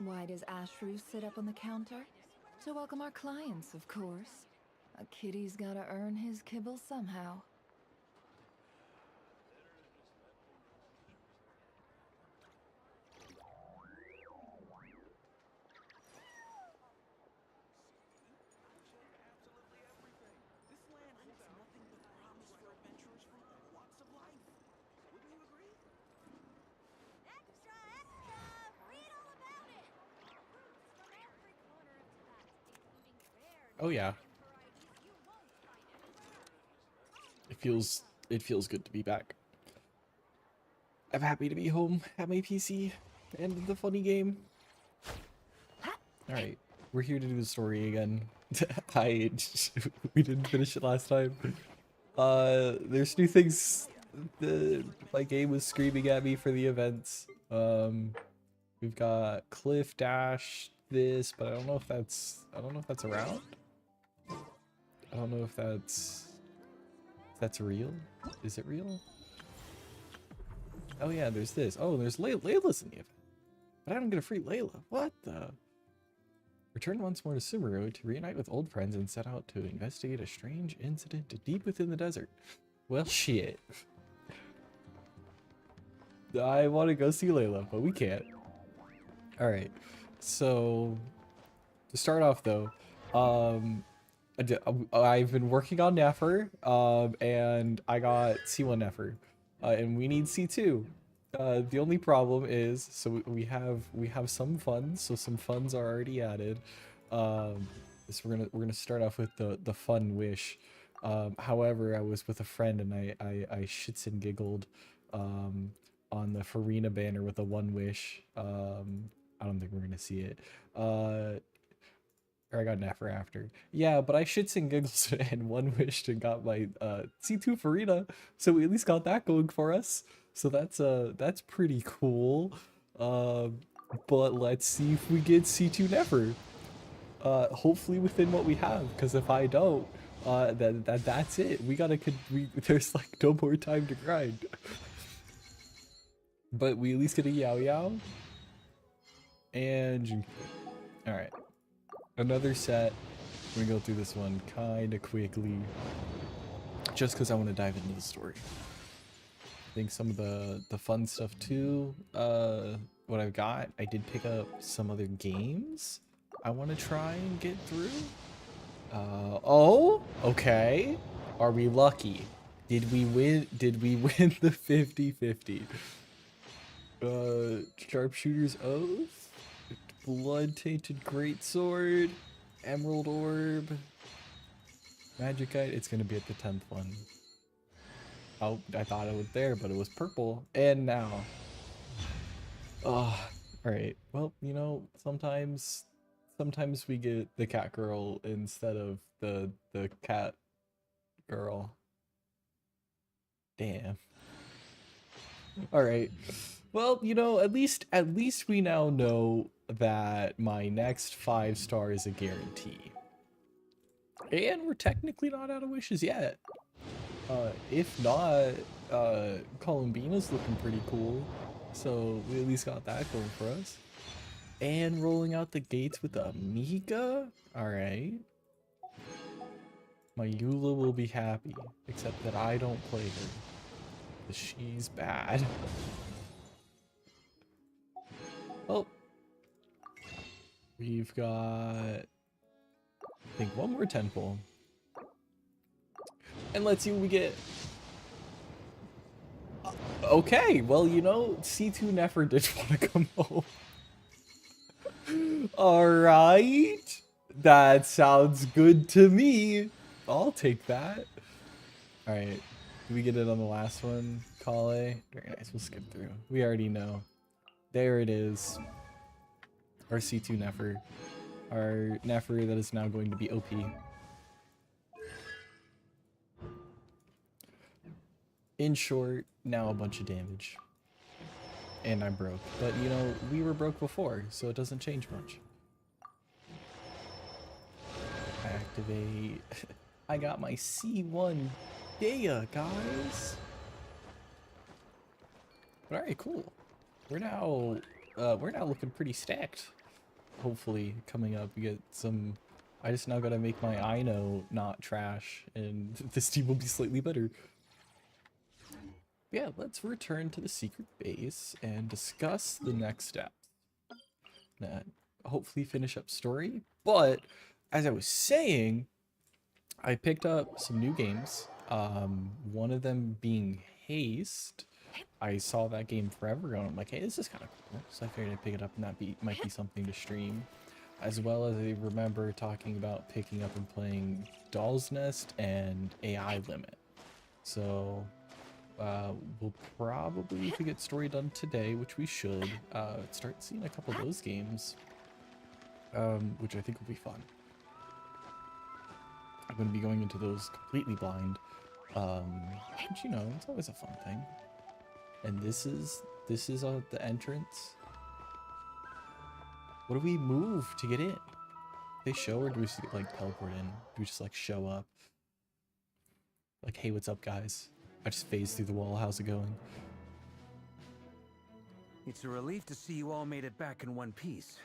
Why does Ashru sit up on the counter? To welcome our clients, of course. A kitty's gotta earn his kibble somehow. Oh yeah, it feels good to be back. I'm happy to be home at my PC and in the funny game. All right, we're here to do the story again. I we didn't finish it last time. There's new things. My game was screaming at me for the events. We've got Cliff Dash this, but I don't know if that's around. I don't know if that's real. Is it real? Oh yeah, there's this. Oh, there's Layla's in the event. But I don't get a free Layla. What the? Return once more to Sumeru to reunite with old friends and set out to investigate a strange incident deep within the desert. Well, shit. I want to go see Layla, but we can't. Alright, so to start off though, I've been working on Nefer, and I got C1 Nefer, and we need C2. The only problem is, so we have some funds, so some funds are already added. So we're gonna start off with the fun wish. However, I was with a friend and I shits and giggled on the Farina banner with a one wish. I don't think we're gonna see it. Or I got Nefer after. Yeah, but I shits and giggles and one wished and got my C2 Farina, so we at least got that going for us. So that's pretty cool. But let's see if we get C2 Nefer. Hopefully within what we have, because if I don't, that's it. There's like no more time to grind. But we at least get a Yao Yao. And Junko. Alright. Another set. We're gonna go through this one kind of quickly. Just because I want to dive into the story. I think some of the fun stuff too. What I've got, I did pick up some other games I want to try and get through. Oh, okay. Are we lucky? Did we win the 50-50? Sharpshooter's Oath, Blood-Tainted Greatsword, Emerald Orb, Magicite. It's gonna be at the 10th one. Oh, I thought it was there, but it was purple. And now. Oh, alright. Well, you know, sometimes we get the cat girl instead of the cat girl. Damn. Alright. Well, you know, at least we now know that my next 5-star is a guarantee. And we're technically not out of wishes yet. If not, Columbina's looking pretty cool. So we at least got that going for us. And rolling out the gates with Amiga? Alright. My Eula will be happy, except that I don't play her. Because she's bad. Well, we've got, I think, one more temple. And let's see what we get. Okay, well, you know, C2 Nefer did want to come home. Alright. That sounds good to me. I'll take that. Alright. Did we get it on the last one? Kale? Very nice. We'll skip through. We already know. There it is. Our C2 Nefer. Our Nefer that is now going to be OP. In short, now a bunch of damage. And I'm broke. But, you know, we were broke before, so it doesn't change much. Activate. I got my C1 Gaia, guys. But alright, cool. We're now looking pretty stacked. hopefully coming up we get some. I just now gotta make my Ino not trash, and this team will be slightly better. Yeah, let's return to the secret base and discuss the next steps. Hopefully finish up story. But as I was saying, I picked up some new games. One of them being Haste. I saw that game forever ago, and I'm like, hey, this is kind of cool. So I figured I'd pick it up, and might be something to stream. As well as I remember talking about picking up and playing Doll's Nest and AI Limit. So we'll probably, if we get story done today, which we should, start seeing a couple of those games, which I think will be fun. I'm going to be going into those completely blind, which, you know, it's always a fun thing. And this is the entrance. What do we move to get in? They show, or do we just like teleport in? Do we just like show up? Like, hey, what's up, guys? I just phased through the wall. How's it going? It's a relief to see you all made it back in one piece.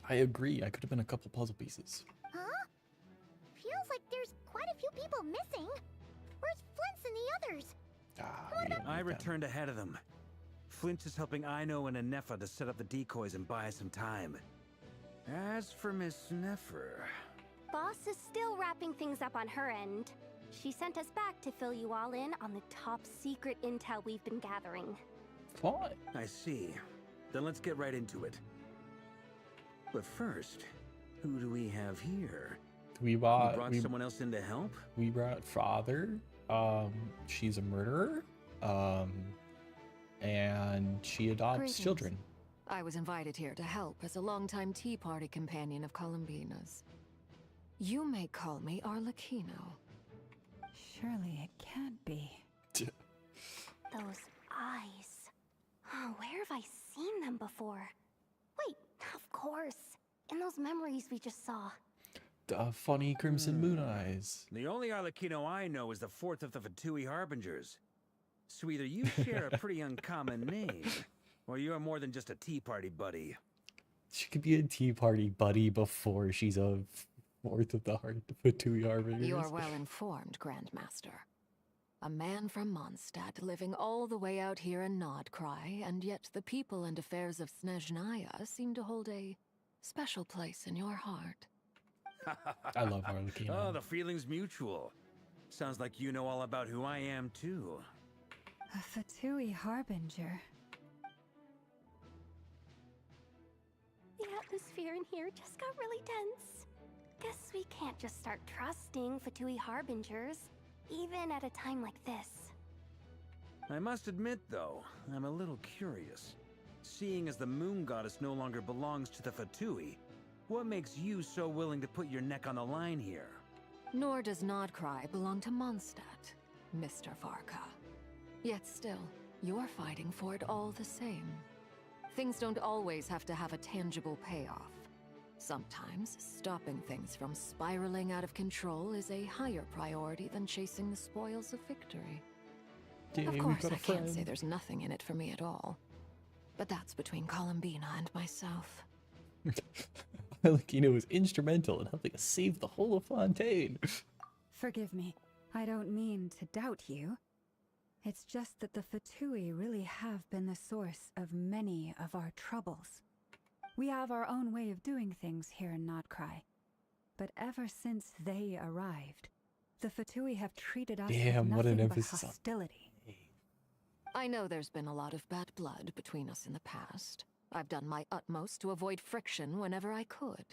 I agree. I could have been a couple puzzle pieces. Huh? Feels like there's quite a few people missing. Where's Flint's and the others? I returned ahead of them. Flint is helping Ino and Anefa to set up the decoys and buy us some time. As for Miss Nefer... Boss is still wrapping things up on her end. She sent us back to fill you all in on the top secret intel we've been gathering. Fine. I see. Then let's get right into it. But first, who do we have here? We You brought someone else in to help? we brought Father. She's a murderer. And she adopts Greetings. children. I was invited here to help as a longtime Tea Party companion of Columbina's. You may call me Arlecchino. Surely it can't be. Those eyes. Oh, where have I seen them before? Wait, of course. In those memories we just saw. The funny Crimson Moon eyes. The only Arlecchino I know is the fourth of the Fatui Harbingers. So either you share a pretty uncommon name, or you're more than just a Tea Party buddy. She could be a Tea Party buddy before she's a fourth of the Fatui Harbingers. You are well informed, Grandmaster. A man from Mondstadt living all the way out here in Nodcry, and yet the people and affairs of Snezhnaya seem to hold a special place in your heart. I love Arlecchino. Oh, the feeling's mutual. Sounds like you know all about who I am, too. A Fatui Harbinger. The atmosphere in here just got really tense. Guess we can't just start trusting Fatui Harbingers, even at a time like this. I must admit, though, I'm a little curious. Seeing as the Moon Goddess no longer belongs to the Fatui, what makes you so willing to put your neck on the line here? Nor does Nodcry belong to Mondstadt, Mr. Varka. Yet still, you're fighting for it all the same. Things don't always have to have a tangible payoff. Sometimes, stopping things from spiraling out of control is a higher priority than chasing the spoils of victory. Yay, Of we've course, got a I can't say friend. there's nothing in it for me at all. But that's between Columbina and myself. Arlecchino was instrumental in helping us save the whole of Fontaine. Forgive me. I don't mean to doubt you. It's just that the Fatui really have been the source of many of our troubles. We have our own way of doing things here in Nodcry. But ever since they arrived, the Fatui have treated us Damn, with what an nothing but emphasis on- hostility. I know there's been a lot of bad blood between us in the past. I've done my utmost to avoid friction whenever I could.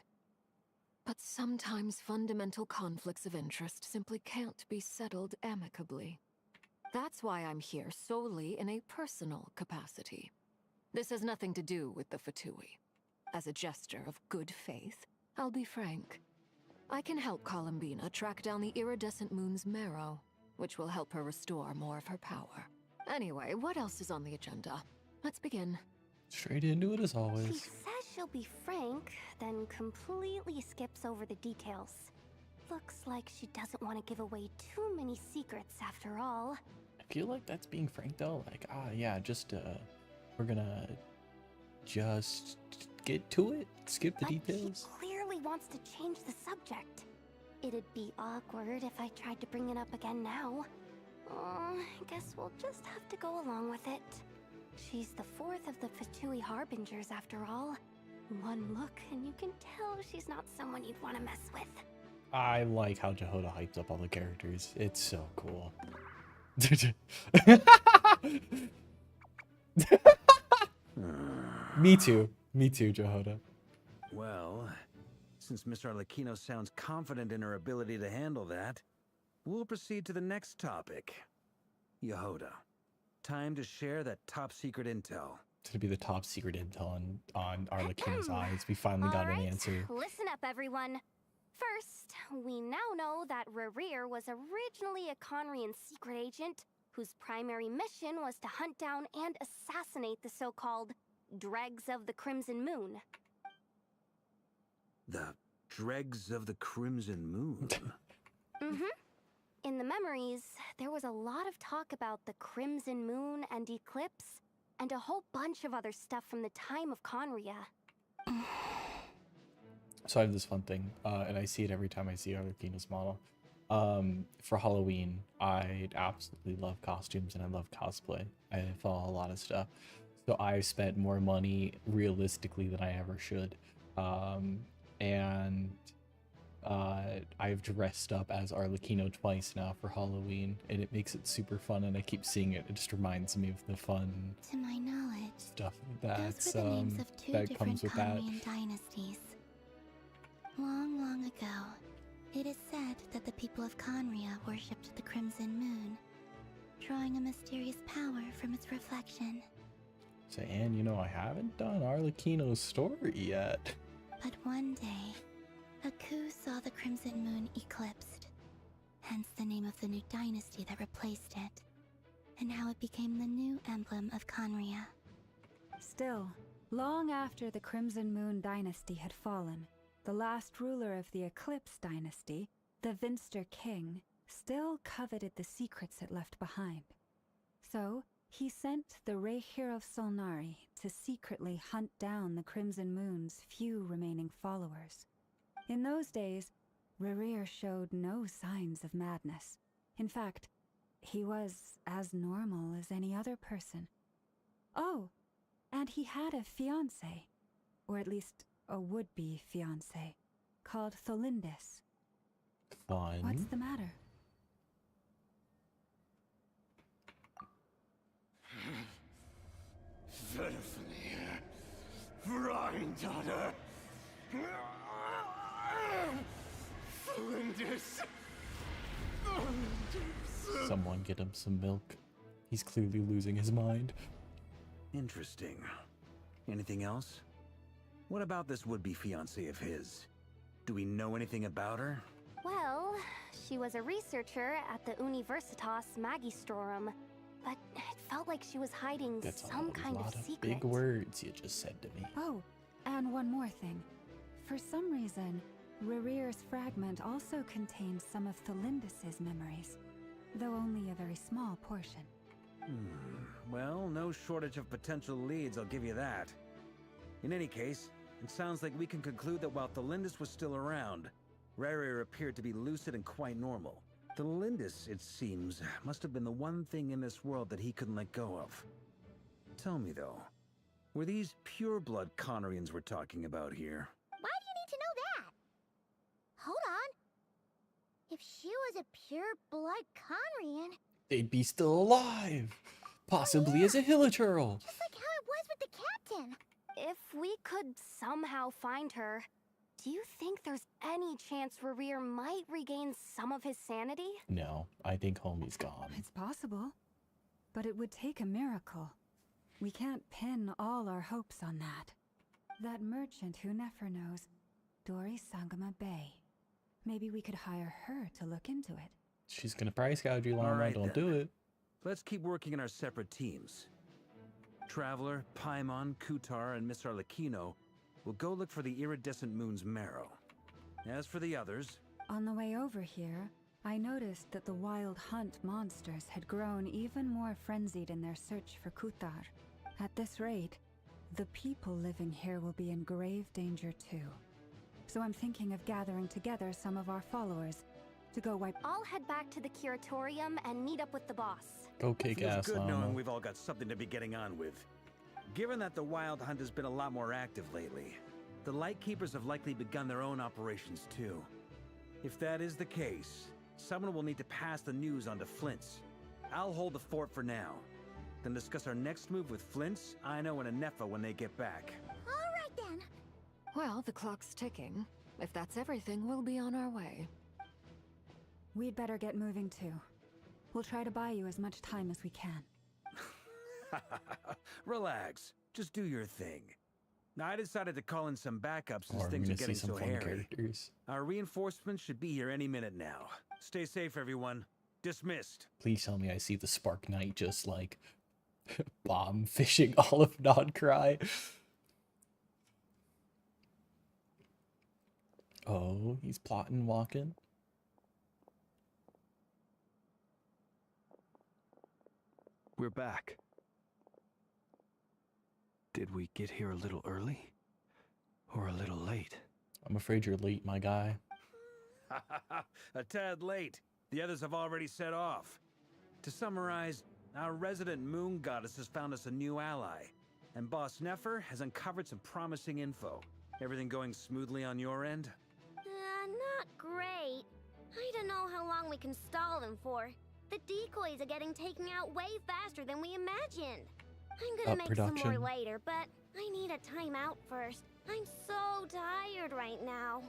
But sometimes fundamental conflicts of interest simply can't be settled amicably. That's why I'm here solely in a personal capacity. This has nothing to do with the Fatui. As a gesture of good faith, I'll be frank. I can help Columbina track down the iridescent moon's marrow, which will help her restore more of her power. Anyway, what else is on the agenda? Let's begin. Straight into it as She always. says she'll be frank, then completely skips over the details. Looks like she doesn't want to give away too many secrets after all. I feel like that's being frank though. Like, yeah, just we're gonna just get to it. Skip the But details. he clearly wants to change the subject. It'd be awkward if I tried to bring it up again now. I guess we'll just have to go along with it. She's the fourth of the Fatui Harbingers, after all. One look, and you can tell she's not someone you'd want to mess with. I like how Jehoda hypes up all the characters. It's so cool. Me too. Me too, Jehoda. Well, since Miss Arlecchino sounds confident in her ability to handle that, we'll proceed to the next topic. Yehoda, time to share that top secret intel. To be the top secret intel on Arlecchino's eyes. We finally got an Alright, answer. listen up, everyone. First, we now know that Rerir was originally a Conrian secret agent whose primary mission was to hunt down and assassinate the so-called Dregs of the Crimson Moon. The Dregs of the Crimson Moon. In the memories, there was a lot of talk about the Crimson Moon and Eclipse, and a whole bunch of other stuff from the time of Conria. So I have this fun thing, and I see it every time I see Arlecchino's model. For Halloween, I absolutely love costumes and I love cosplay. I follow a lot of stuff. So I've spent more money realistically than I ever should. I've dressed up as Arlecchino twice now for Halloween, and it makes it super fun, and I keep seeing it. It just reminds me of the fun To my knowledge, stuff those were the names of two that different comes with that. Conrian dynasties. Long, long ago, it is said that the people of Conria worshipped the Crimson Moon, drawing a mysterious power from its reflection. So, and you know, I haven't done Arlecchino's story yet. But one day, a coup saw the Crimson Moon eclipsed, hence the name of the new dynasty that replaced it, and how it became the new emblem of Conria. Still, long after the Crimson Moon dynasty had fallen, the last ruler of the Eclipse dynasty, the Vinster King, still coveted the secrets it left behind. So, he sent the Rehir of Solnari to secretly hunt down the Crimson Moon's few remaining followers. In those days, Rerir showed no signs of madness. In fact, he was as normal as any other person. Oh, and he had a fiancé, or at least a would-be fiancé, called Tholindis. Fun. What's the matter? Verfnir, Rhine-daughter, Flinders. Someone get him some milk. He's clearly losing his mind. Interesting. Anything else? What about this would-be fiancé of his? Do we know anything about her? Well, she was a researcher at the Universitas Magistrorum, but it felt like she was hiding That's some a kind lot of of secret. big words you just said to me. Oh, and one more thing. For some reason, Rerir's fragment also contained some of Tholindis' memories, though only a very small portion. Well, no shortage of potential leads, I'll give you that. In any case, it sounds like we can conclude that while Tholindis was still around, Rerir appeared to be lucid and quite normal. Tholindis, it seems, must have been the one thing in this world that he couldn't let go of. Tell me though, were these pure-blood Conrians we're talking about here? Why do you need to know that? Hold on. If she was a pure-blood Conrian, They'd be still alive, possibly as a Hilichurl. just like how it was with the captain. If we could somehow find her, do you think there's any chance Rerir might regain some of his sanity? No, I think homie's gone. It's possible, but it would take a miracle. We can't pin all our hopes on that. That merchant who Nefer knows, Dori Sangama Bay. Maybe we could hire her to look into it. She's gonna price gouge you, Llama. Alright Don't then. do it. Let's keep working in our separate teams. Traveler, Paimon, Kutar, and Miss Arlecchino will go look for the iridescent moon's marrow. As for the others, On the way over here, I noticed that the Wild Hunt monsters had grown even more frenzied in their search for Kutar. At this rate, the people living here will be in grave danger too. So I'm thinking of gathering together some of our followers to go wipe. I'll head back to the curatorium and meet up with the boss. Go kick Feels ass, good Llama. knowing we've all got something to be getting on with. Given that the Wild Hunt has been a lot more active lately, the Lightkeepers have likely begun their own operations too. If that is the case, someone will need to pass the news on to Flint's. I'll hold the fort for now, then discuss our next move with Flint's, Aino, and Anefa when they get back. All right then. Well, the clock's ticking. If that's everything, we'll be on our way. We'd better get moving too. We'll try to buy you as much time as we can. Relax. Just do your thing. Now, I decided to call in some backups since Or we're things are gonna see getting some so fun hairy. characters. Our reinforcements should be here any minute now. Stay safe, everyone. Dismissed. Please tell me I see the Spark Knight just like bomb fishing all of Nodcry. Oh, he's plotting, walking. We're back. Did we get here a little early? Or a little late? I'm afraid you're late, my guy. A tad late. The others have already set off. To summarize, our resident moon goddess has found us a new ally, and Boss Nefer has uncovered some promising info. Everything going smoothly on your end? Not great. I don't know how long we can stall them for. The decoys are getting taken out way faster than we imagined. I'm gonna make some production. more later, but I need a timeout first. I'm so tired right now.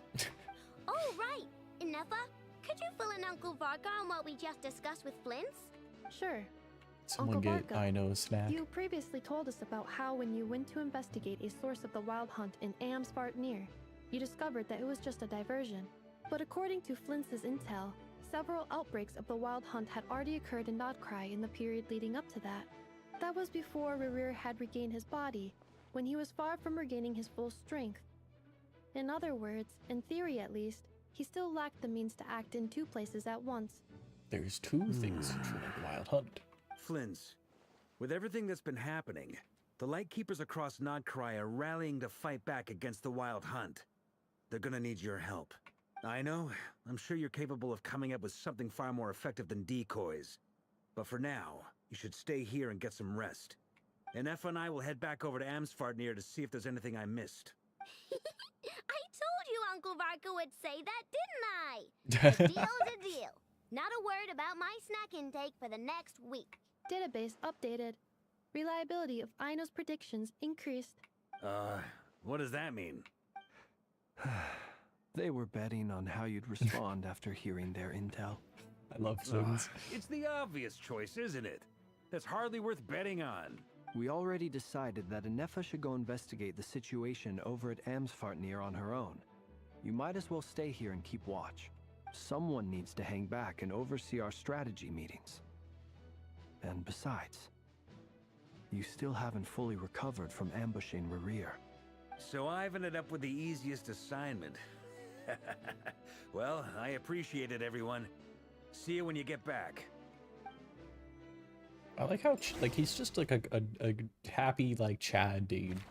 Oh, right! Inefa, could you fill in Uncle Varka on what we just discussed with Flint's? Sure. Someone Uncle get Barca, I know a snack. You previously told us about how when you went to investigate a source of the Wild Hunt in Amsvartnir, you discovered that it was just a diversion. But according to Flint's intel, several outbreaks of the Wild Hunt had already occurred in Nodcry in the period leading up to that. That was before Rerir had regained his body, when he was far from regaining his full strength. In other words, in theory at least, he still lacked the means to act in two places at once. There's two things for the Wild Hunt. Flint's, with everything that's been happening, the Lightkeepers across Nodcry are rallying to fight back against the Wild Hunt. They're gonna need your help. I know, I'm sure you're capable of coming up with something far more effective than decoys. But for now, you should stay here and get some rest. And Efa and I will head back over to Amsvartnir to see if there's anything I missed. I told you Uncle Varka would say that, didn't I? A deal's a deal. Not a word about my snack intake for the next week. Database updated. Reliability of Aino's predictions increased. What does that mean? They were betting on how you'd respond after hearing their intel. I love Swings. It's the obvious choice, isn't it? That's hardly worth betting on. We already decided that Anefa should go investigate the situation over at Amsvartnir on her own. You might as well stay here and keep watch. Someone needs to hang back and oversee our strategy meetings. And besides, you still haven't fully recovered from ambushing Rerir. So I've ended up with the easiest assignment. Well, I appreciate it, everyone. See you when you get back. I like how he's just like a happy like Chad dude.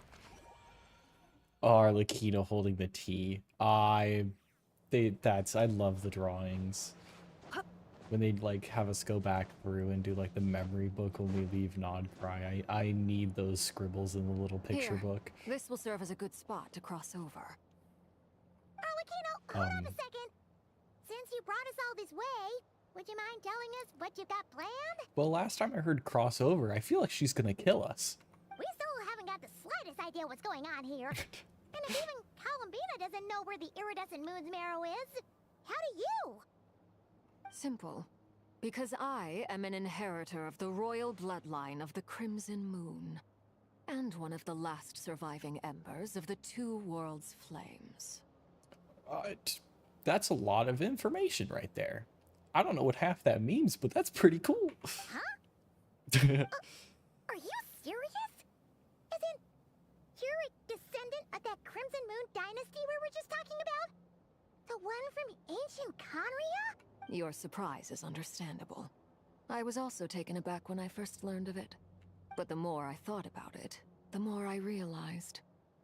Oh, Arlecchino holding the tea. I love the drawings. When they like have us go back through and do like the memory book when we leave Nodcry. I need those scribbles in the little picture Here. book. This will serve as a good spot to cross over. Arlecchino, hold on a second. Since you brought us all this way, would you mind telling us what you got planned? Well, last time I heard crossover, I feel like she's gonna kill us. We still haven't got the slightest idea what's going on here. And if even Columbina doesn't know where the iridescent moon's marrow is, how do you? Simple. Because I am an inheritor of the royal bloodline of the Crimson Moon. And one of the last surviving embers of the Two Worlds Flames. That's a lot of information right there. I don't know what half that means, but that's pretty cool. Are you serious? Isn't you're a descendant of that Crimson Moon dynasty we were just talking about? The one from ancient Conria? Your surprise is understandable. I was also taken aback when I first learned of it. But the more I thought about it, the more I realized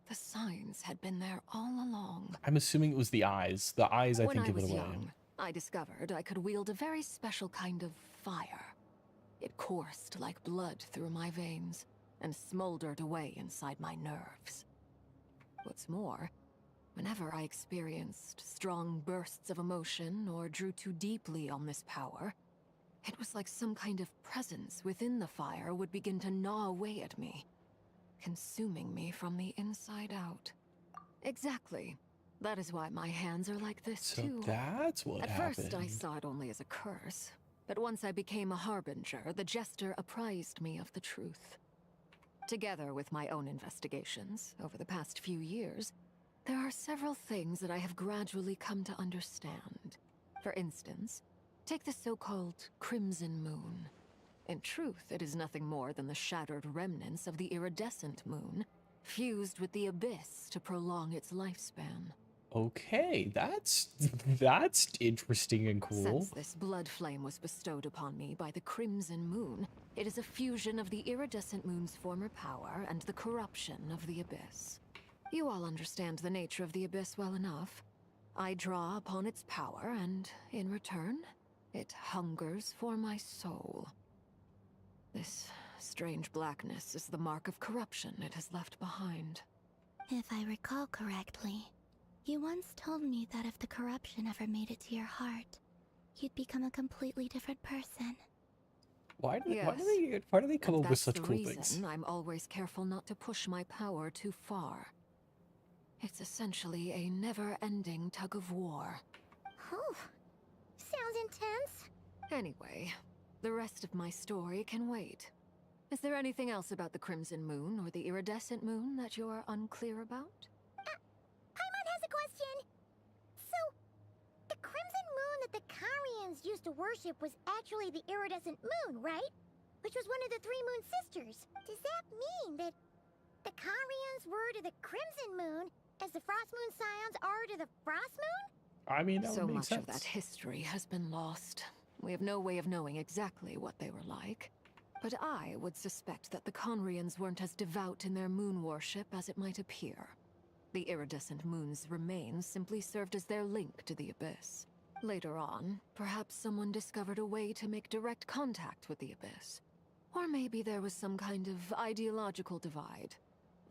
the signs had been there all along. I'm assuming it was the eyes. The eyes, I When think, I give it was away. young, I discovered I could wield a very special kind of fire. It coursed like blood through my veins and smoldered away inside my nerves. What's more, whenever I experienced strong bursts of emotion or drew too deeply on this power, it was like some kind of presence within the fire would begin to gnaw away at me, consuming me from the inside out. Exactly. That is why my hands are like this, So too. that's what At happened. first, I saw it only as a curse, but once I became a harbinger, the Jester apprised me of the truth. Together with my own investigations, over the past few years, there are several things that I have gradually come to understand. For instance, take the so-called Crimson Moon. In truth, it is nothing more than the shattered remnants of the iridescent moon, fused with the abyss to prolong its lifespan. Okay, that's interesting and cool. Since this blood flame was bestowed upon me by the Crimson Moon, it is a fusion of the iridescent moon's former power and the corruption of the abyss. You all understand the nature of the abyss well enough. I draw upon its power, and in return, it hungers for my soul. This strange blackness is the mark of corruption it has left behind. If I recall correctly, you once told me that if the corruption ever made it to your heart, you'd become a completely different person. Why do Yes. they come up with That's such the cool reason things? I'm always careful not to push my power too far. It's essentially a never-ending tug of war. Oh, sounds intense. Anyway, the rest of my story can wait. Is there anything else about the Crimson Moon or the Iridescent Moon that you're unclear about? Paimon has a question. So, the crimson moon that the Carians used to worship was actually the iridescent moon, right? Which was one of the three moon sisters. Does that mean that the Carians were to the crimson moon as the frost moon scions are to the frost moon? I mean, that So would make much sense. of that history has been lost. We have no way of knowing exactly what they were like. But I would suspect that the Conrians weren't as devout in their moon worship as it might appear. The iridescent moon's remains simply served as their link to the abyss. Later on, perhaps someone discovered a way to make direct contact with the abyss. Or maybe there was some kind of ideological divide.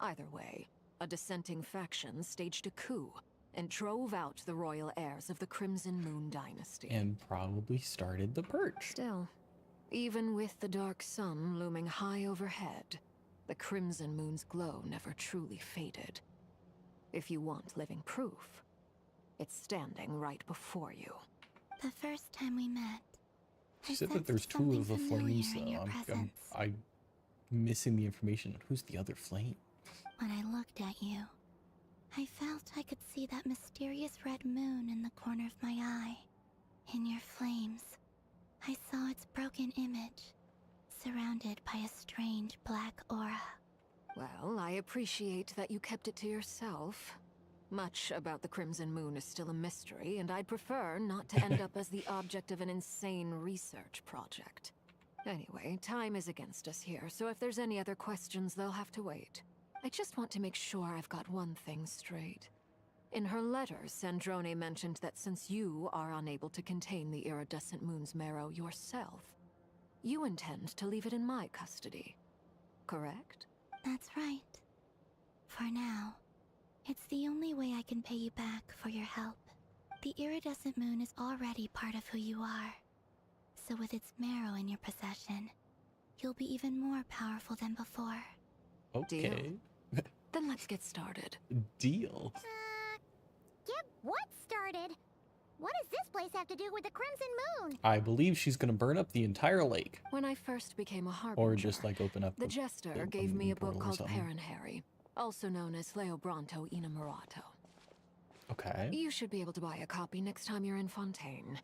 Either way, a dissenting faction staged a coup and drove out the royal heirs of the Crimson Moon dynasty. And probably started the purge. Still, even with the dark sun looming high overhead, the Crimson Moon's glow never truly faded. If you want living proof, it's standing right before you. The first time we met, She I said that sensed there's two something of the familiar flames, in though. your I'm presence. missing the information. Who's the other flame? When I looked at you, I felt I could see that mysterious red moon in the corner of my eye. In your flames, I saw its broken image, surrounded by a strange black aura. Well, I appreciate that you kept it to yourself. Much about the Crimson Moon is still a mystery, and I'd prefer not to end up as the object of an insane research project. Anyway, time is against us here, so if there's any other questions, they'll have to wait. I just want to make sure I've got one thing straight. In her letter, Sandrone mentioned that since you are unable to contain the iridescent moon's marrow yourself, you intend to leave it in my custody. Correct? That's right. For now, it's the only way I can pay you back for your help. The iridescent moon is already part of who you are. So with its marrow in your possession, you'll be even more powerful than before. Okay. Then let's get started. Deal. Get what started? What does this place have to do with the crimson moon? I believe she's gonna burn up the entire lake. When I first became a harbinger, Or just like open up the Jester the gave me moon a book portal or called something. Paranhari, also known as Leobranto Inamorato. Okay. You should be able to buy a copy next time you're in Fontaine.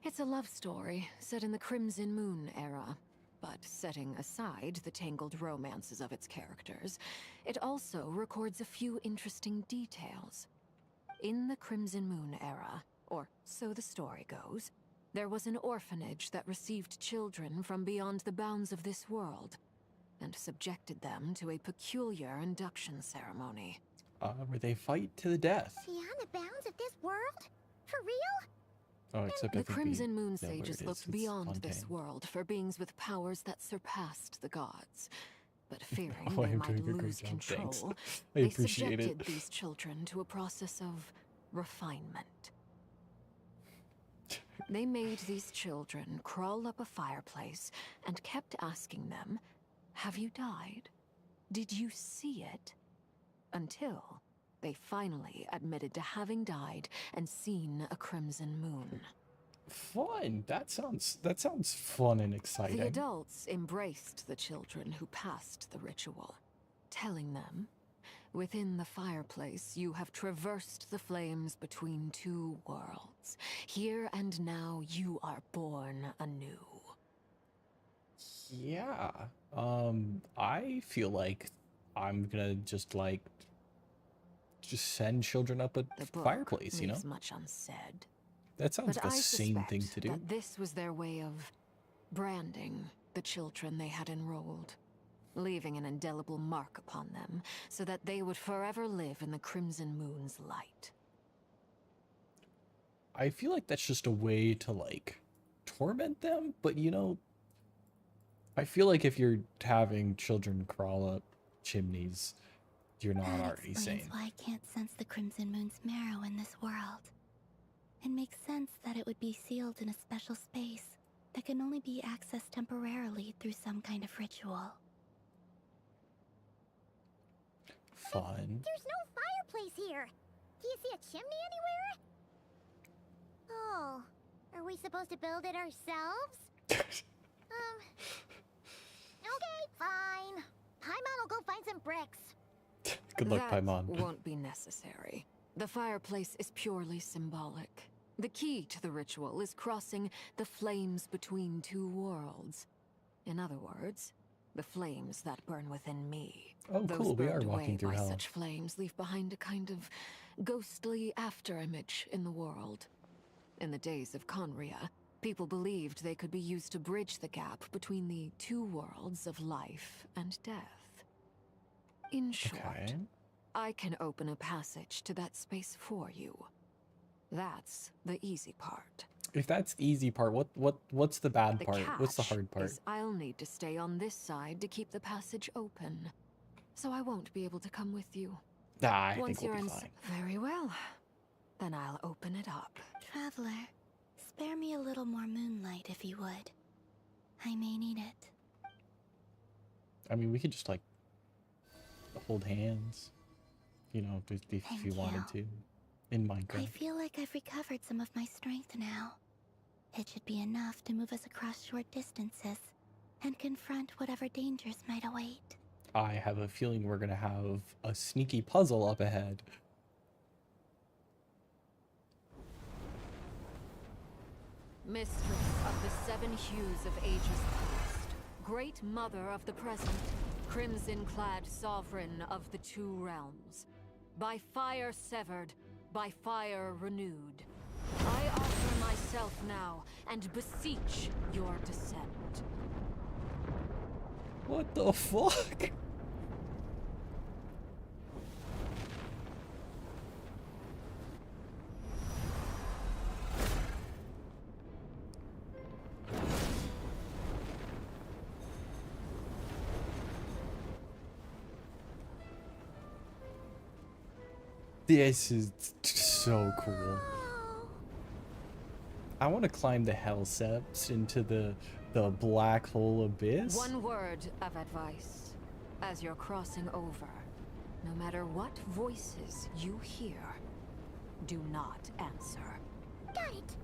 It's a love story set in the Crimson Moon era. But setting aside the tangled romances of its characters, it also records a few interesting details. In the Crimson Moon era, or so the story goes, there was an orphanage that received children from beyond the bounds of this world. and subjected them to a peculiar induction ceremony. Where they fight to the death. Beyond the bounds of this world? For real? Oh, except I The think Crimson Moon know where sages it is. looked It's beyond Fontaine. this world for beings with powers that surpassed the gods. But fearing Oh, they I'm might doing a great lose job, control, thanks. I they appreciate subjected it. these children to a process of refinement. They made these children crawl up a fireplace and kept asking them, "Have you died? Did you see it?" Until they finally admitted to having died and seen a crimson moon. Fun. That sounds fun and exciting. The adults embraced the children who passed the ritual, telling them, "Within the fireplace, you have traversed the flames between two worlds. Here and now, you are born anew." Yeah. I feel like I'm gonna just send children up a The book fireplace, you know? leaves much unsaid. That sounds But like a I sane thing suspect to do. that this was their way of branding the children they had enrolled, leaving an indelible mark upon them so that they would forever live in the Crimson Moon's light. I feel like that's just a way to torment them, but you know, I feel like if you're having children crawl up chimneys, you're not That already explains sane. why I can't sense the Crimson Moon's marrow in this world. It makes sense that it would be sealed in a special space that can only be accessed temporarily through some kind of ritual. Fun. There's no fireplace here. Do you see a chimney anywhere? Oh, are we supposed to build it ourselves? Okay, fine. Paimon will go find some bricks. Good luck, That Paimon. won't be necessary. The fireplace is purely symbolic. The key to the ritual is crossing the flames between two worlds. In other words, the flames that burn within me. Oh, Those cool. We are burned walking away through by hell. such flames leave behind a kind of ghostly afterimage in the world. In the days of Conria, people believed they could be used to bridge the gap between the two worlds of life and death. In short, Okay. I can open a passage to that space for you. That's the easy part. If that's easy part, what's the bad The part? What's the catch hard part? is I'll need to stay on this side to keep the passage open. So I won't be able to come with you. I Once think we'll you're be in fine. Very well. Then I'll open it up. Traveler, spare me a little more moonlight if you would. I may need it. I mean, we could just hold hands, you know, if Thank you wanted you. to, in I Minecraft. feel like I've recovered some of my strength now. It should be enough to move us across short distances and confront whatever dangers might await. I have a feeling we're gonna have a sneaky puzzle up ahead. Mistress of the seven hues of ages past, great mother of the present, crimson-clad sovereign of the two realms, by fire severed, by fire renewed, I offer myself now and beseech your descent. What the fuck? This is so cool. I want to climb the Hell Steps into the black hole abyss. One word of advice. As you're crossing over, no matter what voices you hear, do not answer. Got it.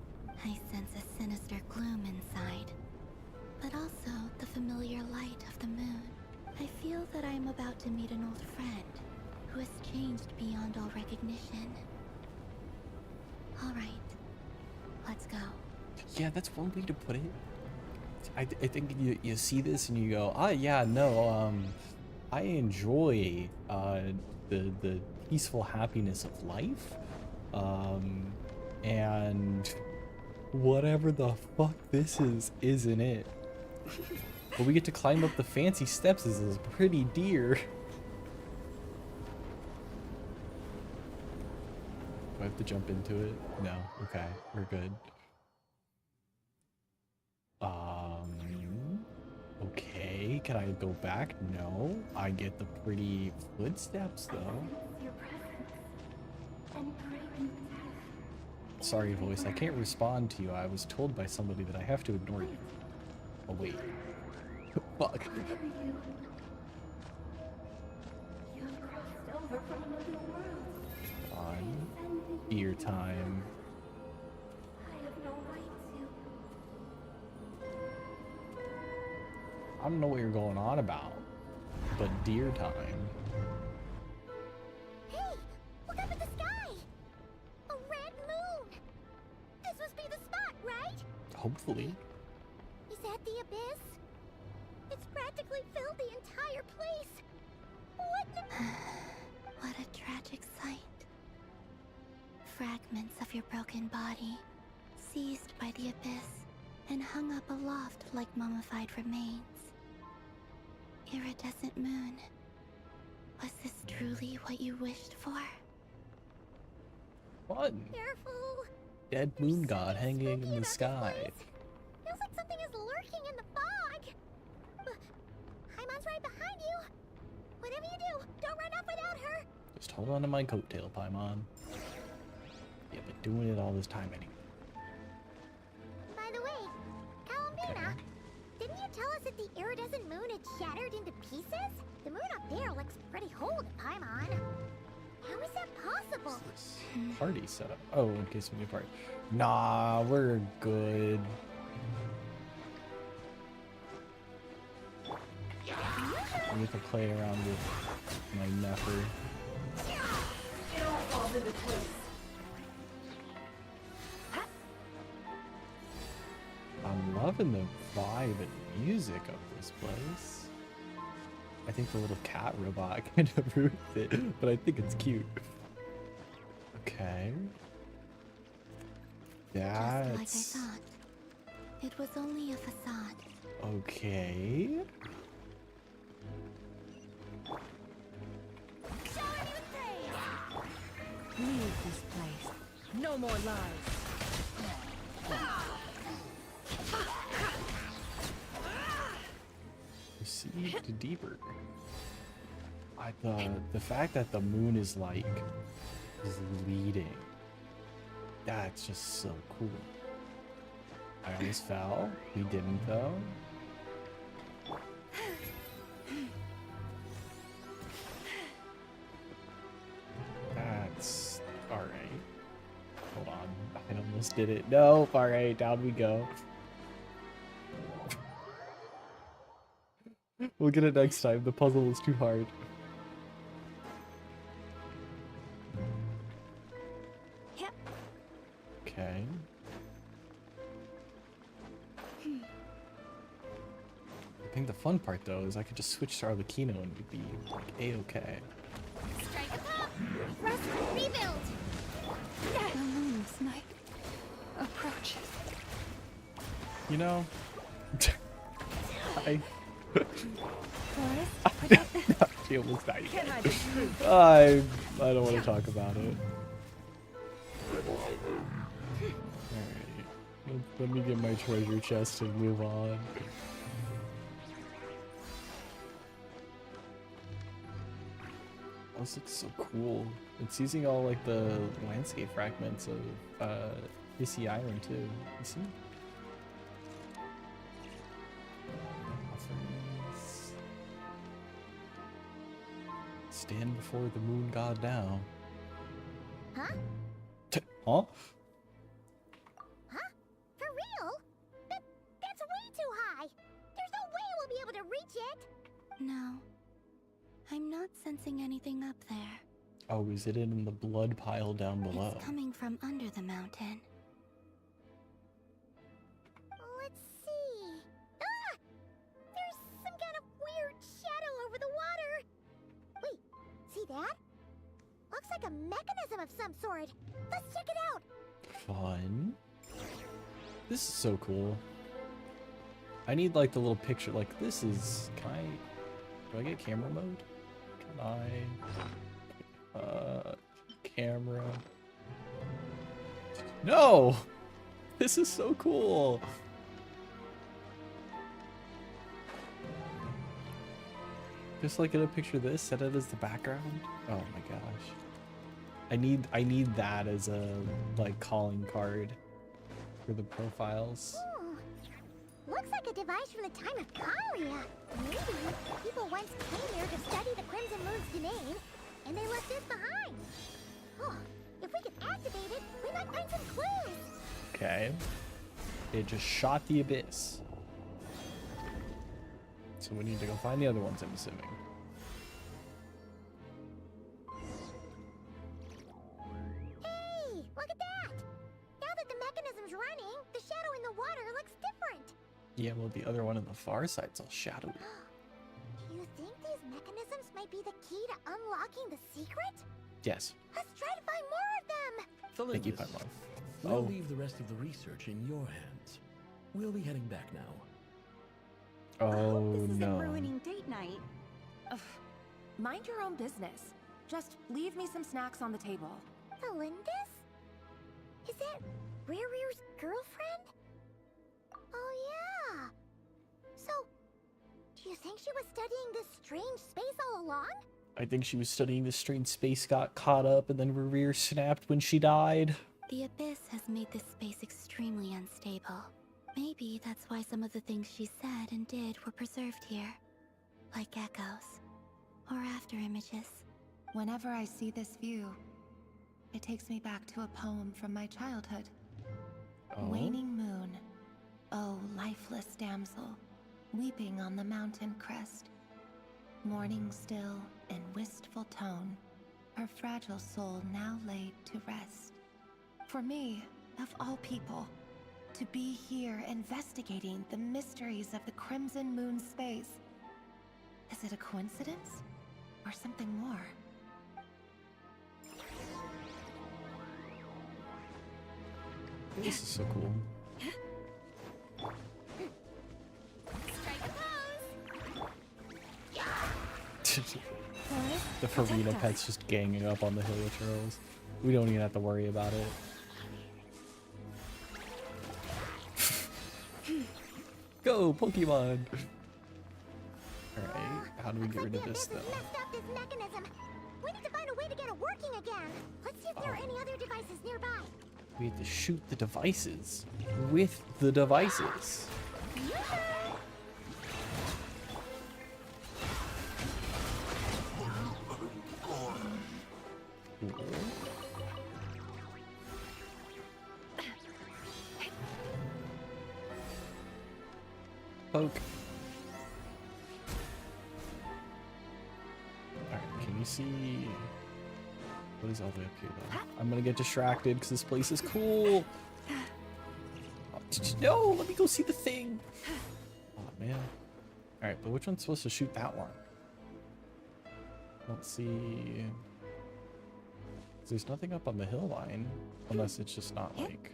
I sense a sinister gloom inside, but also the familiar light of the moon. I feel that I am about to meet an old friend who has changed beyond all recognition. All right, let's go. Yeah, that's one way to put it. I think you see this and you go, ah, yeah, no, I enjoy the peaceful happiness of life, and whatever the fuck this is, isn't it? But we get to climb up the fancy steps as this pretty deer. Do I have to jump into it? No. Okay, we're good. Okay, can I go back? No. I get the pretty footsteps though. Sorry, voice, I can't respond to you. I was told by somebody that I have to ignore you. Oh, wait. Fuck. Fun. Ear time. I don't know what you're going on about, but deer time. Hey, look up at the sky! A red moon! This must be the spot, right? Hopefully. Is that the abyss? It's practically filled the entire place. What the... What a tragic sight. Fragments of your broken body, seized by the abyss, and hung up aloft like mummified remains. Iridescent moon. Was this truly what you wished for? Fun. Careful. Dead moon god hanging in the sky. Feels like something is lurking in the fog. Paimon's right behind you. Whatever you do, don't run off without her. Just hold on to my coattail, Paimon. Yeah, but doing it all this time anyway. By the way, Kalumbina, didn't you tell us that the iridescent moon had shattered into pieces? The moon up there looks pretty whole to Paimon. How is that possible? Party setup. Oh, in case we need party. Nah, we're good. I get to play around with my Nefer. I'm loving the vibe and music of this place. I think the little cat robot kind of ruins it, but I think it's cute. Okay. Just like I That's thought. It was only a facade. okay. Leave this place. No more lies. Proceed deeper. The fact that the moon is like is leading. That's just so cool. I almost fell. We didn't though. That's alright. Hold on. I almost did it. No, alright, down we go. We'll get it next time. The puzzle is too hard. Yep. Okay. I think the fun part though is I could just switch to Arlecchino and we'd be like A-okay. Strike a pop! Rest, rebuild! The moon's night approaches. You know, I she almost died. I don't want to talk about it. Alright. Let me get my treasure chest and move on. This looks so cool. It's using all like the landscape fragments of Hissy Island too. You see? Stand before the moon god now. Huh? Huh? Huh? For real? That's way too high! There's no way we'll be able to reach it! No. I'm not sensing anything up there. Oh, is it in the blood pile down below? It's coming from under the mountain. Let's see. Ah! There's some kind of weird shadow over the water. Wait, see that? Looks like a mechanism of some sort. Let's check it out. Fun. This is so cool. I need like the little picture. Like this is. Can I? Do I get camera mode? Can I? Camera. No. This is so cool. Just like in a picture of this, set it as the background. Oh my gosh. I need that as a like calling card for the profiles. Ooh, looks like a device from the time of Kalia. Maybe people once came here to study the Crimson Moon's domain, and they left this behind. Oh, if we could activate it, we might find some clues. Okay. It just shot the abyss. So we need to go find the other ones, I'm assuming. Hey, look at that! Now that the mechanism's running, the shadow in the water looks different. Yeah, well, the other one on the far side's all shadowy. Do you think these mechanisms might be the key to unlocking the secret? Yes. Let's try to find more of them! Thank you, Philindus, Paimon. we'll Oh. leave the rest of the research in your hands. We'll be heading back now. Oh This isn't no. ruining date night. Ugh. Mind your own business. Just leave me some snacks on the table. Philindus? Is that Rear's girlfriend? Oh yeah. So, do you think she was studying this strange space all along? I think she was studying this strange space, got caught up, and then Rear snapped when she died. The Abyss has made this space extremely unstable. Maybe that's why some of the things she said and did were preserved here. Like echoes. Or after images. Whenever I see this view, it takes me back to a poem from my childhood. Oh. Waning moon, oh lifeless damsel, weeping on the mountain crest. Mourning still in wistful tone, her fragile soul now laid to rest. For me, of all people, to be here investigating the mysteries of the Crimson Moon space. Is it a coincidence? Or something more? This is so cool. The Farina pet's just ganging up on the hill of turtles. We don't even have to worry about it. Go, Pokemon! Alright, how do we get rid of this though? Messed up this mechanism. We need to find a way to get it working again. Let's see if there are any other devices nearby. We have to shoot the devices with the devices. Poke. Alright, can you see what is all the way up here though? I'm gonna get distracted because this place is cool. No, let me go see the thing. Oh man. Alright, but which one's supposed to shoot that one? Let's see. There's nothing up on the hill line. Unless it's just not like...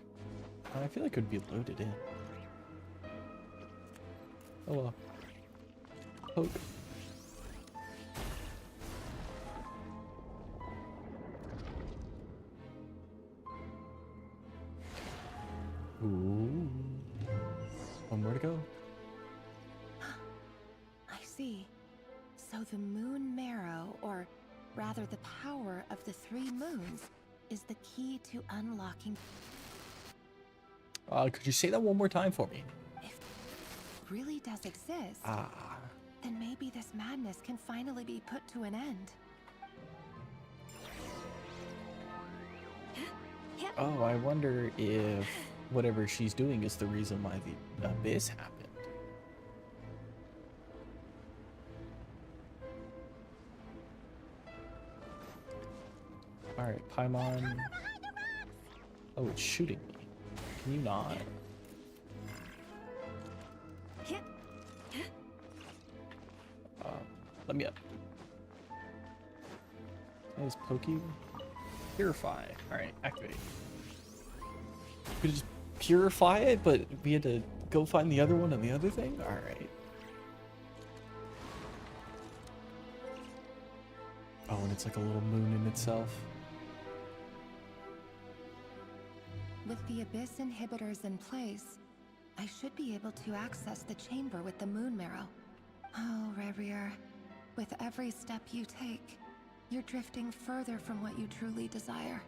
I feel like it would be loaded in. Oh well. Poke. Ooh. One more to go. I see. So the moon marrow, or rather the power of the 3 moons, is the key to unlocking. Could you say that one more time for me? If it really does exist, then maybe this madness can finally be put to an end. Oh, I wonder if whatever she's doing is the reason why the abyss happened. Alright, Paimon. Oh, it's shooting me. Can you not? Let me up. That was Pokey. Purify. Alright, activate. We could just purify it, but we had to go find the other one and the other thing? Alright. Oh, and it's like a little moon in itself. With the Abyss inhibitors in place, I should be able to access the chamber with the moon marrow. Oh, Revier, with every step you take, you're drifting further from what you truly desire.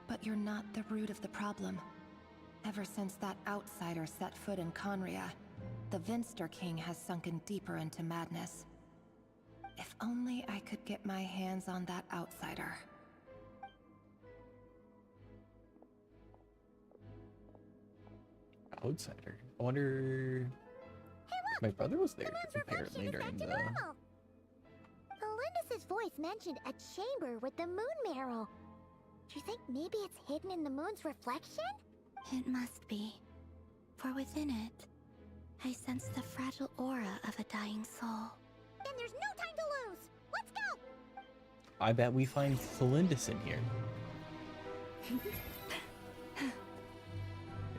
But you're not the root of the problem. Ever since that outsider set foot in Conria, the Vinster King has sunken deeper into madness. If only I could get my hands on that outsider. Outsider? I wonder... Hey, look! My brother was there, The moon's apparently, reflection is during back the... to normal. Melindis' voice mentioned a chamber with the moon marrow. Do you think maybe it's hidden in the moon's reflection? It must be. For within it, I sense the fragile aura of a dying soul. Then there's no time to lose! Let's go! I bet we find Felindis in here.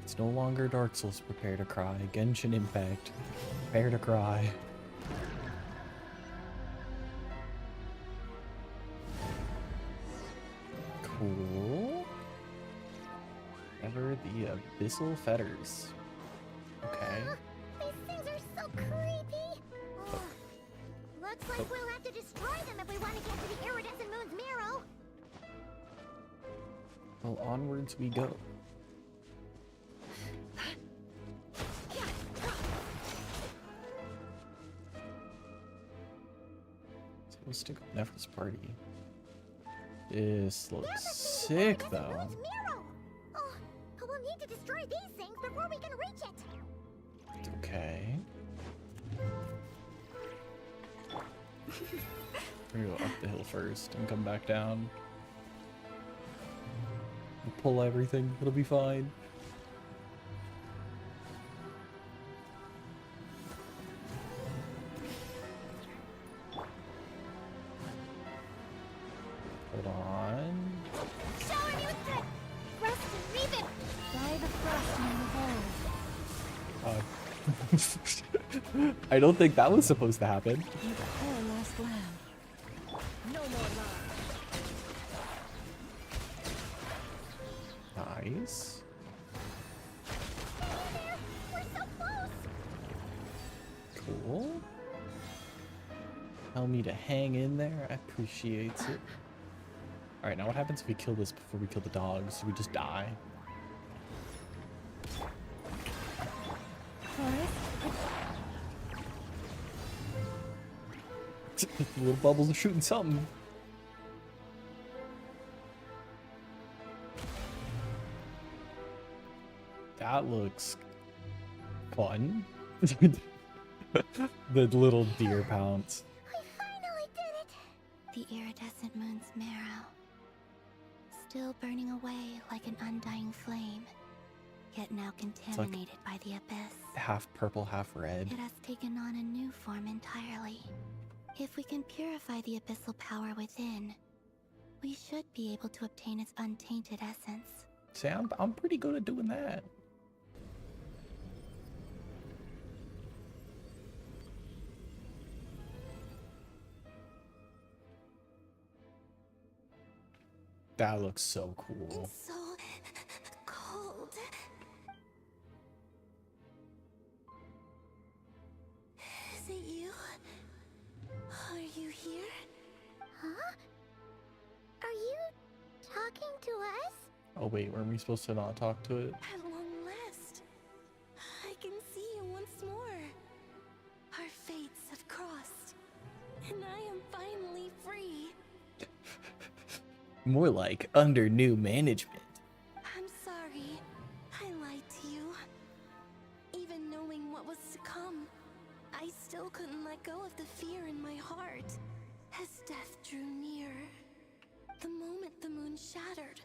It's no longer Dark Souls, prepare to cry. Genshin Impact, prepare to cry. Cool. Ever the Abyssal Fetters. Okay. These things are so creepy! Ugh. Looks like we'll have to destroy them if we want to get to the iridescent moon's marrow! Well, onwards we go. So we'll stick with Nephros party. This looks sick, though. Moon's marrow! Oh, we'll need to destroy these things before we can reach it! Okay. We're gonna go up the hill first and come back down. We'll pull everything, it'll be fine. Hold on. Shower me with the rust and reap it! Fly the frost in the hole. I don't think that was supposed to happen. You poor lost lamb. No more love. Nice. There! We're so close! Cool. Tell me to hang in there. I appreciate it. Alright, now what happens if we kill this before we kill the dogs? Do we just die? The little bubbles are shooting something. That looks fun. The little deer pounce. We finally did it! The iridescent moon's marrow. Still burning away like an undying flame. Yet now contaminated by the abyss. Half purple, half red. It has taken on a new form entirely. If we can purify the abyssal power within, we should be able to obtain its untainted essence. See, I'm pretty good at doing that. That looks so cool. It's so cold. Is it you? Are you here? Huh? Are you talking to us? Oh wait, weren't we supposed to not talk to it? At long last, I can see you once more. Our fates have crossed, and I am finally free. More like under new management. I'm sorry. I lied to you. Even knowing what was to come, I still couldn't let go of the fear in my heart. As death drew near, the moment the moon shattered,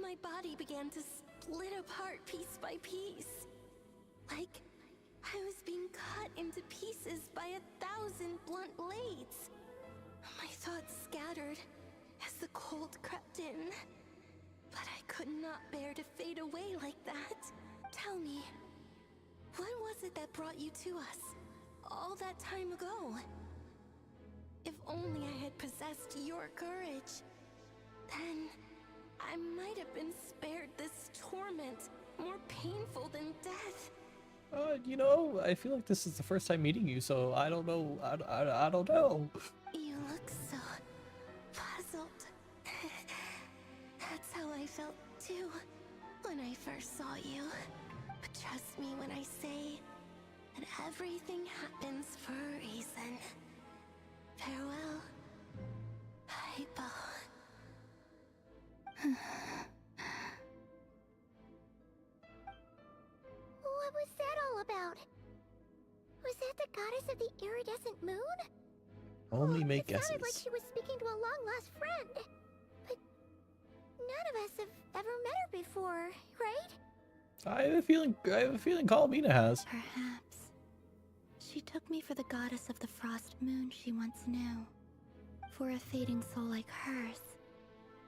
my body began to split apart piece by piece. Like I was being cut into pieces by 1,000 blunt blades. My thoughts scattered as the cold crept in. But I could not bear to fade away like that. Tell me, what was it that brought you to us? All that time ago? If only I had possessed your courage. Then I might have been spared this torment, more painful than death. You know, I feel like this is the first time meeting you, so I don't know. I don't know. You look so puzzled. That's how I felt too when I first saw you. But trust me when I say that everything happens for a reason. Farewell, Hypo. What was that all about? Was that the goddess of the iridescent moon? Only make It sounded like guesses. she was speaking to a long-lost friend. But none of us have ever met her before, right? I have a feeling Colomina has. Perhaps. She took me for the goddess of the frost moon she once knew. For a fading soul like hers,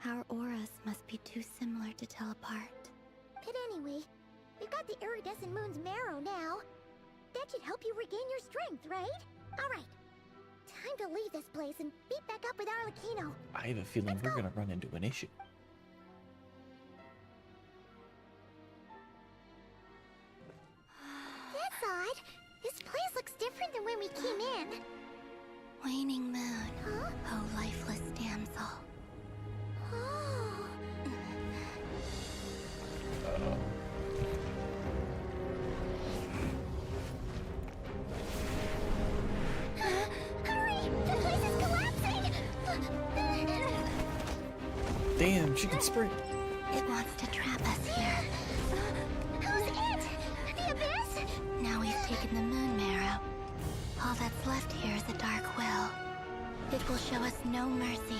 our auras must be too similar to tell apart. But anyway, we've got the iridescent moon's marrow now. That should help you regain your strength, right? Alright. Time to leave this place and beat back up with Arlecchino. I have a feeling we're gonna run into an issue. That's odd. This place looks different than when we came in. Waning moon, Huh? oh lifeless damsel. Oh. Uh-oh. Hurry! The place is collapsing! Damn, she can sprint. It wants to trap us here. Who's it? The Abyss? Now we've taken the moon marrow. All that's left here is a dark will. It will show us no mercy.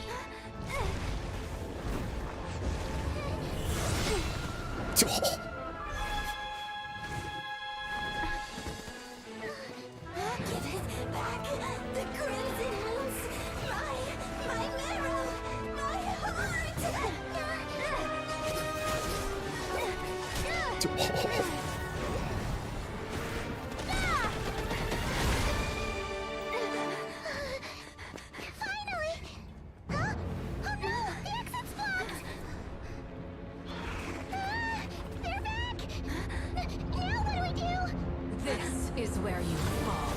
Give it back! The crimson moons! My marrow! My heart! Finally! Huh? Oh no! The exit's blocked! They're back! Now what do we do? This is where you fall.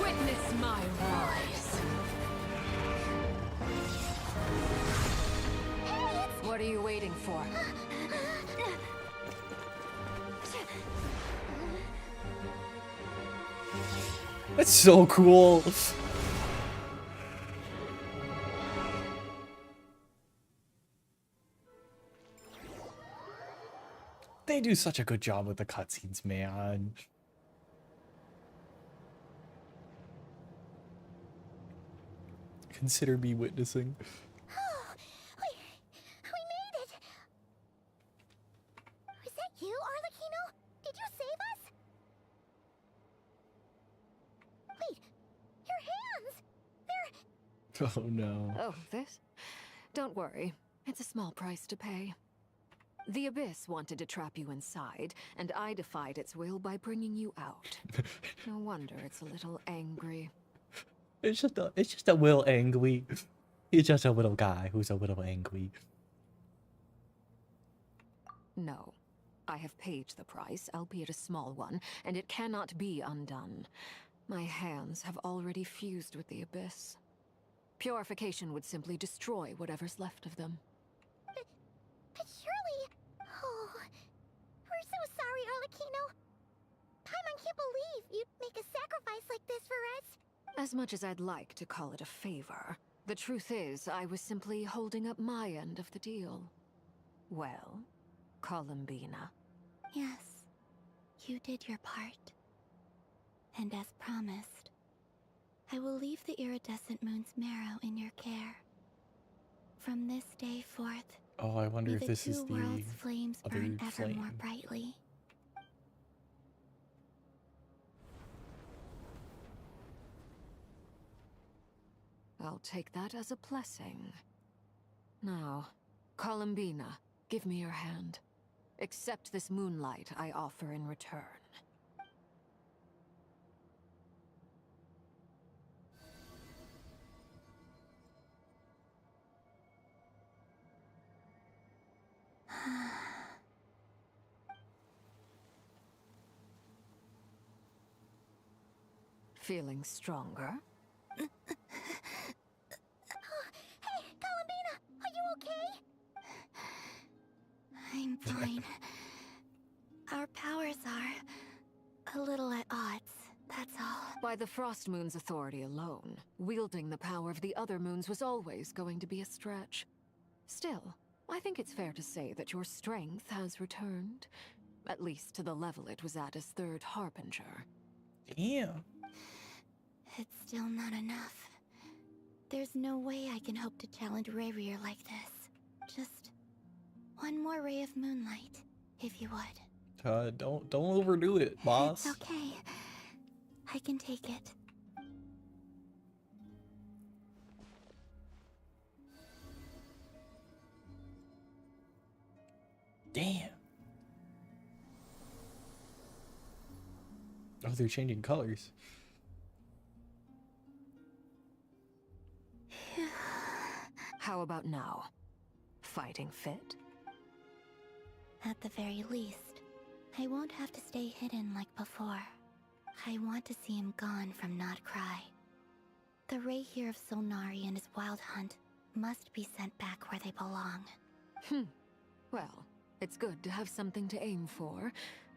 Witness my rise. Hey, it's... What are you waiting for? That's so cool. They do such a good job with the cutscenes, man. Consider me witnessing. We made it! Was that you, Arlecchino? Did you save us? Wait, your hands! They're... Oh no. Oh, this? Don't worry. It's a small price to pay. The Abyss wanted to trap you inside, and I defied its will by bringing you out. No wonder it's a little angry. It's just a little angry. He's just a little guy who's a little angry. No. I have paid the price, albeit a small one, and it cannot be undone. My hands have already fused with the Abyss. Purification would simply destroy whatever's left of them. But surely... Oh... We're so sorry, Arlecchino. Paimon can't believe you'd make a sacrifice like this for us. As much as I'd like to call it a favor, the truth is I was simply holding up my end of the deal. Well, Columbina. Yes, you did your part. And as promised, I will leave the iridescent moon's marrow in your care. From this day forth, Oh, I wonder may if the this is two the worlds' flames other burn ever more flame. brightly. I'll take that as a blessing. Now, Columbina, give me your hand. Accept this moonlight I offer in return. Feeling stronger? Hey, Columbina, are you okay? I'm fine. Our powers are a little at odds, that's all. By the Frost Moon's authority alone, wielding the power of the other moons was always going to be a stretch. Still, I think it's fair to say that your strength has returned. At least to the level it was at as Third Harbinger. Damn. It's still not enough. There's no way I can hope to challenge Rayrier like this. Just one more ray of moonlight, if you would. Don't overdo it, boss. It's okay. I can take it. Damn. Oh, they're changing colors. How about now? Fighting fit? At the very least, I won't have to stay hidden like before. I want to see him gone from Not Cry. The Rayheer of Solnari and his wild hunt must be sent back where they belong. Well, it's good to have something to aim for.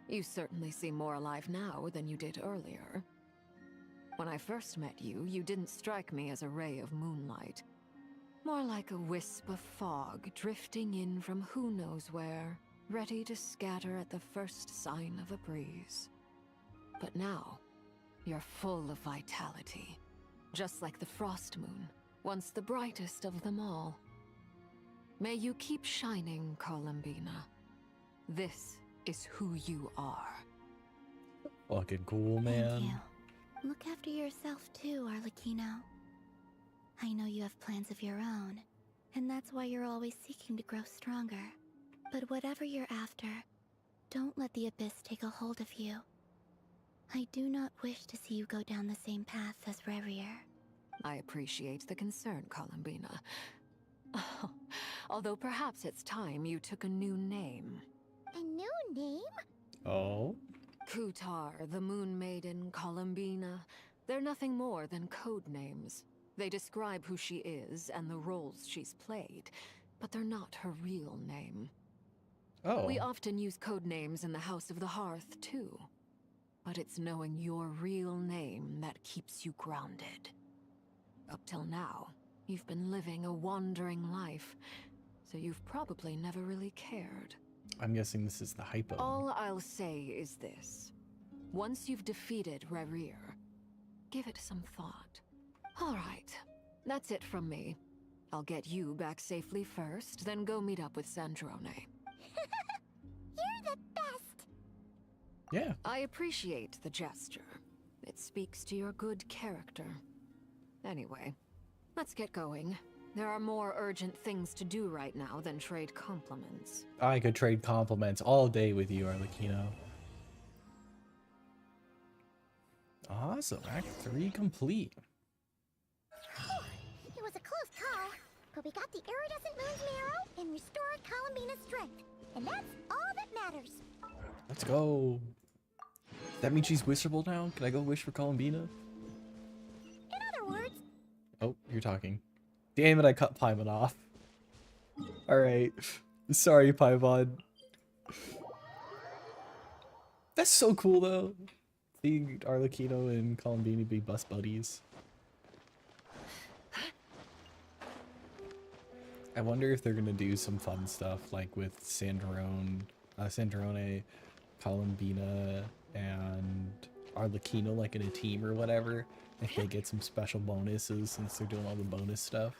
You certainly seem more alive now than you did earlier. When I first met you, you didn't strike me as a ray of moonlight. More like a wisp of fog drifting in from who knows where, ready to scatter at the first sign of a breeze. But now, you're full of vitality. Just like the Frost Moon, once the brightest of them all. May you keep shining, Columbina. This is who you are. Fucking cool, man. Thank you. Look after yourself too, Arlecchino. I know you have plans of your own, and that's why you're always seeking to grow stronger. But whatever you're after, don't let the Abyss take a hold of you. I do not wish to see you go down the same path as Rayrier. I appreciate the concern, Columbina. Although perhaps it's time you took a new name. A new name? Oh? Kutar, the Moon Maiden, Columbina. They're nothing more than code names. They describe who she is and the roles she's played, but they're not her real name. Oh. We often use code names in the House of the Hearth, too. But it's knowing your real name that keeps you grounded. Up till now, you've been living a wandering life, so you've probably never really cared. I'm guessing this is the hypo. All I'll say is this. Once you've defeated Rayrier, give it some thought. All right, that's it from me. I'll get you back safely first, then go meet up with Sandrone. You're the best! Yeah. I appreciate the gesture. It speaks to your good character. Anyway, let's get going. There are more urgent things to do right now than trade compliments. I could trade compliments all day with you, Arlecchino. Awesome. Act 3 complete. It was a close call, but we got the iridescent moon's marrow and restored Columbina's strength. And that's all that matters. Let's go. That means she's wishable now? Can I go wish for Columbina? In other words, Oh, you're talking. Damn it, I cut Paimon off. Alright. Sorry, Paimon. That's so cool, though. Seeing Arlecchino and Columbina be bus buddies. I wonder if they're gonna do some fun stuff, like with Sandrone, Columbina, and Arlecchino, like in a team or whatever. If they get some special bonuses since they're doing all the bonus stuff.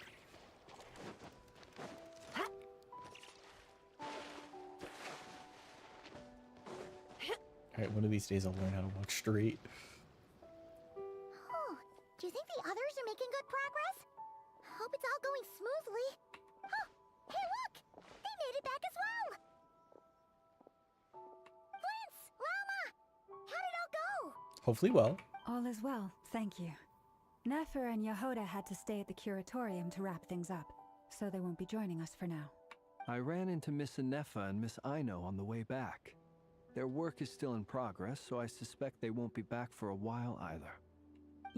Alright, one of these days I'll learn how to walk straight. oh, do you think the others are making good progress? Hope it's all going smoothly. Oh, hey look! They made it back as well! Flintz! Lama! How did it all go? Hopefully well. All is well, thank you. Nefer and Yehoda had to stay at the curatorium to wrap things up, so they won't be joining us for now. I ran into Miss Anefa and Miss Aino on the way back. Their work is still in progress, so I suspect they won't be back for a while either.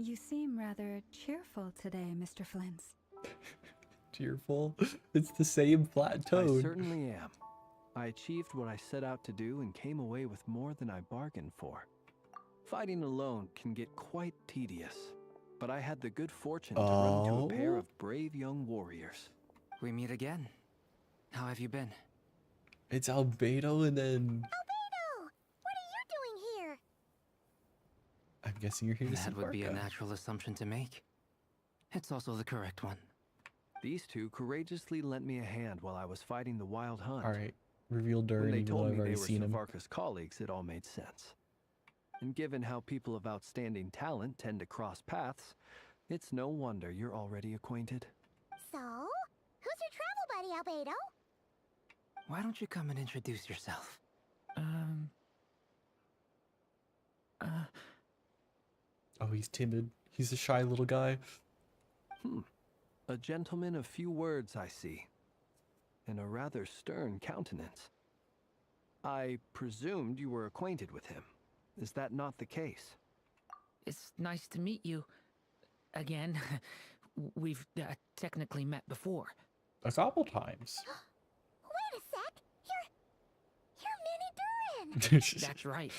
You seem rather cheerful today, Mr. Flint's. Cheerful? It's the same flat tone. I certainly am. I achieved what I set out to do and came away with more than I bargained for. Fighting alone can get quite tedious, but I had the good fortune to run into a pair of brave young warriors. We meet again. How have you been? It's Albedo and then... Albedo! What are you doing here? I'm guessing you're here to see That would be a Barca. natural assumption to make. It's also the correct one. These two courageously lent me a hand while I was fighting the Wild Hunt. Alright, reveal When Durin they even though told I've me they already were seen him. Savarka's colleagues, it all made sense. And given how people of outstanding talent tend to cross paths, it's no wonder you're already acquainted. So, who's your travel buddy, Albedo? Why don't you come and introduce yourself? Oh, he's timid. He's a shy little guy. A gentleman of few words, I see. And a rather stern countenance. I presumed you were acquainted with him. Is that not the case? It's nice to meet you. Again, we've technically met before. A couple times. Wait a sec! You're Minnie Durin! That's right.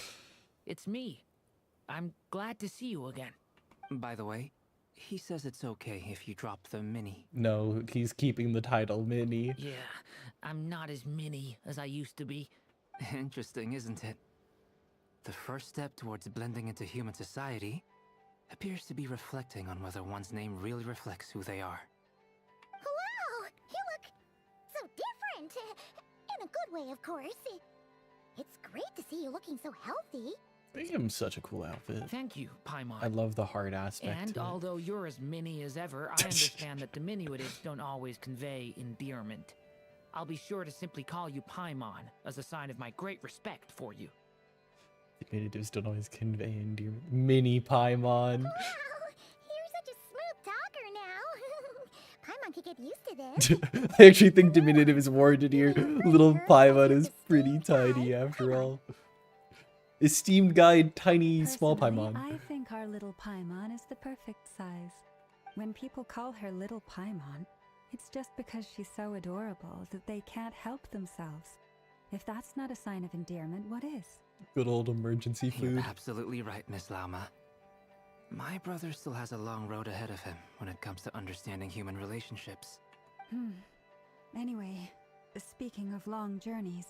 It's me. I'm glad to see you again. By the way, he says it's okay if you drop the mini. No, he's keeping the title Mini. Yeah, I'm not as mini as I used to be. Interesting, isn't it? The first step towards blending into human society appears to be reflecting on whether one's name really reflects who they are. Wow! You look so different! In a good way, of course. It's great to see you looking so healthy. Damn, such a cool outfit. Thank you, Paimon. I love the heart aspect And to it. although you're as mini as ever, I understand that diminutives don't always convey endearment. I'll be sure to simply call you Paimon as a sign of my great respect for you. Diminutives don't always convey endearment. Mini Paimon. Wow! You're such a smooth talker now. Paimon could get used to this. I actually think diminutive is warranted here. Little Paimon is pretty tiny after all. Esteemed guide, tiny, small Personally, Paimon. I think our little Paimon is the perfect size. When people call her little Paimon, it's just because she's so adorable that they can't help themselves. If that's not a sign of endearment, what is? Good old emergency You're food. absolutely right, Miss Lauma. My brother still has a long road ahead of him when it comes to understanding human relationships. Anyway, speaking of long journeys,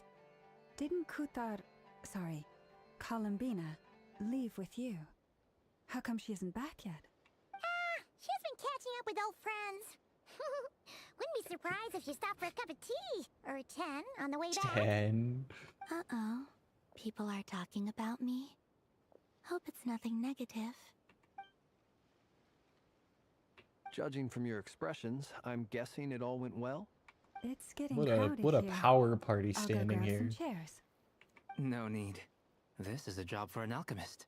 didn't Columbina leave with you? How come she isn't back yet? She's been catching up with old friends. Wouldn't be surprised if she stopped for a cup of tea. Or 10 on the way back. 10. Uh-oh. People are talking about me. Hope it's nothing negative. Judging from your expressions, I'm guessing it all went well? It's getting What crowded a here. power party I'll go standing grab here. some chairs. No need. This is a job for an alchemist.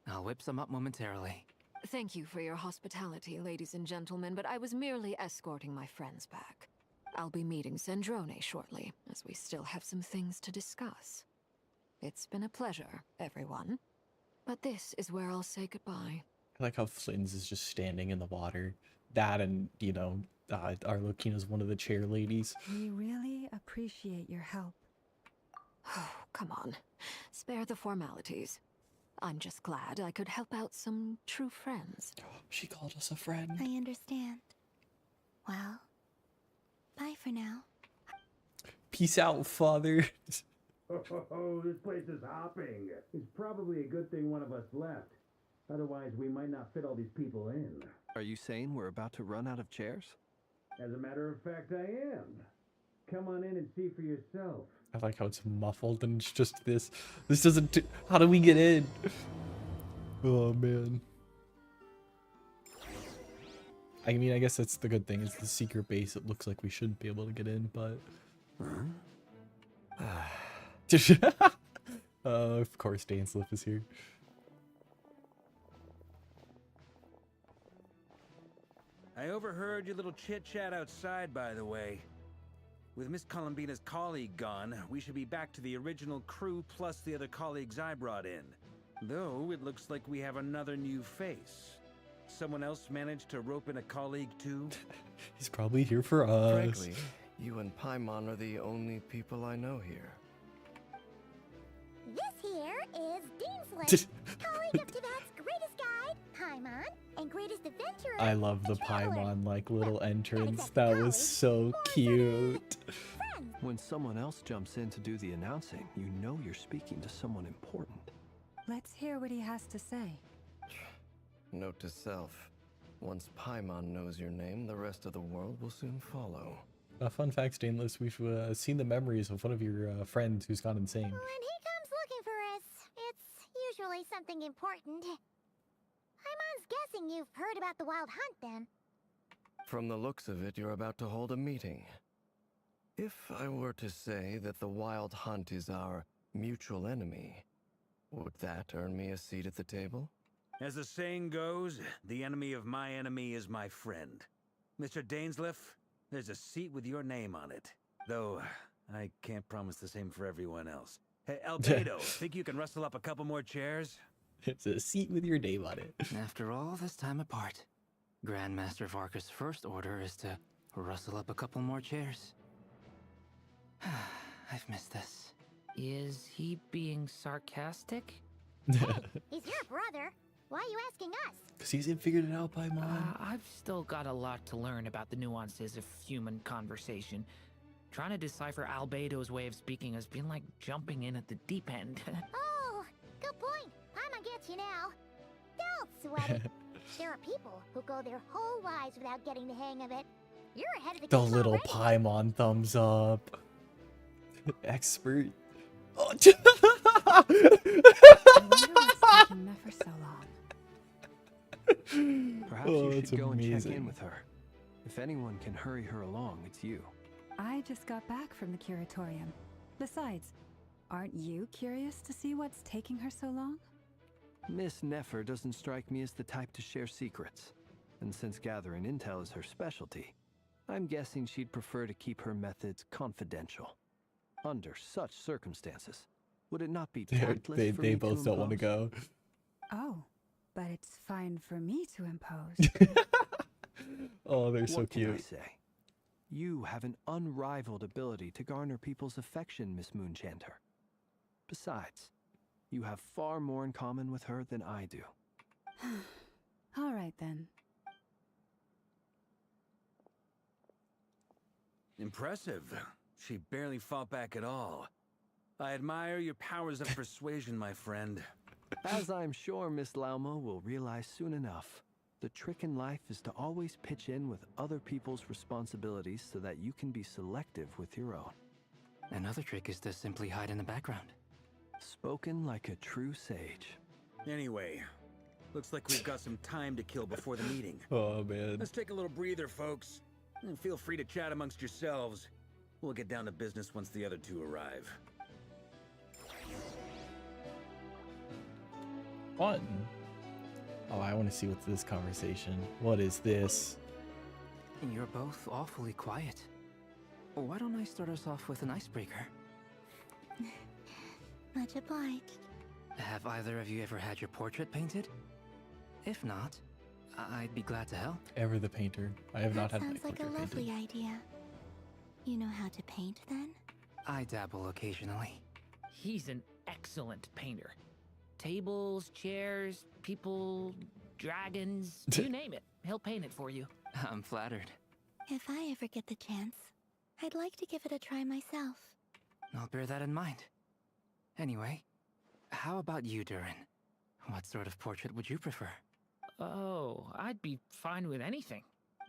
I'll whip some up momentarily. Thank you for your hospitality, ladies and gentlemen, but I was merely escorting my friends back. I'll be meeting Sandrone shortly, as we still have some things to discuss. It's been a pleasure, everyone. But this is where I'll say goodbye. I like how Flynn's is just standing in the water. That and, you know, Arlecchina's one of the chair ladies. We really appreciate your help. Oh, come on. Spare the formalities. I'm just glad I could help out some true friends. She called us a friend. I understand. Well, bye for now. Peace out, father. Oh, this place is hopping. It's probably a good thing one of us left. Otherwise, we might not fit all these people in. Are you saying we're about to run out of chairs? As a matter of fact, I am. Come on in and see for yourself. I like how it's muffled and it's just this. This doesn't. How do we get in? Oh man. I mean, I guess that's the good thing. It's the secret base. It looks like we should be able to get in, but. Of course, Dainsleif is here. I overheard your little chit-chat outside, by the way. With Miss Columbina's colleague gone, we should be back to the original crew plus the other colleagues I brought in. Though, it looks like we have another new face. Someone else managed to rope in a colleague too? He's probably here for us. Frankly, you and Paimon are the only people I know here. This here is Deansland, colleague of Teyvat's greatest guide, Paimon, and greatest adventurer. I love the Traveler. Paimon like little entrance. exact That college, was so cute. Friends. When someone else jumps in to do the announcing, you know you're speaking to someone important. Let's hear what he has to say. Note to self. Once Paimon knows your name, the rest of the world will soon follow. Fun fact, Stainless, we've seen the memories of one of your friends who's gone insane. When he comes looking for us, it's usually something important. Paimon's guessing you've heard about the Wild Hunt, then. From the looks of it, you're about to hold a meeting. If I were to say that the Wild Hunt is our mutual enemy, would that earn me a seat at the table? As the saying goes, the enemy of my enemy is my friend. Mr. Dainsleif, there's a seat with your name on it. Though, I can't promise the same for everyone else. Hey, Albedo, think you can rustle up a couple more chairs? It's a seat with your name on it. After all this time apart, Grandmaster Varka's first order is to rustle up a couple more chairs. I've missed this. Is he being sarcastic? He's your brother. Why are you asking us? Because he hasn't figured it out, Paimon. I've still got a lot to learn about the nuances of human conversation. Trying to decipher Albedo's way of speaking has been like jumping in at the deep end. Oh, good point. Paimon gets you now. Don't sweat it. There are people who go their whole lives without getting the hang of it. You're ahead of the The game little already. Paimon thumbs up. Expert. Oh, I wonder what's taking Nefer so long. Perhaps Oh, you that's should go and check amazing. in with her. If anyone can hurry her along, it's you. I just got back from the curatorium. Besides, aren't you curious to see what's taking her so long? Miss Nefer doesn't strike me as the type to share secrets. And since gathering intel is her specialty, I'm guessing she'd prefer to keep her methods confidential. Under such circumstances, would it not be tactless they for me both to don't want to impose? go. Oh, but it's fine for me to impose. Oh, they're so What can I cute. say? You have an unrivaled ability to garner people's affection, Miss Moonchanter. Besides, you have far more in common with her than I do. All right then. Impressive. She barely fought back at all. I admire your powers of persuasion, my friend. As I'm sure Miss Lauma will realize soon enough, the trick in life is to always pitch in with other people's responsibilities so that you can be selective with your own. Another trick is to simply hide in the background. Spoken like a true sage. Anyway, looks like we've got some time to kill before the meeting. Oh, man. Let's take a little breather, folks. And feel free to chat amongst yourselves. We'll get down to business once the other two arrive. Fun. Oh, I want to see what's this conversation. What is this? You're both awfully quiet. Why don't I start us off with an icebreaker? Much obliged. Have either of you ever had your portrait painted? If not, I'd be glad to help. Ever the painter. I have not That had my sounds like a portrait lovely painted. idea. You know how to paint then? I dabble occasionally. He's an excellent painter. Tables, chairs, people, dragons, you name it. He'll paint it for you. I'm flattered. If I ever get the chance, I'd like to give it a try myself. I'll bear that in mind. Anyway, how about you, Durin? What sort of portrait would you prefer? Oh, I'd be fine with anything.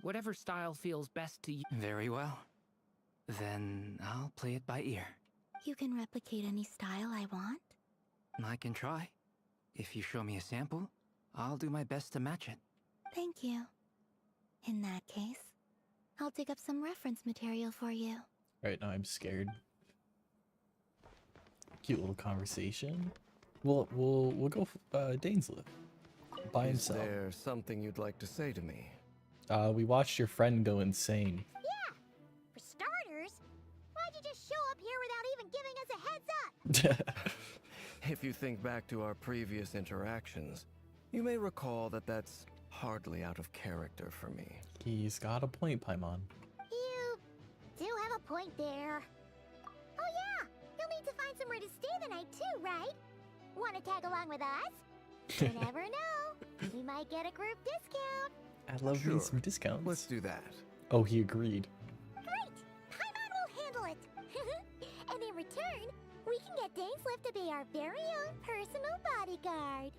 Whatever style feels best to you. Very well. Then I'll play it by ear. You can replicate any style I want? I can try. If you show me a sample, I'll do my best to match it. Thank you. In that case, I'll dig up some reference material for you. Right now I'm scared. Cute little conversation. We'll go Dainsleif by Is himself. there something you'd like to say to me? We watched your friend go insane. Yeah. For starters, why'd you just show up here without even giving us a heads up? If you think back to our previous interactions, you may recall that that's hardly out of character for me. He's got a point, Paimon. You do have a point there. Oh yeah, you'll need to find somewhere to stay the night too, right? Want to tag along with us? You never know. We might get a group discount. I love me some discounts. Let's do that. Oh, he agreed. Great! Paimon will handle it. And in return, we can get Dainslift to be our very own personal bodyguard.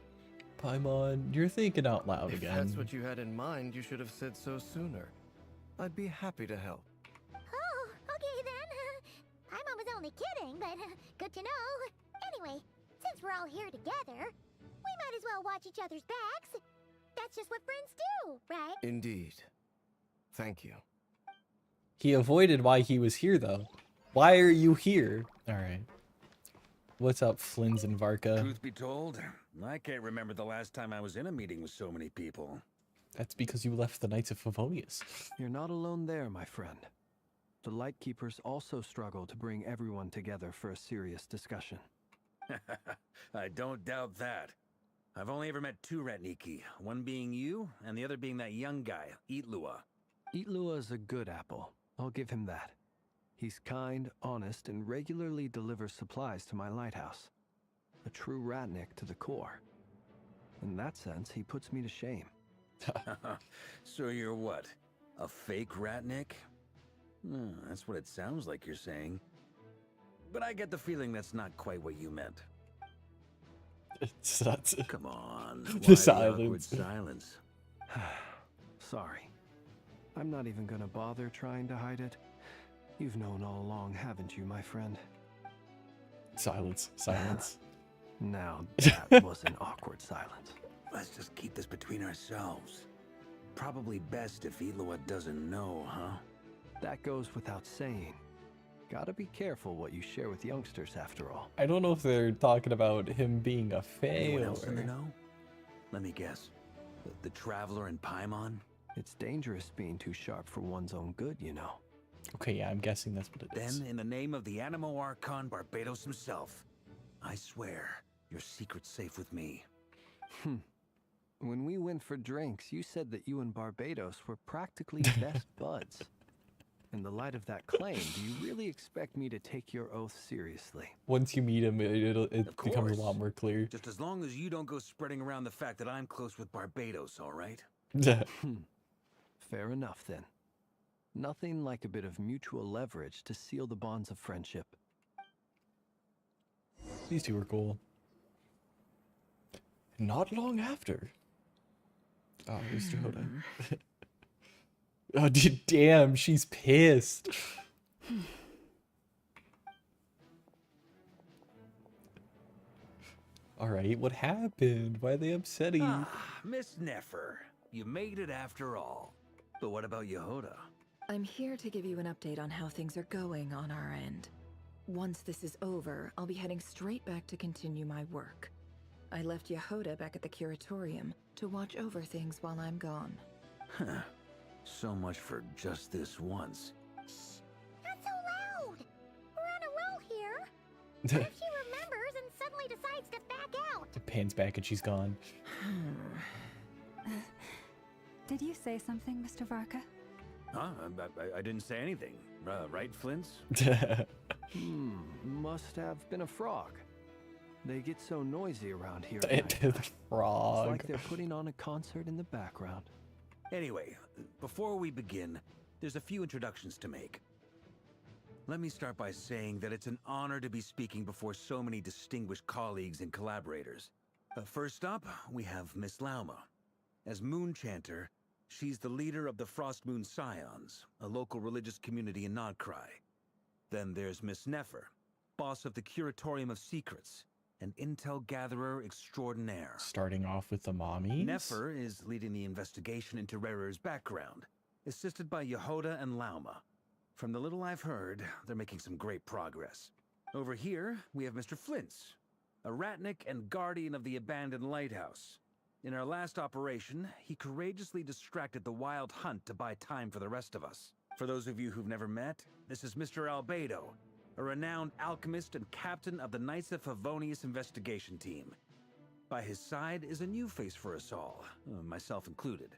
Paimon, you're thinking out loud If again. that's what you had in mind, you should have said so sooner. I'd be happy to help. Oh, okay then. Paimon was only kidding, but good to know. Anyway, since we're all here together, we might as well watch each other's backs. That's just what friends do, right? Indeed. Thank you. He avoided why he was here, though. Why are you here? All right. What's up, Flins and Varka? Truth be told, I can't remember the last time I was in a meeting with so many people. That's because you left the Knights of Favonius. You're not alone there, my friend. The Lightkeepers also struggle to bring everyone together for a serious discussion. I don't doubt that. I've only ever met two Ratniki, one being you, and the other being that young guy, Eatlua. Eatlua is a good apple. I'll give him that. He's kind, honest, and regularly delivers supplies to my lighthouse. A true Ratnik to the core. In that sense, he puts me to shame. So you're what? A fake Ratnik? That's what it sounds like you're saying. But I get the feeling that's not quite what you meant. Come on. The why silence. awkward silence. Sorry. I'm not even gonna bother trying to hide it. You've known all along, haven't you, my friend? Silence. Silence. Now that was an awkward silence. Let's just keep this between ourselves. Probably best if Eatlua doesn't know, huh? That goes without saying. Gotta be careful what you share with youngsters, after all. I don't know if they're talking about him being a fae Anyone else in the or... know? Let me guess. The Traveler and Paimon? It's dangerous being too sharp for one's own good, you know. Okay, yeah, I'm guessing that's what it is. Then, in the name of the Animo Archon Barbatos himself, I swear, your secret's safe with me. When we went for drinks, you said that you and Barbados were practically best buds. In the light of that claim, do you really expect me to take your oath seriously? Once you meet him, it Of becomes a course. lot more clear. Just as long as you don't go spreading around the fact that I'm close with Barbados, all right? Fair enough, then. Nothing like a bit of mutual leverage to seal the bonds of friendship. These two were cool. Not long after. Oh, Mr. Hoda. Oh, dude, damn, she's pissed. Alright, what happened? Why are they upsetting? Miss Nefer, you made it after all. But what about Yehoda? I'm here to give you an update on how things are going on our end. Once this is over, I'll be heading straight back to continue my work. I left Yehoda back at the Curatorium to watch over things while I'm gone. Huh. So much for just this once. Not so loud! We're on a roll here. What if she remembers and suddenly decides to back out? It pans back and she's gone. Did you say something, Mr. Varka? Huh? I didn't say anything. Right, Flints? Must have been a frog. They get so noisy around here. The frog. It's like they're putting on a concert in the background. Anyway, before we begin, there's a few introductions to make. Let me start by saying that it's an honor to be speaking before so many distinguished colleagues and collaborators. First up, we have Miss Lauma. As Moon Chanter, she's the leader of the Frost Moon Scions, a local religious community in Nodcry. Then there's Miss Nefer, boss of the Curatorium of Secrets, an intel gatherer extraordinaire. Starting off with the mommies? Nefer is leading the investigation into Rerer's background, assisted by Yehoda and Lauma. From the little I've heard, they're making some great progress. Over here, we have Mr. Flintz, a Ratnik and guardian of the abandoned lighthouse. In our last operation, he courageously distracted the Wild Hunt to buy time for the rest of us. For those of you who've never met, this is Mr. Albedo, a renowned alchemist and captain of the Knights of Favonius investigation team. By his side is a new face for us all, myself included.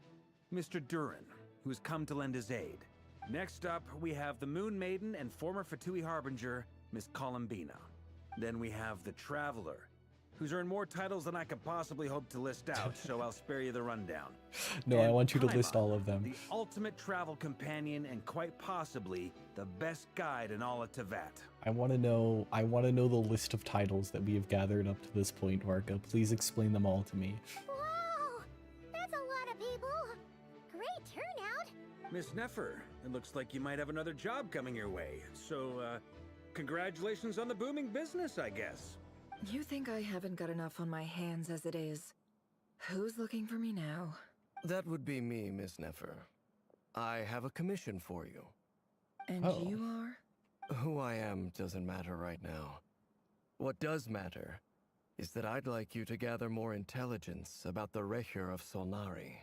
Mr. Durin, who's come to lend his aid. Next up, we have the Moon Maiden and former Fatui Harbinger, Miss Columbina. Then we have the Traveler, who's earned more titles than I could possibly hope to list out, so I'll spare you the rundown. No, I And want you to list Paimon, all of them. the ultimate travel companion and quite possibly the best guide in all of Teyvat. I want to know the list of titles that we have gathered up to this point, Varka. Please explain them all to me. Whoa! That's a lot of people. Great turnout. Miss Neffer, it looks like you might have another job coming your way. So, congratulations on the booming business, I guess. You think I haven't got enough on my hands as it is? Who's looking for me now? That would be me, Miss Neffer. I have a commission for you. And Oh. you are? Who I am doesn't matter right now. What does matter is that I'd like you to gather more intelligence about the Recher of Solnari.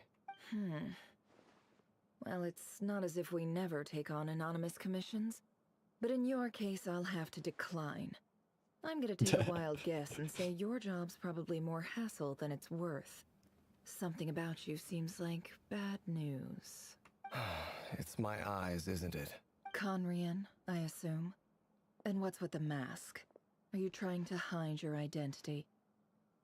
Well, it's not as if we never take on anonymous commissions. But in your case, I'll have to decline. I'm gonna take a wild guess and say your job's probably more hassle than it's worth. Something about you seems like bad news. It's my eyes, isn't it? Conrian, I assume. And what's with the mask? Are you trying to hide your identity?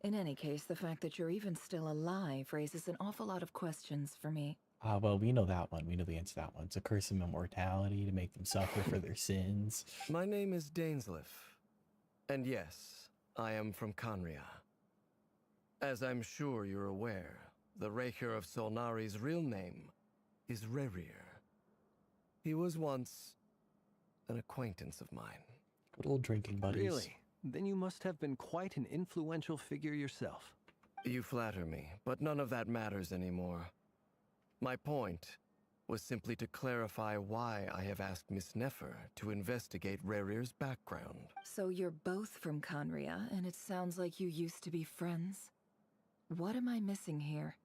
In any case, the fact that you're even still alive raises an awful lot of questions for me. Well, we know that one. We know the answer to that one. It's a curse of immortality to make them suffer for their sins. My name is Dainsleif. And yes, I am from Conria. As I'm sure you're aware, the Recher of Solnari's real name is Rerir. He was once an acquaintance of mine. Good old drinking buddies. Really? Then you must have been quite an influential figure yourself. You flatter me, but none of that matters anymore. My point was simply to clarify why I have asked Miss Neffer to investigate Rerir's background. So you're both from Conria, and it sounds like you used to be friends? What am I missing here?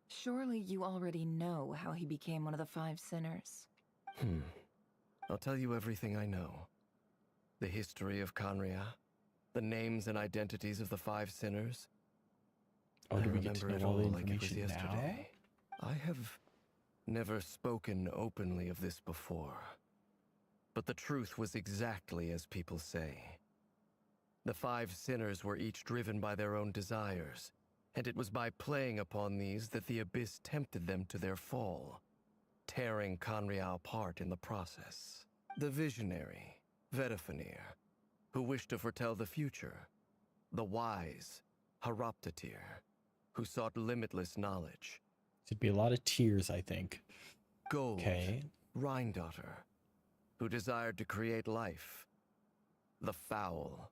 Surely you already know how he became one of the Five Sinners. I'll tell you everything I know. The history of Conria, the names and identities of the Five Sinners. Oh, I do we get to remember know all the it all like it was information now? yesterday. I have never spoken openly of this before. But the truth was exactly as people say. The Five Sinners were each driven by their own desires, and it was by playing upon these that the Abyss tempted them to their fall, tearing Conria apart in the process. The visionary, Vedifenir, who wished to foretell the future. The wise, Haroptatir, who sought limitless knowledge. There'd be a lot of tears, I think. Gold, Okay. Rheindotter, who desired to create life. The foul,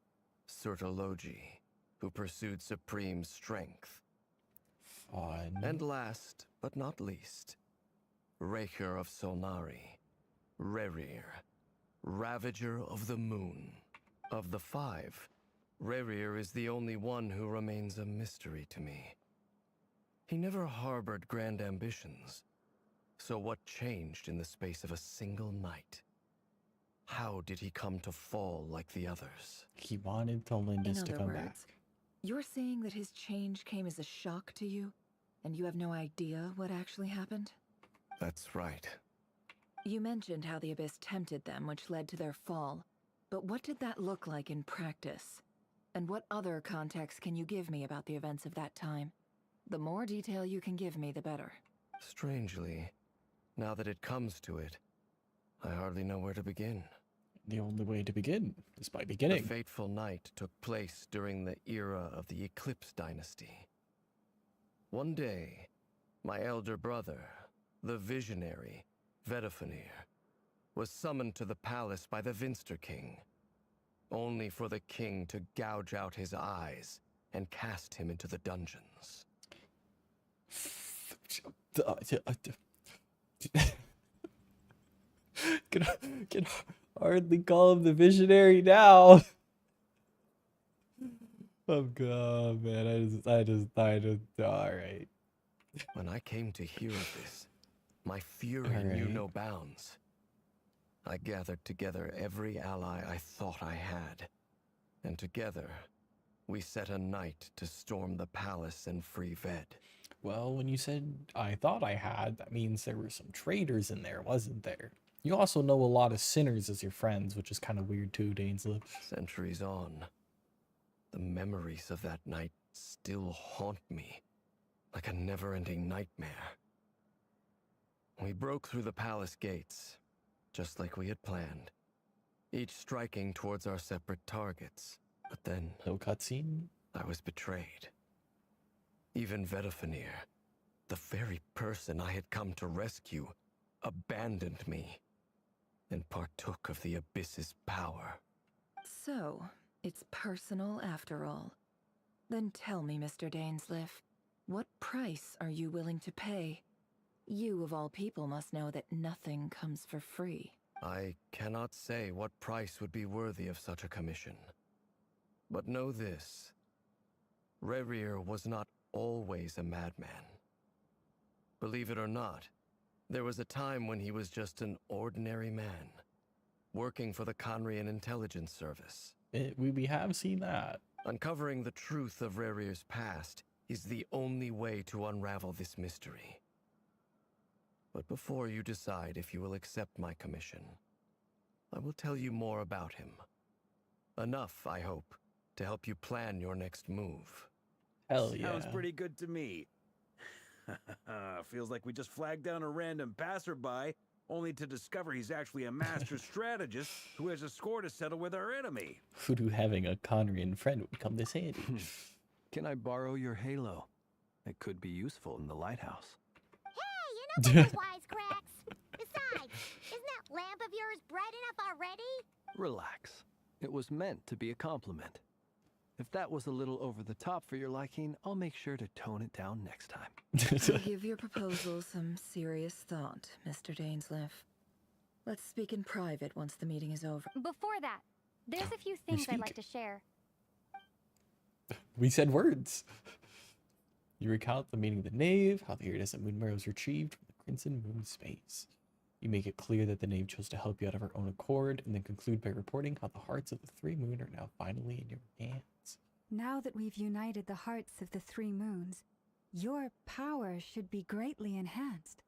Surtologi, who pursued supreme strength. Fun. And last, but not least, Recher of Solnari, Rerir, Ravager of the Moon. Of the five, Rerir is the only one who remains a mystery to me. He never harbored grand ambitions. So what changed in the space of a single night? How did he come to fall like the others? He wanted Tolindus In to other come words, back. you're saying that his change came as a shock to you, and you have no idea what actually happened? That's right. You mentioned how the Abyss tempted them, which led to their fall. But what did that look like in practice? And what other context can you give me about the events of that time? The more detail you can give me, the better. Strangely, now that it comes to it, I hardly know where to begin. The only way to begin is by beginning. The fateful night took place during the era of the Eclipse Dynasty. One day, my elder brother, the visionary, Vedifenir, was summoned to the palace by the Vinster King, only for the king to gouge out his eyes and cast him into the dungeons. Can hardly call him the visionary now. Oh god, man, I just all right. When I came to hear of this, my fury All knew right. no bounds. I gathered together every ally I thought I had, and together We set a knight to storm the palace and free Ved. Well, when you said I thought I had, that means there were some traitors in there, wasn't there? You also know a lot of sinners as your friends, which is kind of weird too, Dainsleif. Centuries on, the memories of that night still haunt me like a never-ending nightmare. We broke through the palace gates, just like we had planned, each striking towards our separate targets. But then... No cutscene? I was betrayed. Even Vedifenir, the very person I had come to rescue, abandoned me and partook of the Abyss's power. So, it's personal after all. Then tell me, Mr. Dainsleif, what price are you willing to pay? You, of all people, must know that nothing comes for free. I cannot say what price would be worthy of such a commission. But know this. Rerir was not always a madman. Believe it or not, there was a time when he was just an ordinary man, working for the Conrian Intelligence Service. We have seen that. Uncovering the truth of Rerir's past is the only way to unravel this mystery. But before you decide if you will accept my commission, I will tell you more about him. Enough, I hope, to help you plan your next move. Hell yeah. Sounds pretty good to me. Feels like we just flagged down a random passerby, only to discover he's actually a master strategist who has a score to settle with our enemy. Who knew having a Conrian friend would come this handy? Can I borrow your halo? It could be useful in the lighthouse. Hey, you know those wisecracks. Besides, isn't that lamp of yours bright enough already? Relax. It was meant to be a compliment. If that was a little over the top for your liking, I'll make sure to tone it down next time. I'll give your proposal some serious thought, Mr. Dainsleif. Let's speak in private once the meeting is over. Before that, there's a few things I'd like to share. We said words. You recount the meaning of the Knave, how the iridescent moon mirror was retrieved from the Crimson Moon space. You make it clear that the Knave chose to help you out of her own accord, and then conclude by reporting how the hearts of the Three Moon are now finally in your hands. Now that we've united the hearts of the Three Moons, your power should be greatly enhanced.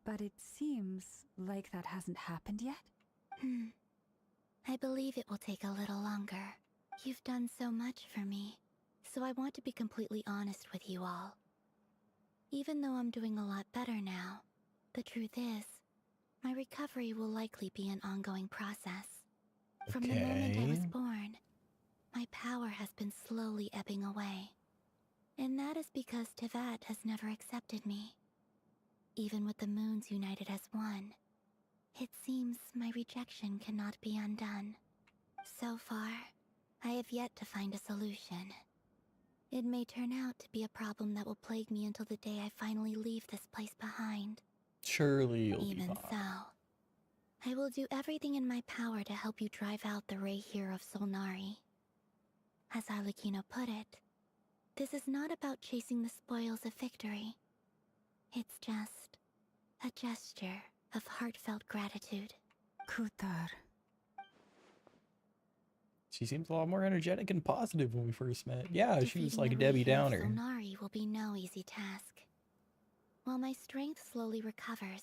But it seems like that hasn't happened yet. I believe it will take a little longer. You've done so much for me, so I want to be completely honest with you all. Even though I'm doing a lot better now, the truth is, my recovery will likely be an ongoing process. From the moment I was born, my power has been slowly ebbing away. And that is because Teyvat has never accepted me. Even with the moons united as one, it seems my rejection cannot be undone. So far, I have yet to find a solution. It may turn out to be a problem that will plague me until the day I finally leave this place behind. Surely you'll Even be fine. so, I will do everything in my power to help you drive out the Rerir of Solnari. As Arlecchino put it, this is not about chasing the spoils of victory. It's just a gesture of heartfelt gratitude. Kutar. She seems a lot more energetic and positive when we first met. Yeah, she was Defeating like a the Debbie Rerir of Downer. Solnari will be no easy task. While my strength slowly recovers,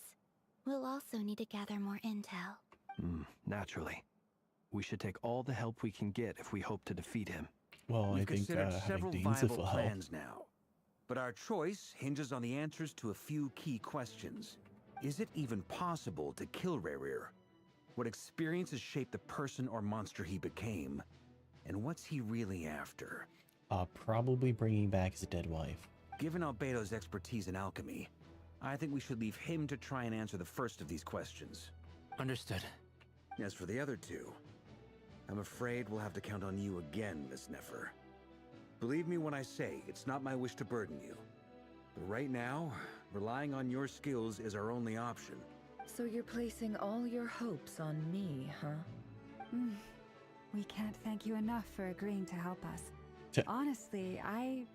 we'll also need to gather more intel. Naturally. We should take all the help we can get if we hope to defeat him. Well, We've I think considered several having viable Dainsleif will help. plans now, but our choice hinges on the answers to a few key questions. Is it even possible to kill Rerir? What experiences shaped the person or monster he became? And what's he really after? Probably bringing back his dead wife. Given Albedo's expertise in alchemy, I think we should leave him to try and answer the first of these questions. Understood. As for the other two, I'm afraid we'll have to count on you again, Miss Nefer. Believe me when I say it's not my wish to burden you. But right now, relying on your skills is our only option. So you're placing all your hopes on me, huh? We can't thank you enough for agreeing to help us. Honestly, I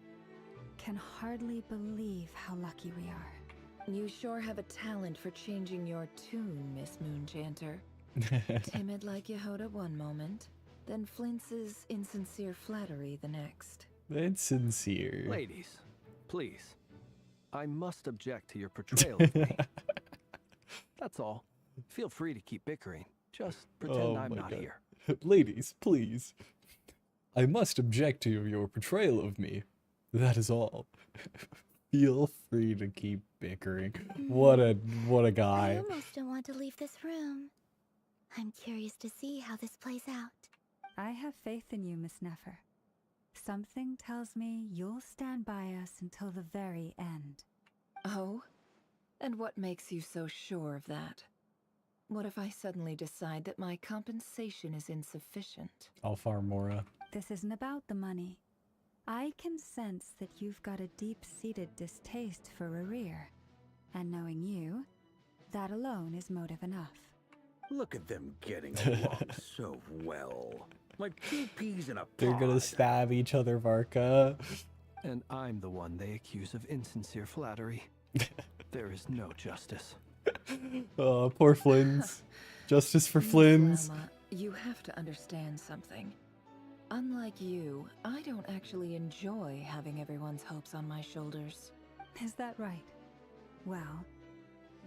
can hardly believe how lucky we are. You sure have a talent for changing your tune, Miss Moonchanter. Timid like Yehoda one moment, then Flintz's insincere flattery the next. That's sincere. Ladies, please. I must object to your portrayal of me. That's all. Feel free to keep bickering. Just pretend I'm not here. Ladies, please. I must object to your portrayal of me. That is all. Feel free to keep bickering. What a I guy. almost don't want to leave this room. I'm curious to see how this plays out. I have faith in you, Miss Nefer. Something tells me you'll stand by us until the very end. Oh? And what makes you so sure of that? What if I suddenly decide that my compensation is insufficient? Alfar Mora. This isn't about the money. I can sense that you've got a deep-seated distaste for Rerir. And knowing you, that alone is motive enough. Look at them getting along so well. Like 2 peas in a pod. They're gonna stab each other, Varka. And I'm the one they accuse of insincere flattery. There is no justice. Oh, poor Flins. Justice for Flins. Llama, you have to understand something. Unlike you, I don't actually enjoy having everyone's hopes on my shoulders. Is that right? Well,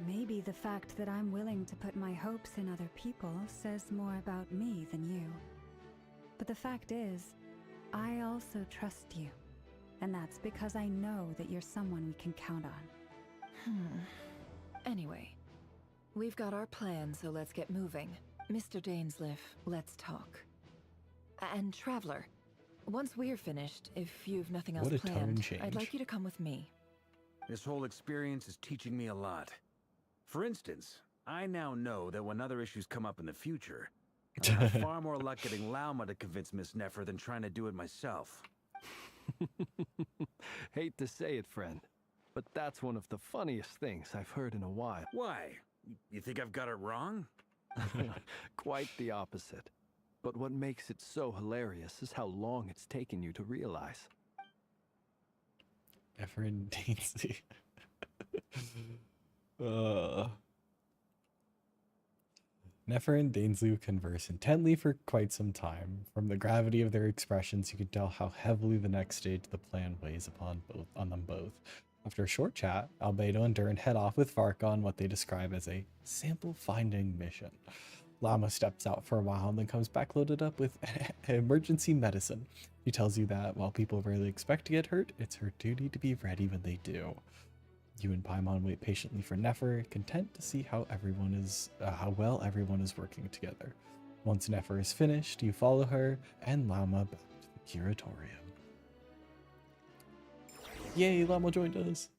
maybe the fact that I'm willing to put my hopes in other people says more about me than you. But the fact is, I also trust you. And that's because I know that you're someone we can count on. Anyway, we've got our plan, so let's get moving. Mr. Dainsleif, let's talk. And Traveler, once we're finished, if you've nothing else What a tone planned, change. I'd like you to come with me. This whole experience is teaching me a lot. For instance, I now know that when other issues come up in the future, I'll have far more luck getting Lauma to convince Miss Nefer than trying to do it myself. Hate to say it, friend, but that's one of the funniest things I've heard in a while. Why? You think I've got it wrong? Quite the opposite. But what makes it so hilarious is how long it's taken you to realize. Nefer and Dainsley. Nefer and Dainsley converse intently for quite some time. From the gravity of their expressions, you can tell how heavily the next stage of the plan weighs on them both. After a short chat, Albedo and Durin head off with Varka on what they describe as a sample-finding mission. Llama steps out for a while and then comes back loaded up with emergency medicine. He tells you that while people rarely expect to get hurt, it's her duty to be ready when they do. You and Paimon wait patiently for Nefer, content to see how well everyone is working together. Once Nefer is finished, you follow her and Llama back to the Curatorium. Yay, Llama joined us!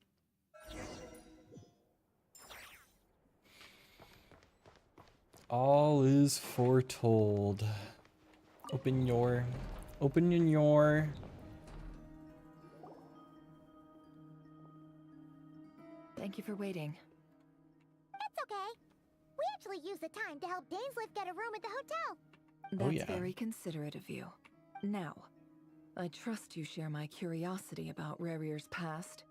All is foretold. Open your... Thank you for waiting. That's okay. We actually used the time to help Dainsleif get a room at the hotel. That's yeah. very considerate of you. Now, I trust you share my curiosity about Rerir's past,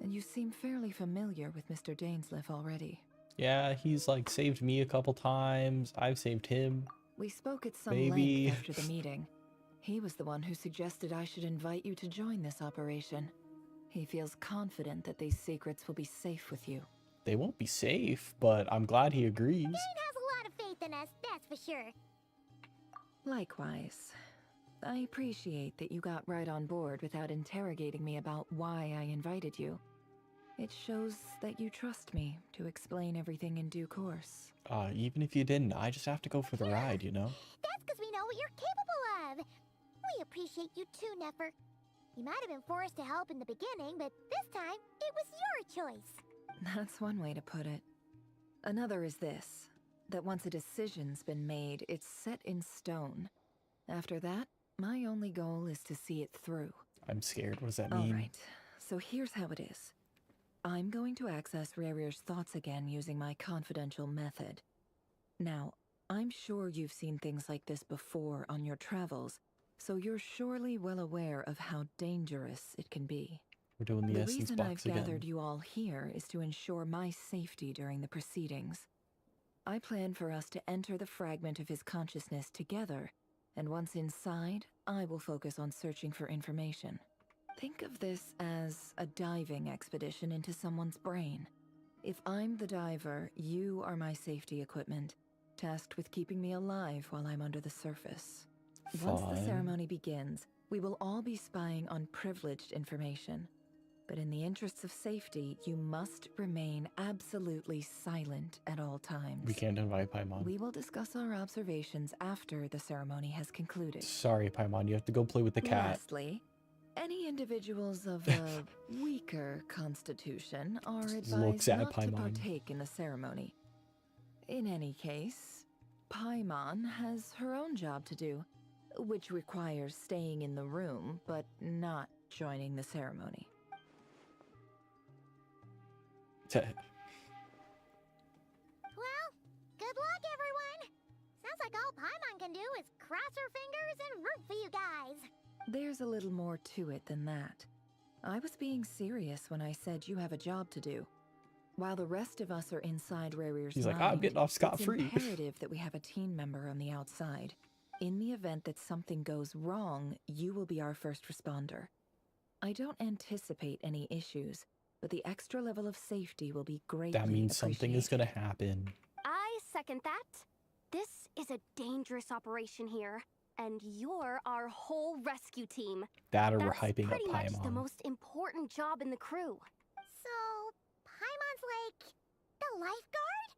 and you seem fairly familiar with Mr. Dainsleif already. Yeah, he's like saved me a couple times. I've saved him. We spoke at some Maybe. length after the meeting. He was the one who suggested I should invite you to join this operation. He feels confident that these secrets will be safe with you. They won't be safe, but I'm glad he agrees. Dane has a lot of faith in us, that's for sure. Likewise. I appreciate that you got right on board without interrogating me about why I invited you. It shows that you trust me to explain everything in due course. Even if you didn't, I just have to go for the ride, you know? That's because we know what you're capable of. We appreciate you too, Nefer. You might have been forced to help in the beginning, but this time, it was your choice. That's one way to put it. Another is this, that once a decision's been made, it's set in stone. After that, my only goal is to see it through. I'm scared. What does that mean? Alright, so here's how it is. I'm going to access Rerir's thoughts again using my confidential method. Now, I'm sure you've seen things like this before on your travels, so you're surely well aware of how dangerous it can be. We're doing the essence reason box I've again. gathered you all here is to ensure my safety during the proceedings. I plan for us to enter the fragment of his consciousness together and once inside, I will focus on searching for information. Think of this as a diving expedition into someone's brain. If I'm the diver, you are my safety equipment, tasked with keeping me alive while I'm under the surface. Once the Fine. ceremony begins, we will all be spying on privileged information. But in the interests of safety, you must remain absolutely silent at all times. We can't invite Paimon. We will discuss our observations after the ceremony has concluded. Sorry, Paimon, you have to go play with the cat. Lastly, any individuals of a weaker constitution are Looks advised at not to Paimon. partake in the ceremony. In any case, Paimon has her own job to do, which requires staying in the room, but not joining the ceremony. Well, good luck, everyone. Sounds like all Paimon can do is cross her fingers and root for you guys. There's a little more to it than that. I was being serious when I said you have a job to do. While the rest of us are inside Rarir's He's like, mind, I'm getting off scot-free. It's imperative that we have a team member on the outside. In the event that something goes wrong, you will be our first responder. I don't anticipate any issues, but the extra level of safety will be greatly That means something is appreciated. gonna happen. I second that. This is a dangerous operation here, and you're our whole rescue team. That or we're That's hyping up pretty much the Paimon. most important job in the crew. So, Paimon's like the lifeguard?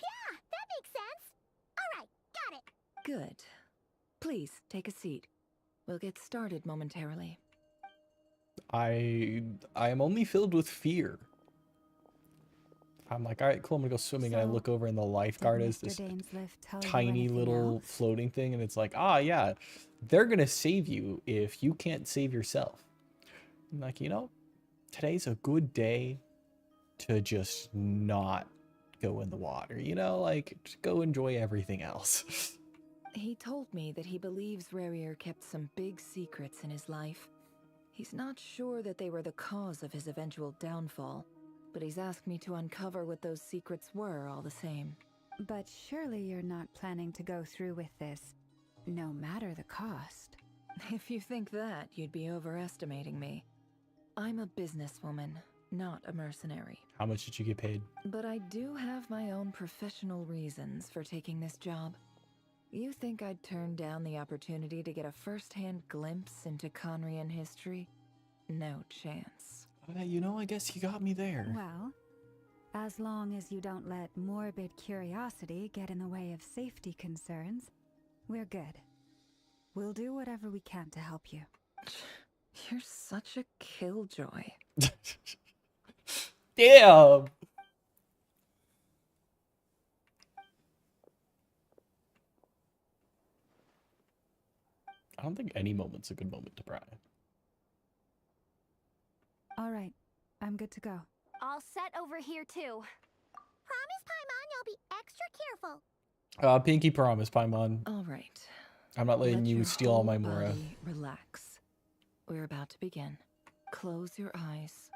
Yeah, that makes sense. All right, got it. Good. Please, take a seat. We'll get started momentarily. I am only filled with fear. I'm like, all right, cool, I'm gonna go swimming, and I So, look over, and the lifeguard is Mr. this Dainsliff tell you tiny anything little else? floating thing, and it's like, ah, yeah, they're gonna save you if you can't save yourself. I'm like, you know, today's a good day to just not go in the water, you know, like, just go enjoy everything else. He told me that he believes Rarir kept some big secrets in his life. He's not sure that they were the cause of his eventual downfall, but he's asked me to uncover what those secrets were all the same. But surely you're not planning to go through with this, no matter the cost. If you think that, you'd be overestimating me. I'm a businesswoman, not a mercenary. How much did you get paid? But I do have my own professional reasons for taking this job. You think I'd turn down the opportunity to get a first-hand glimpse into Conrian history? No chance. You know, I guess you got me there. Well, as long as you don't let morbid curiosity get in the way of safety concerns, we're good. We'll do whatever we can to help you. You're such a killjoy. Damn! I don't think any moment's a good moment to pry. All right, I'm good to go. All set over here, too. Promise, Paimon, you'll be extra careful. Pinky promise, Paimon. All right. I'm not letting Let you your steal all my whole Mora. body relax. We're about to begin. Close your eyes.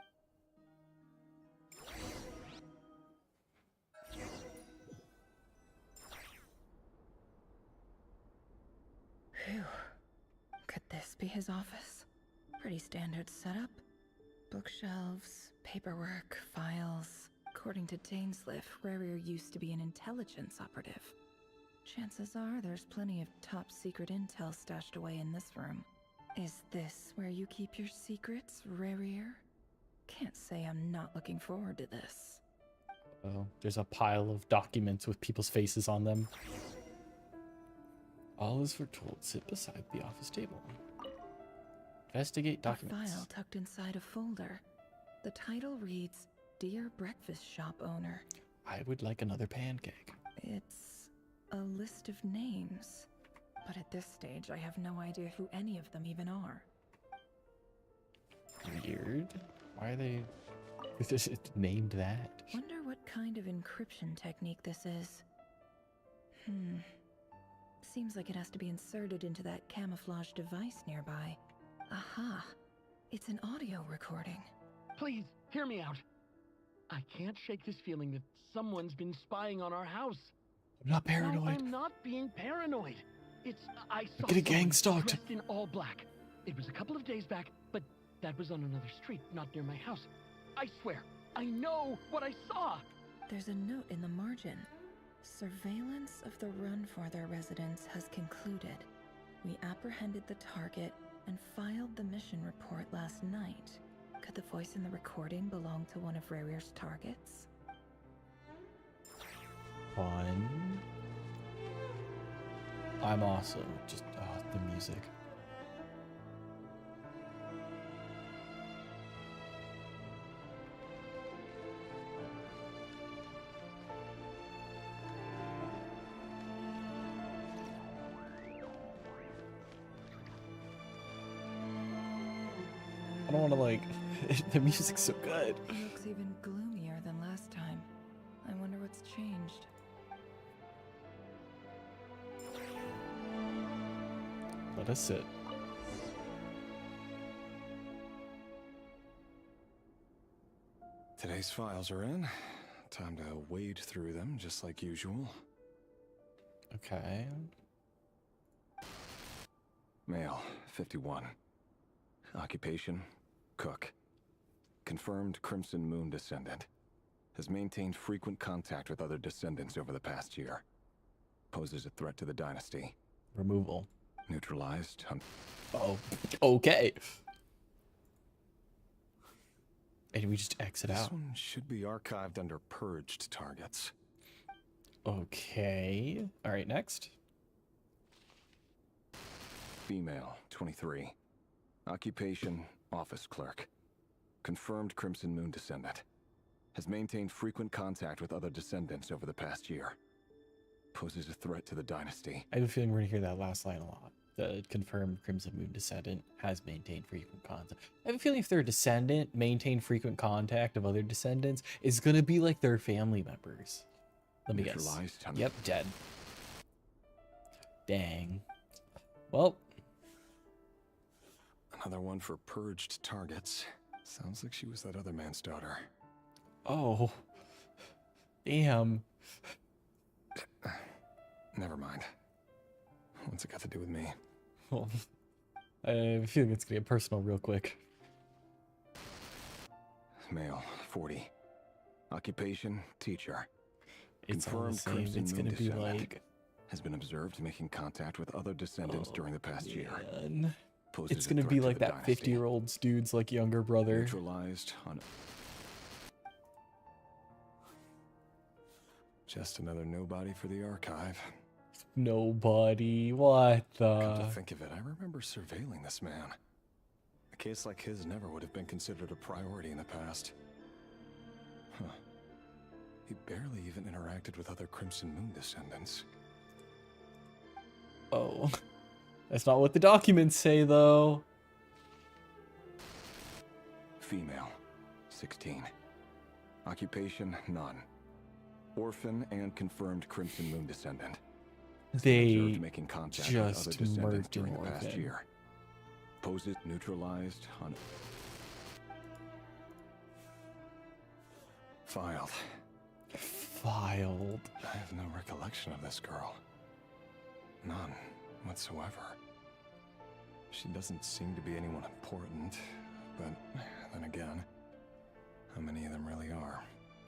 Phew. Could this be his office? Pretty standard setup. Bookshelves, paperwork, files. According to Dainsliff, Rarir used to be an intelligence operative. Chances are there's plenty of top secret intel stashed away in this room. Is this where you keep your secrets, Rarir? Can't say I'm not looking forward to this. Oh, there's a pile of documents with people's faces on them. All is foretold. Sit beside the office table. Investigate documents. A file tucked inside a folder. The title reads, Dear Breakfast Shop Owner. I would like another pancake. It's a list of names. But at this stage, I have no idea who any of them even are. Weird. Why are they named that? Wonder what kind of encryption technique this is. Seems like it has to be inserted into that camouflage device nearby. Aha! It's an audio recording. Please, hear me out. I can't shake this feeling that someone's been spying on our house. I'm not paranoid. No, I'm not being paranoid. I saw getting gang someone stalked. dressed in all black. It was a couple of days back, but that was on another street, not near my house. I swear, I know what I saw. There's a note in the margin. Surveillance of the run for their residence has concluded. We apprehended the target and filed the mission report last night. Could the voice in the recording belong to one of Rarir's targets? Fun. I'm also just the music. I don't want to like. The music's so good. It looks even gloomier than last time. I wonder what's changed. Let us sit. Today's files are in. Time to wade through them just like usual. Okay. Male, 51. Occupation, cook. Confirmed Crimson Moon descendant. Has maintained frequent contact with other descendants over the past year. Poses a threat to the dynasty. Removal. Neutralized. Oh, okay. And we just exit This out. one should be archived under purged targets. Okay. All right, next. Female, 23. Occupation, office clerk. Confirmed Crimson Moon descendant. Has maintained frequent contact with other descendants over the past year. Poses a threat to the dynasty. I have a feeling we're gonna hear that last line a lot. The confirmed Crimson Moon descendant has maintained frequent contact. I have a feeling if they're a descendant, maintain frequent contact of other descendants, is gonna be like their family members. Let me guess. Neutralized. Yep, dead. Dang. Well. Another one for purged targets. Sounds like she was that other man's daughter. Oh. Damn. Never mind. What's it got to do with me? Well, I have a feeling it's gonna get personal real quick. Male, 40. Occupation, teacher. It's all the Confirmed same. Crimson It's Moon gonna be descendant. like. Has been observed making contact with other descendants during the past year. Man. Poses It's a gonna threat be to like the that dynasty. 50-year-old dude's like younger brother. Neutralized on. Just another nobody for the archive. Nobody. What Come to the? think of it, I remember surveilling this man. A case like his never would have been considered a priority in the past. Huh. He barely even interacted with other Crimson Moon descendants. Oh. That's not what the documents say, though. Female, 16. Occupation, none. Orphan and confirmed Crimson Moon descendant. Has been They observed making contact with other just descendants murked during an the past orphan. year. Poses neutralized on. Filed. Filed. I have no recollection of this girl. None whatsoever. She doesn't seem to be anyone important, but then again, how many of them really are?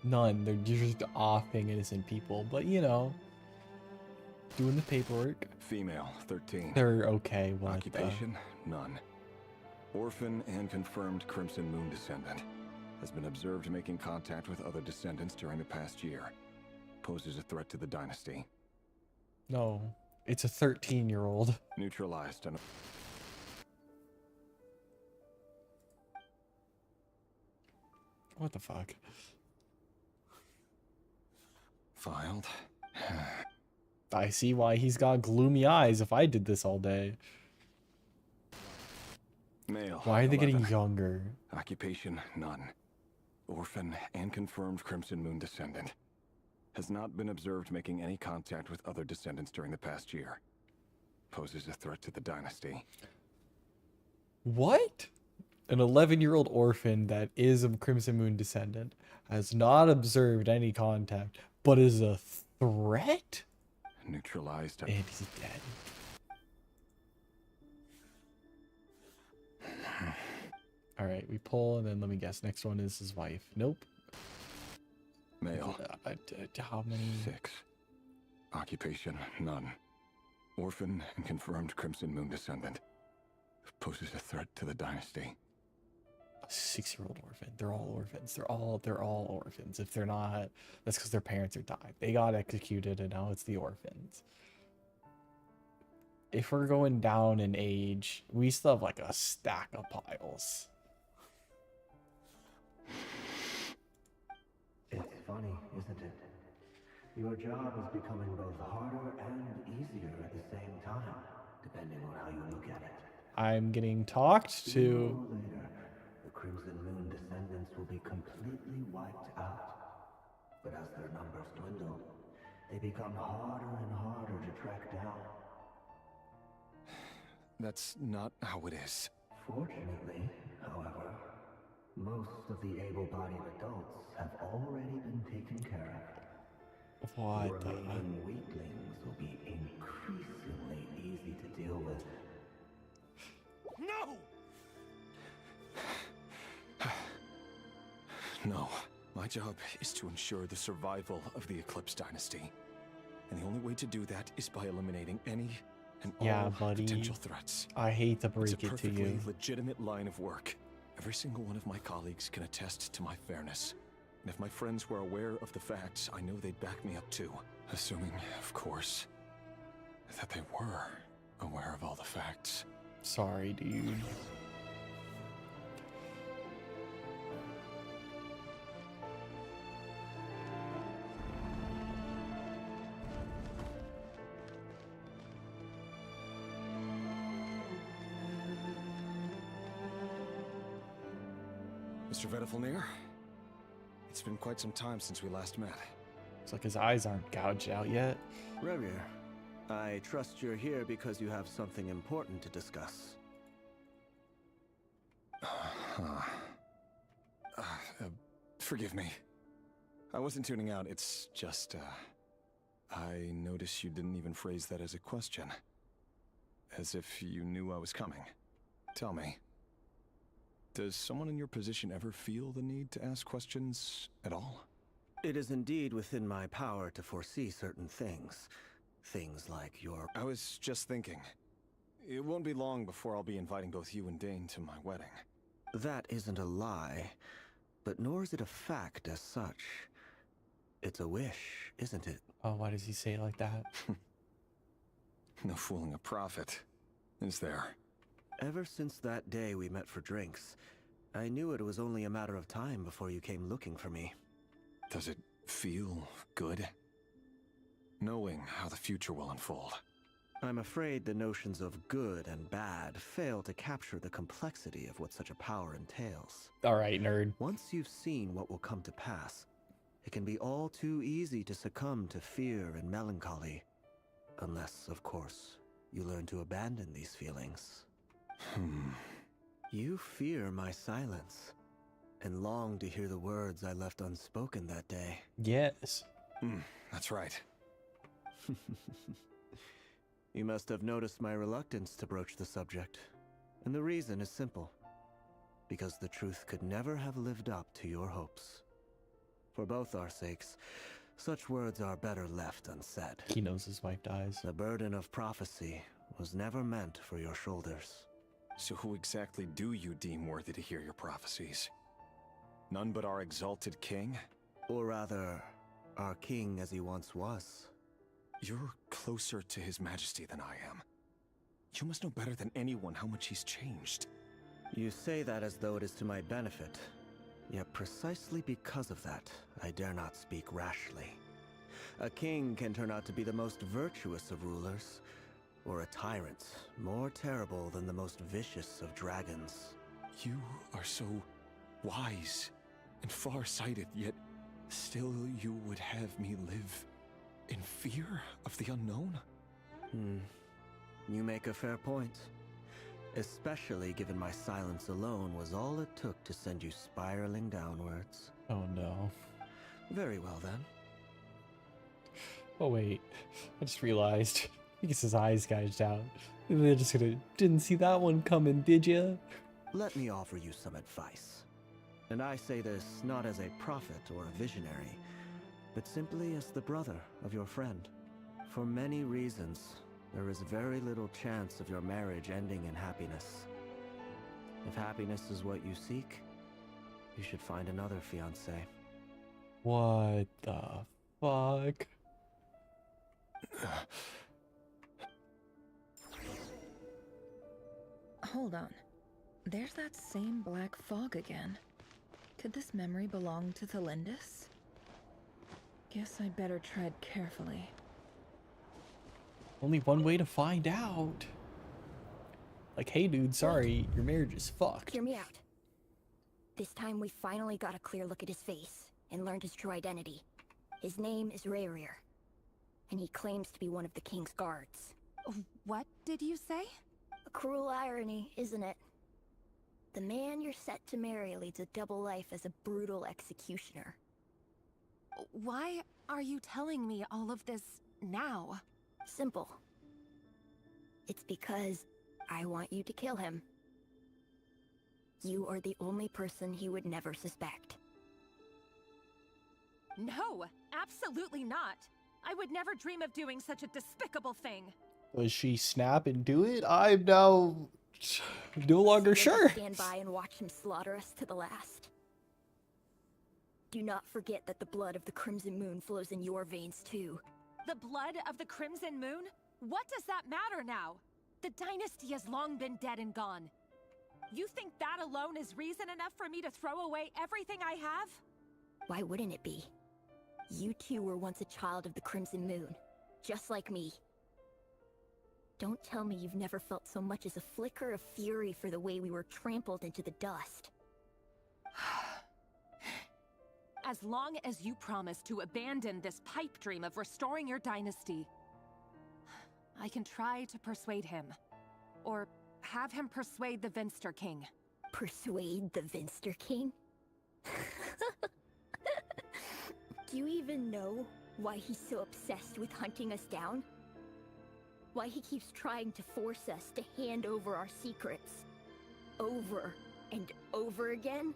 None. They're just offing innocent people, but you know, doing the paperwork. Female, 13. They're okay. What the? Occupation, none. Orphan and confirmed Crimson Moon descendant. Has been observed making contact with other descendants during the past year. Poses a threat to the dynasty. No, it's a 13-year-old. Neutralized and. What the fuck? Filed. I see why he's got gloomy eyes if I did this all day. Male. Why are they 11. getting younger? Occupation, none. Orphan and confirmed Crimson Moon descendant. Has not been observed making any contact with other descendants during the past year. Poses a threat to the dynasty. What? An 11-year-old orphan that is a Crimson Moon descendant has not observed any contact, but is a threat? Neutralized. And he's dead. All right, we pull, and then let me guess. Next one is his wife. Nope. Male. How many? 6. Occupation, none. Orphan and confirmed Crimson Moon descendant. Poses a threat to the dynasty. A 6-year-old orphan. They're all orphans. They're all orphans. If they're not, that's because their parents are died. They got executed, and now it's the orphans. If we're going down in age, we still have like a stack of piles. It's funny, isn't it? Your job is becoming both harder and easier at the same time, depending on how you look at it. I'm getting talked Sooner to. or later, the Crimson Moon descendants will be completely wiped out. But as their numbers dwindle, they become harder and harder to track down. That's not how it is. Fortunately, however, most of the able-bodied adults have already been taken care of. What the? Remaining weaklings will be increasingly easy to deal with. No! No. My job is to ensure the survival of the Eclipse Dynasty. And the only way to do that is by eliminating any and all potential threats. I hate to break it's a it to perfectly you. legitimate line of work. Every single one of my colleagues can attest to my fairness. And if my friends were aware of the facts, I know they'd back me up too. Assuming, of course, that they were aware of all the facts. Sorry, dude. Mr. Vedifalnir, it's been quite some time since we last met. It's like his eyes aren't gouged out yet. Revir, I trust you're here because you have something important to discuss. Forgive me. I wasn't tuning out, it's just, I noticed you didn't even phrase that as a question. As if you knew I was coming. Tell me, does someone in your position ever feel the need to ask questions at all? It is indeed within my power to foresee certain things. Things like your... I was just thinking. It won't be long before I'll be inviting both you and Dane to my wedding. That isn't a lie, but nor is it a fact as such. It's a wish, isn't it? Oh, why does he say it like that? No fooling a prophet, is there? Ever since that day we met for drinks, I knew it was only a matter of time before you came looking for me. Does it feel good? Knowing how the future will unfold. I'm afraid the notions of good and bad fail to capture the complexity of what such a power entails. Alright, nerd. Once you've seen what will come to pass, it can be all too easy to succumb to fear and melancholy. Unless, of course, you learn to abandon these feelings. You fear my silence, and long to hear the words I left unspoken that day. Yes. That's right. You must have noticed my reluctance to broach the subject. And the reason is simple. Because the truth could never have lived up to your hopes. For both our sakes, such words are better left unsaid. He knows his wife dies. The burden of prophecy was never meant for your shoulders. So who exactly do you deem worthy to hear your prophecies? None but our exalted king? Or rather, our king as he once was. You're closer to his majesty than I am. You must know better than anyone how much he's changed. You say that as though it is to my benefit. Yet precisely because of that, I dare not speak rashly. A king can turn out to be the most virtuous of rulers, or a tyrant more terrible than the most vicious of dragons. You are so wise and far-sighted, yet still you would have me live in fear of the unknown? You make a fair point. Especially given my silence alone was all it took to send you spiraling downwards. Oh no. Very well then. Oh wait, I just realized he gets his eyes gouged out. They're just gonna, didn't see that one coming, did ya? let me offer you some advice. And I say this not as a prophet or a visionary, but simply as the brother of your friend. For many reasons, there is very little chance of your marriage ending in happiness. If happiness is what you seek, you should find another fiancé. What the fuck? Hold on. There's that same black fog again. Could this memory belong to Thelindis? Guess I'd better tread carefully. Only one way to find out. Like, hey dude, sorry, your marriage is fucked. Hear me out. This time we finally got a clear look at his face and learned his true identity. His name is Rayrir, and he claims to be one of the king's guards. What did you say? A cruel irony, isn't it? The man you're set to marry leads a double life as a brutal executioner. Why are you telling me all of this now? Simple. It's because I want you to kill him. You are the only person he would never suspect. No, absolutely not. I would never dream of doing such a despicable thing. Does she snap and do it? I'm now no longer sure. Stand by and watch him slaughter us to the last. Do not forget that the blood of the Crimson Moon flows in your veins too. The blood of the Crimson Moon? What does that matter now? The dynasty has long been dead and gone. You think that alone is reason enough for me to throw away everything I have? Why wouldn't it be? You two were once a child of the Crimson Moon, just like me. Don't tell me you've never felt so much as a flicker of fury for the way we were trampled into the dust. As long as you promise to abandon this pipe dream of restoring your dynasty, I can try to persuade him. Or have him persuade the Vinster King. Persuade the Vinster King? Do you even know why he's so obsessed with hunting us down? Why he keeps trying to force us to hand over our secrets? Over and over again?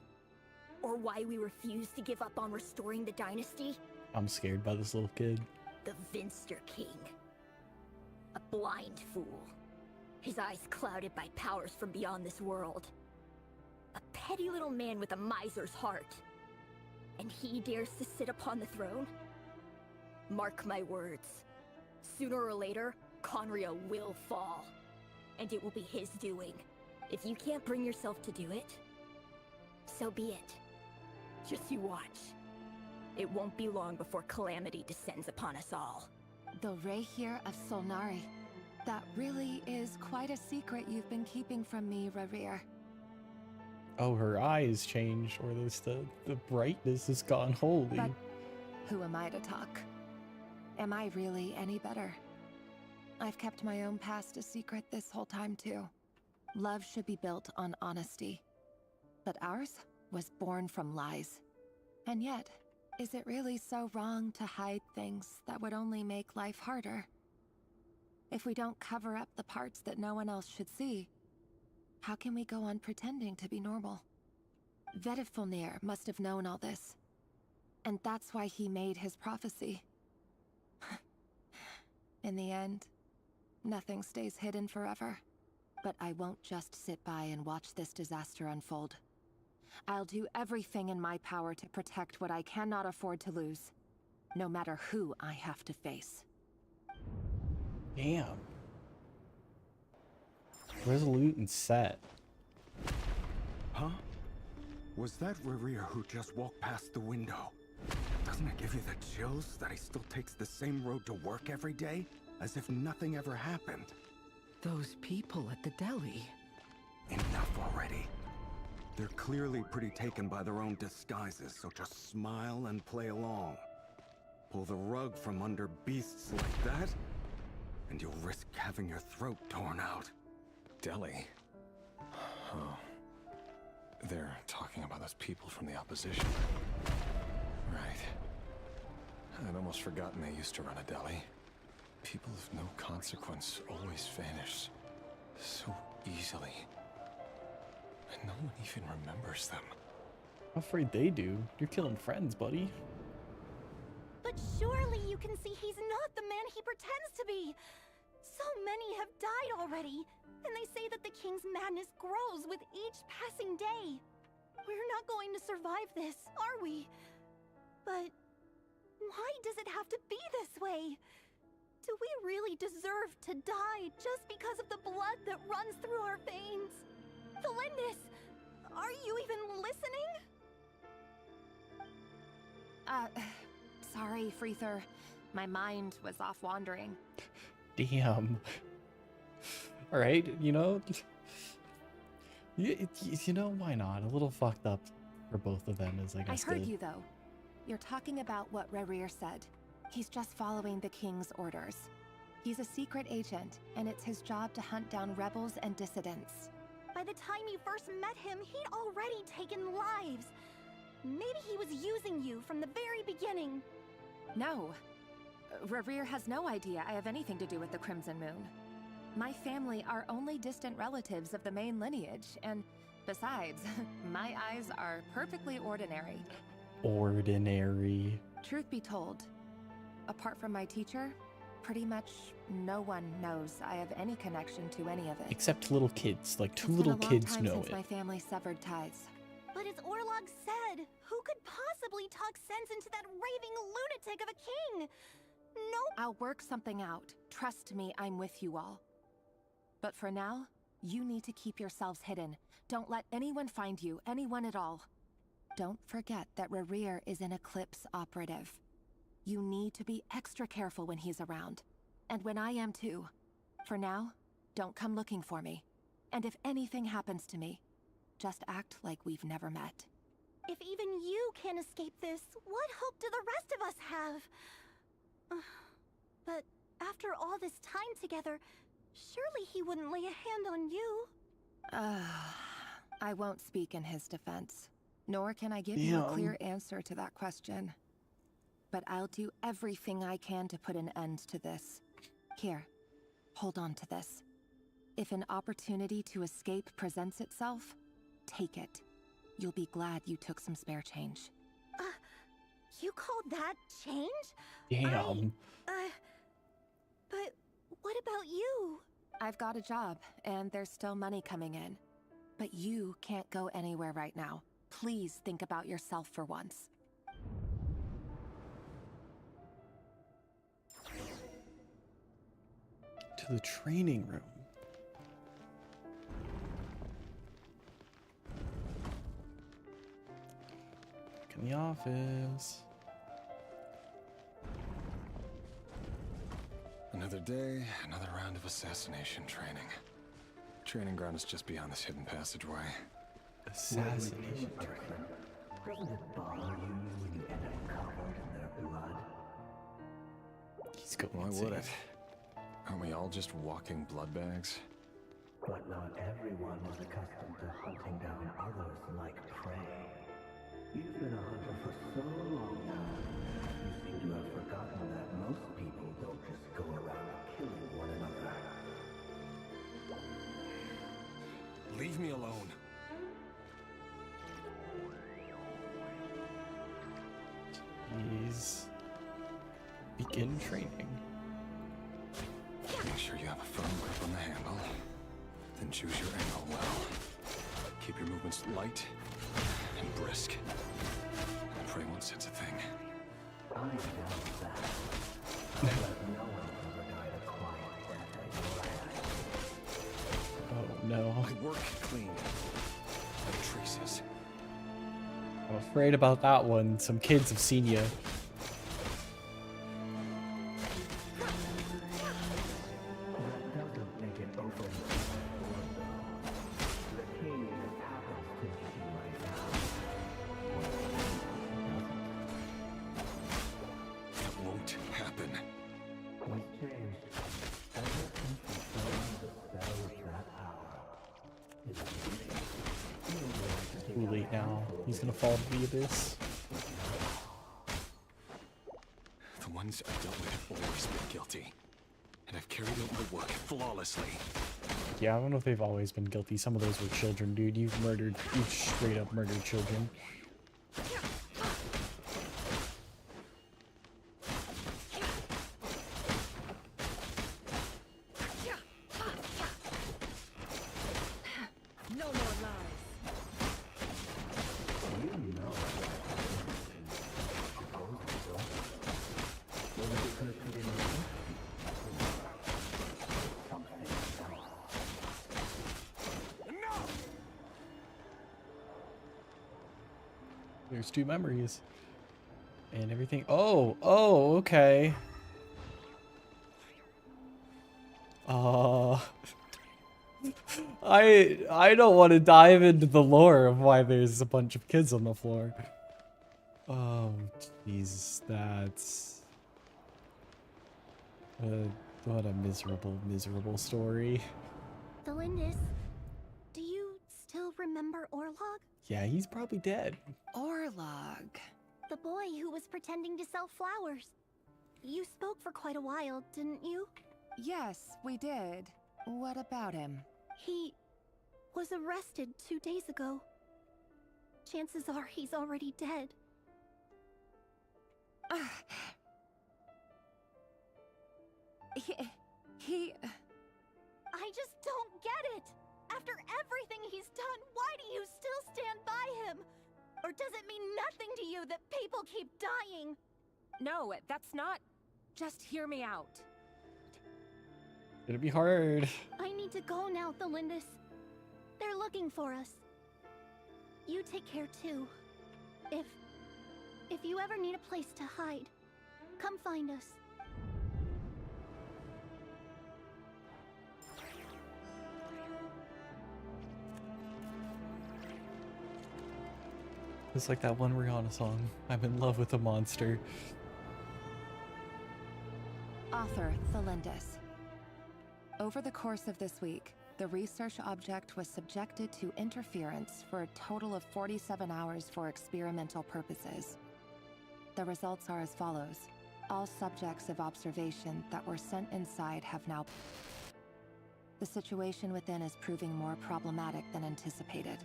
Or why we refuse to give up on restoring the dynasty? I'm scared by this little kid. The Vinster King. A blind fool. His eyes clouded by powers from beyond this world. A petty little man with a miser's heart. And he dares to sit upon the throne? Mark my words. Sooner or later, Conria will fall. And it will be his doing. If you can't bring yourself to do it, so be it. Just you watch. It won't be long before calamity descends upon us all. The Rayrir of Solnari. That really is quite a secret you've been keeping from me, Rayrir. Oh, her eyes changed, or the brightness has gone holy. But who am I to talk? Am I really any better? I've kept my own past a secret this whole time too. Love should be built on honesty. But ours was born from lies. And yet, is it really so wrong to hide things that would only make life harder? If we don't cover up the parts that no one else should see, how can we go on pretending to be normal? Vedifulnir must have known all this. And that's why he made his prophecy. In the end, nothing stays hidden forever. But I won't just sit by and watch this disaster unfold. I'll do everything in my power to protect what I cannot afford to lose, no matter who I have to face. Damn. Resolute and set. Huh? Was that Rayrir who just walked past the window? Doesn't it give you the chills that he still takes the same road to work every day? As if nothing ever happened. Those people at the deli. Enough already. They're clearly pretty taken by their own disguises, so just smile and play along. Pull the rug from under beasts like that, and you'll risk having your throat torn out. Deli? Oh. They're talking about those people from the opposition. Right. I'd almost forgotten they used to run a deli. People of no consequence always vanish so easily. And no one even remembers them. I'm afraid they do. You're killing friends, buddy. But surely you can see he's not the man he pretends to be. So many have died already, and they say that the king's madness grows with each passing day. We're not going to survive this, are we? But why does it have to be this way? Do we really deserve to die just because of the blood that runs through our veins? Felindis, are you even listening? Sorry, Freether. My mind was off wandering. Damn. All right, you know, you know, why not? A little fucked up for both of them, is I guess. I heard you though. You're talking about what Rerir said. He's just following the king's orders. He's a secret agent, and it's his job to hunt down rebels and dissidents. By the time you first met him, he'd already taken lives. Maybe he was using you from the very beginning. No. Rerir has no idea I have anything to do with the Crimson Moon. My family are only distant relatives of the main lineage, and besides, my eyes are perfectly ordinary. Ordinary. Truth be told, apart from my teacher, pretty much no one knows I have any connection to any of it. Except little kids. Like two It's little been a long kids time know since it. my family severed ties. But as Orlog said, who could possibly talk sense into that raving lunatic of a king? No. I'll work something out. Trust me, I'm with you all. But for now, you need to keep yourselves hidden. Don't let anyone find you, anyone at all. Don't forget that Rerir is an Eclipse operative. You need to be extra careful when he's around. And when I am too. For now, don't come looking for me. And if anything happens to me, just act like we've never met. If even you can't escape this, what hope do the rest of us have? But after all this time together, surely he wouldn't lay a hand on you. I won't speak in his defense. Nor can I give you a clear answer to that question. But I'll do everything I can to put an end to this. Here, hold on to this. If an opportunity to escape presents itself, take it. You'll be glad you took some spare change. You called that change? Damn. But what about you? I've got a job, and there's still money coming in. But you can't go anywhere right now. Please think about yourself for once. To the training room. Back in the office. Another day, another round of assassination training. Training ground is just beyond this hidden passageway. Assassination training. Doesn't it bother you when you end up covered in their blood? He's going Why insane. would it? Aren't we all just walking blood bags? But not everyone is accustomed to hunting down others like prey. You've been a hunter for so long now, you seem to have forgotten that most people don't just go around killing one another. Leave me alone. He's begin training. Make sure you have a firm grip on the handle. Then choose your angle well. Keep your movements light and brisk. And pray won't sense a thing. I know that. But no one ever died a quiet death at your hands. Oh no. My work clean. No traces. I'm afraid about that one. Some kids have seen you. That doesn't make it open. The king happens to be right now. That won't happen. He's changed. Ever since he found the spell of that hour. It's Too late now. He's gonna fall to the abyss. The ones I dealt with have always been guilty. and I've carried out my work flawlessly. Yeah, I don't know if they've always been guilty. Some of those were children, dude. You've straight up murdered children. No more lies. You know. There's 2 memories. And everything. Oh, okay. I don't want to dive into the lore of why there's a bunch of kids on the floor. Oh, jeez, that's what a miserable story. Thelindis, do you still remember Orlog? Yeah, he's probably dead. Orlog. The boy who was pretending to sell flowers. You spoke for quite a while, didn't you? Yes, we did. What about him? He was arrested 2 days ago. Chances are he's already dead. He... I just don't get it! After everything he's done, why do you still stand by him? Or does it mean nothing to you that people keep dying? No, that's not... Just hear me out. It'll be hard. I need to go now, Thelindis. They're looking for us. You take care too. If you ever need a place to hide, come find us. It's like that one Rihanna song. I'm in love with a monster. Author Thelindis. Over the course of this week, the research object was subjected to interference for a total of 47 hours for experimental purposes. The results are as follows. All subjects of observation that were sent inside have now... The situation within is proving more problematic than anticipated.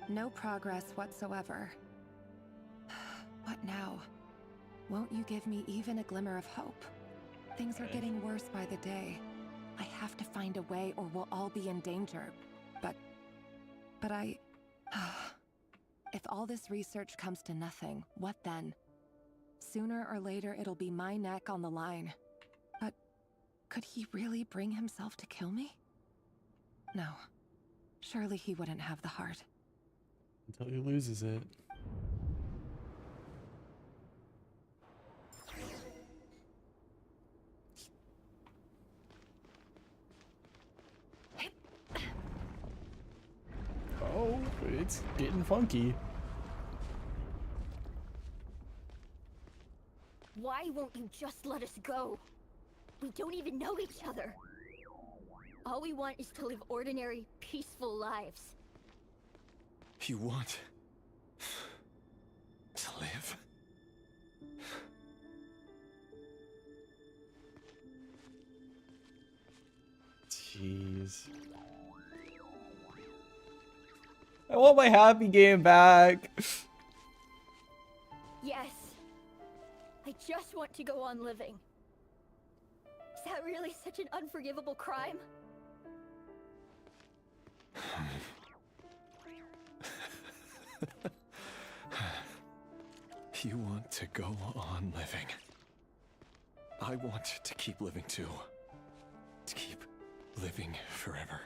No progress whatsoever. What now? Won't you give me even a glimmer of hope? Things are getting worse by the day. I have to find a way or we'll all be in danger. But I... If all this research comes to nothing, what then? Sooner or later it'll be my neck on the line. But could he really bring himself to kill me? No. Surely he wouldn't have the heart. Until he loses it. Oh, it's getting funky. Why won't you just let us go? We don't even know each other. All we want is to live ordinary, peaceful lives. You want to live? Jeez. I want my happy game back. Yes. I just want to go on living. Is that really such an unforgivable crime? You want to go on living. I want to keep living too. To keep living forever.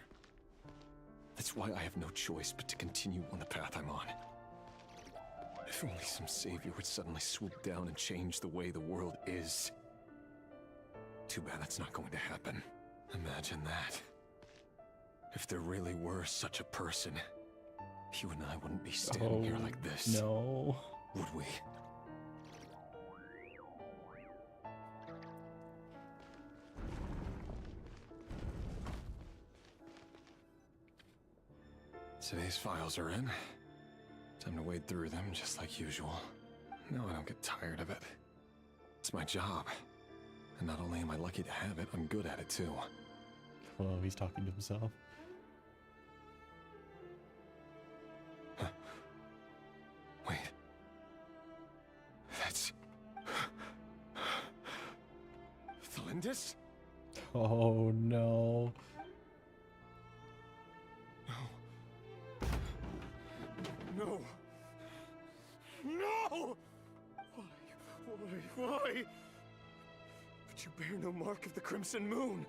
That's why I have no choice but to continue on the path I'm on. If only some savior would suddenly swoop down and change the way the world is. Too bad that's not going to happen. Imagine that. If there really were such a person, you and I wouldn't be standing here like this. No. Would we? Today's files are in. Time to wade through them just like usual. No, I don't get tired of it. It's my job. And not only am I lucky to have it, I'm good at it too. Oh, he's talking to himself. Huh. Wait. That's... Thalindis? Oh no. No. No! Why? But you bear no mark of the Crimson Moon.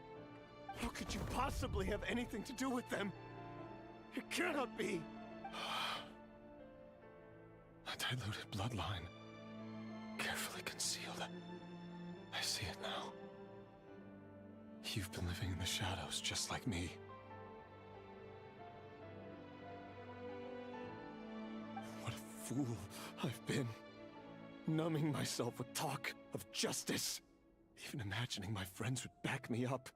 How could you possibly have anything to do with them? It cannot be. A diluted bloodline. Carefully concealed. I see it now. You've been living in the shadows just like me. What a fool I've been. Numbing myself with talk of justice. Even imagining my friends would back me up.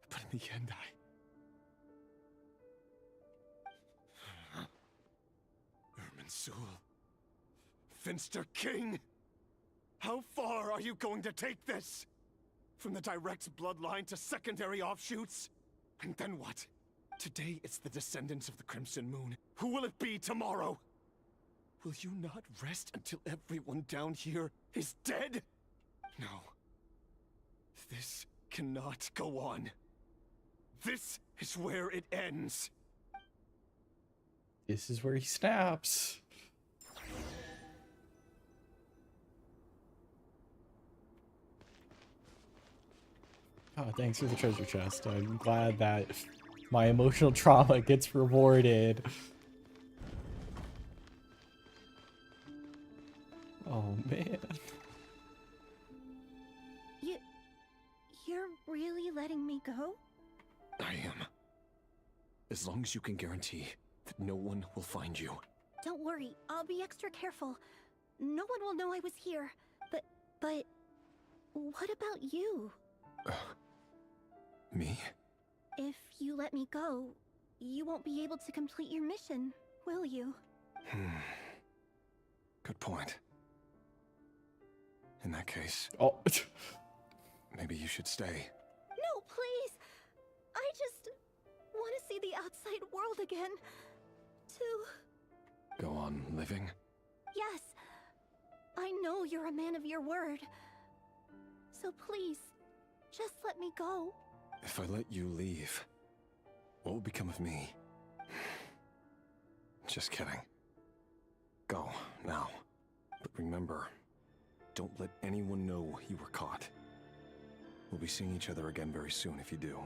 But in the end, Irminsul. Finster King! How far are you going to take this? From the direct bloodline to secondary offshoots? And then what? Today it's the descendants of the Crimson Moon. Who will it be tomorrow? Will you not rest until everyone down here is dead? No. This cannot go on. This is where it ends. This is where he snaps. Oh, thanks for the treasure chest. I'm glad that my emotional trauma gets rewarded. Oh, man. You're really letting me go? I am. As long as you can guarantee that no one will find you. Don't worry, I'll be extra careful. No one will know I was here. But what about you? Me? If you let me go, you won't be able to complete your mission, will you? Good point. In that case... Oh. Maybe you should stay. No, please! I just want to see the outside world again. To... Go on living? Yes. I know you're a man of your word. So please, just let me go. If I let you leave, what will become of me? Just kidding. Go, now. But remember, don't let anyone know you were caught. We'll be seeing each other again very soon if you do.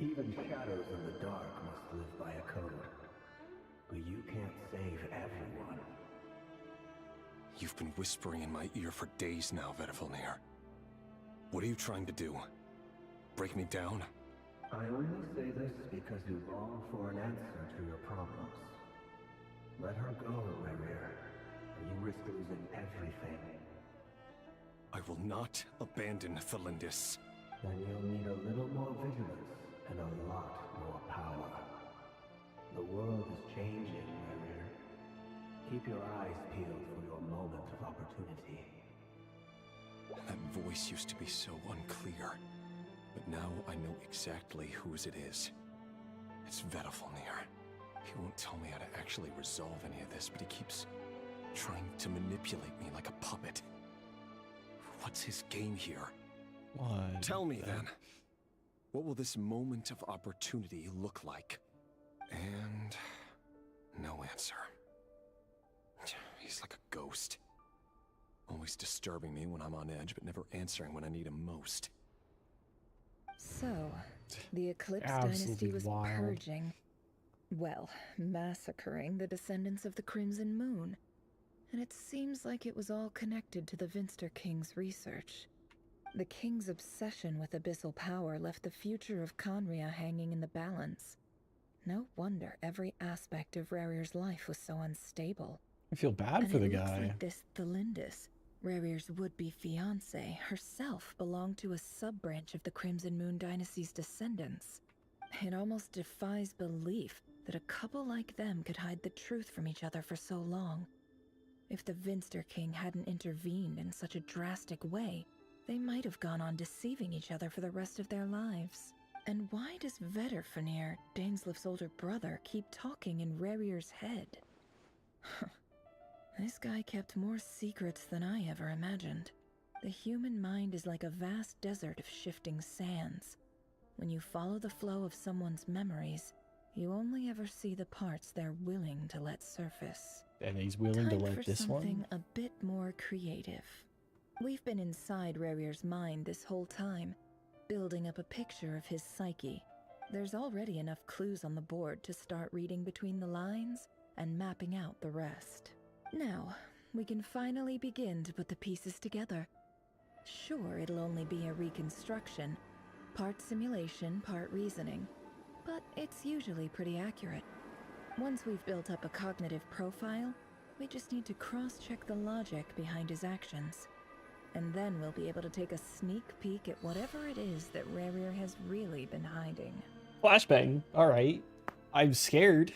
Even shadows in the dark must live by a code. But you can't save everyone. You've been whispering in my ear for days now, Vedifilnir. What are you trying to do? Break me down? I only say this because you long for an answer to your problems. Let her go, Rerir, or you risk losing everything. I will not abandon Thalindis. Then you'll need a little more vigilance and a lot more power. The world is changing, Rerir. Keep your eyes peeled for your moment of opportunity. That voice used to be so unclear, but now I know exactly whose it is. It's Vedifilnir. He won't tell me how to actually resolve any of this, but he keeps trying to manipulate me like a puppet. What's his game here? What? Tell me then. What will this moment of opportunity look like? And no answer. He's like a ghost. Always disturbing me when I'm on edge, but never answering when I need him most. So, the Eclipse Absolutely Dynasty was wild. purging. Well, massacring the descendants of the Crimson Moon. And it seems like it was all connected to the Vinster King's research. The King's obsession with abyssal power left the future of Khaenri'ah hanging in the balance. No wonder every aspect of Rerir's life was so unstable. I feel bad And for the it looks guy. like this Thalindis, Rerir's would-be fiancée, herself belonged to a sub-branch of the Crimson Moon Dynasty's descendants. It almost defies belief that a couple like them could hide the truth from each other for so long. If the Vinster King hadn't intervened in such a drastic way, they might have gone on deceiving each other for the rest of their lives. And why does Vedderfanir, Daneslif's older brother, keep talking in Rerir's head? This guy kept more secrets than I ever imagined. The human mind is like a vast desert of shifting sands. When you follow the flow of someone's memories, you only ever see the parts they're willing to let surface. And he's willing to let this one? Something a bit more creative. We've been inside Rerir's mind this whole time, building up a picture of his psyche. There's already enough clues on the board to start reading between the lines and mapping out the rest. Now, we can finally begin to put the pieces together. Sure, it'll only be a reconstruction, part simulation, part reasoning, but it's usually pretty accurate. Once we've built up a cognitive profile, we just need to cross-check the logic behind his actions. And then we'll be able to take a sneak peek at whatever it is that Rerir has really been hiding. Flashbang. Alright. I'm scared.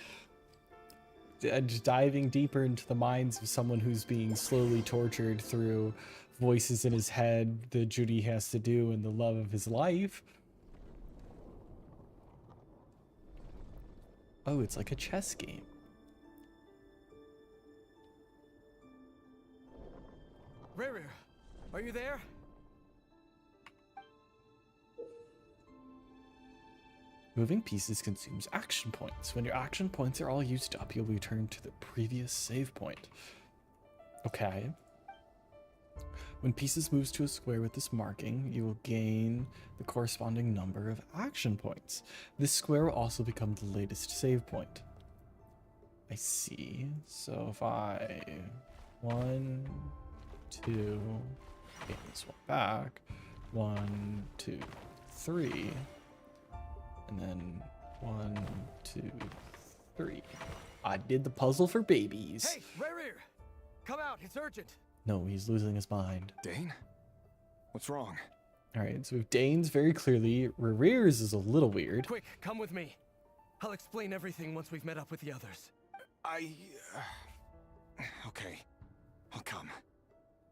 Just diving deeper into the minds of someone who's being slowly tortured through voices in his head, the duty he has to do, and the love of his life. Oh, it's like a chess game. Rerir, are you there? Moving pieces consumes action points. When your action points are all used up, you'll return to the previous save point. Okay. When pieces moves to a square with this marking, you will gain the corresponding number of action points. This square will also become the latest save point. I see. So if I 1, 2, get this one back, 1, 2, 3. And then 1, 2, 3. I did the puzzle for babies. Hey, Rerir! Come out, it's urgent! No, he's losing his mind. Dane? What's wrong? Alright, so Dane's very clearly. Rerir's is a little weird. Quick, come with me. I'll explain everything once we've met up with the others. Okay. I'll come.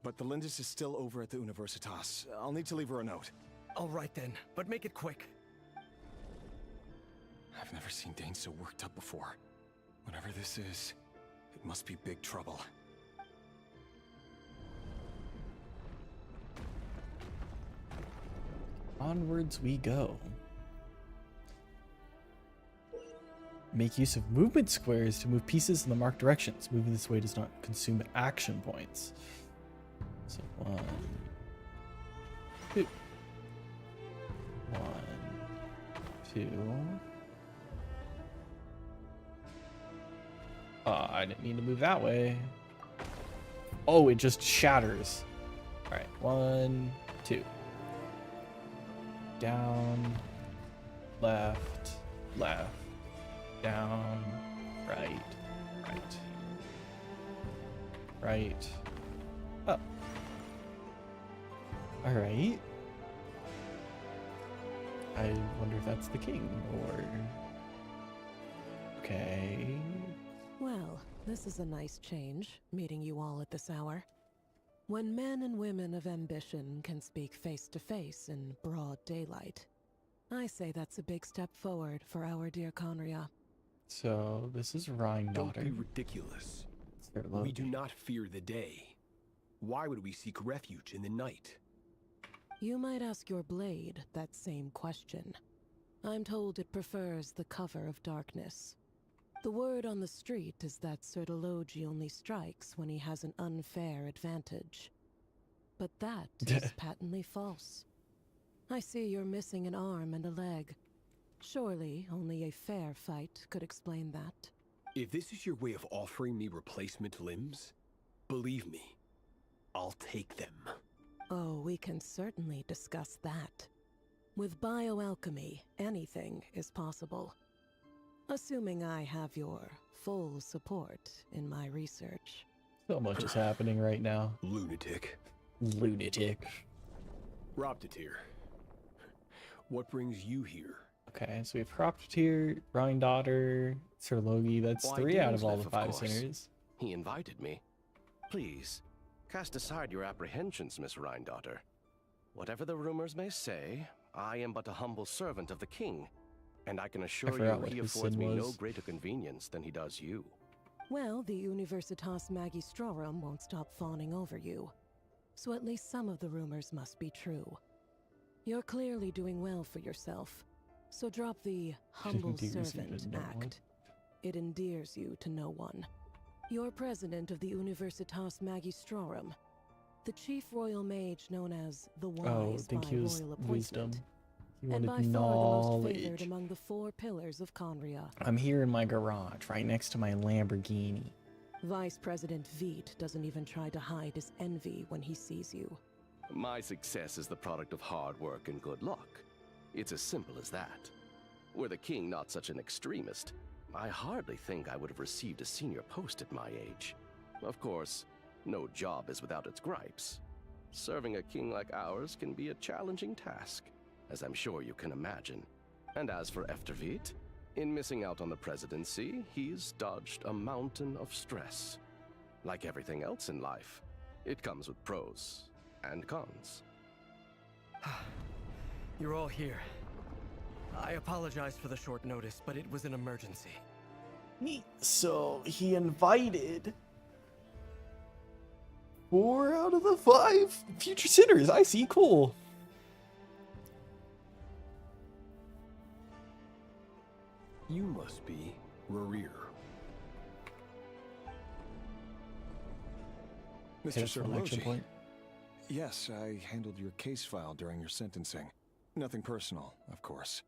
But the Lindis is still over at the Universitas. I'll need to leave her a note. All right then, but make it quick. I've never seen Dane so worked up before. Whatever this is, it must be big trouble. Onwards we go. Make use of movement squares to move pieces in the marked directions. Moving this way does not consume action points. So 1, 2. 1, 2. I didn't mean to move that way. Oh, it just shatters. All right, 1, 2. Down, left, left, down, right, right, right, up. All right. I wonder if that's the king or... Okay. Well, this is a nice change, meeting you all at this hour. When men and women of ambition can speak face to face in broad daylight, I say that's a big step forward for our dear Conria. So, this is Rhine Don't daughter. be ridiculous. We do not fear the day. Why would we seek refuge in the night? You might ask your blade that same question. I'm told it prefers the cover of darkness. The word on the street is that Sir Delogi only strikes when he has an unfair advantage. But that is patently false. I see you're missing an arm and a leg. Surely only a fair fight could explain that. If this is your way of offering me replacement limbs, believe me, I'll take them. Oh, we can certainly discuss that. With bioalchemy, anything is possible. Assuming I have your full support in my research. So much is happening right now. Lunatic. Lunatic. Roptatir, what brings you here? Okay, so we have Roptatir, Rhine daughter, Sir Logi. That's Why, 3 out of all Daneslif, the 5 course. sinners. He invited me. Please, cast aside your apprehensions, Miss Rhine-daughter. Whatever the rumors may say, I am but a humble servant of the king, and I can assure you he affords me no greater convenience than he does you. Well, the Universitas Magistrorum won't stop fawning over you. So at least some of the rumors must be true. You're clearly doing well for yourself, so drop the humble servant act. It endears you to no one. You're president of the Universitas Magistrorum, the chief royal mage known as the Wise by royal appointment, and by far the most favored among the 4 pillars of Conria. I'm here in my garage, right next to my Lamborghini. Vice President Veidt doesn't even try to hide his envy when he sees you. My success is the product of hard work and good luck. It's as simple as that. Were the king not such an extremist, I hardly think I would have received a senior post at my age. Of course, no job is without its gripes. Serving a king like ours can be a challenging task, as I'm sure you can imagine. And as for Efterveit, in missing out on the presidency, he's dodged a mountain of stress. Like everything else in life, it comes with pros and cons. You're all here. I apologize for the short notice, but it was an emergency. So he invited 4 out of the 5 future sinners. I see. Cool. You must be Rerir. Mr. Selection Serlogi. point. Yes, I handled your case file during your sentencing. Nothing personal, of course.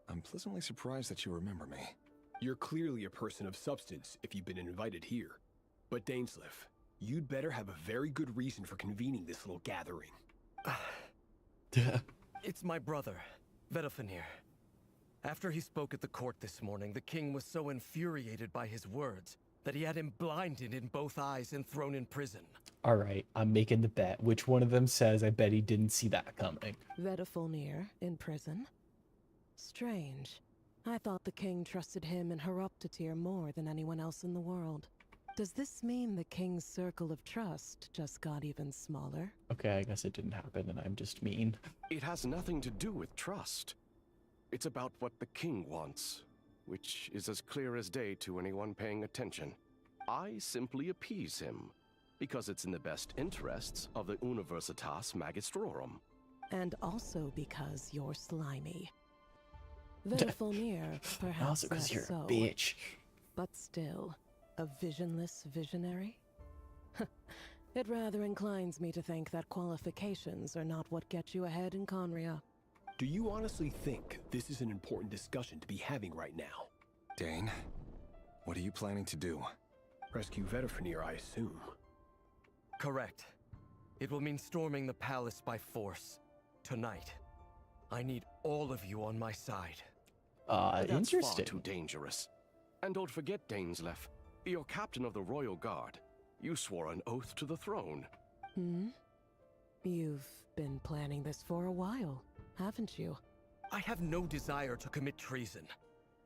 I'm pleasantly surprised that you remember me. You're clearly a person of substance if you've been invited here. But Dainsleif, you'd better have a very good reason for convening this little gathering. It's my brother, Vedofenir. After he spoke at the court this morning, the king was so infuriated by his words that he had him blinded in both eyes and thrown in prison. All right, I'm making the bet. Which one of them says I bet he didn't see that coming? Vedofenir in prison? Strange. I thought the king trusted him and Horoptatyr more than anyone else in the world. Does this mean the king's circle of trust just got even smaller? Okay, I guess it didn't happen and I'm just mean. It has nothing to do with trust. It's about what the king wants, which is as clear as day to anyone paying attention. I simply appease him, because it's in the best interests of the Universitas Magistrorum. And also because you're slimy. Vedofenir, perhaps Also because you're so, a bitch. but still, a visionless visionary? It rather inclines me to think that qualifications are not what get you ahead in Conria. Do you honestly think this is an important discussion to be having right now? Dane, what are you planning to do? Rescue Vedofenir, I assume. Correct. It will mean storming the palace by force. Tonight. I need all of you on my side. That's interesting. far too dangerous. And don't forget, Dainsleif, you're captain of the Royal Guard. You swore an oath to the throne. Hmm? You've been planning this for a while, haven't you? I have no desire to commit treason.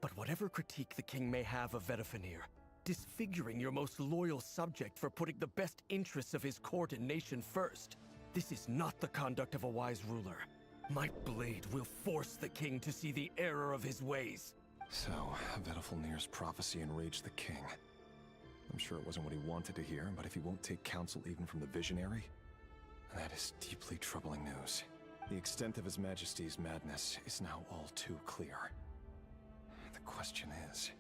But whatever critique the king may have of Vedofenir, disfiguring your most loyal subject for putting the best interests of his court and nation first, this is not the conduct of a wise ruler. My blade will force the king to see the error of his ways. So, Vedofenir's prophecy enraged the king. I'm sure it wasn't what he wanted to hear, but if he won't take counsel even from the visionary, that is deeply troubling news. The extent of His Majesty's madness is now all too clear. The question is,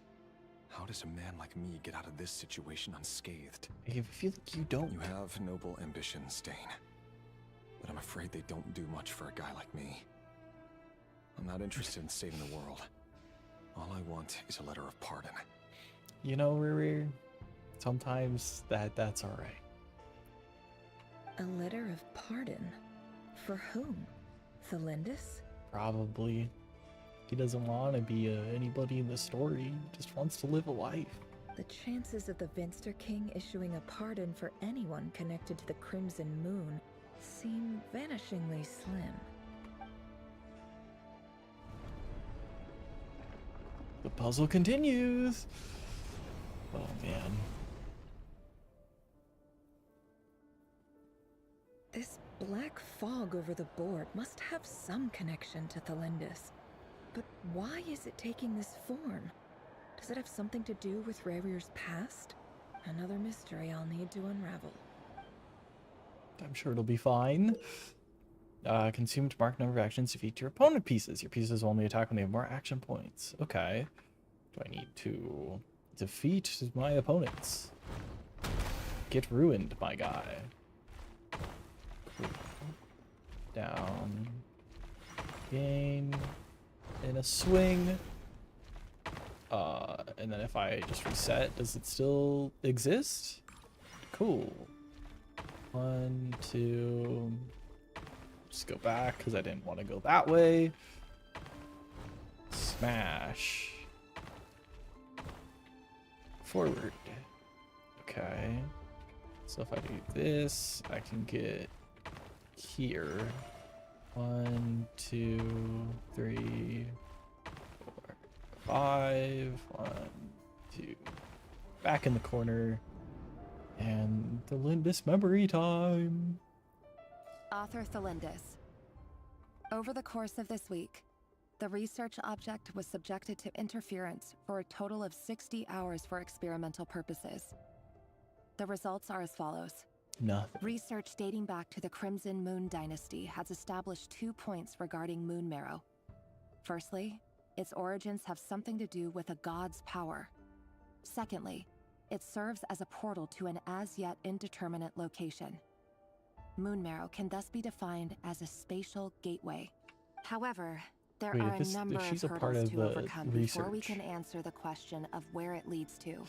how does a man like me get out of this situation unscathed? I feel like you don't. You have noble ambitions, Dane. But I'm afraid they don't do much for a guy like me. I'm not interested in saving the world. All I want is a letter of pardon. You know, Rerir, sometimes that's all right. A letter of pardon? For whom? Thelindis? Probably. He doesn't want to be anybody in the story. He just wants to live a life. The chances of the Vinster King issuing a pardon for anyone connected to the Crimson Moon seem vanishingly slim. The puzzle continues. Oh man. black fog over the board must have some connection to Thelindis. But why is it taking this form? Does it have something to do with Rarir's past? Another mystery I'll need to unravel. I'm sure it'll be fine. Consume to mark number of actions to defeat your opponent pieces. Your pieces will only attack when they have more action points. Okay. Do I need to defeat my opponents? Get ruined, my guy. Cool. Down. Gain. In a swing. And then if I just reset, does it still exist? Cool. 1, 2. Just go back because I didn't want to go that way. Smash. Forward. Okay. So if I do this, I can get here. 1, 2, 3, 4, 5. 1, 2. Back in the corner. And Thelindis memory time. Author Thelindis. Over the course of this week, the research object was subjected to interference for a total of 60 hours for experimental purposes. The results are as follows. Nothing. Research dating back to the Crimson Moon Dynasty has established 2 points regarding Moon Marrow. Firstly, its origins have something to do with a god's power. Secondly, it serves as a portal to an as-yet indeterminate location. Moon Marrow can thus be defined as a spatial gateway. However, there are a number of hurdles to overcome before we can answer the question of where it leads to.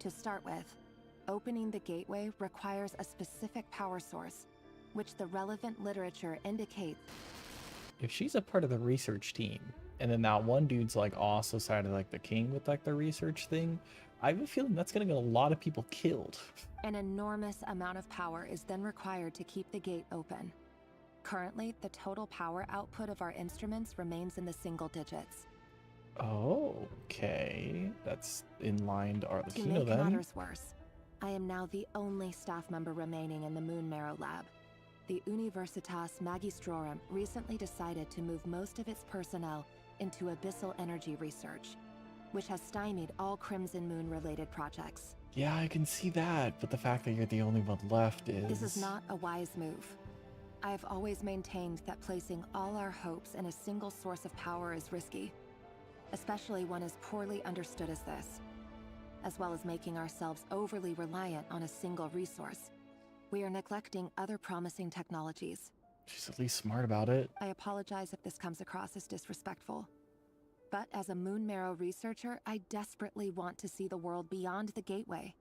To start with, opening the gateway requires a specific power source, which the relevant literature indicates. If she's a part of the research team, and then that one dude's like also sided like the king with like the research thing, I have a feeling that's gonna get a lot of people killed. An enormous amount of power is then required to keep the gate open. Currently, the total power output of our instruments remains in the single digits. Oh, okay. That's in line to Arlecchino To make then. matters worse, I am now the only staff member remaining in the Moon Marrow lab. The Universitas Magistrorum recently decided to move most of its personnel into abyssal energy research, which has stymied all Crimson Moon-related projects. Yeah, I can see that, but the fact that you're the only one left is... This is not a wise move. I have always maintained that placing all our hopes in a single source of power is risky, especially one as poorly understood as this. As well as making ourselves overly reliant on a single resource, we are neglecting other promising technologies. She's at least smart about it. I apologize if this comes across as disrespectful. But as a Moon Marrow researcher, I desperately want to see the world beyond the gateway.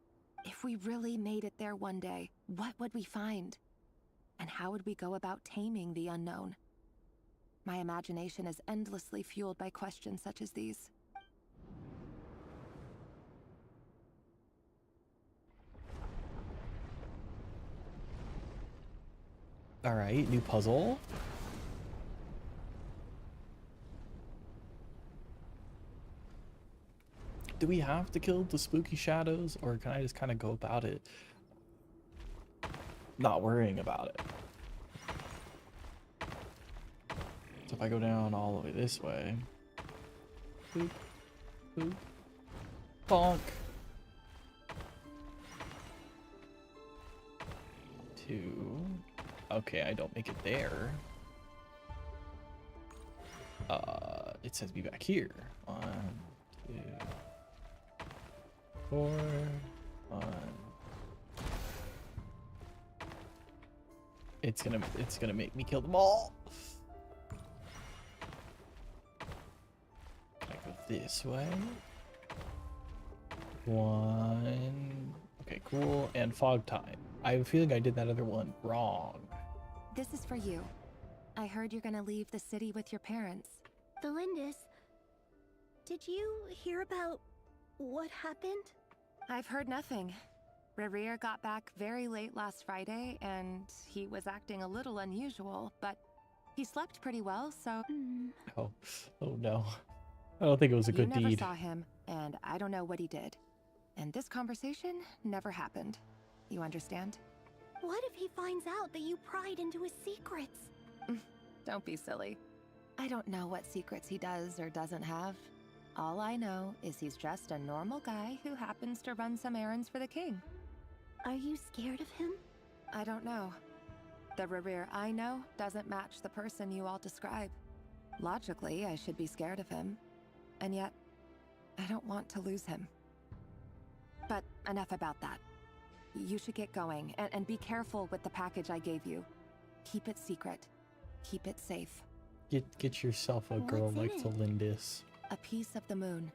If we really made it there one day, what would we find? And how would we go about taming the unknown? My imagination is endlessly fueled by questions such as these. Alright, new puzzle. Do we have to kill the spooky shadows, or can I just kind of go about it not worrying about it? So if I go down all the way this way, boop, boop, bonk, 2, okay, I don't make it there. It says be back here. 1, 2, 4, 1. It's gonna make me kill them all. Can I go this way? 1. Okay, cool. And fog time. I have a feeling I did that other one wrong. This is for you. I heard you're gonna leave the city with your parents. Thelindis, did you hear about what happened? I've heard nothing. Rarir got back very late last Friday, and he was acting a little unusual, but he slept pretty well, so... Oh no. I don't think it was a good You never deed. saw him, and I don't know what he did. And this conversation never happened. You understand? What if he finds out that you pried into his secrets? Don't be silly. I don't know what secrets he does or doesn't have. All I know is he's just a normal guy who happens to run some errands for the king. Are you scared of him? I don't know. The Rerir I know doesn't match the person you all describe. Logically, I should be scared of him. And yet, I don't want to lose him. But enough about that. You should get going, and be careful with the package I gave you. Keep it secret. Keep it safe. Get yourself a girl like Thalindis. A piece of the moon.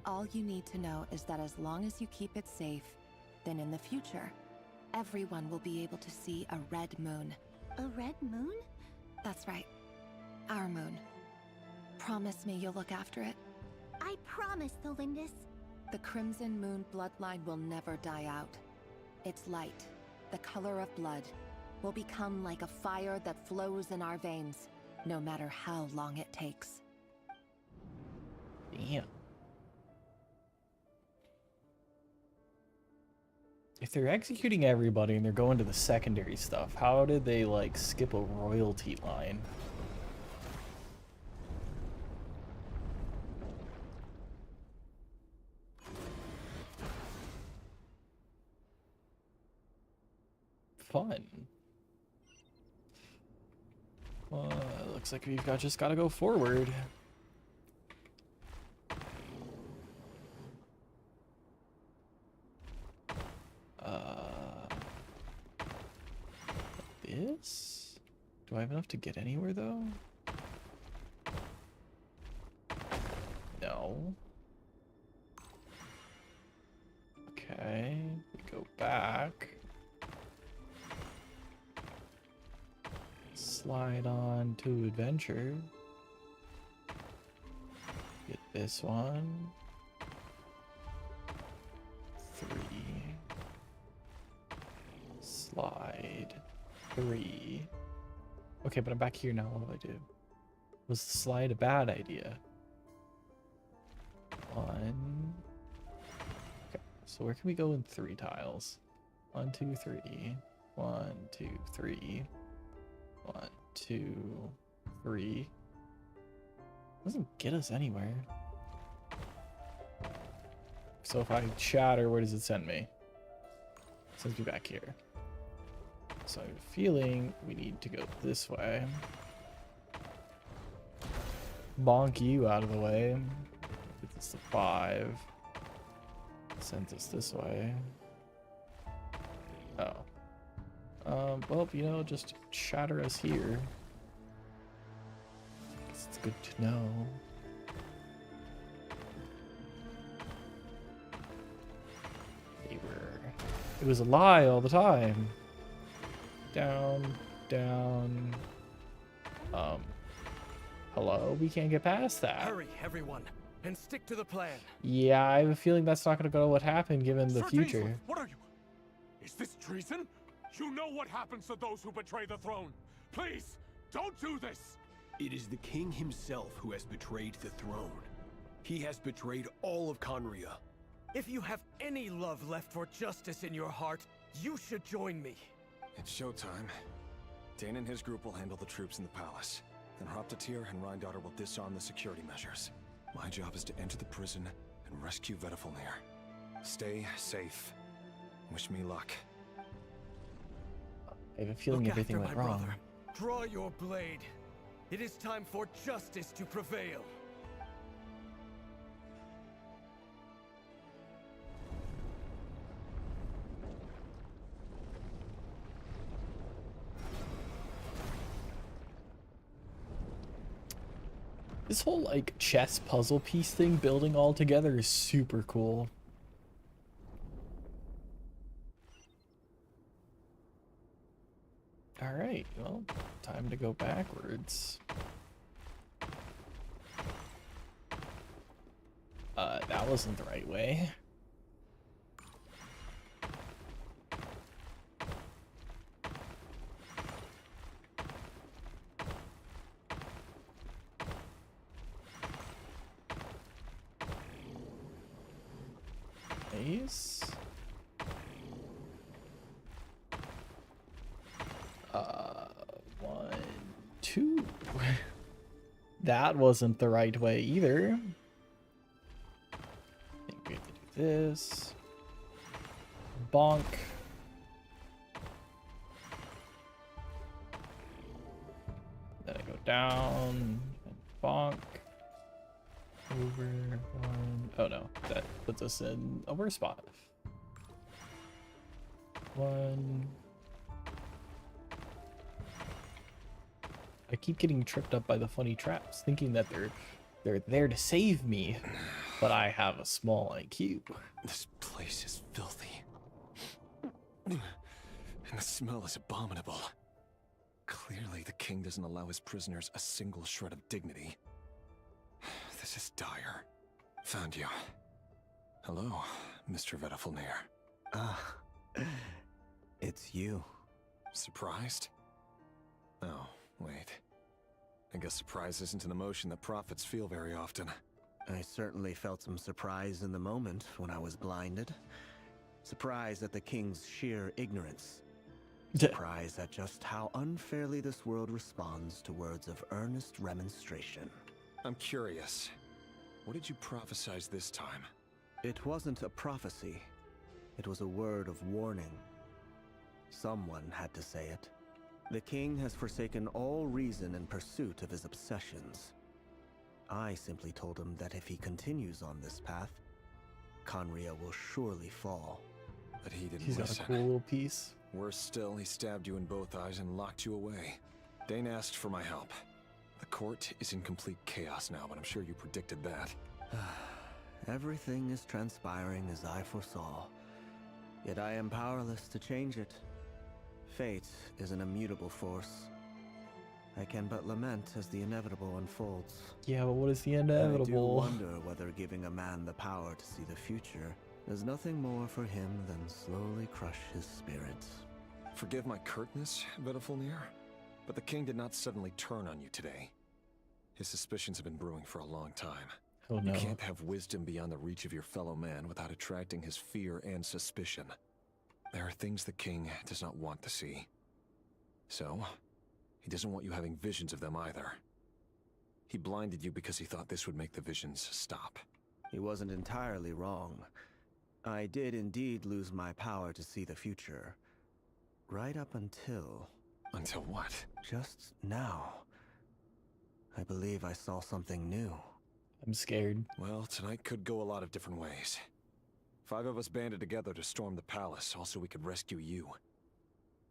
All you need to know is that as long as you keep it safe, then in the future, everyone will be able to see a red moon. A red moon? That's right. Our moon. Promise me you'll look after it. I promise, Thalindis. The Crimson Moon bloodline will never die out. Its light, the color of blood, will become like a fire that flows in our veins, no matter how long it takes. Damn. If they're executing everybody and they're going to the secondary stuff, how did they, like, skip a royalty line? Fun. Looks like we've just gotta go forward. This? Do I have enough to get anywhere though? No. Okay, we go back. Slide on to adventure. Get this one. 3. Slide. 3. Okay, but I'm back here now. What do I do? Was the slide a bad idea? 1. Okay, so where can we go in 3 tiles? 1, 2, 3. 1, 2, 3. 1, 2, 3. Doesn't get us anywhere. So if I shatter, where does it send me? It sends me back here. So I have a feeling we need to go this way. Bonk you out of the way. Get this to 5. Sends us this way. Oh. Well, you know, just shatter us here. It's good to know. It was a lie all the time. Down, down. Hello? We can't get past that. Hurry, everyone, and stick to the plan. Yeah, I have a feeling that's not going to go what happened given the future. Dainsleif, what are you? Is this treason? You know what happens to those who betray the throne. Please, don't do this. It is the king himself who has betrayed the throne. He has betrayed all of Khaenri'ah. If you have any love left for justice in your heart, you should join me. It's showtime. Dane and his group will handle the troops in the palace. Then Hraptatyr and Rheindater will disarm the security measures. My job is to enter the prison and rescue Vedifalnir. Stay safe. Wish me luck. I have a feeling everything went wrong. Brother. Draw your blade. It is time for justice to prevail. This whole, like, chess puzzle piece thing building all together is super cool. Alright, well, time to go backwards. That wasn't the right way. Nice. that wasn't the right way either. I think we have to do this. Bonk. Then I go down and bonk. Over one. Oh no, that puts us in a worse spot. One. I keep getting tripped up by the funny traps, thinking that they're there to save me, but I have a small IQ. This place is filthy. And the smell is abominable. Clearly, the king doesn't allow his prisoners a single shred of dignity. This is dire. Found you. Hello, Mr. Vedafilnir. It's you. Surprised? Oh, wait. I guess surprise isn't an emotion that prophets feel very often. I certainly felt some surprise in the moment when I was blinded. Surprise at the king's sheer ignorance. Surprise at just how unfairly this world responds to words of earnest remonstration. I'm curious. What did you prophesize this time? It wasn't a prophecy. It was a word of warning. Someone had to say it. The king has forsaken all reason in pursuit of his obsessions. I simply told him that if he continues on this path, Khaenri'ah will surely fall. But he didn't He's got listen. a cool little piece. Worse still, he stabbed you in both eyes and locked you away. Dane asked for my help. The court is in complete chaos now, but I'm sure you predicted that. Everything is transpiring as I foresaw. Yet I am powerless to change it. Fate is an immutable force. I can but lament as the inevitable unfolds. Yeah, but what is the I do inevitable? wonder whether giving a man the power to see the future is nothing more for him than slowly crush his spirits. Forgive my curtness, Vedafilnir, but the king did not suddenly turn on you today. His suspicions have been brewing for a long time. Oh no. You can't have wisdom beyond the reach of your fellow man without attracting his fear and suspicion. There are things the king does not want to see. So, he doesn't want you having visions of them either. He blinded you because he thought this would make the visions stop. He wasn't entirely wrong. I did indeed lose my power to see the future. Right up until... Until what? Just now. I believe I saw something new. I'm scared. Well, tonight could go a lot of different ways. 5 of us banded together to storm the palace, also we could rescue you.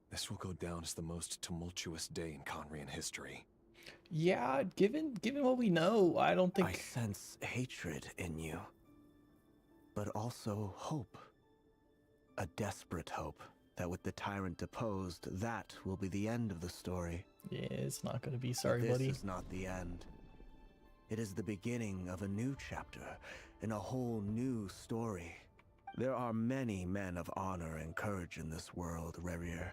This will go down as the most tumultuous day in Khaenri'ah history. Yeah, given what we know, I don't think... I sense hatred in you. But also hope. A desperate hope that with the tyrant deposed, that will be the end of the story. Yeah, it's not gonna be. Sorry, but buddy. This is not the end. It is the beginning of a new chapter, in a whole new story. There are many men of honor and courage in this world, Rerir.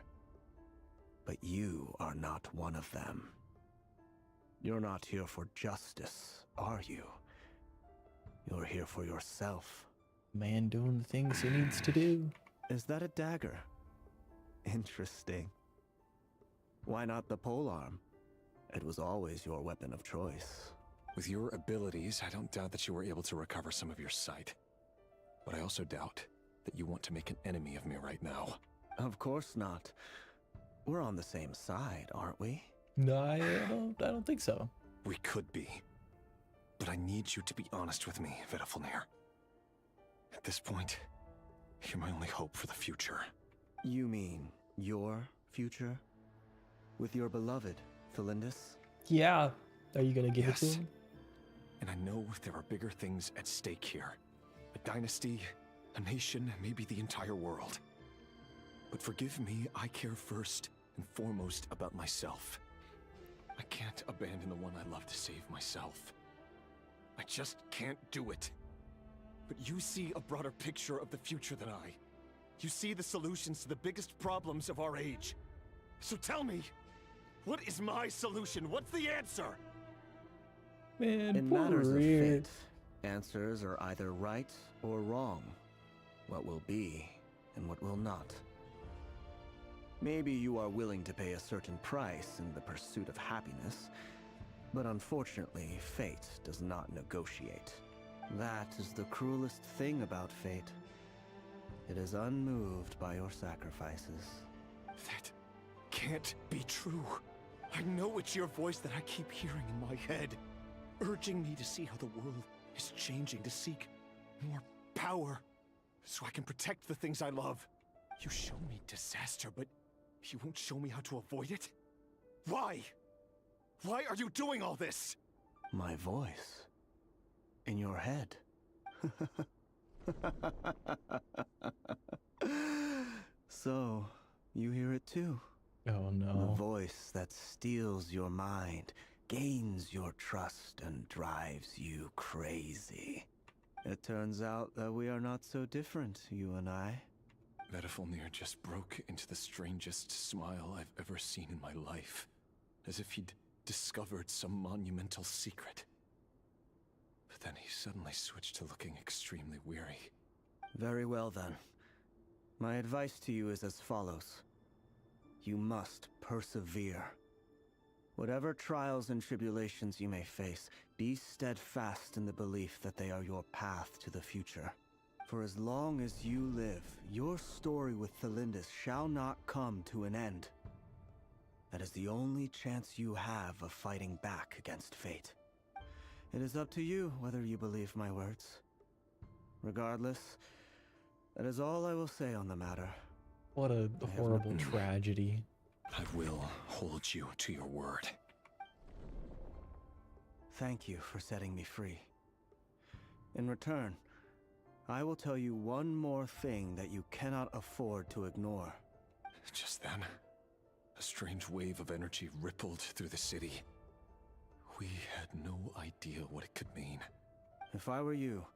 But you are not one of them. You're not here for justice, are you? You're here for yourself. Man doing the things he needs to do. Is that a dagger? Interesting. Why not the polearm? It was always your weapon of choice. With your abilities, I don't doubt that you were able to recover some of your sight. But I also doubt that you want to make an enemy of me right now. Of course not. We're on the same side, aren't we? No, I don't think so. We could be. But I need you to be honest with me, Vedafilnir. At this point, you're my only hope for the future. You mean your future? With your beloved, Felindus? Yeah. Are you gonna give it to Yes. him? And I know there are bigger things at stake here. A dynasty, a nation, maybe the entire world. But forgive me, I care first and foremost about myself. I can't abandon the one I love to save myself. I just can't do it. But you see a broader picture of the future than I. You see the solutions to the biggest problems of our age. So tell me, what is my solution? What's the answer? Man, In poor matters of Rerir. fate, answers are either right or wrong. What will be and what will not. Maybe you are willing to pay a certain price in the pursuit of happiness, But unfortunately, fate does not negotiate. That is the cruelest thing about fate. It is unmoved by your sacrifices. That can't be true. I know it's your voice that I keep hearing in my head, urging me to see how the world is changing, to seek more power, so I can protect the things I love. You show me disaster, but you won't show me how to avoid it? Why? Why are you doing all this? My voice. In your head. So, you hear it too? Oh no. The voice that steals your mind, gains your trust, and drives you crazy. It turns out that we are not so different, you and I. Vedifilnir just broke into the strangest smile I've ever seen in my life, as if he'd discovered some monumental secret. But then he suddenly switched to looking extremely weary. Very well then. My advice to you is as follows. You must persevere. Whatever trials and tribulations you may face, be steadfast in the belief that they are your path to the future. For as long as you live, your story with Thelindis shall not come to an end. That is the only chance you have of fighting back against fate. It is up to you whether you believe my words. Regardless, that is all I will say on the matter. What a horrible tragedy. I will hold you to your word. Thank you for setting me free. In return, I will tell you one more thing that you cannot afford to ignore. Just then, a strange wave of energy rippled through the city. We had no idea what it could mean. If I were you,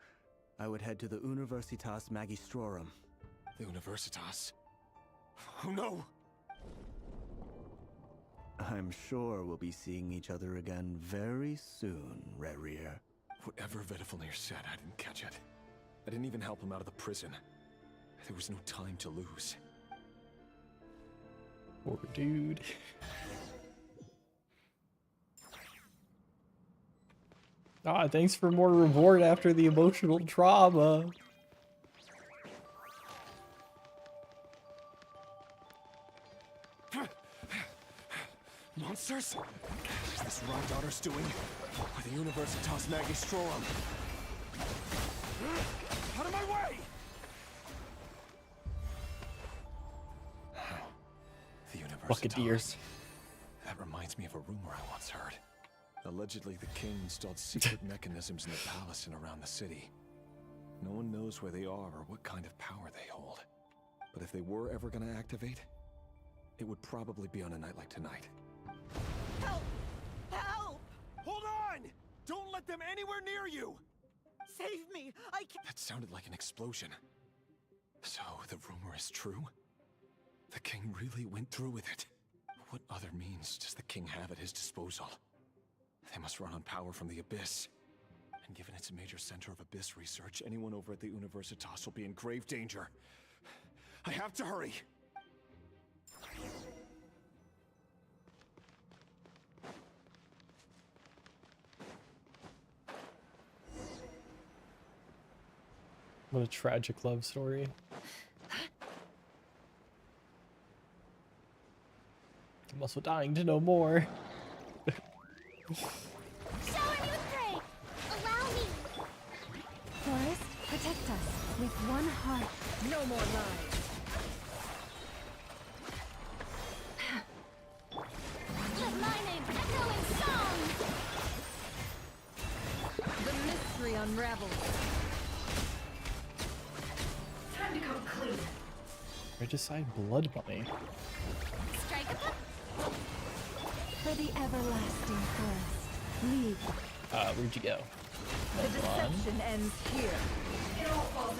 I would head to the Universitas Magistrorum. The Universitas? Oh no! I'm sure we'll be seeing each other again very soon, Rerir. Whatever Vedifilnir said, I didn't catch it. I didn't even help him out of the prison. There was no time to lose. Poor dude. Ah, thanks for more reward after the emotional trauma. Monsters? Is this Rod Daughter's doing? Or the Universitas Magistrorum? Out of my way! The Universitas. Buccaneers. That reminds me of a rumor I once heard. Allegedly, the king installed secret mechanisms in the palace and around the city. No one knows where they are or what kind of power they hold. But if they were ever going to activate, it would probably be on a night like tonight. Help! Help! Hold on! Don't let them anywhere near you! Save me! I can't... That sounded like an explosion. So, the rumor is true? The king really went through with it? What other means does the king have at his disposal? They must run on power from the Abyss. And given it's a major center of Abyss research, anyone over at the Universitas will be in grave danger. I have to hurry! What a tragic love story. I'm also dying to know more. Shower me with prey! Allow me! Forest, protect us with one heart. No more lies. Let my name echo in song! The mystery unravels. Time to come clean. Regicide blood money. Strike a for the everlasting forest. Leave. Where'd you go? The deception ends here.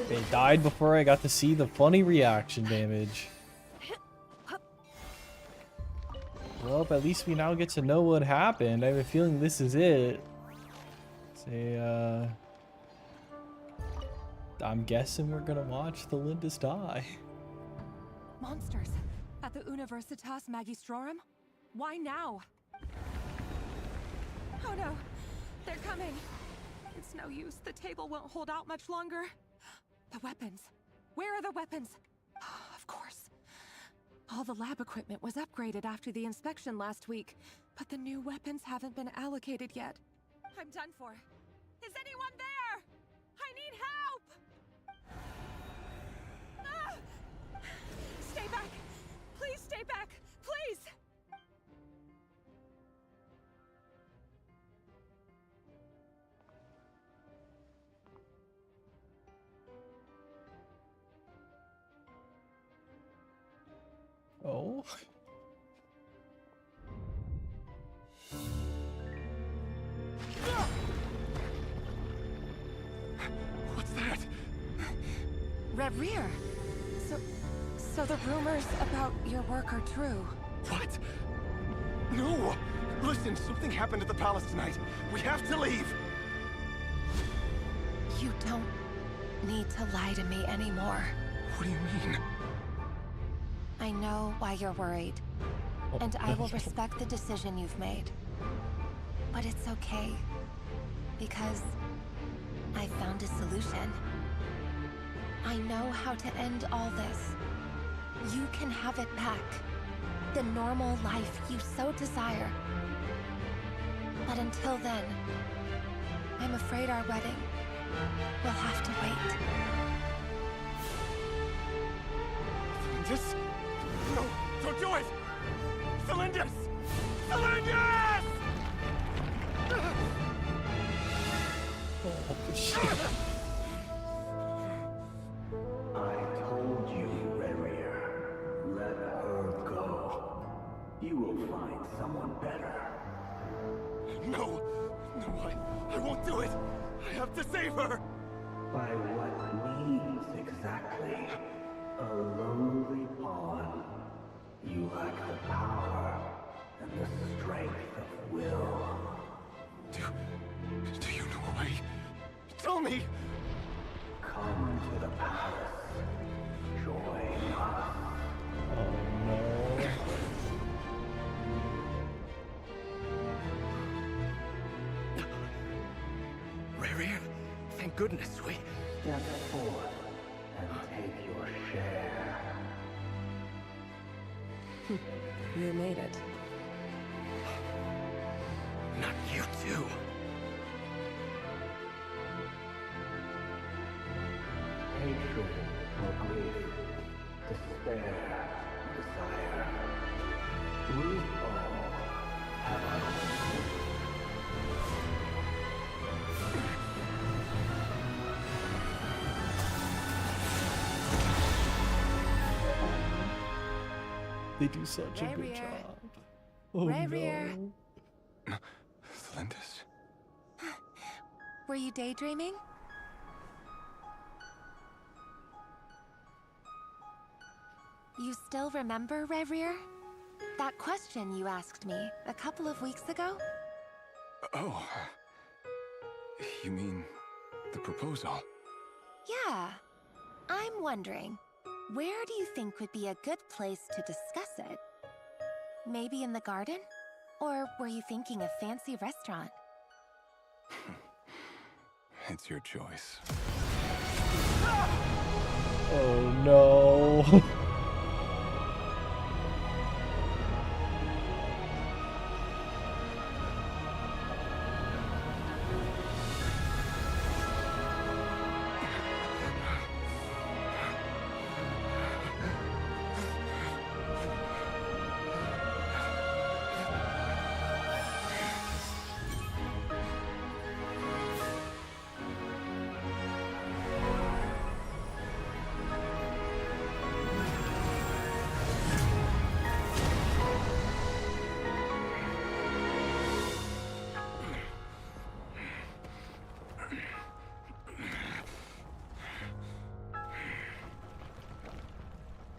They died before I got to see the funny reaction damage. Well, at least we now get to know what happened. I have a feeling this is it. Say, I'm guessing we're gonna watch Thelindis die. Monsters at the Universitas Magistrorum? Why now? Oh no, they're coming. It's no use. The table won't hold out much longer. The weapons. Where are the weapons? Of course. All the lab equipment was upgraded after the inspection last week, but the new weapons haven't been allocated yet. I'm done for. Is anyone there? I need help! Ah! Stay back! Please stay back! Please! Oh. What's that? Reverie! So the rumors about your work are true. What? No! Listen, something happened at the palace tonight. We have to leave! You don't need to lie to me anymore. What do you mean? I know why you're worried, and I will respect the decision you've made. But it's okay, because I found a solution. I know how to end all this. You can have it back. The normal life you so desire. But until then, I'm afraid our wedding will have to wait. This? No, don't do it! Cylinders! Cylinders! Oh, shit. I told you, Reverie. Let her go. You will find someone better. No! No, I won't do it! I have to save her! By what means exactly? A lowly pawn. You lack the power and the strength of will. Do you know a way? Tell me! Come to the palace. Join us. Oh no. Reverie, thank goodness we... Step forth and take your share. You made it. Not you too. Hatred or grief, despair, desire. We all have our own. They do such a good job. Oh Reverie. no. Cylinders. Were you daydreaming? You still remember, Reverie? That question you asked me a couple of weeks ago? Oh. You mean the proposal? Yeah. I'm wondering, where do you think would be a good place to discuss it? Maybe in the garden? Or were you thinking a fancy restaurant? It's your choice. Oh no.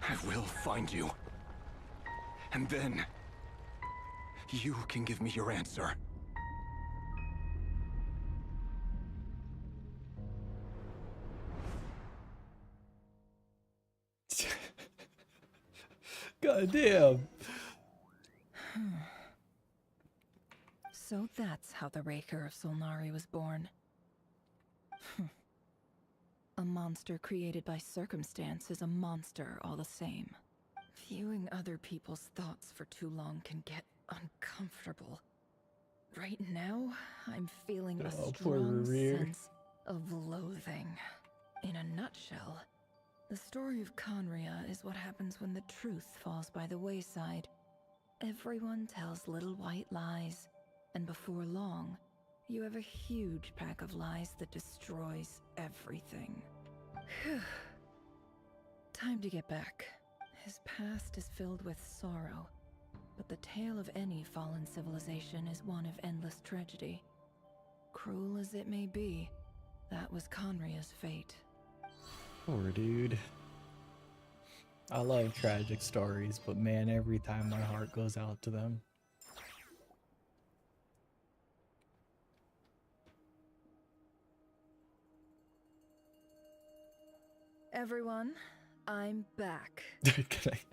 I will find you. And then... you can give me your answer. God damn. So that's how the Raker of Solnari was born. A monster created by circumstance is a monster all the same. Viewing other people's thoughts for too long can get uncomfortable. Right now, I'm feeling a strong sense of loathing. In a nutshell, the story of Conria is what happens when the truth falls by the wayside. Everyone tells little white lies, and before long, you have a huge pack of lies that destroys everything. Time to get back. His past is filled with sorrow, but the tale of any fallen civilization is one of endless tragedy. Cruel as it may be, that was Conria's fate. Poor dude. I love tragic stories, but man, every time my heart goes out to them. Everyone, I'm back.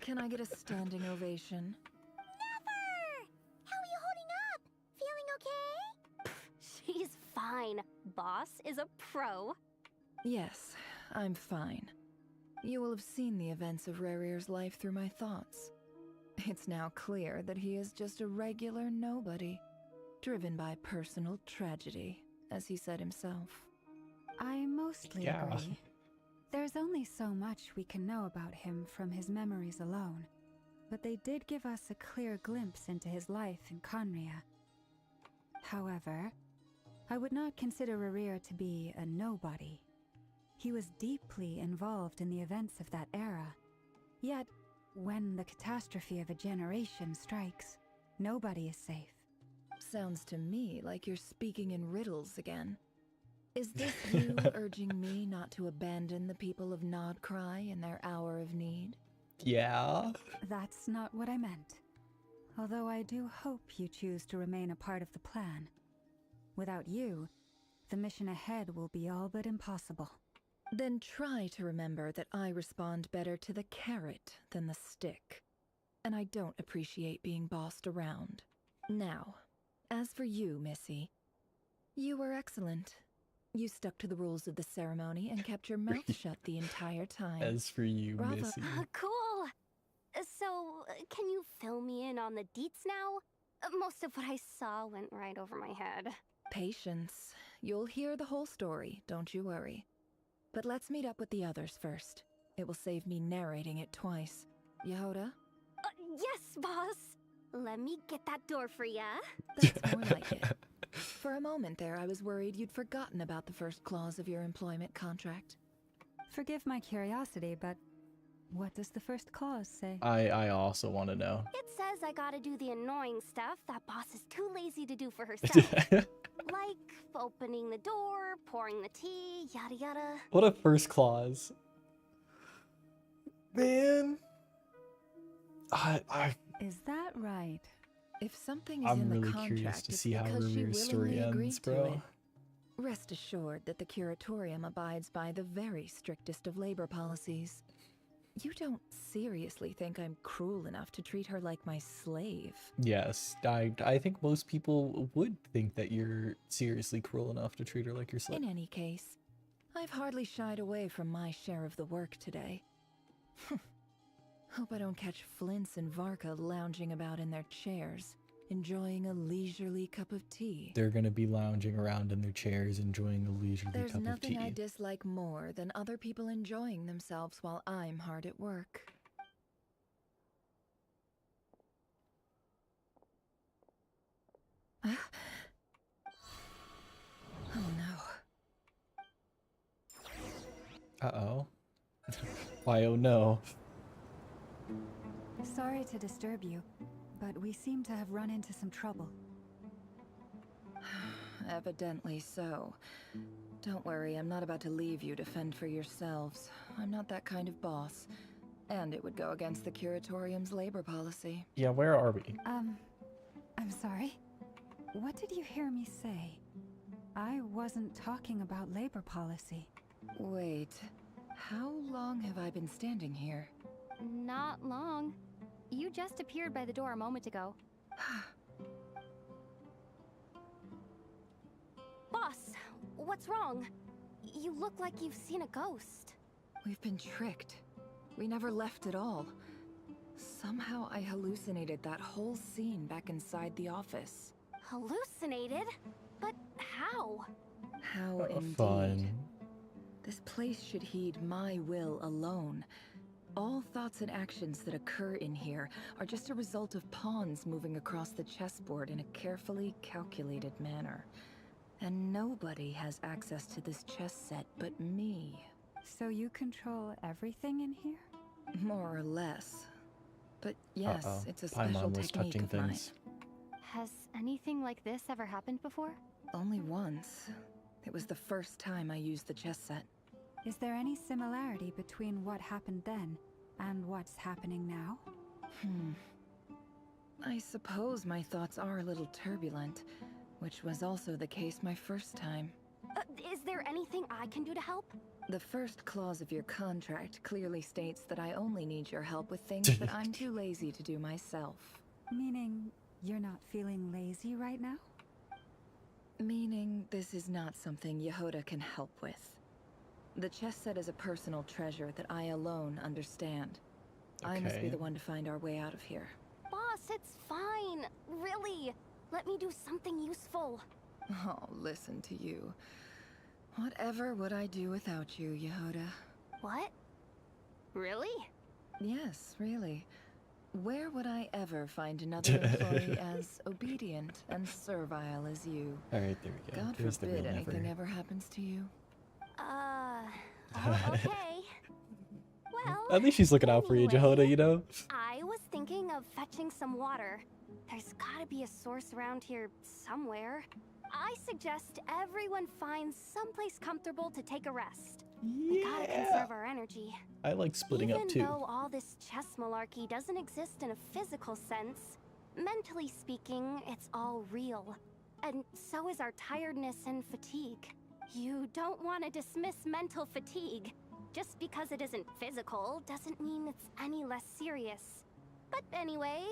Can I get a standing ovation? Never! How are you holding up? Feeling okay? She's fine. Boss is a pro. Yes, I'm fine. You will have seen the events of Rarir's life through my thoughts. It's now clear that he is just a regular nobody, driven by personal tragedy, as he said himself. I mostly agree. There's only so much we can know about him from his memories alone, but they did give us a clear glimpse into his life in Conria. However, I would not consider Rarir to be a nobody. He was deeply involved in the events of that era. Yet, when the catastrophe of a generation strikes, nobody is safe. Sounds to me like you're speaking in riddles again. Is this you urging me not to abandon the people of Nodcry in their hour of need? Yeah. That's not what I meant. Although I do hope you choose to remain a part of the plan. Without you, the mission ahead will be all but impossible. Then try to remember that I respond better to the carrot than the stick. And I don't appreciate being bossed around. Now, as for you, Missy, you were excellent. You stuck to the rules of the ceremony and kept your mouth shut the entire time. As for you, Bravo. Missy. Cool. So, can you fill me in on the deets now? Most of what I saw went right over my head. Patience. You'll hear the whole story, don't you worry. But let's meet up with the others first. It will save me narrating it twice. Yehoda? Yes, boss. Let me get that door for ya. That's more like it. For a moment there, I was worried you'd forgotten about the first clause of your employment contract. Forgive my curiosity, but what does the first clause say? I also want to know. It says I gotta do the annoying stuff that boss is too lazy to do for herself. Like opening the door, pouring the tea, yada yada. What a first clause. Man. Is that right? If something is I'm in the really contract, curious to it's see how because she Rarir's story willingly agreed ends, to bro. it. Rest assured that the Curatorium abides by the very strictest of labor policies. You don't seriously think I'm cruel enough to treat her like my slave? Yes, I think most people would think that you're seriously cruel enough to treat her like your slave. In any case, I've hardly shied away from my share of the work today. Hope I don't catch Flints and Varka lounging about in their chairs, enjoying a leisurely cup of tea. They're gonna be lounging around in their chairs, enjoying a leisurely There's cup of nothing tea. I dislike more than other people enjoying themselves while I'm hard at work. Oh no. Uh-oh. Why, oh no. Sorry to disturb you, but we seem to have run into some trouble. Evidently so. Don't worry, I'm not about to leave you to fend for yourselves. I'm not that kind of boss. And it would go against the Curatorium's labor policy. Yeah, where are we? I'm sorry. What did you hear me say? I wasn't talking about labor policy. Wait, how long have I been standing here? Not long. You just appeared by the door a moment ago. What's wrong? You look like you've seen a ghost. We've been tricked. We never left at all. Somehow I hallucinated that whole scene back inside the office. Hallucinated? But how? How indeed. Fun. This place should heed my will alone. All thoughts and actions that occur in here are just a result of pawns moving across the chessboard in a carefully calculated manner. And nobody has access to this chess set but me. So you control everything in here? More or less. But yes, it's a special Paimon was technique touching of mine. things. Has anything like this ever happened before? Only once. It was the first time I used the chess set. Is there any similarity between what happened then and what's happening now? I suppose my thoughts are a little turbulent, which was also the case my first time. Is there anything I can do to help? The first clause of your contract clearly states that I only need your help with things that I'm too lazy to do myself. Meaning, you're not feeling lazy right now? Meaning, this is not something Yehoda can help with. The chess set is a personal treasure that I alone understand. I must be Okay. the one to find our way out of here. Boss, it's fine. Really. Let me do something useful. Oh, listen to you. Whatever would I do without you, Yehoda? What? Really? Yes, really. Where would I ever find another employee as obedient and servile as you? Alright, there we go. God There's the forbid real anything Never. ever happens to you. Okay. Well, At least she's looking out for you, Jehoda, you know? I was thinking of fetching some water. There's gotta be a source around here somewhere. I suggest everyone finds someplace comfortable to take a rest. We gotta conserve our energy. I like splitting up too. Even though all this chess malarkey doesn't exist in a physical sense, mentally speaking, it's all real. And so is our tiredness and fatigue. You don't want to dismiss mental fatigue. Just because it isn't physical doesn't mean it's any less serious. But anyway,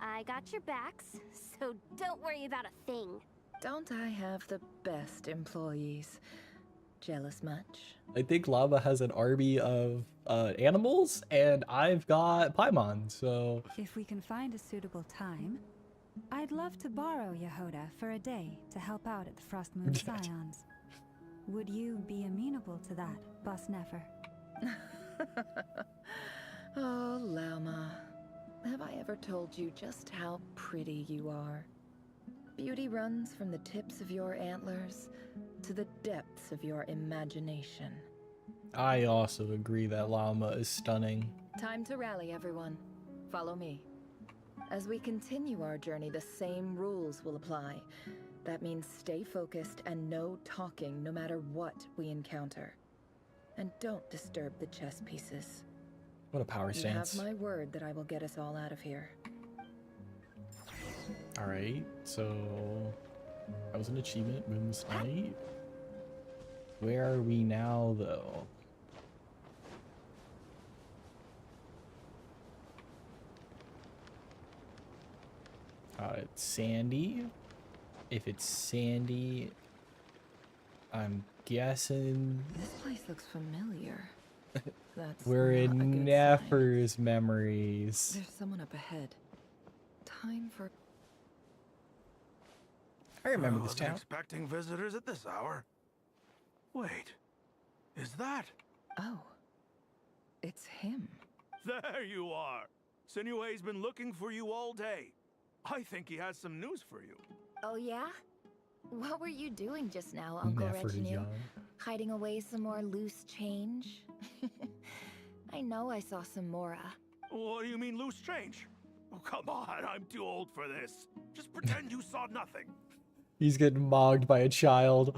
I got your backs, so don't worry about a thing. Don't I have the best employees? Jealous much? I think Llama has an army of animals, and I've got Paimon, so... If we can find a suitable time, I'd love to borrow Yehoda for a day to help out at the Frostmoon Scions. Would you be amenable to that, Boss Nefer? Oh, Llama. Have I ever told you just how pretty you are? Beauty runs from the tips of your antlers to the depths of your imagination. I also agree that Llama is stunning. Time to rally, everyone. Follow me. As we continue our journey, the same rules will apply. That means stay focused and no talking no matter what we encounter. And don't disturb the chess pieces. What a power stance. You have my word that I will get us all out of here. Alright, so... that was an achievement, Moon's Night. Where are we now, though? It's Sandy. If it's Sandy, I'm guessing This place looks familiar. That's we're not a in good Nefer's memories. There's someone up ahead. Time for... I remember this Wasn't town. expecting visitors at this hour. Wait, is that? Oh, it's him. There you are. Sinue's been looking for you all day. I think he has some news for you. Oh yeah? What were you doing just now, Uncle Retinue? Hiding away some more loose change? I know I saw some Mora. What do you mean loose change? Oh, come on, I'm too old for this. Just pretend you saw nothing. He's getting mogged by a child.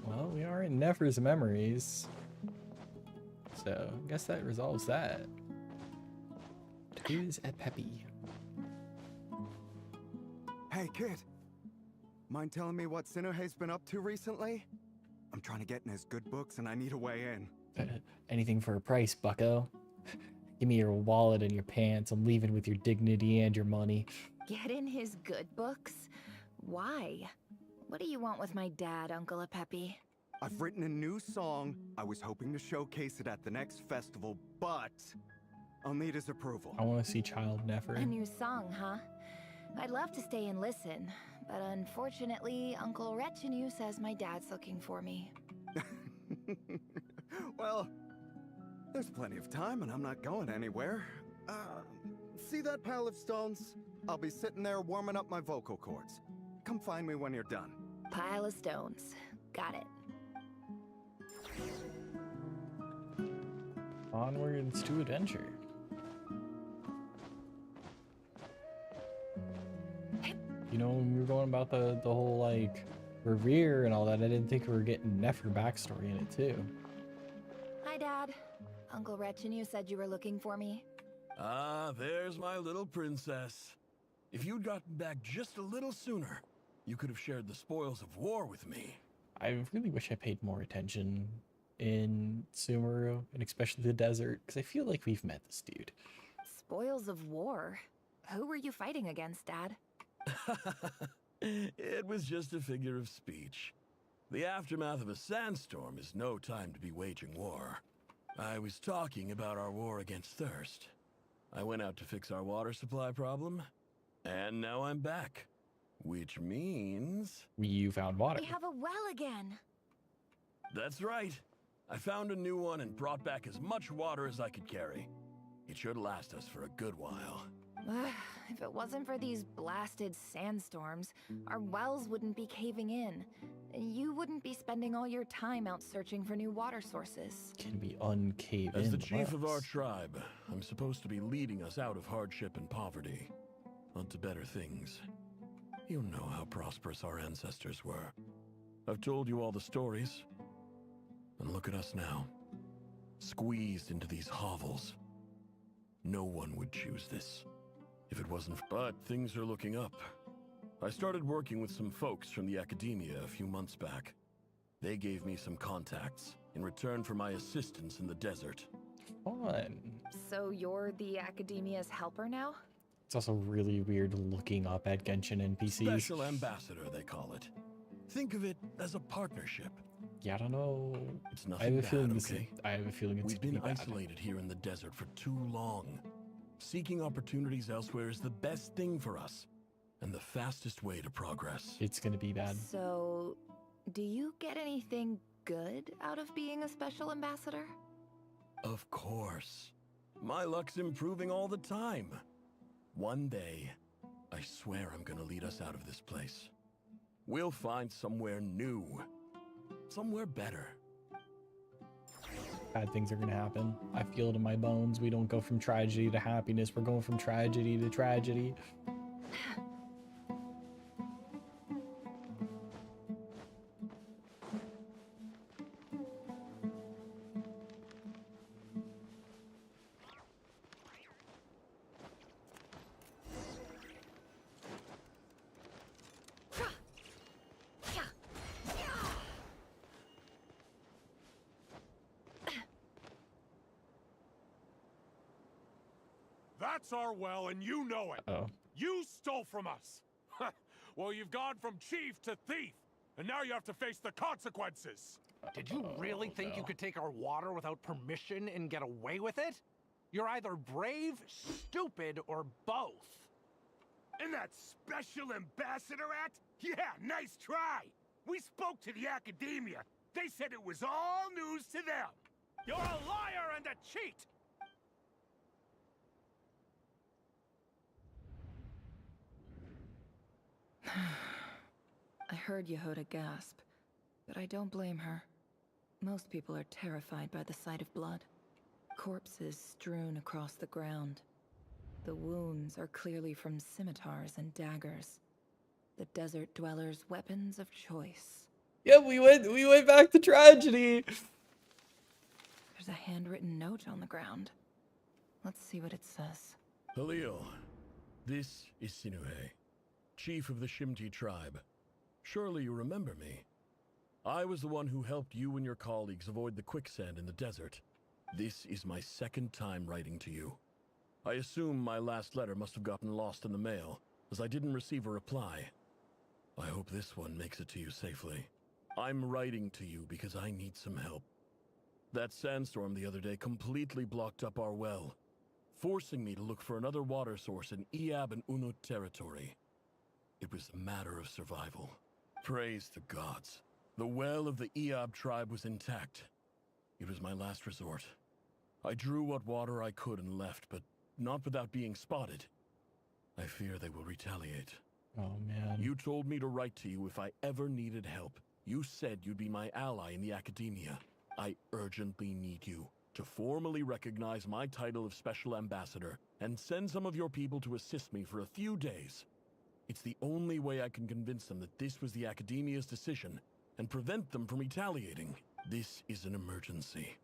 Well, we are in Nefer's memories. So, I guess that resolves that. Who's at Peppy? Hey, kid. Mind telling me what Sinuhe's been up to recently? I'm trying to get in his good books and I need a way in. Anything for a price, bucko. Give me your wallet and your pants. I'm leaving with your dignity and your money. Get in his good books? Why? What do you want with my dad, Uncle Apepi? I've written a new song. I was hoping to showcase it at the next festival, but I'll need his approval. I want to see Child Nefer. A new song, huh? I'd love to stay and listen, but unfortunately, Uncle Retinue says my dad's looking for me. Well, there's plenty of time and I'm not going anywhere. See that pile of stones? I'll be sitting there warming up my vocal cords. Come find me when you're done. Pile of stones. Got it. Onwards to adventure. You know, when we were going about the whole, like, Revere and all that, I didn't think we were getting Nefer backstory in it, too. Hi, Dad. Uncle Retinue said you were looking for me. Ah, there's my little princess. If you'd gotten back just a little sooner, you could have shared the spoils of war with me. I really wish I paid more attention in Sumeru, and especially the desert, because I feel like we've met this dude. Spoils of war? Who were you fighting against, Dad? It was just a figure of speech. The aftermath of a sandstorm is no time to be waging war. I was talking about our war against thirst. I went out to fix our water supply problem, and now I'm back. Which means... You found water. We have a well again. That's right. I found a new one and brought back as much water as I could carry. It should last us for a good while. If it wasn't for these blasted sandstorms, our wells wouldn't be caving in. You wouldn't be spending all your time out searching for new water sources. Can be uncaved in. As the chief of our tribe, I'm supposed to be leading us out of hardship and poverty, onto better things. You know how prosperous our ancestors were. I've told you all the stories. And look at us now, squeezed into these hovels. No one would choose this if it wasn't. But things are looking up. I started working with some folks from the academia a few months back. They gave me some contacts in return for my assistance in the desert. Fun. So you're the academia's helper now? It's also really weird looking up at Genshin NPCs. Special ambassador, they call it. Think of it as a partnership. Yeah, I don't know. It's nothing bad, okay? I have a feeling it's We've been isolated here in the desert for too long. Seeking opportunities elsewhere is the best thing for us, and the fastest way to progress. It's gonna be bad. So, do you get anything good out of being a special ambassador? Of course. My luck's improving all the time. One day, I swear I'm gonna lead us out of this place. We'll find somewhere new. Somewhere better. Bad things are gonna happen. I feel it in my bones. We don't go from tragedy to happiness. We're going from tragedy to tragedy. That's our well, and you know it. Oh. You stole from us. Well, you've gone from chief to thief, and now you have to face the consequences. Did you really think you could take our water without permission and get away with it? You're either brave, stupid, or both. And that special ambassador act? Yeah, nice try. We spoke to the academia. They said it was all news to them. You're a liar and a cheat. I heard Yehoda gasp, but I don't blame her. Most people are terrified by the sight of blood. Corpses strewn across the ground. The wounds are clearly from scimitars and daggers. The desert dwellers' weapons of choice. Yeah, we went back to tragedy. There's a handwritten note on the ground. Let's see what it says. Halil, this is Sinuhe, chief of the Shimti tribe. Surely you remember me. I was the one who helped you and your colleagues avoid the quicksand in the desert. This is my second time writing to you. I assume my last letter must have gotten lost in the mail, as I didn't receive a reply. I hope this one makes it to you safely. I'm writing to you because I need some help. That sandstorm the other day completely blocked up our well, forcing me to look for another water source in Iab and Unut territory. It was a matter of survival. Praise the gods. The well of the Iab tribe was intact. It was my last resort. I drew what water I could and left, but not without being spotted. I fear they will retaliate. Oh, man. You told me to write to you if I ever needed help. You said you'd be my ally in the academia. I urgently need you to formally recognize my title of Special Ambassador and send some of your people to assist me for a few days. It's the only way I can convince them that this was the academia's decision and prevent them from retaliating. This is an emergency.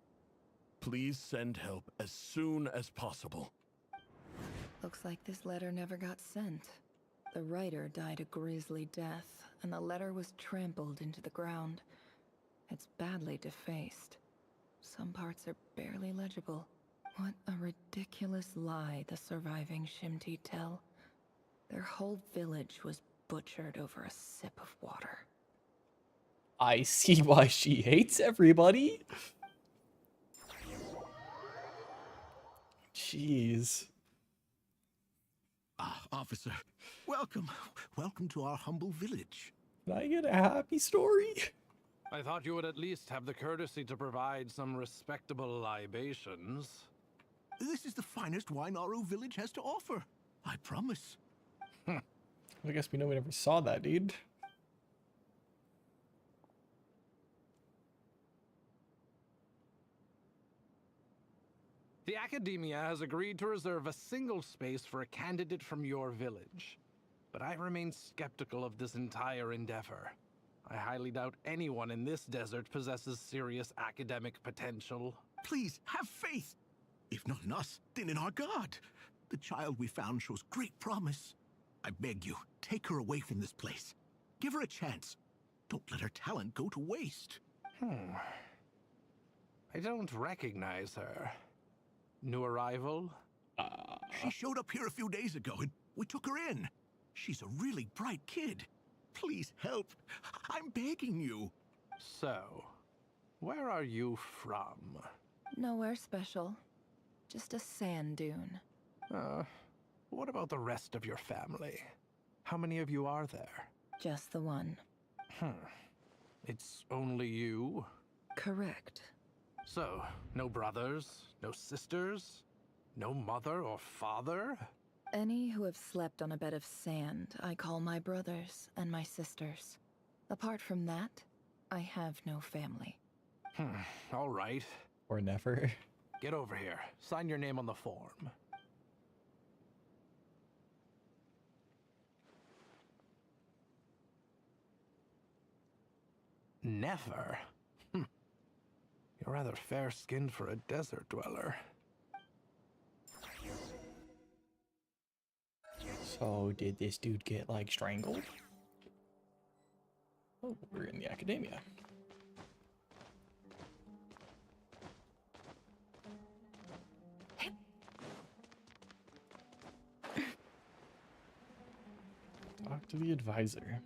Please send help as soon as possible. Looks like this letter never got sent. The writer died a grisly death, and the letter was trampled into the ground. It's badly defaced. Some parts are barely legible. What a ridiculous lie the surviving Shimti tell. Their whole village was butchered over a sip of water. I see why she hates everybody. Jeez. Ah, officer. Welcome. Welcome to our humble village. Can I get a happy story? I thought you would at least have the courtesy to provide some respectable libations. This is the finest wine Aru village has to offer. I promise. I guess we never saw that, dude. The Academia has agreed to reserve a single space for a candidate from your village. But I remain skeptical of this entire endeavor. I highly doubt anyone in this desert possesses serious academic potential. Please, have faith. If not in us, then in our god. The child we found shows great promise. I beg you, take her away from this place. Give her a chance. Don't let her talent go to waste. I don't recognize her. New arrival? She showed up here a few days ago and we took her in. She's a really bright kid. Please help. I'm begging you. So, where are you from? Nowhere special. Just a sand dune. What about the rest of your family? How many of you are there? Just the one. It's only you? Correct. So, no brothers, no sisters, no mother or father? Any who have slept on a bed of sand, I call my brothers and my sisters. Apart from that, I have no family. All right. Or never. Get over here. Sign your name on the form. Never? You're rather fair-skinned for a desert dweller. So, did this dude get, like, strangled? Oh, we're in the academia. Talk to the advisor.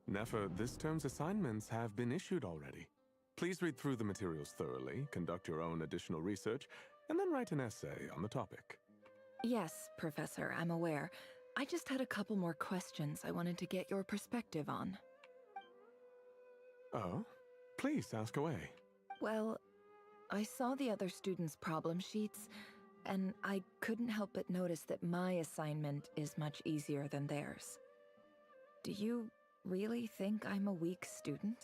Nefer, this term's assignments have been issued already. Please read through the materials thoroughly, conduct your own additional research, and then write an essay on the topic. Yes, Professor, I'm aware. I just had a couple more questions I wanted to get your perspective on. Oh? Please, ask away. Well, I saw the other students' problem sheets, and I couldn't help but notice that my assignment is much easier than theirs. Do you really think I'm a weak student?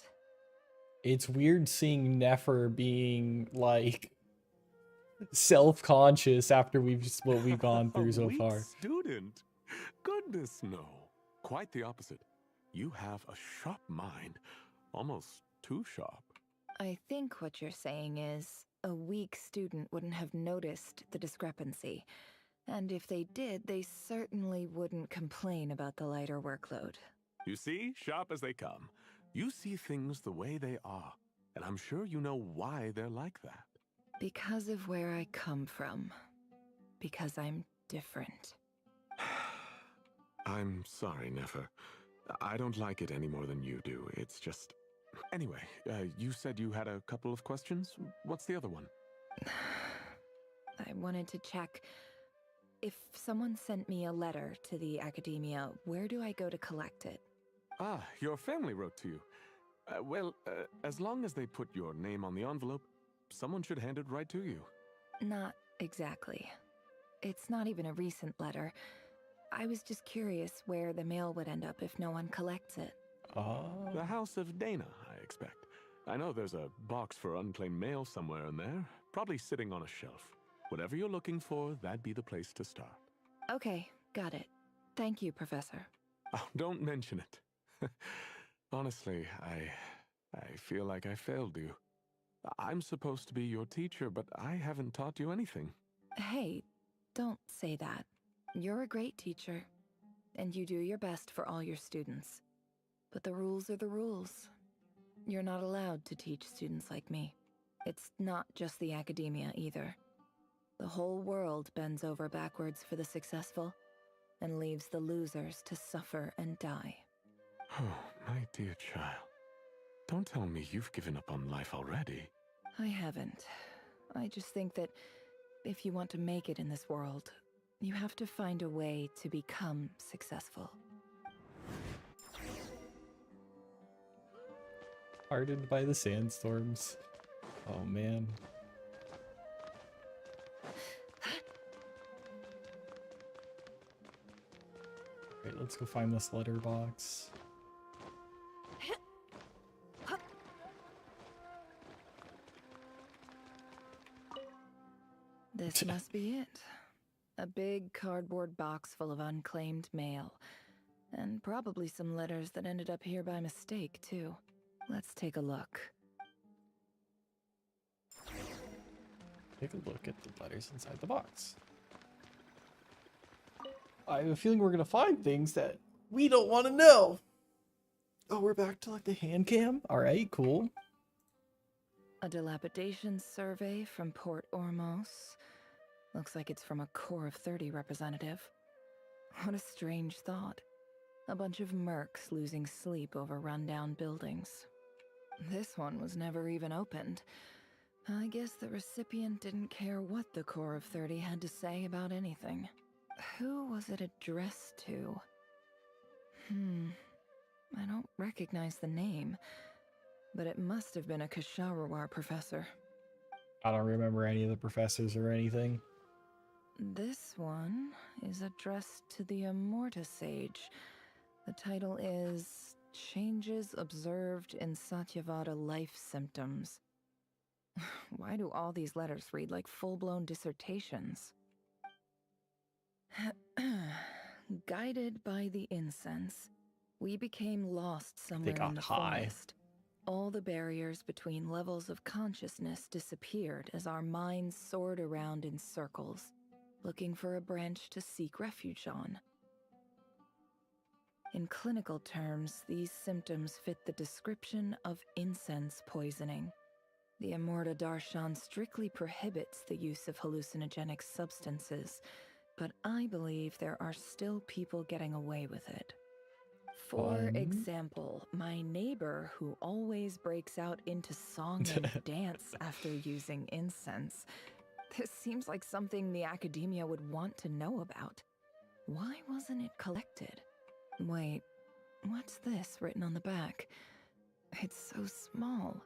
It's weird seeing Nefer being, like, self-conscious after what we've gone through so far. Student? Goodness, no. Quite the opposite. You have a sharp mind. Almost too sharp. I think what you're saying is a weak student wouldn't have noticed the discrepancy. And if they did, they certainly wouldn't complain about the lighter workload. You see, sharp as they come. You see things the way they are. And I'm sure you know why they're like that. Because of where I come from. Because I'm different. I'm sorry, Nefer. I don't like it any more than you do. It's just... Anyway, you said you had a couple of questions? What's the other one? I wanted to check. If someone sent me a letter to the Academia, where do I go to collect it? Ah, your family wrote to you. Well, as long as they put your name on the envelope, someone should hand it right to you. Not exactly. It's not even a recent letter. I was just curious where the mail would end up if no one collects it. The House of Dana, I expect. I know there's a box for unclaimed mail somewhere in there, probably sitting on a shelf. Whatever you're looking for, that'd be the place to start. Okay, got it. Thank you, Professor. Oh, don't mention it. Honestly, I feel like I failed you. I'm supposed to be your teacher, but I haven't taught you anything. Hey, don't say that. You're a great teacher, and you do your best for all your students. But the rules are the rules. You're not allowed to teach students like me. It's not just the Academia either. The whole world bends over backwards for the successful, and leaves the losers to suffer and die. Oh, my dear child. Don't tell me you've given up on life already. I haven't. I just think that if you want to make it in this world, you have to find a way to become successful. Hardened by the sandstorms. Oh man. Alright, let's go find this letterbox. This must be it. A big cardboard box full of unclaimed mail. And probably some letters that ended up here by mistake, too. Let's take a look. Take a look at the letters inside the box. I have a feeling we're gonna find things that we don't want to know. Oh, we're back to like the hand cam? Alright, cool. A dilapidation survey from Port Ormos. Looks like it's from a Core of 30 representative. What a strange thought. A bunch of mercs losing sleep over rundown buildings. This one was never even opened. I guess the recipient didn't care what the Core of 30 had to say about anything. Who was it addressed to? I don't recognize the name, but it must have been a Kshahrewar professor. I don't remember any of the professors or anything. This one is addressed to the Immorta Sage. The title is Changes Observed in Satyavada Life Symptoms. Why do all these letters read like full-blown dissertations? Guided by the incense, we became lost somewhere in the forest. All the barriers between levels of consciousness disappeared as our minds soared around in circles, looking for a branch to seek refuge on. In clinical terms, these symptoms fit the description of incense poisoning. The Immorta Darshan strictly prohibits the use of hallucinogenic substances, but I believe there are still people getting away with it. For example, my neighbor who always breaks out into song and dance after using incense. This seems like something the Academia would want to know about. Why wasn't it collected? Wait, what's this written on the back? It's so small.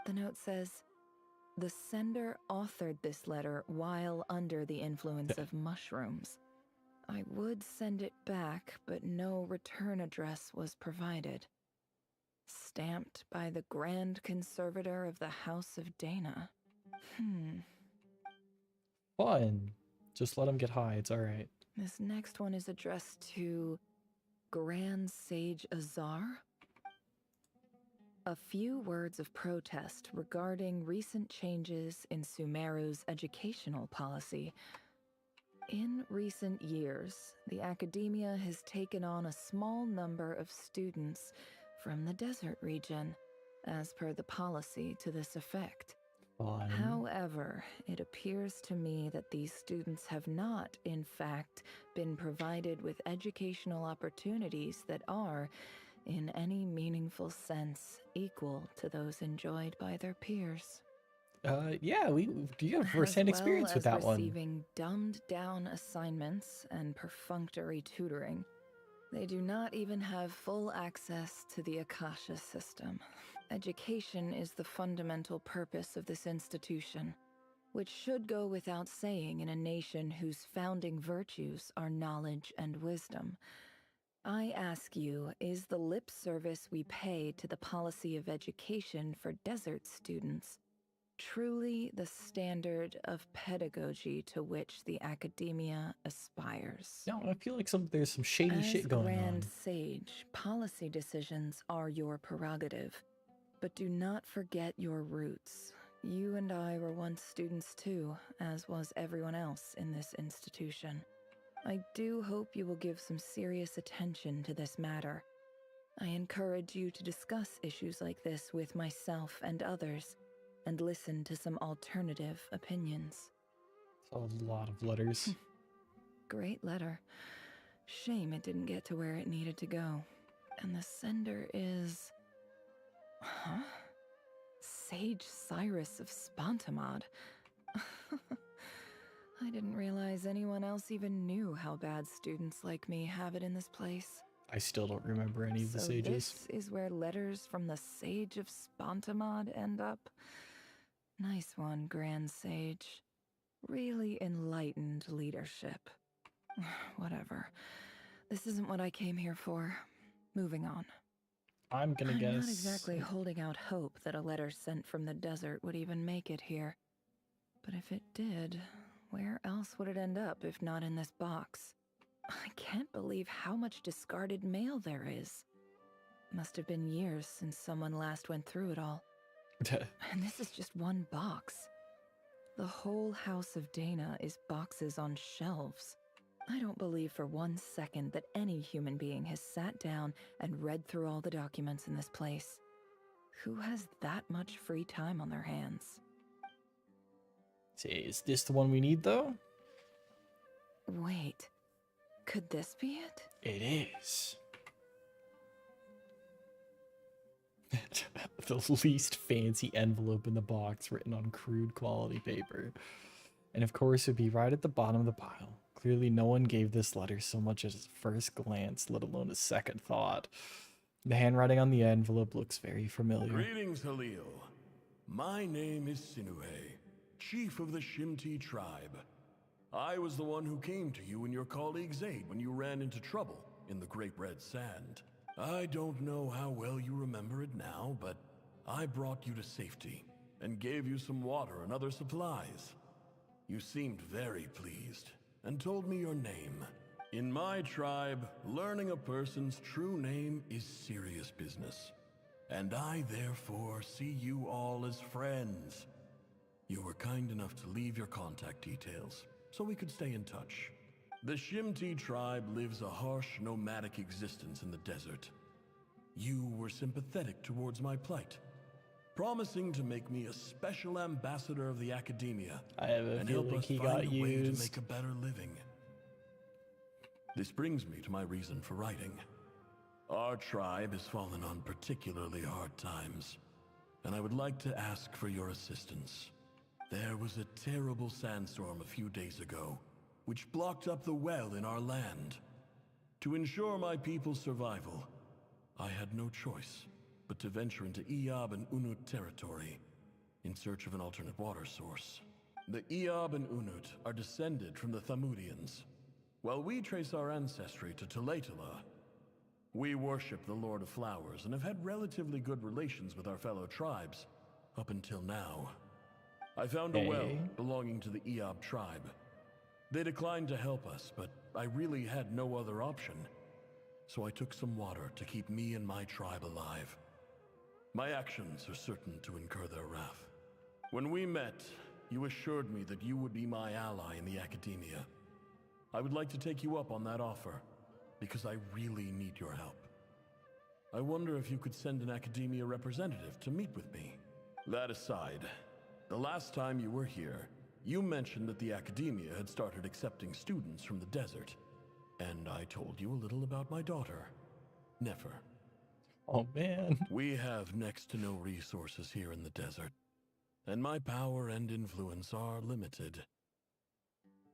The note says, "The sender authored this letter while under the influence of mushrooms. I would send it back, but no return address was provided. Stamped by the Grand Conservator of the House of Dana." Fun. Just let him get high, it's alright. This next one is addressed to Grand Sage Azar. A few words of protest regarding recent changes in Sumeru's educational policy. In recent years, the Academia has taken on a small number of students from the desert region, as per the policy to this effect. Fun. However, it appears to me that these students have not, in fact, been provided with educational opportunities that are, in any meaningful sense, equal to those enjoyed by their peers. Yeah, you have first-hand experience with that one. Receiving dumbed-down assignments and perfunctory tutoring, they do not even have full access to the Akasha system. Education is the fundamental purpose of this institution, which should go without saying in a nation whose founding virtues are knowledge and wisdom. I ask you, is the lip service we pay to the policy of education for desert students truly the standard of pedagogy to which the academia aspires? No, I feel like there's some shady shit going As on. Grand Sage, policy decisions are your prerogative, but do not forget your roots. You and I were once students too, as was everyone else in this institution. I do hope you will give some serious attention to this matter. I encourage you to discuss issues like this with myself and others, and listen to some alternative opinions. A lot of letters. Great letter. Shame it didn't get to where it needed to go. And the sender is... Huh? Sage Cyrus of Spontamod. I didn't realize anyone else even knew how bad students like me have it in this place. I still don't remember any of the sages. This is where letters from the Sage of Spontamod end up? Nice one, Grand Sage. Really enlightened leadership. Whatever. This isn't what I came here for. Moving on. I'm gonna guess... not exactly holding out hope that a letter sent from the desert would even make it here. But if it did, where else would it end up if not in this box? I can't believe how much discarded mail there is. Must have been years since someone last went through it all. And this is just one box. The whole House of Dana is boxes on shelves. I don't believe for 1 second that any human being has sat down and read through all the documents in this place. Who has that much free time on their hands? See, is this the one we need, though? Wait, could this be it? It is. The least fancy envelope in the box written on crude quality paper. And of course, it'd be right at the bottom of the pile. Clearly, no one gave this letter so much as a first glance, let alone a second thought. The handwriting on the envelope looks very familiar. Greetings, Halil. My name is Sinuhe, chief of the Shimti tribe. I was the one who came to you and your colleague Zaid when you ran into trouble in the Great Red Sand. I don't know how well you remember it now, but I brought you to safety and gave you some water and other supplies. You seemed very pleased and told me your name. In my tribe, learning a person's true name is serious business, and I therefore see you all as friends. You were kind enough to leave your contact details so we could stay in touch. The Shimti tribe lives a harsh, nomadic existence in the desert. You were sympathetic towards my plight, promising to make me a special ambassador of the academia. I have a and help feeling us he find got a way to used. make a better living. This brings me to my reason for writing. Our tribe has fallen on particularly hard times, and I would like to ask for your assistance. There was a terrible sandstorm a few days ago, which blocked up the well in our land. To ensure my people's survival, I had no choice but to venture into Eob and Unut territory in search of an alternate water source. The Eob and Unut are descended from the Thamudians, while we trace our ancestry to Tulatula. We worship the Lord of Flowers and have had relatively good relations with our fellow tribes up until now. I found a well belonging to the Eob tribe. They declined to help us, but I really had no other option. So I took some water to keep me and my tribe alive. My actions are certain to incur their wrath. When we met, you assured me that you would be my ally in the academia. I would like to take you up on that offer, because I really need your help. I wonder if you could send an academia representative to meet with me. That aside, The last time you were here, you mentioned that the Academia had started accepting students from the desert. And I told you a little about my daughter, Nefer. Oh man. We have next to no resources here in the desert, and my power and influence are limited.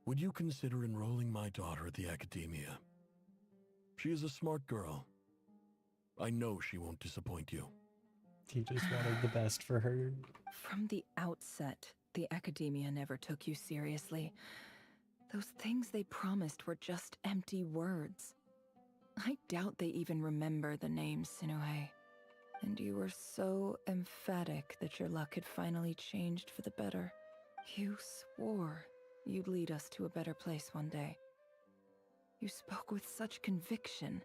Would you consider enrolling my daughter at the Academia? She is a smart girl. I know she won't disappoint you. He just wanted the best for her. From the outset, the Academia never took you seriously. Those things they promised were just empty words. I doubt they even remember the name Sinuhe. And you were so emphatic that your luck had finally changed for the better. You swore you'd lead us to a better place one day. You spoke with such conviction,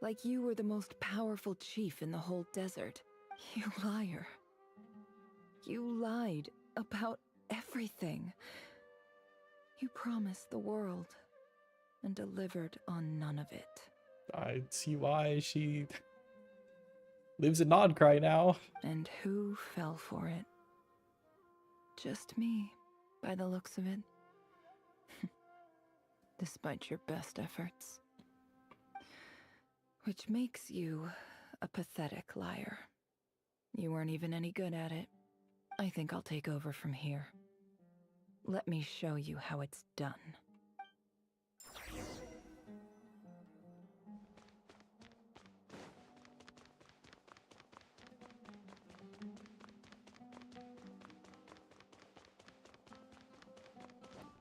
like you were the most powerful chief in the whole desert. You liar. You lied about everything. You promised the world and delivered on none of it. I see why she lives in Nodcry now. And who fell for it? Just me, by the looks of it. Despite your best efforts. Which makes you a pathetic liar. You weren't even any good at it. I think I'll take over from here. Let me show you how it's done.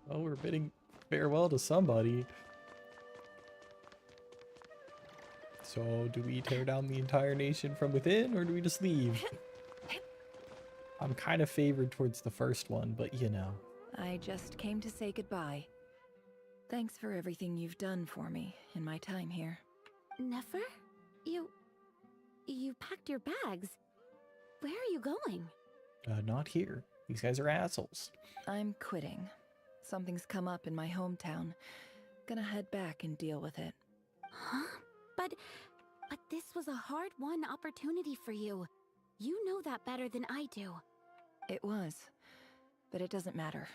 Oh, we're bidding farewell to somebody. So, do we tear down the entire nation from within, or do we just leave? I'm kind of favored towards the first one, but you know. I just came to say goodbye. Thanks for everything you've done for me in my time here. Nefer? You packed your bags. Where are you going? Not here. These guys are assholes. I'm quitting. Something's come up in my hometown. Gonna head back and deal with it. Huh? But this was a hard-won opportunity for you. You know that better than I do. It was. But it doesn't matter.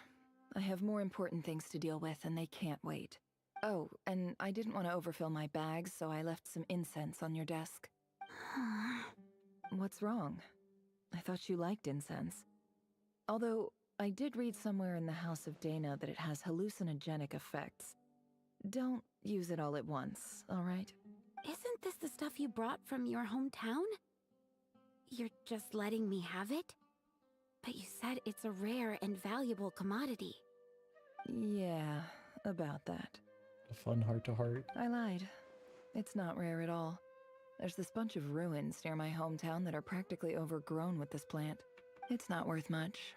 I have more important things to deal with and they can't wait. Oh, and I didn't want to overfill my bags, so I left some incense on your desk. What's wrong? I thought you liked incense. Although, I did read somewhere in the House of Dana that it has hallucinogenic effects. Don't use it all at once, alright? Isn't this the stuff you brought from your hometown? You're just letting me have it? But you said it's a rare and valuable commodity. Yeah, about that. A fun heart-to-heart. I lied. It's not rare at all. There's this bunch of ruins near my hometown that are practically overgrown with this plant. It's not worth much.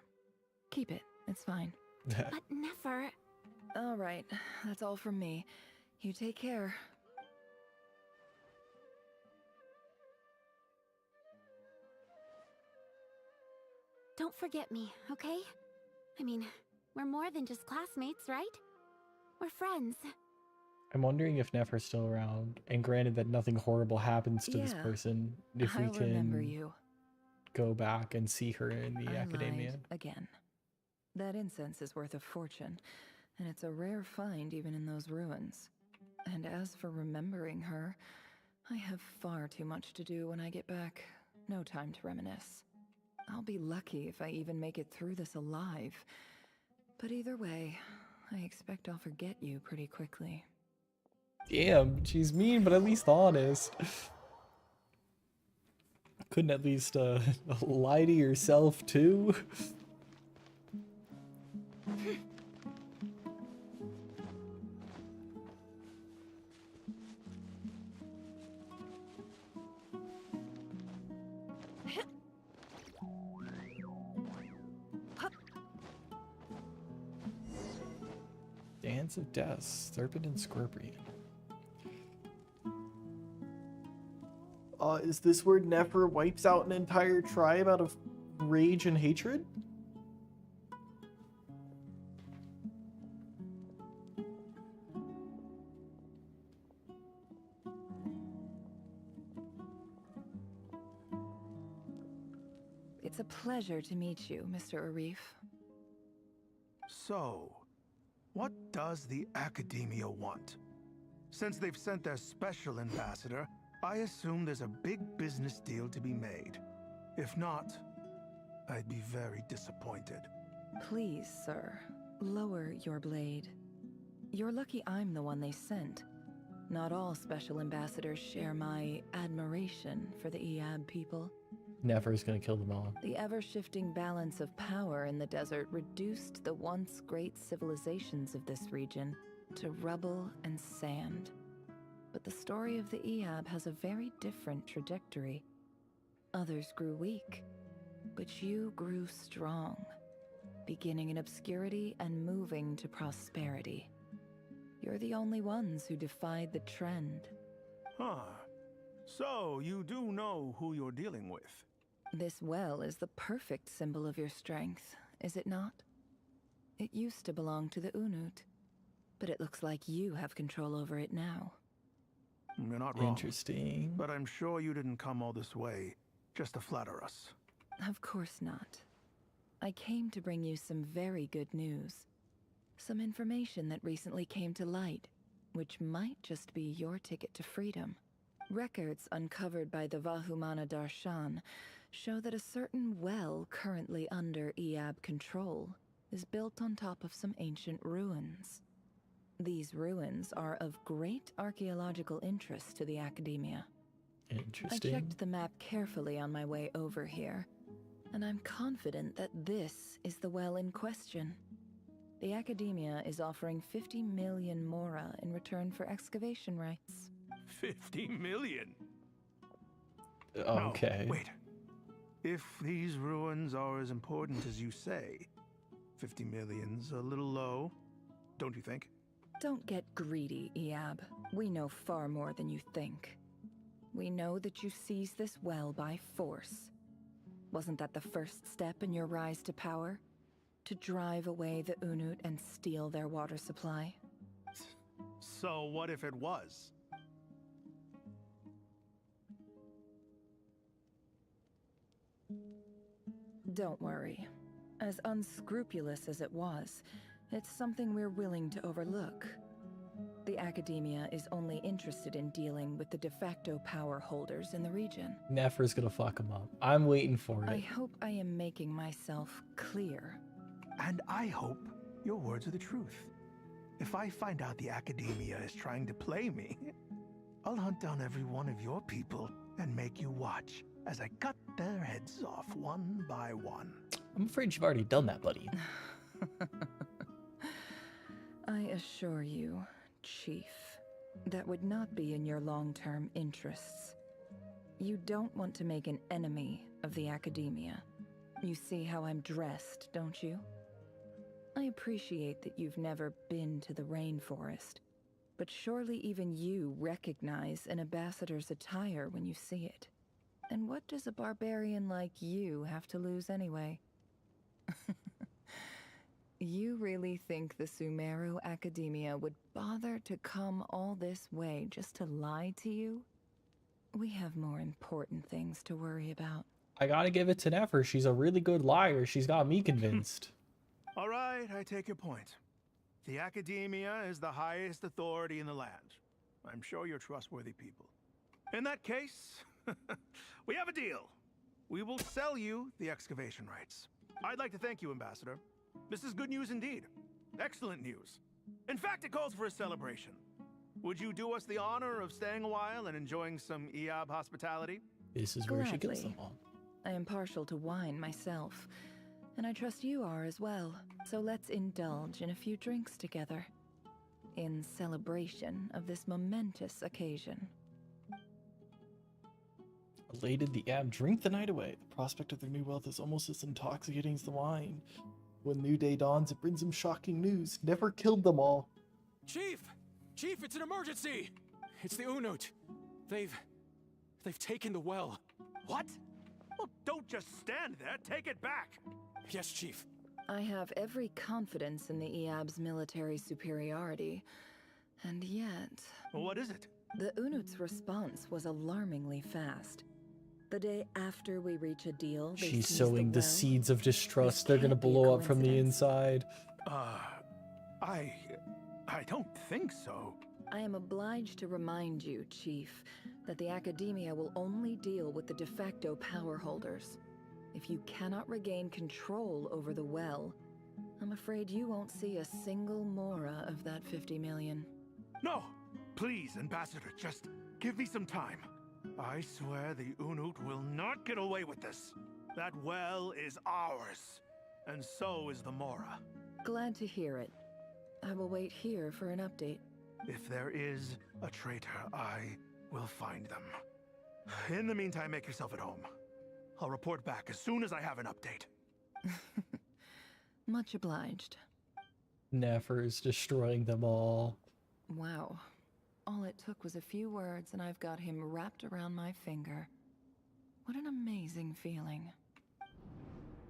Keep it. It's fine. But Nefer... Alright, that's all from me. You take care. Don't forget me, okay? I mean, we're more than just classmates, right? We're friends. I'm wondering if Nefer's still around, and granted that nothing horrible happens to this person, if we I'll remember can you. go back and see her in the Academia. Lied again. That incense is worth a fortune, and it's a rare find even in those ruins. And as for remembering her, I have far too much to do when I get back. No time to reminisce. I'll be lucky if I even make it through this alive. But either way, I expect I'll forget you pretty quickly. Damn, she's mean, but at least honest. Couldn't at least lie to yourself too? Dance of Death, Serpent and Scorpion. Is this where Nefer wipes out an entire tribe out of rage and hatred? It's It's a pleasure to meet you, Mr. Arif. So, what does the Academia want? Since they've sent their special ambassador, I assume there's a big business deal to be made. If not, I'd be very disappointed. Please, sir, lower your blade. You're lucky I'm the one they sent. Not all special ambassadors share my admiration for the Iab people. Nefer's gonna kill them all. The ever-shifting balance of power in the desert reduced the once great civilizations of this region to rubble and sand. But the story of the Iab has a very different trajectory. Others grew weak, but you grew strong, beginning in obscurity and moving to prosperity. You're the only ones who defied the trend. Huh. So, you do know who you're dealing with? This well is the perfect symbol of your strength, is it not? It used to belong to the Unut, but it looks like you have control over it now. You're not wrong. Interesting. But I'm sure you didn't come all this way just to flatter us. Of course not. I came to bring you some very good news. Some information that recently came to light, which might just be your ticket to freedom. Records uncovered by the Vahumana Darshan show that a certain well currently under Iab control is built on top of some ancient ruins. These ruins are of great archaeological interest to the Academia. Interesting. I checked the map carefully on my way over here, and I'm confident that this is the well in question. The Academia is offering 50 million mora in return for excavation rights. 50 million? Okay. No, wait. If these ruins are as important as you say, 50 million's a little low, don't you think? Don't get greedy, Iab. We know far more than you think. We know that you seized this well by force. Wasn't that the first step in your rise to power? To drive away the Unut and steal their water supply? So what if it was? Don't worry. As unscrupulous as it was, it's something we're willing to overlook. The Academia is only interested in dealing with the de facto power holders in the region. Nefer's gonna fuck him up. I'm waiting for it. I hope I am making myself clear. And I hope your words are the truth. If I find out the Academia is trying to play me, I'll hunt down every one of your people and make you watch as I cut their heads off one by one. I'm afraid you've already done that, buddy. I assure you, Chief, that would not be in your long-term interests. You don't want to make an enemy of the Academia. You see how I'm dressed, don't you? I appreciate that you've never been to the rainforest, but surely even you recognize an ambassador's attire when you see it. And what does a barbarian like you have to lose anyway? You really think the Sumeru Academia would bother to come all this way just to lie to you? We have more important things to worry about. I gotta give it to Nefer. She's a really good liar. She's got me convinced. All right, I take your point. The Academia is the highest authority in the land. I'm sure you're trustworthy people. In that case, we have a deal. We will sell you the excavation rights. I'd like to thank you, Ambassador. This is good news indeed. Excellent news. In fact, it calls for a celebration. Would you do us the honor of staying a while and enjoying some Iab hospitality? This is where she kills them Gladly. all. I am partial to wine myself, and I trust you are as well. So let's indulge in a few drinks together, in celebration of this momentous occasion. Elated, the Ab drink the night away. The prospect of their new wealth is almost as intoxicating as the wine. When new day dawns, it brings them shocking news. Nefer killed them all. Chief! Chief, it's an emergency! It's the Unut. They've taken the well. What? Well, don't just stand there. Take it back. Yes, Chief. I have every confidence in the Iab's military superiority, and yet... What is it? The Unut's response was alarmingly fast. The day after we reach a deal, they She's seize sowing the well. seeds of distrust. They're gonna can't be a blow up from the coincidence. inside. I don't think so. I am obliged to remind you, Chief, that the Academia will only deal with the de facto power holders. If you cannot regain control over the well, I'm afraid you won't see a single mora of that 50 million. No! Please, Ambassador, just give me some time. I swear the Unut will not get away with this. That well is ours, and so is the Mora. Glad to hear it. I will wait here for an update. If there is a traitor, I will find them. In the meantime, make yourself at home. I'll report back as soon as I have an update. Much obliged. Nefer's destroying them all. Wow. All it took was a few words and I've got him wrapped around my finger. What an amazing feeling.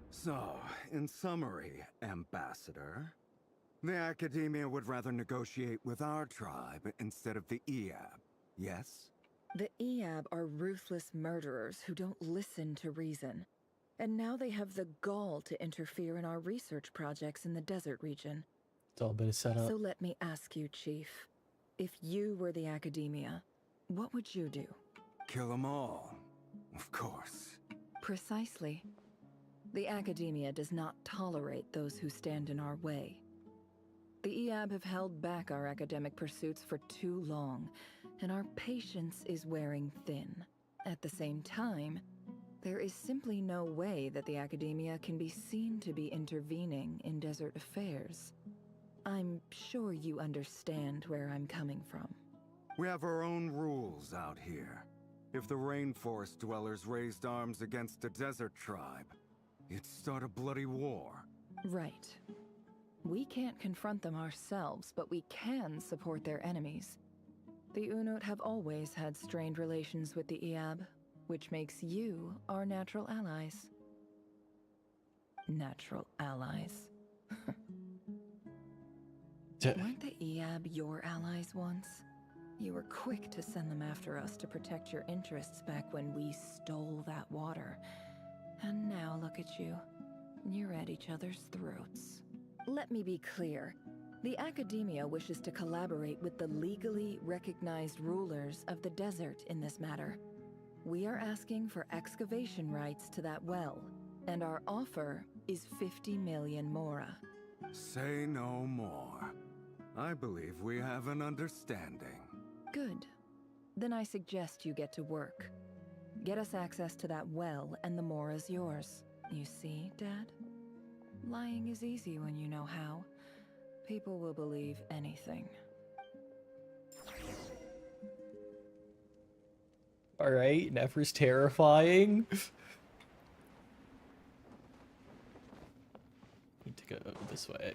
So, in summary, Ambassador, the Academia would rather negotiate with our tribe instead of the Eab, yes? The Eab are ruthless murderers who don't listen to reason. And now they have the gall to interfere in our research projects in the desert region. It's all been set up. So let me ask you, Chief. If you were the Academia, what would you do? Kill them all, of course. Precisely. The Academia does not tolerate those who stand in our way. The Eab have held back our academic pursuits for too long, and our patience is wearing thin. At the same time, there is simply no way that the Academia can be seen to be intervening in desert affairs. I'm sure you understand where I'm coming from. We have our own rules out here. If the rainforest dwellers raised arms against a desert tribe, it'd start a bloody war. Right. We can't confront them ourselves, but we can support their enemies. The Unut have always had strained relations with the Eab, which makes you our natural allies. Natural allies. Weren't the Eab your allies once? You were quick to send them after us to protect your interests back when we stole that water. And now look at you. You're at each other's throats. Let me be clear. The Academia wishes to collaborate with the legally recognized rulers of the desert in this matter. We are asking for excavation rights to that well, and our offer is 50 million mora. Say no more. I believe we have an understanding. Good. Then I suggest you get to work. Get us access to that well, and the mora's yours. You see, Dad? Lying is easy when you know how. People will believe anything. Alright, Nefer's terrifying. Need to go this way.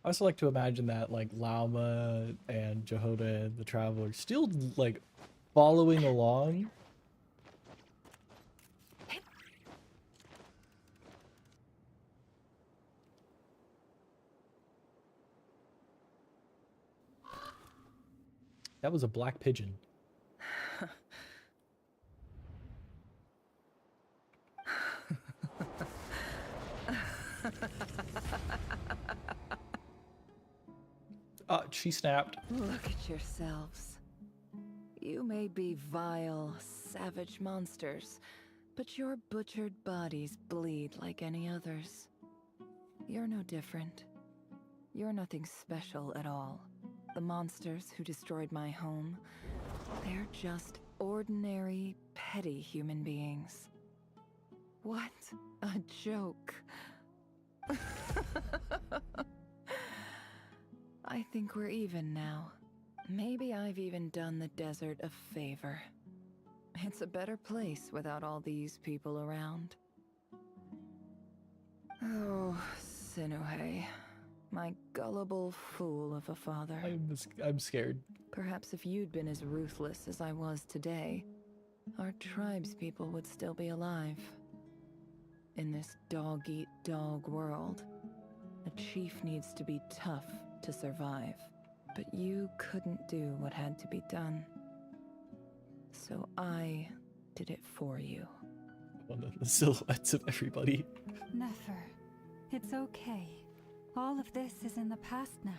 I also like to imagine that, like, Lauma and Jehoda, the Traveler, still, like, following along. That was a black pigeon. She snapped. Look at yourselves. You may be vile, savage monsters, but your butchered bodies bleed like any others. You're no different. You're nothing special at all. The monsters who destroyed my home, they're just ordinary, petty human beings. What a joke. I think we're even now. Maybe I've even done the desert a favor. It's a better place without all these people around. Oh, Sinuhe. My gullible fool of a father. I'm scared. Perhaps if you'd been as ruthless as I was today, our tribespeople would still be alive. In this dog-eat-dog world, a chief needs to be tough to survive. But you couldn't do what had to be done. So I did it for you. One of the silhouettes of everybody. Nefer, it's okay. All of this is in the past now.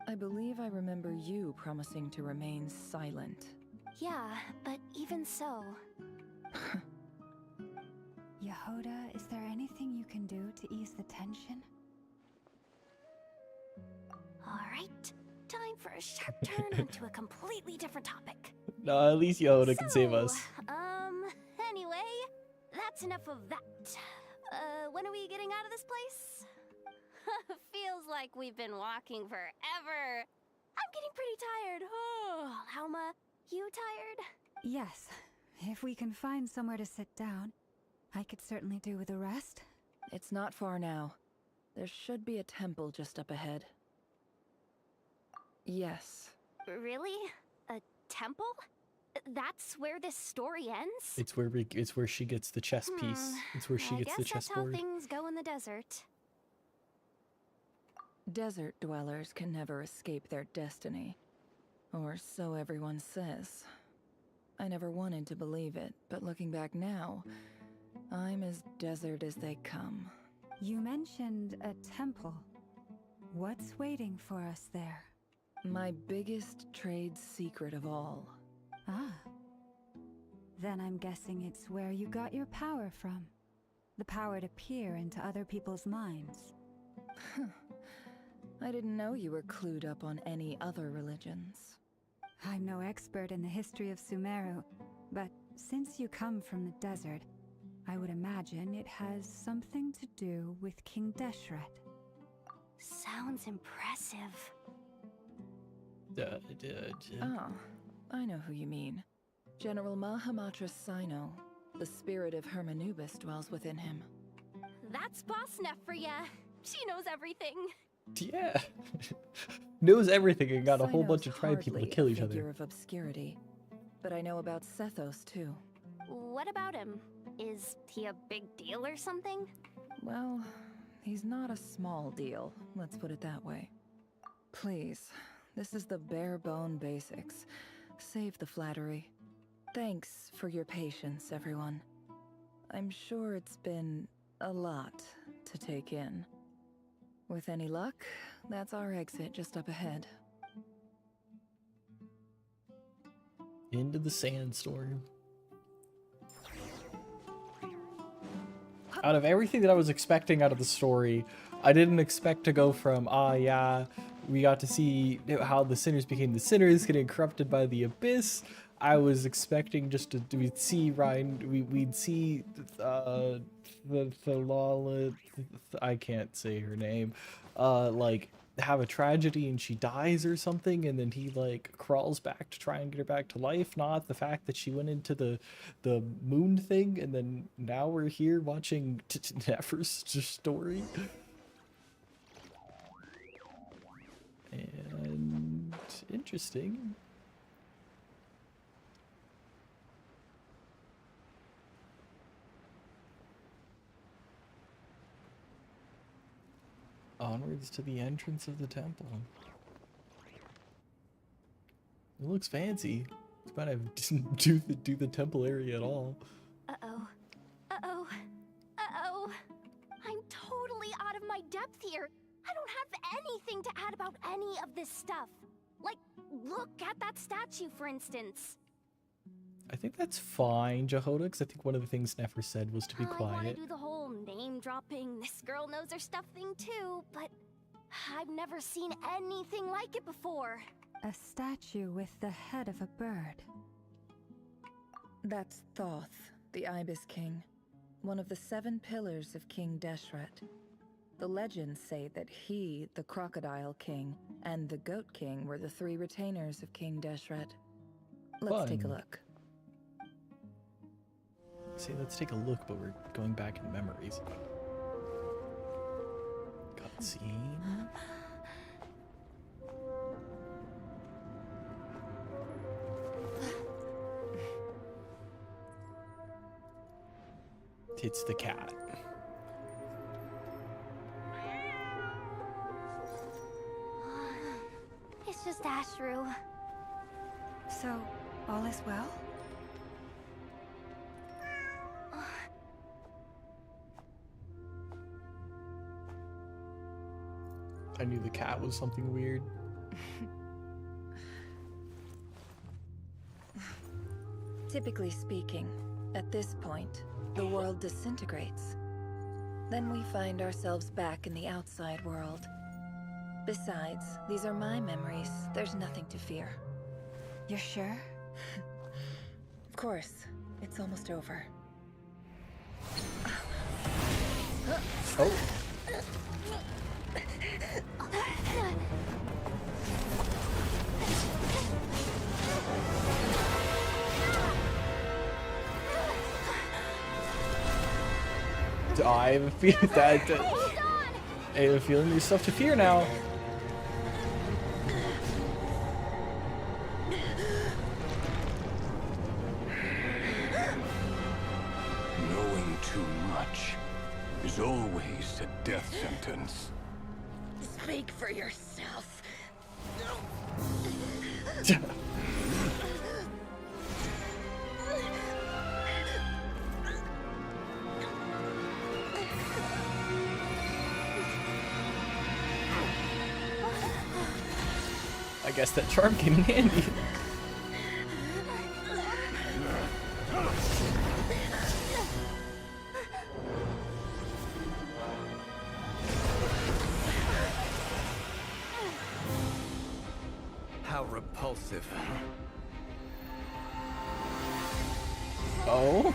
I believe I remember you promising to remain silent. Yeah, but even so... Yehoda, is there anything you can do to ease the tension? Alright, time for a sharp turn onto a completely different topic. No, at least Yehoda can save us. Anyway, that's enough of that. When are we getting out of this place? Feels like we've been walking forever. I'm getting pretty tired. Oh, Lauma, you tired? Yes. If we can find somewhere to sit down, I could certainly do with a rest. It's not far now. There should be a temple just up ahead. Yes. Really? A temple? That's where this story ends? It's where she gets the chess piece. It's where she gets the chessboard. I guess that's how things go in the desert. Desert dwellers can never escape their destiny. Or so everyone says. I never wanted to believe it, but looking back now, I'm as desert as they come. You mentioned a temple. What's waiting for us there? My biggest trade secret of all. Ah. Then I'm guessing it's where you got your power from. The power to peer into other people's minds. I didn't know you were clued up on any other religions. I'm no expert in the history of Sumeru, but since you come from the desert, I would imagine it has something to do with King Deshret. Sounds impressive. Ah, I know who you mean. General Mahamatra Sino. The spirit of Hermanubis dwells within him. That's Boss Neff for ya. She knows everything. Yeah. Knows everything and got a whole bunch Sino's of tribe people to hardly kill a each figure other. of obscurity, but I know about Sethos too. What about him? Is he a big deal or something? Well, he's not a small deal, let's put it that way. Please, this is the bare bone basics. Save the flattery. Thanks for your patience, everyone. I'm sure it's been a lot to take in. With any luck, that's our exit just up ahead. Into the sandstorm. Out of everything that I was expecting out of the story, I didn't expect to go from, yeah, we got to see how the sinners became the sinners, getting corrupted by the abyss. I was expecting just to we'd see Ryan, we'd see the Lala, I can't say her name, like have a tragedy and she dies or something, and then he like crawls back to try and get her back to life. Not the fact that she went into the moon thing, and then now we're here watching Nefer's story. And interesting. Onwards to the entrance of the temple. It looks fancy. It's about to do the temple area at all. Uh-oh. Uh-oh. Uh-oh. I'm totally out of my depth here. I don't have anything to add about any of this stuff. Like, look at that statue, for instance. I think that's fine, Jehoda, because I think one of the things Nefer said was to be I want quiet. to do the whole name-dropping, this girl knows her stuff thing too, but I've never seen anything like it before. A statue with the head of a bird. That's Thoth, the Ibis King, one of the 7 pillars of King Deshret. The legends say that he, the Crocodile King, and the Goat King were the 3 retainers of King Deshret. Let's take a Fun. look. See, let's take a look, but we're going back in memories. Cutscene. It's the cat. It's just Ashru. So, all is well? I knew the cat was something weird. Typically speaking, at this point, the world disintegrates. Then we find ourselves back in the outside world. Besides, these are my memories. There's nothing to fear. You're sure? Of course. It's almost over. Oh. I have a feeling that I have a feeling there's stuff to fear now. Knowing too much is always a death sentence. Speak for yourself. I guess that charm came in handy. How repulsive. Oh?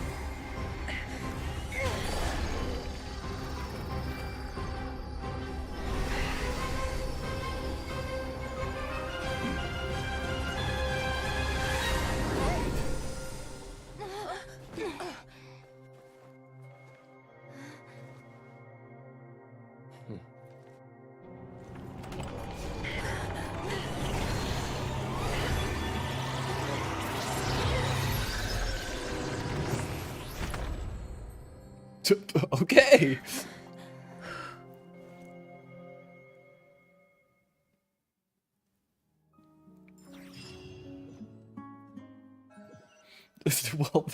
Okay. Well,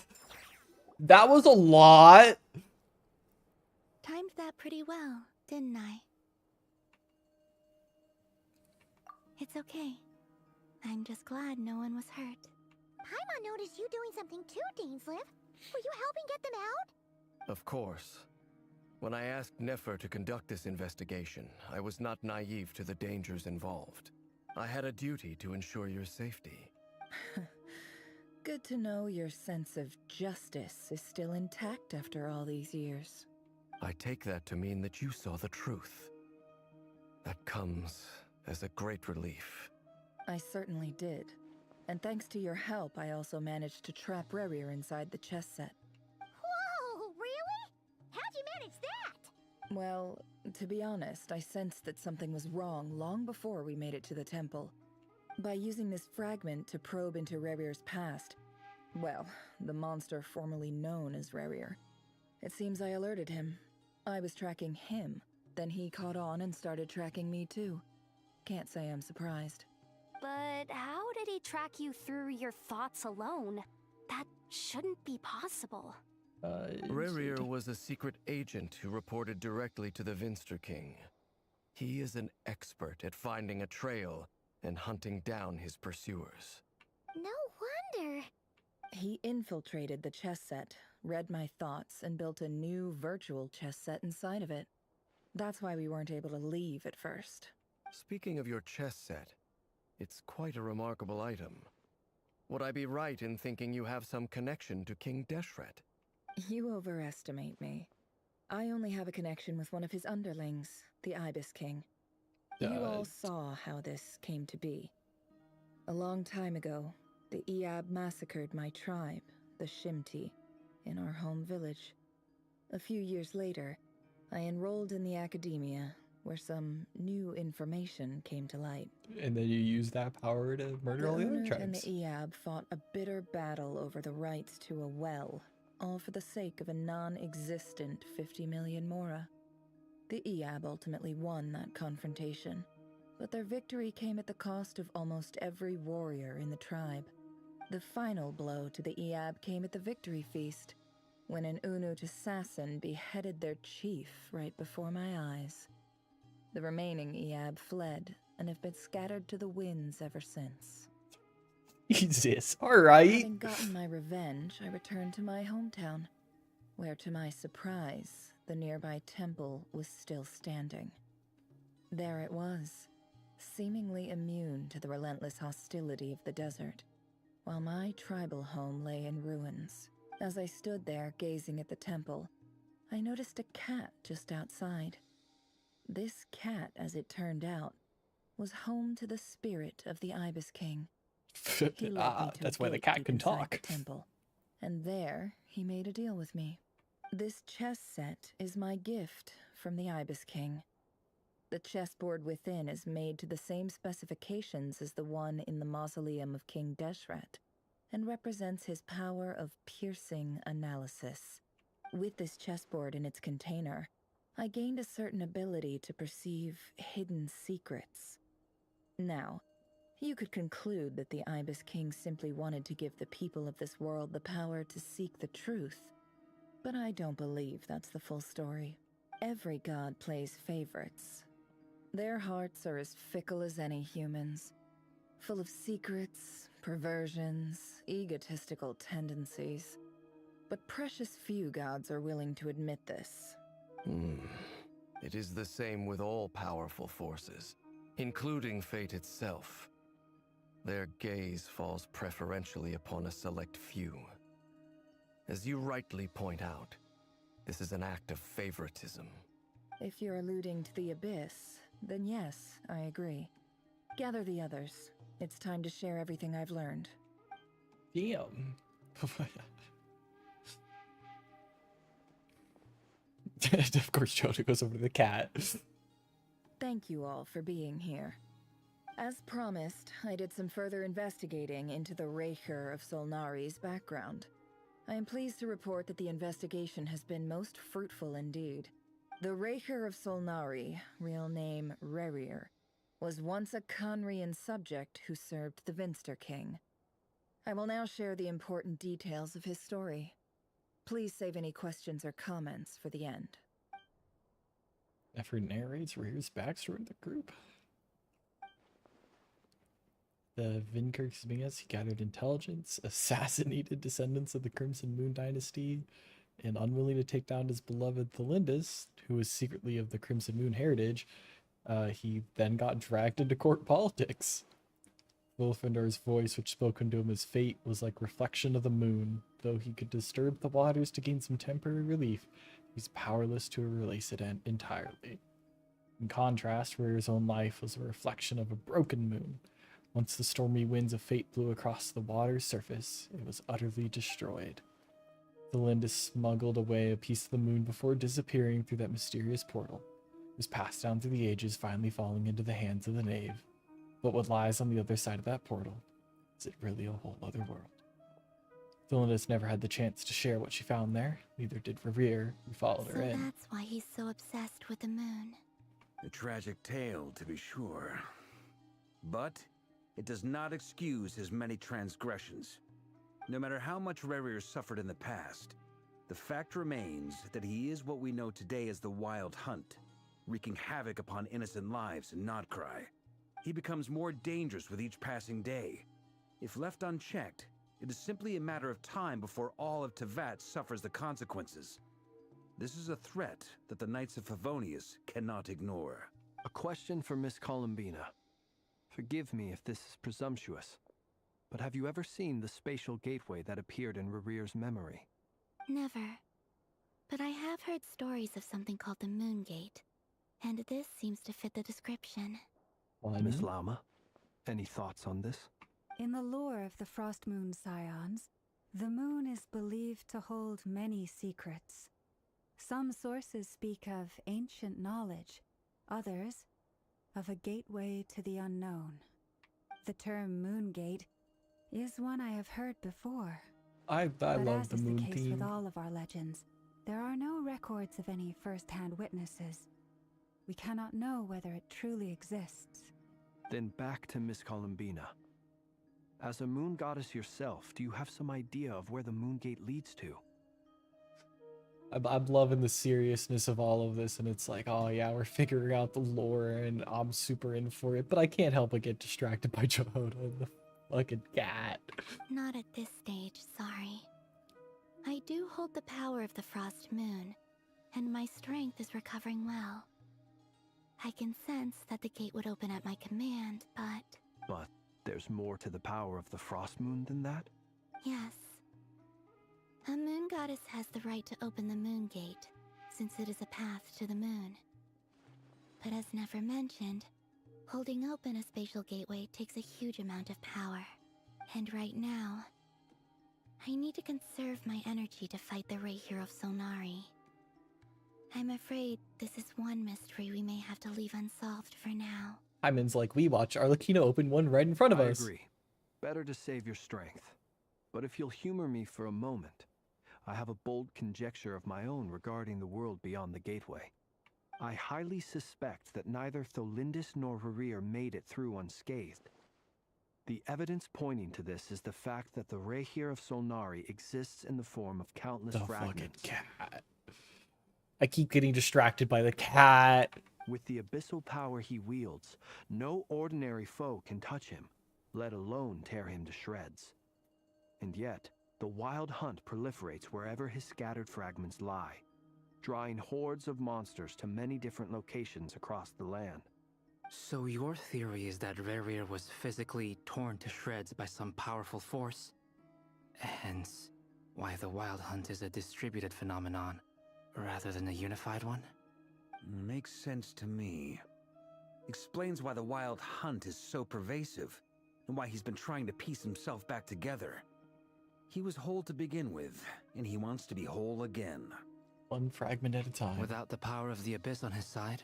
that was a lot. Timed that pretty well, didn't I? It's okay. I'm just glad no one was hurt. Paimon noticed you doing something too, Dainsleif. Were you helping get them out? Of course. When I asked Nefer to conduct this investigation, I was not naive to the dangers involved. I had a duty to ensure your safety. Good to know your sense of justice is still intact after all these years. I take that to mean that you saw the truth. That comes as a great relief. I certainly did. And thanks to your help, I also managed to trap Rerir inside the chess set. Whoa, really? How'd you manage that? Well, to be honest, I sensed that something was wrong long before we made it to the temple. By using this fragment to probe into Rerir's past, well, the monster formerly known as Rerir, it seems I alerted him. I was tracking him, then he caught on and started tracking me too. Can't say I'm surprised. But how did he track you through your thoughts alone? That shouldn't be possible. Rerir was a secret agent who reported directly to the Vinster King. He is an expert at finding a trail and hunting down his pursuers. No wonder. He infiltrated the chess set, read my thoughts, and built a new virtual chess set inside of it. That's why we weren't able to leave at first. Speaking of your chess set, it's quite a remarkable item. Would I be right in thinking you have some connection to King Deshret? You overestimate me. I only have a connection with one of his underlings, the Ibis King. You all saw how this came to be. A long time ago, the Iab massacred my tribe, the Shimti, in our home village. A few years later, I enrolled in the academia, where some new information came to light. And then you use that power to murder all the other Unut and tribes. the Iab fought a bitter battle over the rights to a well, all for the sake of a non-existent 50 million Mora. The Iab ultimately won that confrontation, but their victory came at the cost of almost every warrior in the tribe. The final blow to the Iab came at the victory feast, when an Unut assassin beheaded their chief right before my eyes. The remaining Eab fled and have been scattered to the winds ever since. Jesus, alright. Having gotten my revenge, I returned to my hometown, where to my surprise, the nearby temple was still standing. There it was, seemingly immune to the relentless hostility of the desert, while my tribal home lay in ruins. As I stood there gazing at the temple, I noticed a cat just outside. This cat, as it turned out, was home to the spirit of the Ibis King. He led me to that's a why the gate cat deep can inside talk. the temple, and there he made a deal with me. This chess set is my gift from the Ibis King. The chessboard within is made to the same specifications as the one in the mausoleum of King Deshret, and represents his power of piercing analysis. With this chessboard in its container, I gained a certain ability to perceive hidden secrets. Now, you could conclude that the Ibis King simply wanted to give the people of this world the power to seek the truth, but I don't believe that's the full story. Every god plays favorites. Their hearts are as fickle as any human's, full of secrets, perversions, egotistical tendencies. But precious few gods are willing to admit this. It is the same with all powerful forces, including fate itself. Their gaze falls preferentially upon a select few. As you rightly point out, this is an act of favoritism. If you're alluding to the Abyss, then yes, I agree. Gather the others. It's time to share everything I've learned. Damn. Of course, Johto goes over to the cat. Thank you all for being here. As promised, I did some further investigating into the Raker of Solnari's background. I am pleased to report that the investigation has been most fruitful indeed. The Raker of Solnari, real name Rerir, was once a Conrian subject who served the Vinster King. I will now share the important details of his story. Please save any questions or comments for the end. Nefer narrates Reir's backstory to the group. The Vinkirksvingas, he gathered intelligence, assassinated descendants of the Crimson Moon dynasty, and unwilling to take down his beloved Thelindis, who was secretly of the Crimson Moon heritage, he then got dragged into court politics. Wolfendar's voice, which spoke unto him as fate, was like reflection of the moon. Though he could disturb the waters to gain some temporary relief, he's powerless to release it entirely. In contrast, Reir's own life was a reflection of a broken moon. Once the stormy winds of fate blew across the water's surface, it was utterly destroyed. Thelindis smuggled away a piece of the moon before disappearing through that mysterious portal. It was passed down through the ages, finally falling into the hands of the knave. But what lies on the other side of that portal? Is it really a whole other world? Thelindis never had the chance to share what she found there, neither did Rerir, who followed her in. That's why he's so obsessed with the moon. A tragic tale, to be sure. But it does not excuse his many transgressions. No matter how much Rerir suffered in the past, the fact remains that he is what we know today as the Wild Hunt, wreaking havoc upon innocent lives in Notcry. He becomes more dangerous with each passing day. If left unchecked, it is simply a matter of time before all of Teyvat suffers the consequences. This is a threat that the Knights of Favonius cannot ignore. A question for Miss Columbina. Forgive me if this is presumptuous, but have you ever seen the spatial gateway that appeared in Rerir's memory? Never. But I have heard stories of something called the Moon Gate, and this seems to fit the description. Miss Lauma, any thoughts on this? In the lore of the Frost Moon Scions, the moon is believed to hold many secrets. Some sources speak of ancient knowledge, others of a gateway to the unknown. The term Moon Gate is one I have heard before. I love the moon But as is the case theme. with all of our legends, there are no records of any first-hand witnesses. We cannot know whether it truly exists. Then back to Miss Columbina. As a moon goddess yourself, do you have some idea of where the Moon Gate leads to? I'm loving the seriousness of all of this, and it's like, oh yeah, we're figuring out the lore, and I'm super in for it, but I can't help but get distracted by Jehoda and the fucking cat. Not at this stage, sorry. I do hold the power of the Frost Moon, and my strength is recovering well. I can sense that the gate would open at my command, but... But there's more to the power of the Frost Moon than that? Yes. A moon goddess has the right to open the moon gate, since it is a path to the moon. But as Nefer mentioned, holding open a spatial gateway takes a huge amount of power. And right now, I need to conserve my energy to fight the Rayhir of Solnari. I'm afraid this is one mystery we may have to leave unsolved for now. Hyman's like, we watch Arlecchino open one right in front of us. I agree. Better to save your strength. But if you'll humor me for a moment, I have a bold conjecture of my own regarding the world beyond the gateway. I highly suspect that neither Tholindis nor Rerir made it through unscathed. The evidence pointing to this is the fact that the Rayhir of Solnari exists in the form of countless fragments. Fucking cat. I keep getting distracted by the cat. With the abyssal power he wields, no ordinary foe can touch him, let alone tear him to shreds. And yet, the Wild Hunt proliferates wherever his scattered fragments lie, drawing hordes of monsters to many different locations across the land. So your theory is that Rerir was physically torn to shreds by some powerful force? Hence, why the Wild Hunt is a distributed phenomenon, rather than a unified one? Makes sense to me. Explains why the Wild Hunt is so pervasive, and why he's been trying to piece himself back together. He was whole to begin with, and he wants to be whole again. One fragment at a time. Without the power of the Abyss on his side,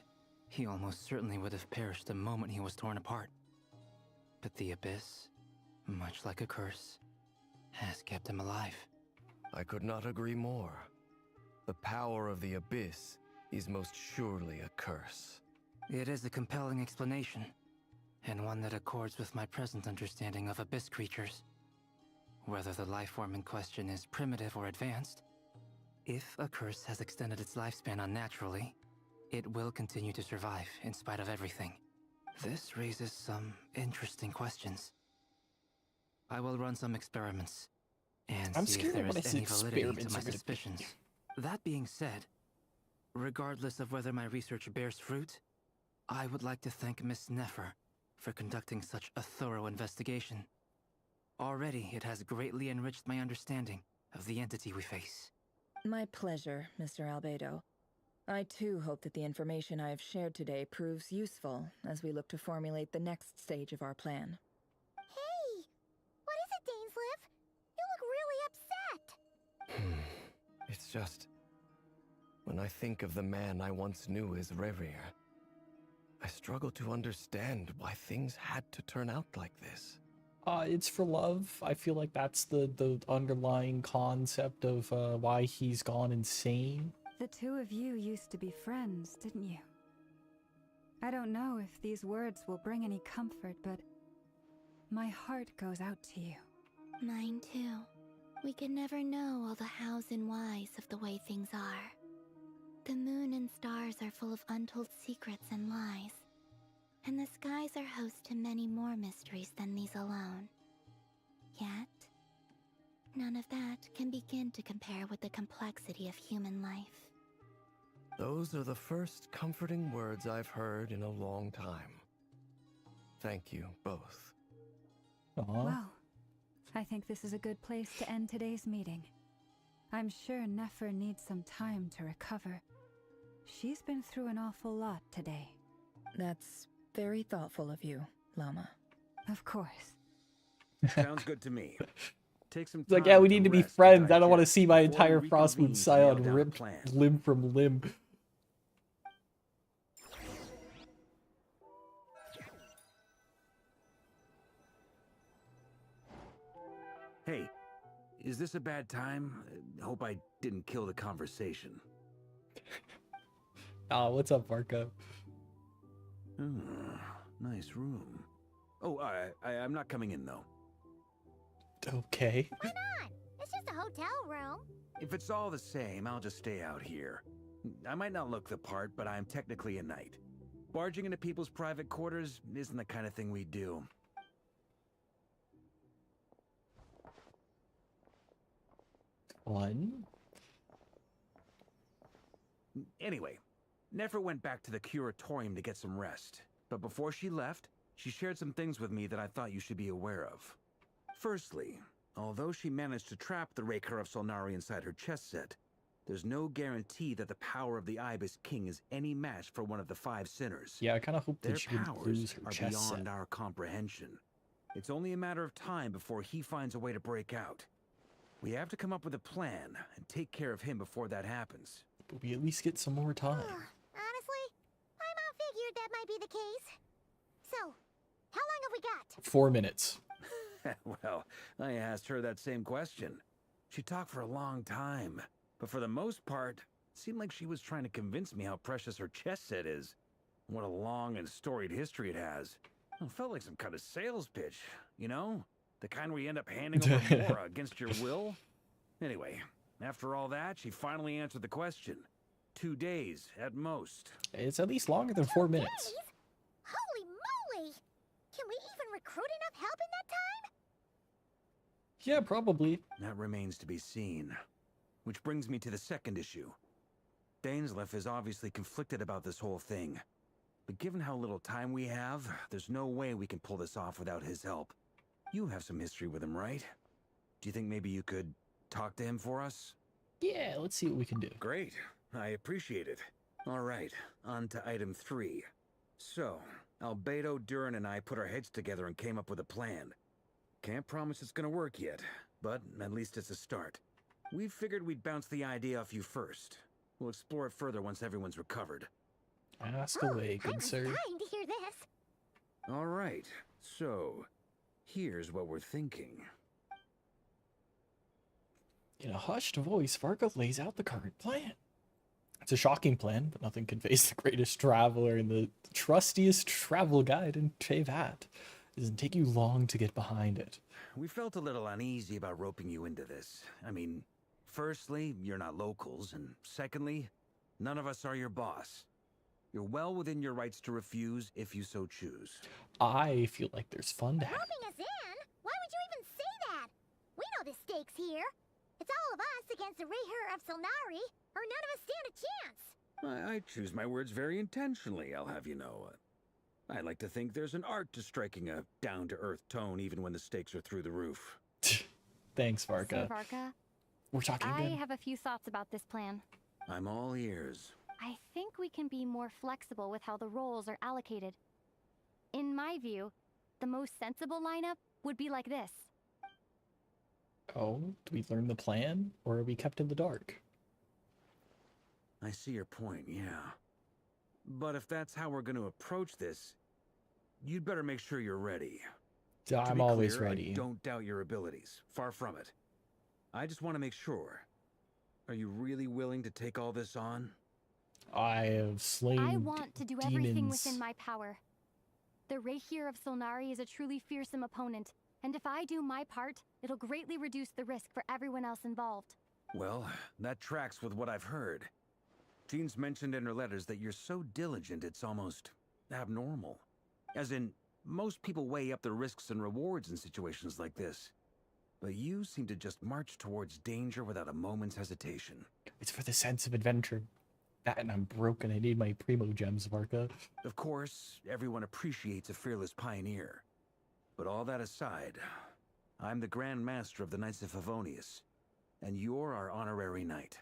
he almost certainly would have perished the moment he was torn apart. But the Abyss, much like a curse, has kept him alive. I could not agree more. The power of the Abyss is most surely a curse. It is a compelling explanation, and one that accords with my present understanding of Abyss creatures. Whether the life form in question is primitive or advanced, if a curse has extended its lifespan unnaturally, it will continue to survive in spite of everything. This raises some interesting questions. I will run some experiments and see if there is any validity to my suspicions. That being said, regardless of whether my research bears fruit, I would like to thank Miss Nefer for conducting such a thorough investigation. Already, it has greatly enriched my understanding of the entity we face. My pleasure, Mr. Albedo. I too hope that the information I have shared today proves useful as we look to formulate the next stage of our plan. Hey! What is it, Dainsleif? You look really upset! It's just... when I think of the man I once knew as Rerir, I struggle to understand why things had to turn out like this. It's for love. I feel like that's the underlying concept of why he's gone insane. The two of you used to be friends, didn't you? I don't know if these words will bring any comfort, but my heart goes out to you. Mine too. We can never know all the hows and whys of the way things are. The moon and stars are full of untold secrets and lies. And the skies are host to many more mysteries than these alone. Yet, none of that can begin to compare with the complexity of human life. Those are the first comforting words I've heard in a long time. Thank you, both. Well, I think this is a good place to end today's meeting. I'm sure Nefer needs some time to recover. She's been through an awful lot today. That's very thoughtful of you, Llama. Of course. Sounds good to me. Take some It's time like, yeah, we need to be friends. I don't want to see my before entire we Frostmoon reconvene to Scion nail down ripped a plan. limb from limb. Hey, is this a bad time? Hope I didn't kill the conversation. What's up, Marco? Nice room. Oh, I'm not coming in, though. Okay. Why not? It's just a hotel room. If it's all the same, I'll just stay out here. I might not look the part, but I'm technically a knight. Barging into people's private quarters isn't the kind of thing we do. One. Anyway, Nefer went back to the curatorium to get some rest. But before she left, she shared some things with me that I thought you should be aware of. Firstly, although she managed to trap the Raker of Solnari inside her chess set, there's no guarantee that the power of the Ibis King is any match for one of the 5 sinners. Yeah, I kind of hope Their that she would powers lose her are chess beyond set. our comprehension. It's only a matter of time before he finds a way to break out. We have to come up with a plan and take care of him before that happens. But we at least get some more time. Honestly, my mom figured that might be the case. So, how long have we got? 4 minutes. Well, I asked her that same question. She talked for a long time, but for the most part, it seemed like she was trying to convince me how precious her chess set is. What a long and storied history it has. It felt like some kind of sales pitch, you know? The kind where you end up handing over more against your will. Anyway, after all that, she finally answered the question. 2 days, at most. It's at least longer than 4 minutes. Days? Holy moly! Can we even recruit enough help in that time? Yeah, probably. That remains to be seen. Which brings me to the second issue. Dainsleif is obviously conflicted about this whole thing. But given how little time we have, there's no way we can pull this off without his help. You have some history with him, right? Do you think maybe you could talk to him for us? Yeah, let's see what we can do. Great. I appreciate it. All right, on to item 3. So, Albedo, Durin, and I put our heads together and came up with a plan. Can't promise it's gonna work yet, but at least it's a start. We figured we'd bounce the idea off you first. We'll explore it further once everyone's recovered. Ask away, good sir. I'm dying to hear this. All right, so here's what we're thinking. In a hushed voice, Varka lays out the current plan. It's a shocking plan, but nothing can face the greatest traveler and the trustiest travel guide in Teyvat. It doesn't take you long to get behind it. We felt a little uneasy about roping you into this. I mean, firstly, you're not locals, and secondly, none of us are your boss. You're well within your rights to refuse if you so choose. I feel like there's fun to have. Roping us in? Why would you even say that? We know the stakes here. It's all of us against the Rayher of Solnari, or none of us stand a chance. I choose my words very intentionally, I'll have you know. I like to think there's an art to striking a down-to-earth tone even when the stakes are through the roof. Thanks, Varka. So, Varka, We're talking I again. have a few thoughts about this plan. I'm all ears. I think we can be more flexible with how the roles are allocated. In my view, the most sensible lineup would be like this. Oh, do we learn the plan, or are we kept in the dark? I see your point, yeah. But if that's how we're going to approach this, you'd better make sure you're ready. To I'm be always clear, ready. I don't doubt your abilities. Far from it. I just want to make sure. Are you really willing to take all this on? I have slain I want to do everything demons. within my power. The Rayher of Solnari is a truly fearsome opponent, and if I do my part, it'll greatly reduce the risk for everyone else involved. Well, that tracks with what I've heard. Jean's mentioned in her letters that you're so diligent it's almost abnormal. As in, most people weigh up the risks and rewards in situations like this. But you seem to just march towards danger without a moment's hesitation. It's for the sense of adventure. That and I'm broken. I need my primo gems, Varka. Of course, everyone appreciates a fearless pioneer. But all that aside, I'm the Grand Master of the Knights of Favonius, and you're our honorary knight.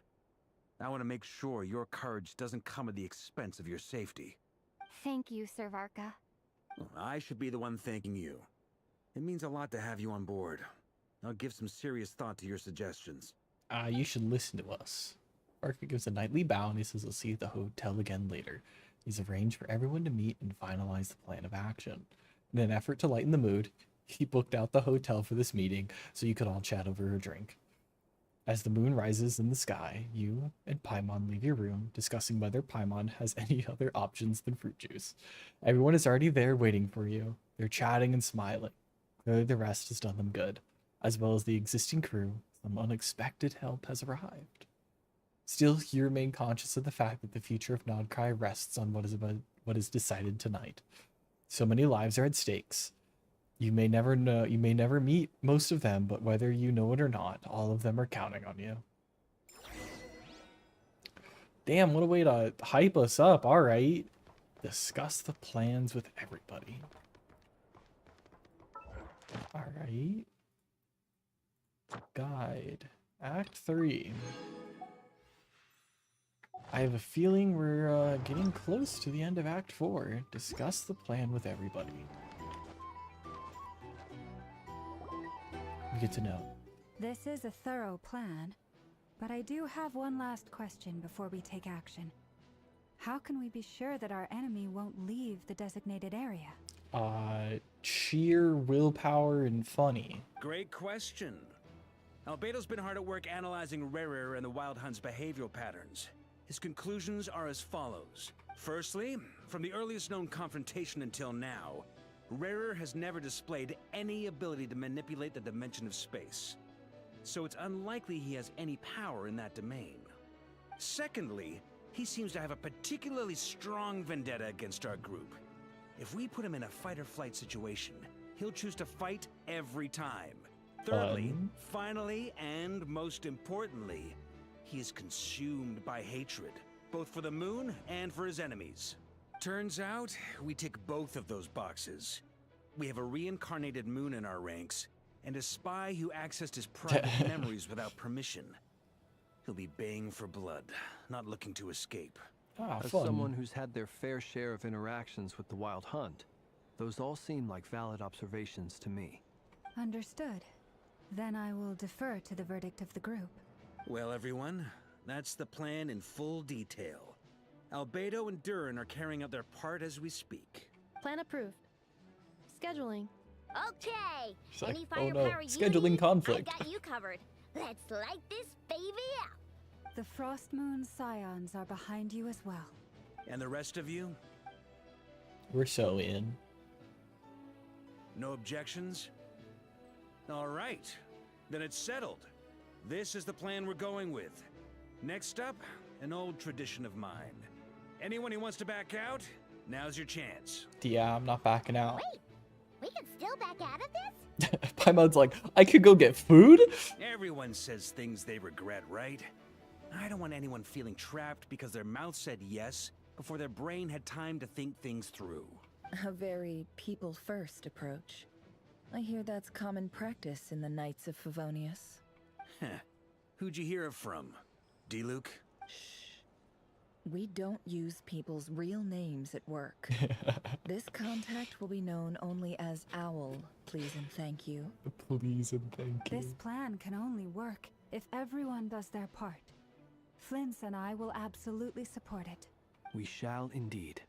I want to make sure your courage doesn't come at the expense of your safety. Thank you, Sir Varka. I should be the one thanking you. It means a lot to have you on board. I'll give some serious thought to your suggestions. You should listen to us. Varka gives a knightly bow and he says he'll see you at the hotel again later. He's arranged for everyone to meet and finalize the plan of action. In an effort to lighten the mood, he booked out the hotel for this meeting so you could all chat over a drink. As the moon rises in the sky, you and Paimon leave your room, discussing whether Paimon has any other options than fruit juice. Everyone is already there waiting for you. They're chatting and smiling. Clearly the rest has done them good, as well as the existing crew, Some unexpected help has arrived. Still, you remain conscious of the fact that the future of Nodkai rests on what is decided tonight. So many lives are at stakes. You may never know, you may never meet most of them, but whether you know it or not, all of them are counting on you. Damn, what a way to hype us up. All right. Discuss the plans with everybody. All right. Guide. Act 3. I have a feeling we're getting close to the end of Act 4. Discuss the plan with everybody. We get to know. This is a thorough plan, but I do have one last question before we take action. How can we be sure that our enemy won't leave the designated area? Sheer willpower and funny. Great question. Albedo's been hard at work analyzing Rerir and the Wild Hunt's behavioral patterns. His conclusions are as follows. Firstly, from the earliest known confrontation until now, Rerir has never displayed any ability to manipulate the dimension of space. So it's unlikely he has any power in that domain. Secondly, he seems to have a particularly strong vendetta against our group. If we put him in a fight-or-flight situation, he'll choose to fight every time. Thirdly, finally, and most importantly, he is consumed by hatred, both for the moon and for his enemies. Turns out, we tick both of those boxes. We have a reincarnated moon in our ranks, and a spy who accessed his private memories without permission. He'll be baying for blood, not looking to escape. As someone who's had their fair share of interactions with the Wild Hunt, those all seem like valid observations to me. Understood. Then I will defer to the verdict of the group. Well, everyone, that's the plan in full detail. Albedo and Durin are carrying out their part as we speak. Plan approved. Scheduling. Okay. Like, Any oh no, firepower you scheduling need, conflict. I got you covered. Let's light this baby up. The Frost Moon Scions are behind you as well. And the rest of you? We're so in. No objections? All right. Then it's settled. This is the plan we're going with. Next up, an old tradition of mine. Anyone who wants to back out, now's your chance. Yeah, I'm not backing out. Wait, we can still back out of this? Paimon's like, I could go get food? Everyone says things they regret, right? I don't want anyone feeling trapped because their mouth said yes before their brain had time to think things through. A very people-first approach. I hear that's common practice in the Knights of Favonius. Heh. Who'd you hear it from? D-Luke? We don't use people's real names at work. This contact will be known only as Owl, please and thank you. Please and thank you. This plan can only work if everyone does their part. Flintz and I will absolutely support it. We shall indeed.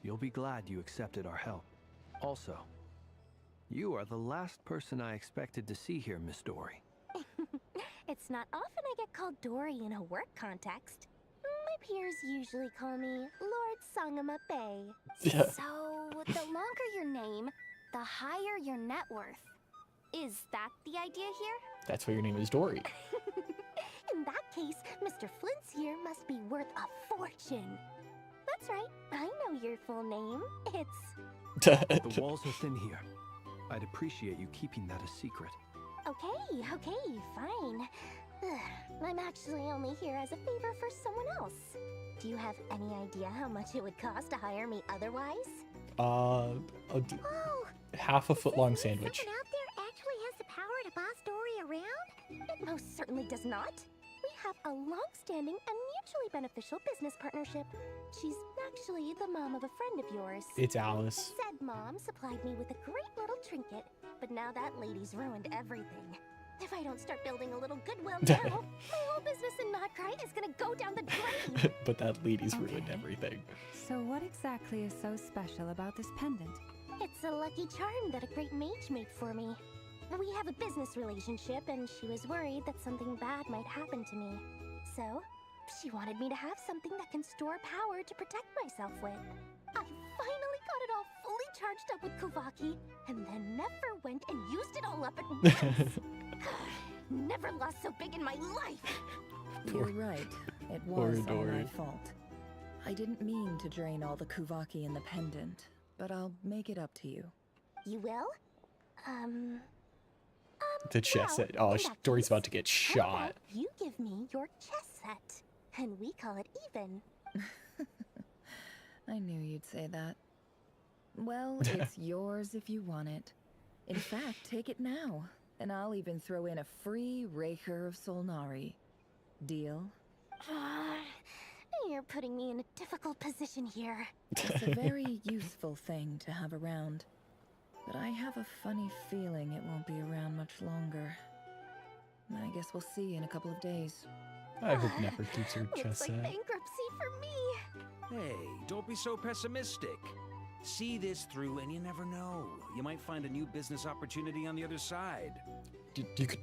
You'll be glad you accepted our help. Also, you are the last person I expected to see here, Miss Dory. It's not often I get called Dory in a work context. My peers usually call me Lord Sangama Bay. Yeah. So, the longer your name, the higher your net worth. Is that the idea here? That's why your name is Dory. In that case, Mr. Flint's here must be worth a fortune. That's right, I know your full name. It's... The walls are thin here. I'd appreciate you keeping that a secret. Okay, fine. I'm actually only here as a favor for someone else. Do you have any idea how much it would cost to hire me otherwise? Half a foot-long sandwich. Someone out there actually has the power to boss Dory around? It most certainly does not. We have a long-standing and mutually beneficial business partnership. She's actually the mom of a friend of yours. It's Alice. Said mom supplied me with a great little trinket, but now that lady's ruined everything. If I don't start building a little goodwill now, my whole business in Nodkai is gonna go down the drain. But that lady's ruined everything. So what exactly is so special about this pendant? It's a lucky charm that a great mage made for me. We have a business relationship, and she was worried that something bad might happen to me. So, she wanted me to have something that can store power to protect myself with. I finally got it all fully charged up with Kuvaki, and then never went and used it all up at once. never lost so big in my life! You're right. It was all my fault. I didn't mean to drain all the Kuvaki in the pendant, but I'll make it up to you. You will? The chess set. Oh, Dory's about to get shot. You give me your chess set, and we call it even. I knew you'd say that. Well, it's yours if you want it. In fact, take it now, and I'll even throw in a free Raker of Solnari. Deal? You're putting me in a difficult position here. It's a very useful thing to have around. But I have a funny feeling it won't be around much longer. I guess we'll see in a couple of days. I hope Nefer keeps her chess Looks like set. bankruptcy for me. Hey, don't be so pessimistic. See this through and you never know. You might find a new business opportunity on the other side. You could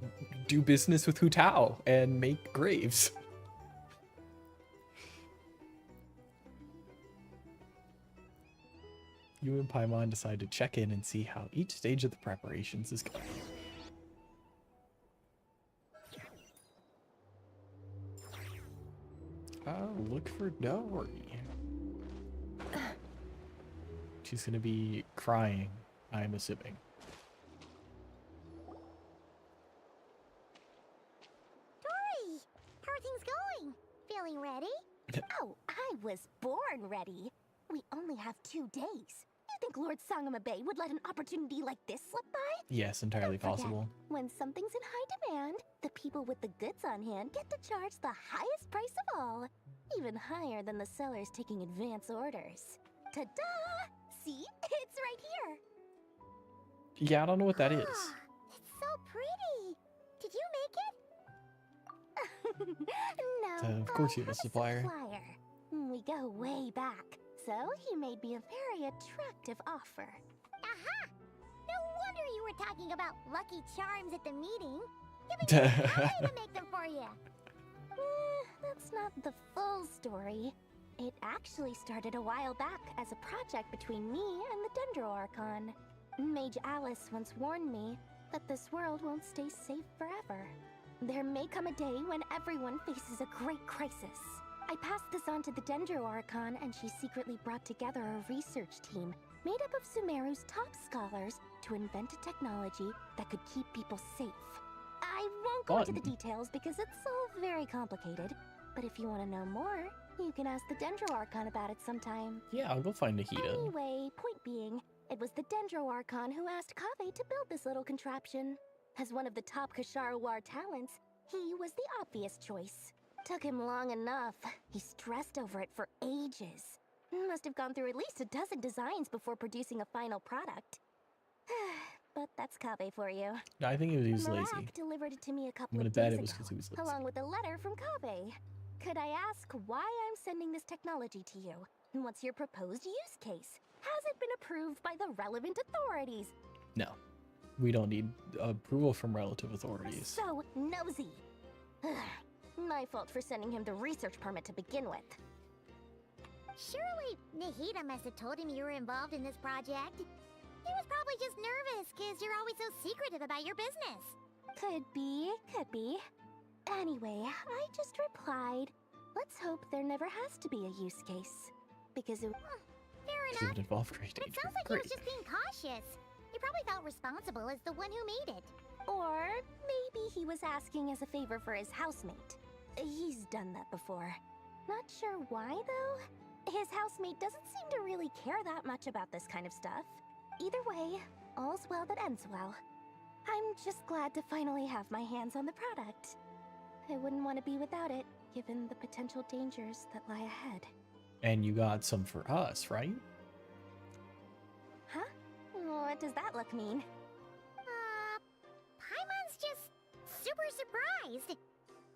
do business with Hu Tao and make graves. You and Paimon decide to check in and see how each stage of the preparations is going. Oh, look for Dory. She's gonna be crying, I'm assuming. Dory! How are things going? Feeling ready? Oh, I was born ready. We only have 2 days. You think Lord Sangamabe would let an opportunity like this slip by? Yes, entirely Don't forget, possible. when something's in high demand, the people with the goods on hand get to charge the highest price of all. Even higher than the sellers taking advance orders. Ta-da! See? It's right here. Yeah, I don't know what that is. It's so pretty. Did you make it? No. Of course you have a supplier. We go way back, so he made me a very attractive offer. Aha! No wonder you were talking about Lucky Charms at the meeting. You've been getting to make them for you. That's not the full story. It actually started a while back as a project between me and the Dendro Archon. Mage Alice once warned me that this world won't stay safe forever. There may come a day when everyone faces a great crisis. I passed this on to the Dendro Archon, and she secretly brought together a research team made up of Sumeru's top scholars to invent a technology that could keep people safe. I won't go into the details because it's all very complicated, but if you want to know more, you can ask the Dendro Archon about it sometime. Yeah, I'll go find Nahida. Anyway, point being, it was the Dendro Archon who asked Kaveh to build this little contraption. As one of the top Kashara War talents, he was the obvious choice. Took him long enough. He stressed over it for ages. Must have gone through at least a dozen designs before producing a final product. But that's Kaveh for you. I think he was Marak lazy. delivered it to me a I'm couple gonna of bet days it was ago, because he was lazy. along with a letter from Kaveh. Could I ask why I'm sending this technology to you? And what's your proposed use case? Has it been approved by the relevant authorities? No, we don't need approval from relative authorities. So nosy. My fault for sending him the research permit to begin with. Surely Nahida must have told him you were involved in this project. He was probably just nervous because you're always so secretive about your business. Could be, could be. Anyway, I just replied, let's hope there never has to be a use case. Because it... Fair Because it enough. would involve great But it danger. sounds like Great. he was just being cautious. He probably felt responsible as the one who made it. Or maybe he was asking as a favor for his housemate. He's done that before. Not sure why, though. His housemate doesn't seem to really care that much about this kind of stuff. Either way, all's well that ends well. I'm just glad to finally have my hands on the product. I wouldn't want to be without it, given the potential dangers that lie ahead. And you got some for us, right? Huh? What does that look mean? Paimon's just super surprised.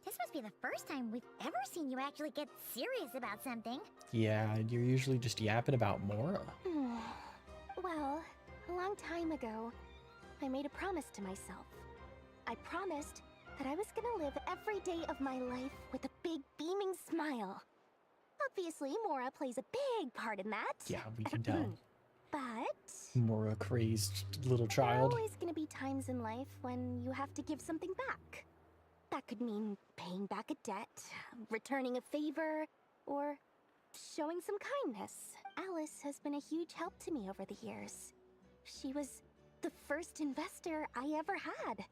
This must be the first time we've ever seen you actually get serious about something. Yeah, you're usually just yapping about Mora. Well, a long time ago, I made a promise to myself. I promised that I was gonna live every day of my life with a big beaming smile. Obviously, Mora plays a big part in that. Yeah, we can tell. But Mora crazed little there are child. always gonna be times in life when you have to give something back. That could mean paying back a debt, returning a favor, or showing some kindness. Alice has been a huge help to me over the years. She was the first investor I ever had.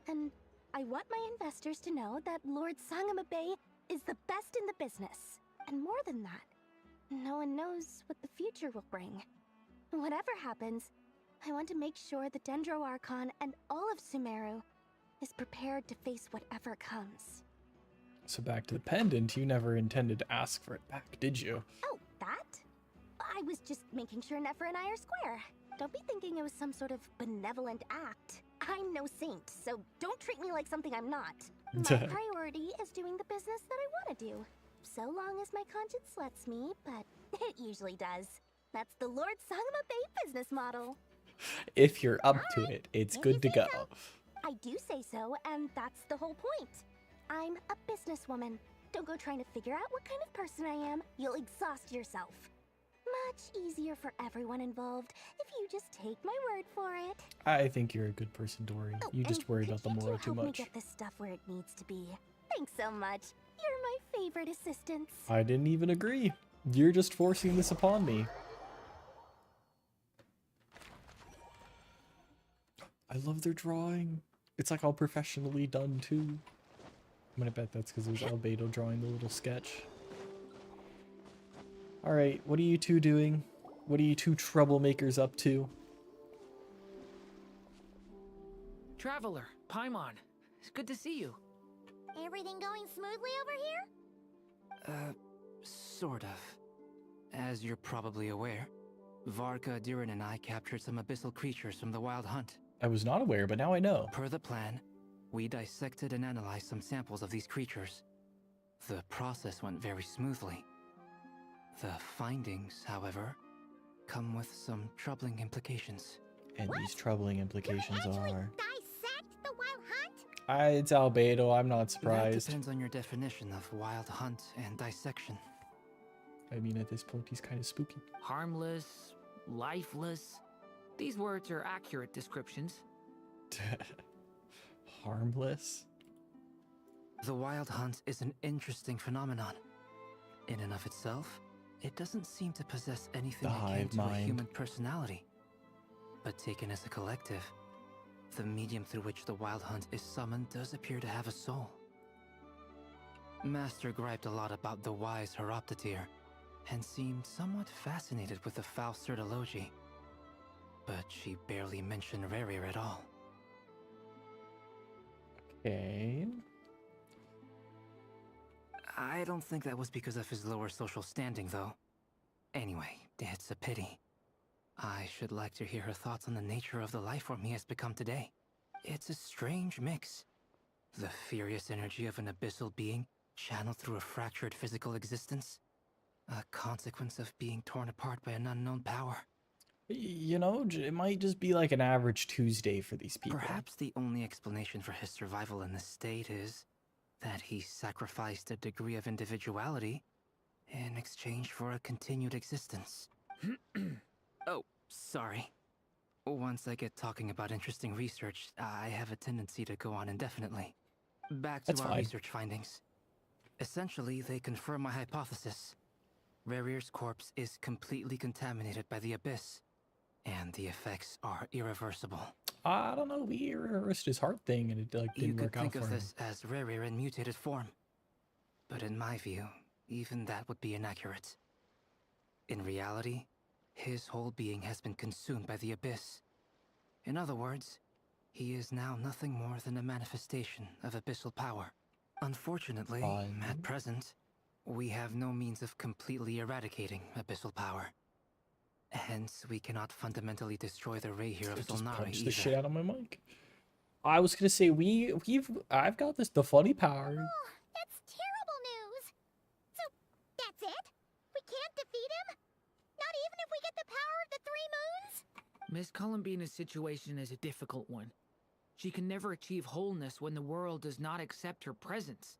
And I want my investors to know that Lord Sangama Bay is the best in the business. And more than that, no one knows what the future will bring. Whatever happens, I want to make sure the Dendro Archon and all of Sumeru is prepared to face whatever comes. So back to the pendant, you never intended to ask for it back, did you? Oh, that? I was just making sure Nefer and I are square. Don't be thinking it was some sort of benevolent act. I'm no saint, so don't treat me like something I'm not. My priority is doing the business that I want to do. So long as my conscience lets me, but it usually does. That's the Lord Sangama Bay business model. If you're up to it, it's good to go. I do say so, and that's the whole point. I'm a businesswoman. Don't go trying to figure out what kind of person I am. You'll exhaust yourself. Much easier for everyone involved if you just take my word for it. I think you're a good person, Dory. You just worry about the Mora too Help me much. get this stuff where it needs to be. Thanks so much. You're my favorite assistants. I didn't even agree. You're just forcing this upon me. I love their drawing. It's like all professionally done too. I'm gonna bet that's because it was Albedo drawing the little sketch. Alright, what are you two doing? What are you two troublemakers up to? Traveler, Paimon, it's good to see you. Everything going smoothly over here? Sort of. As you're probably aware, Varka, Diran, and I captured some abyssal creatures from the Wild Hunt. I was not aware, but now I know. Per the plan, we dissected and analyzed some samples of these creatures. The process went very smoothly. The findings, however, come with some troubling implications. And these troubling implications are... Dissect the Wild Hunt? It's Albedo, I'm not That surprised. depends on your definition of Wild Hunt and dissection. I mean, at this point, he's kind of spooky. Harmless, lifeless. These words are accurate descriptions. Harmless? The Wild Hunt is an interesting phenomenon. In and of itself, it doesn't seem to possess anything The akin hive to a mind. human personality. But taken as a collective, the medium through which the Wild Hunt is summoned does appear to have a soul. Master griped a lot about the wise Horoptotire, and seemed somewhat fascinated with the foul Certology. But she barely mentioned Rerir at all. Okay. I don't think that was because of his lower social standing, though. Anyway, it's a pity. I should like to hear her thoughts on the nature of the life form he has become today. It's a strange mix. The furious energy of an abyssal being channeled through a fractured physical existence. A consequence of being torn apart by an unknown power. You know, it might just be like an average Tuesday for these people. Perhaps the only explanation for his survival in this state is that he sacrificed a degree of individuality in exchange for a continued existence. Oh, sorry. Once I get talking about interesting research, I have a tendency to go on indefinitely. Back to our research findings. Essentially, they confirm my hypothesis. Rerir's corpse is completely contaminated by the Abyss, and the effects are irreversible. I don't know, we reversed his heart thing and it like You didn't could work out think for of him. this as Rerir in mutated form. But in my view, even that would be inaccurate. In reality, his whole being has been consumed by the Abyss. In other words, he is now nothing more than a manifestation of abyssal power. Unfortunately, at present, we have no means of completely eradicating abyssal power. Hence, we cannot fundamentally destroy the Ray here of Just Solnari punch either. the shit out of my mic. I was gonna say I've got the funny power. That's terrible news. So, that's it? We can't defeat him? Not even if we get the power of the Three Moons? Miss Columbina's situation is a difficult one. She can never achieve wholeness when the world does not accept her presence.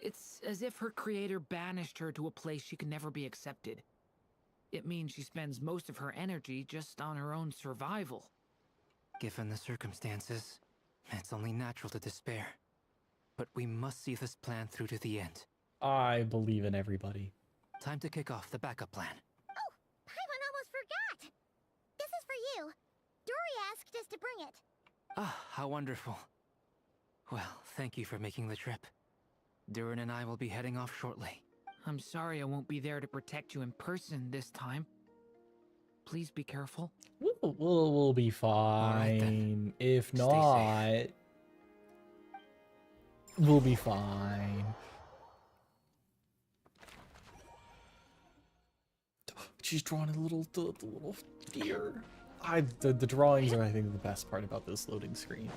It's as if her creator banished her to a place she can never be accepted. It means she spends most of her energy just on her own survival. Given the circumstances, it's only natural to despair. but we must see this plan through to the end. I believe in everybody. Time to kick off the backup plan. Oh, Paimon almost forgot! This is for you. Dory asked us to bring it. Ah, how wonderful. Well, thank you for making the trip. Durin and I will be heading off shortly. I'm sorry I won't be there to protect you in person this time. Please be careful. We'll be fine. If not, we'll be fine. She's drawing the little deer. The drawings are, I think, the best part about this loading screen.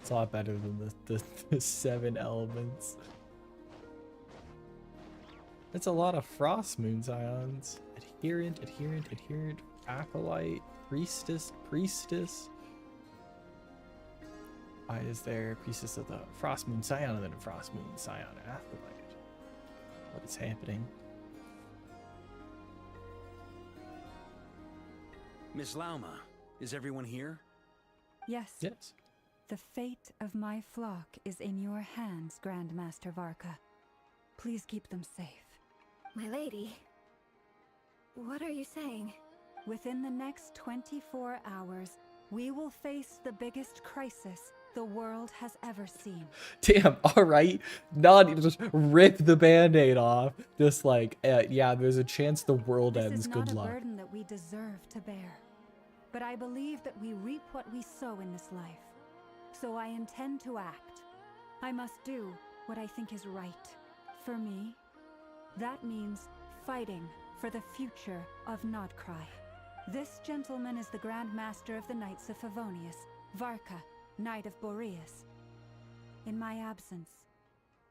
It's a lot better than the 7 elements. It's a lot of Frost Moon Scions. Adherent, Acolyte, Priestess. Why is there Priestess of the Frost Moon Scion and then a Frost Moon Scion Acolyte? What is happening? Miss Lauma, is everyone here? Yes. Yes. The fate of my flock is in your hands, Grandmaster Varka. Please keep them safe. My lady, what are you saying? Within the next 24 hours, we will face the biggest crisis the world has ever seen. Damn, alright. Not just rip the band-aid off. Just like, yeah, there's a chance the world ends. Good luck. This is not a burden that we deserve to bear. But I believe that we reap what we sow in this life. So I intend to act. I must do what I think is right. For me, that means fighting for the future of Nodcry. This gentleman is the Grand Master of the Knights of Favonius, Varka, Knight of Boreas. In my absence,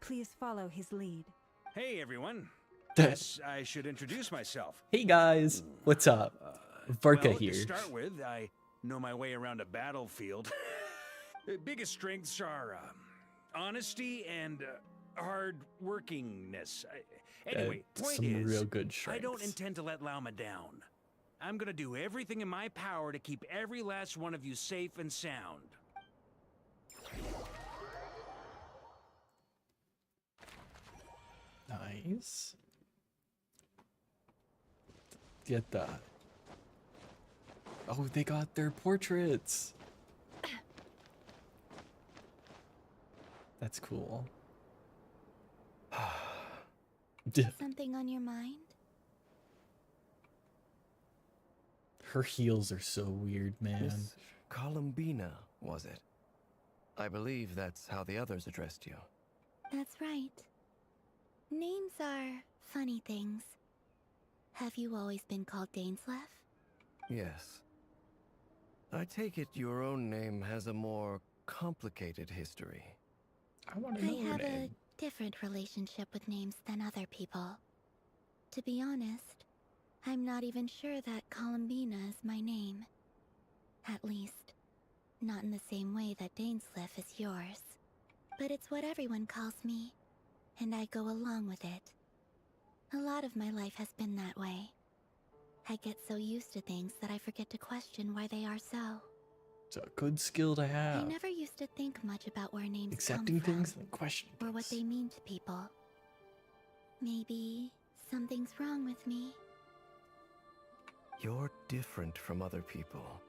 please follow his lead. Hey, everyone. Guess I should introduce myself. Hey guys, what's up? Varka well, here. To start with, I know my way around a battlefield. The biggest strengths are honesty and hard-workingness. Anyway, point some is, real good I don't strengths. intend to let Lauma down. I'm gonna do everything in my power to keep every last one of you safe and sound. Nice. Get that. Oh, they got their portraits. That's cool. Something on your mind? Her heels are so weird, man. Miss Columbina, was it? I believe that's how the others addressed you. That's right. Names are funny things. Have you always been called Dainsleif? Yes. I take it your own name has a more complicated history. I want to I know her have name. a different relationship with names than other people. To be honest, I'm not even sure that Columbina is my name. At least, not in the same way that Dainsleif is yours. But it's what everyone calls me, and I go along with it. A lot of my life has been that way. I get so used to things that I forget to question why they are so. It's a good skill to I have. never used to think much about where names Accepting come from, things and questioning or what they mean to people. Maybe something's wrong with me. You're different from other people.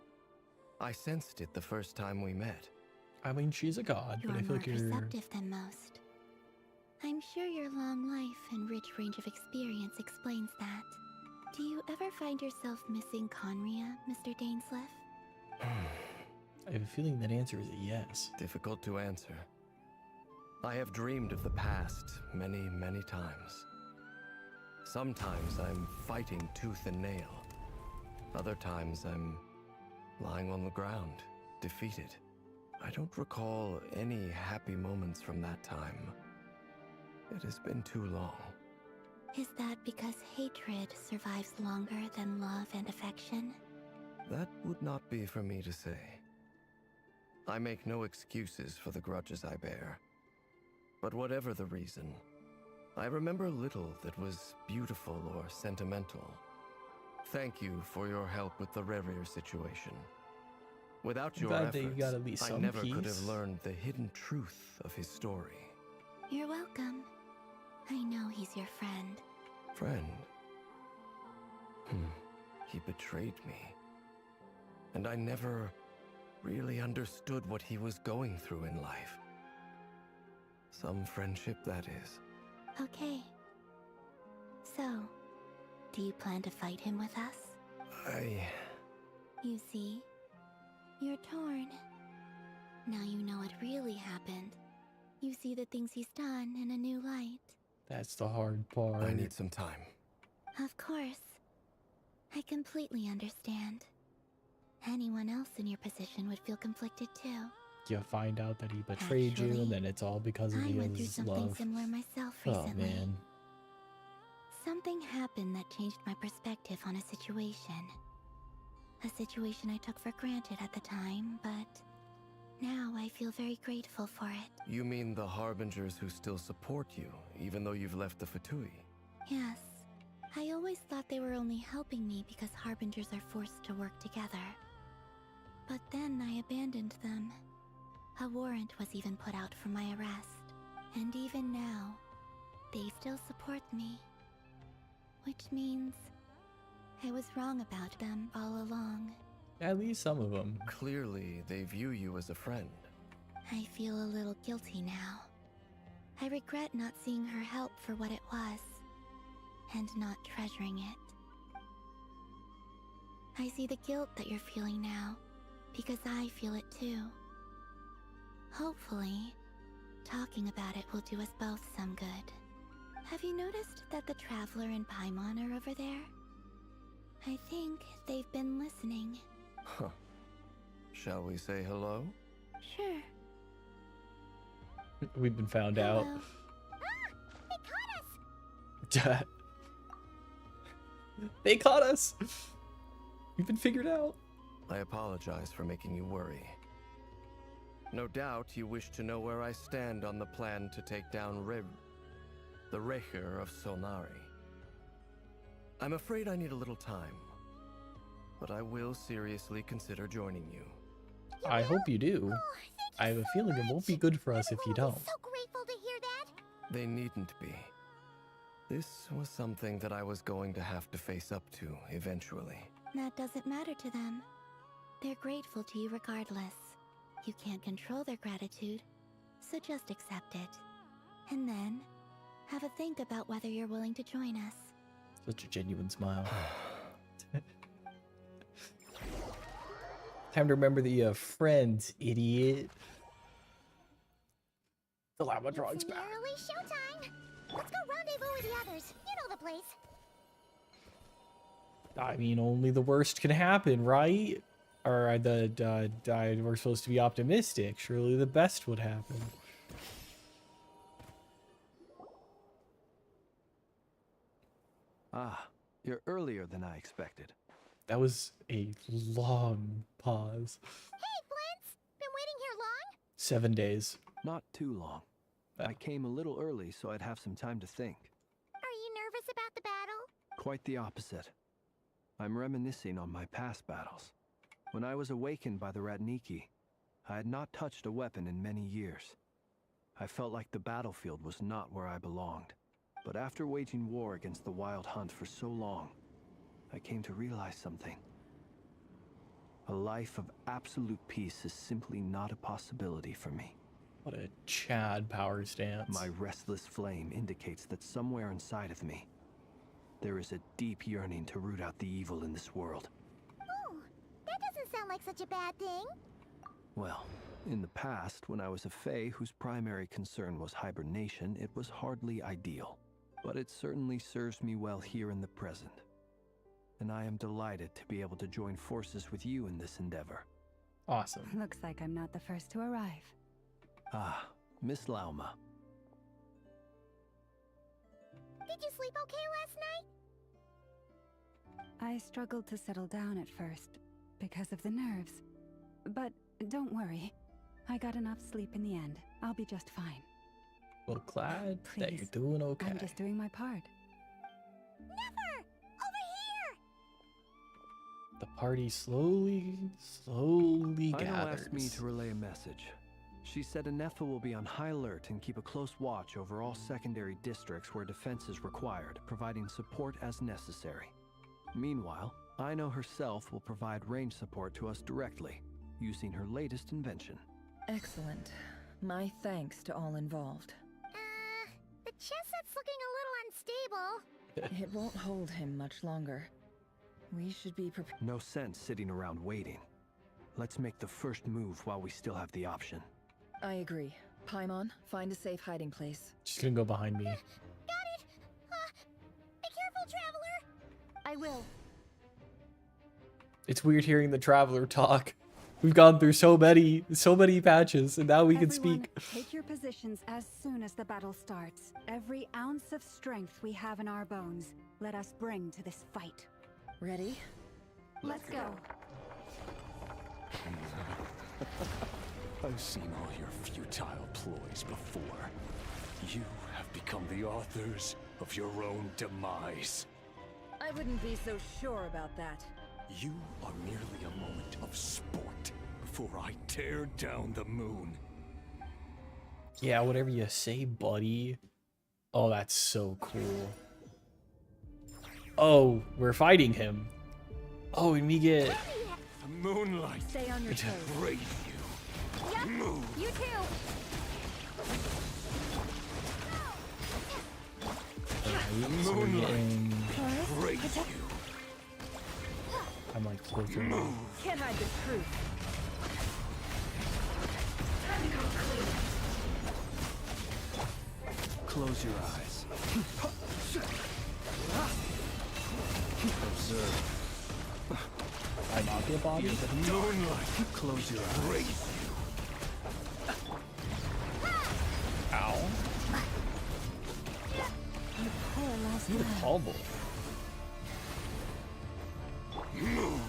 I sensed it the first time we met. I mean, she's a god, You're but I feel more like you're... perceptive than most. I'm sure your long life and rich range of experience explains that. Do you ever find yourself missing Conria, Mr. Dainsleif? I have a feeling that answer is a yes. Difficult to answer. I have dreamed of the past many, many times. Sometimes I'm fighting tooth and nail. Other times I'm lying on the ground, defeated. I don't recall any happy moments from that time. It has been too long. Is that because hatred survives longer than love and affection? That would not be for me to say. I make no excuses for the grudges I bear. But whatever the reason, I remember little that was beautiful or sentimental. Thank you for your help with the Rerir situation. Without your Glad that you efforts, got at least I some never could peace. have learned the hidden truth of his story. You're welcome. I know he's your friend. Friend? He betrayed me. And I never really understood what he was going through in life. Some friendship, that is. Okay. So, do you plan to fight him with us? You see? You're torn. Now you know what really happened. You see the things he's done in a new light. That's the hard part. I need some time. Of course. I completely understand. Anyone else in your position would feel conflicted too. You find out that he betrayed you, and then it's all because of I went through his something love. similar myself Oh recently. man. Something happened that changed my perspective on a situation. A situation I took for granted at the time, but now I feel very grateful for it. You mean the Harbingers who still support you, even though you've left the Fatui? Yes. I always thought they were only helping me because Harbingers are forced to work together. But then I abandoned them. A warrant was even put out for my arrest. And even now, they still support me. Which means I was wrong about them all along. At least some of them. Clearly, they view you as a friend. I feel a little guilty now. I regret not seeing her help for what it was, and not treasuring it. I see the guilt that you're feeling now, because I feel it too. Hopefully, talking about it will do us both some good. Have you noticed that the Traveler and Paimon are over there? I think they've been listening. Huh. Shall we say hello? Sure. We've been found out. They caught us! They caught us! We've been figured out. I apologize for making you worry. No doubt you wish to know where I stand on the plan to take down the Recher of Solnari. I'm afraid I need a little time, but I will seriously consider joining you. I hope you do. I have a feeling it won't be good for us if you don't. So grateful to hear that. They needn't be. This was something that I was going to have to face up to eventually. That doesn't matter to them. They're grateful to you regardless. You can't control their gratitude, so just accept it. And then, have a think about whether you're willing to join us. Such a genuine smile. Time to remember the friends, idiot. The Lavatrog's back. Early showtime. Let's go rendezvous with the others. You know the place. I mean, only the worst can happen, right? Or we're supposed to be optimistic. Surely the best would happen. Ah, you're earlier than I expected. That was a long pause. Hey, Flint's! Been waiting here long? 7 days. Not too long. I came a little early so I'd have some time to think. Are you nervous about the battle? Quite the opposite. I'm reminiscing on my past battles. When I was awakened by the Ratniki, I had not touched a weapon in many years. I felt like the battlefield was not where I belonged. But after waging war against the Wild Hunt for so long, I came to realize something. A life of absolute peace is simply not a possibility for me. What a Chad power stance. My restless flame indicates that somewhere inside of me, there is a deep yearning to root out the evil in this world. Oh, that doesn't sound like such a bad thing. Well, in the past, when I was a Fae whose primary concern was hibernation, it was hardly ideal. But it certainly serves me well here in the present. And I am delighted to be able to join forces with you in this endeavor. Awesome. Looks like I'm not the first to arrive. Ah, Miss Lauma. Did you sleep okay last night? I struggled to settle down at first because of the nerves. But don't worry. I got enough sleep in the end. I'll be just fine. Well, glad that you're Please. doing okay. I'm just doing my part. Never! Over here! The party slowly I gathers. asked me to relay a message. She said Anefa will be on high alert and keep a close watch over all secondary districts where defense is required, providing support as necessary. Meanwhile, Aino herself will provide range support to us directly, using her latest invention. Excellent. My thanks to all involved. The chess set's looking a little unstable. It won't hold him much longer. We should be prepared. No sense sitting around waiting. Let's make the first move while we still have the option. I agree. Paimon, find a safe hiding place. She's gonna go behind me. Got it! Be careful, Traveler! I will. It's weird hearing the Traveler talk. We've gone through so many patches, and now we can speak. Take your positions as soon as the battle starts. Every ounce of strength we have in our bones, let us bring to this fight. Ready? Let's go. I've seen all your futile ploys before. You have become the authors of your own demise. I wouldn't be so sure about that. You are merely a moment of sport before I tear down the moon. Yeah, whatever you say, buddy. Oh, that's so cool. Oh, we're fighting him. Oh, and we get... The moonlight. Stay on your toes. Raise you. Yep. Move. You too. The moonlight. Raise you. I'm like closer. Can't hide the truth. Close your eyes. Observe. I not get body? Moonlight. Close your eyes. Ow. Ooh, the combo. Move.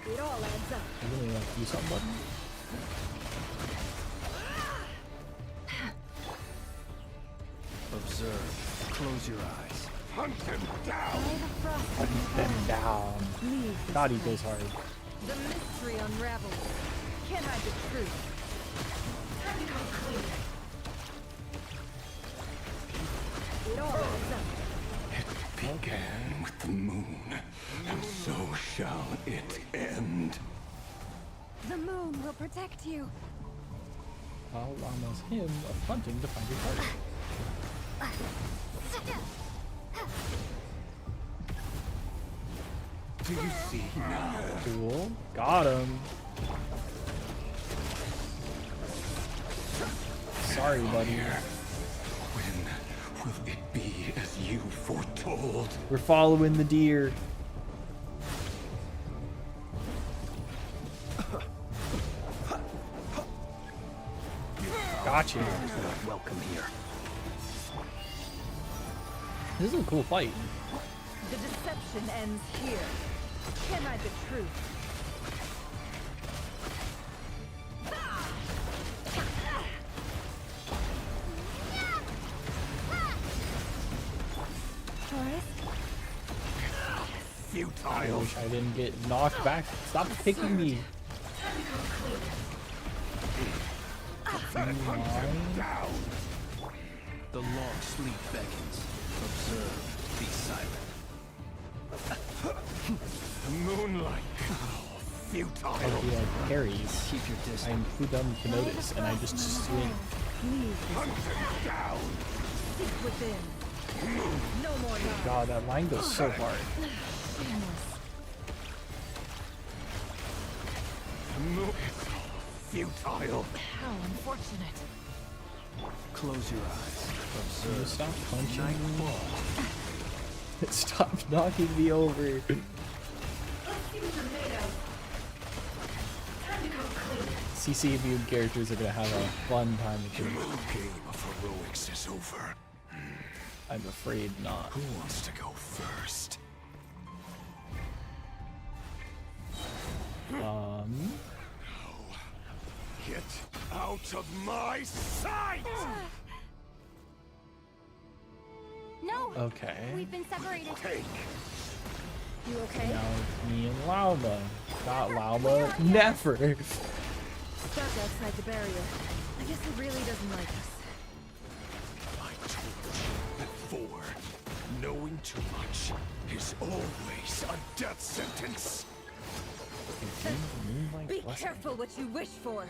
It all adds up. You really want to do something, buddy? Observe. Close your eyes. Hunt him down. Hunt them down. God, he goes hard. The mystery unravels. Can't hide the truth. It all adds up. It began with the moon, and so shall it end. The moon will protect you. I'll almost him of hunting to find your partner. Do you see now? Cool. Got him. Sorry, buddy. When will it be as you foretold? We're following the deer. Gotcha. Not welcome here. This is a cool fight. The deception ends here. Can't hide the truth. I wish I didn't get knocked back. Stop picking me. The long sleep beckons. Observe. Be silent. Moonlight. Futile. I do like parries. Keep your distance. I'm too dumb to notice, and I just swing. Hunt him down. Seek within. No more lies. God, that line goes so hard. Futile. How unfortunate. Close your eyes. Can you Observe. stop punching me? Nightfall. Stop knocking me over. CC viewed characters are gonna have a fun time with Your you. game of heroics is over. I'm afraid not. Who wants to go first? Get out of my sight! No. Okay. We've been separated. Take. You okay? Now me and Lauma. Not Lauma. Never. Stuck outside the barrier. I guess he really doesn't like us. I told you before, knowing too much is always a death sentence. Be careful what you wish for.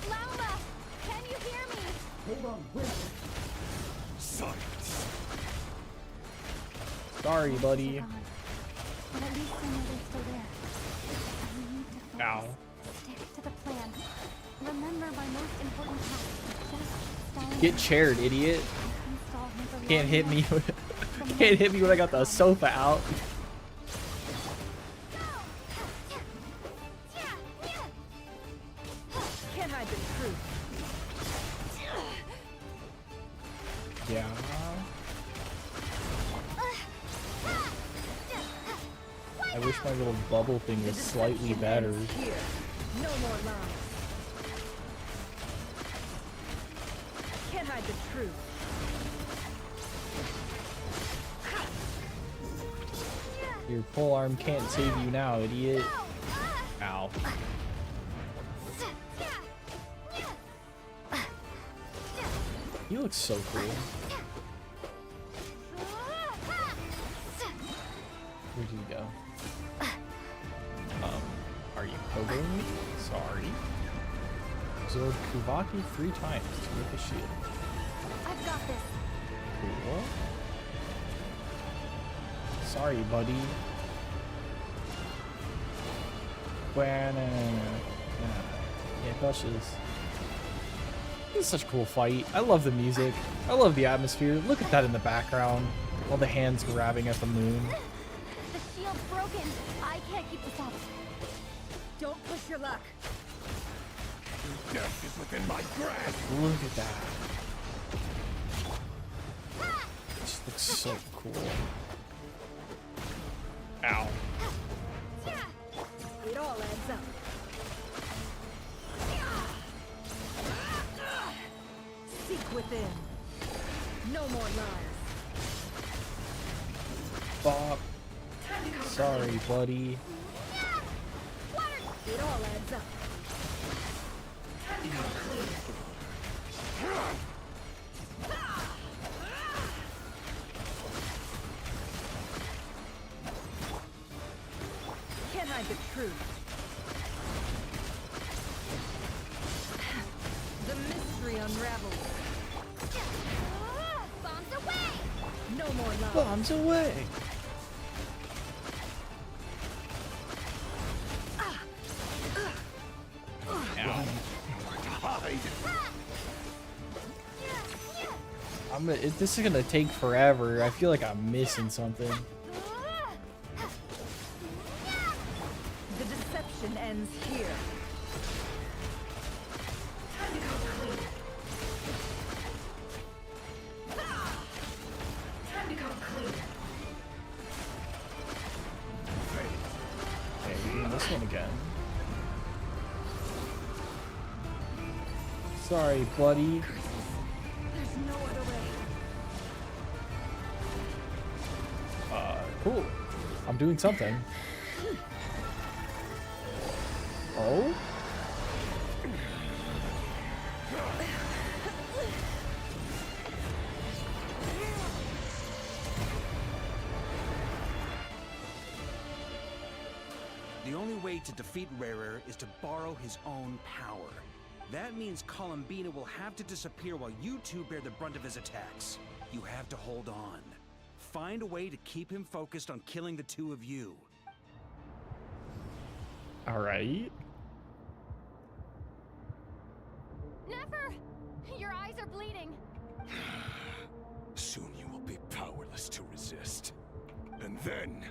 Lauma! Can you hear me? Hold on, wait. Silence. Sorry, buddy. But at least I know they're still there. I need to focus. Ow. Stick to the plan. Remember my most important task. Just stall Get chaired, idiot. install him for Can't long hit me. enough. Can't hit me when I got the sofa out. Can't hide the truth. Yeah. I wish my little bubble thing was slightly better. Here. No more lies. Can't hide the truth. Your pole arm can't save you now, idiot. Ow. You look so cool. Where'd you go? Are you pogoing me? Sorry. Absorb Kuvaki 3 times to make a shield. I've got this. Cool. Sorry, buddy. Yeah, crushes. This is such a cool fight. I love the music. I love the atmosphere. Look at that in the background. All the hands grabbing at the moon. The shield's broken. I can't keep this up. Don't push your luck. Death is within my grasp. Look at that. This looks so cool. Ow. It all adds up. Seek within. No more lies. Bop. Sorry, buddy. It all adds up. Can't hide the truth. The mystery unravels. Bombs away! No more lies. Bombs away. This is gonna take forever. I feel like I'm missing something. The deception ends here. Okay, we're doing this one again. Sorry, buddy. There's no other way. Cool. I'm doing something. Oh? The only way to defeat Rarer is to borrow his own power. That means Columbina will have to disappear while you two bear the brunt of his attacks. You have to hold on. Find a way to keep him focused on killing the two of you. Alright. Never! Your eyes are bleeding. Soon you will be powerless to resist. And then,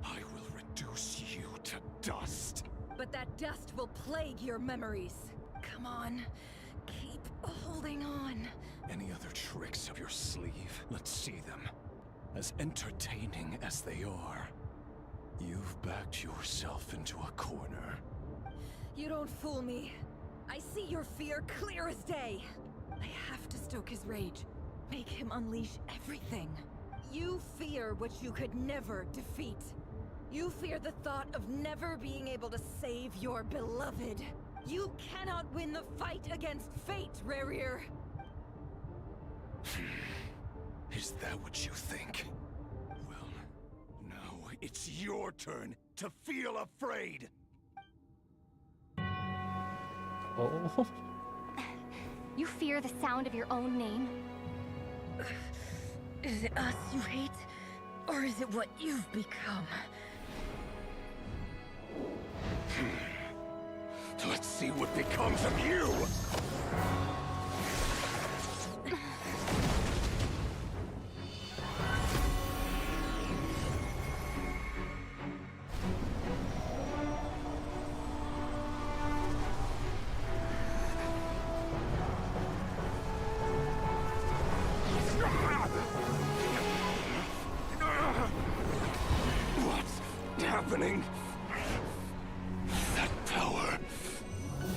I will reduce you to dust. But that dust will plague your memories. Come on. Keep holding on. Any other tricks up your sleeve? Let's see them. As entertaining as they are, you've backed yourself into a corner. You don't fool me. I see your fear clear as day. I have to stoke his rage. Make him unleash everything. You fear what you could never defeat. You fear the thought of never being able to save your beloved. You cannot win the fight against fate, Rerir. Is that what you think? Well, now it's your turn to feel afraid! Oh. You fear the sound of your own name? Is it us you hate? Or is it what you've become? Let's see what becomes of you! What's happening? That power.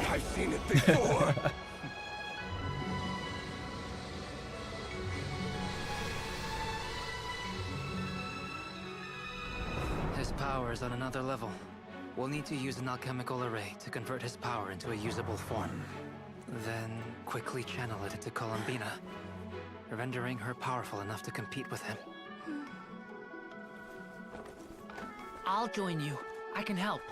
I've seen it before. His power is on another level. We'll need to use an alchemical array to convert his power into a usable form. Then quickly channel it into Columbina, rendering her powerful enough to compete with him. I'll join you. I can help.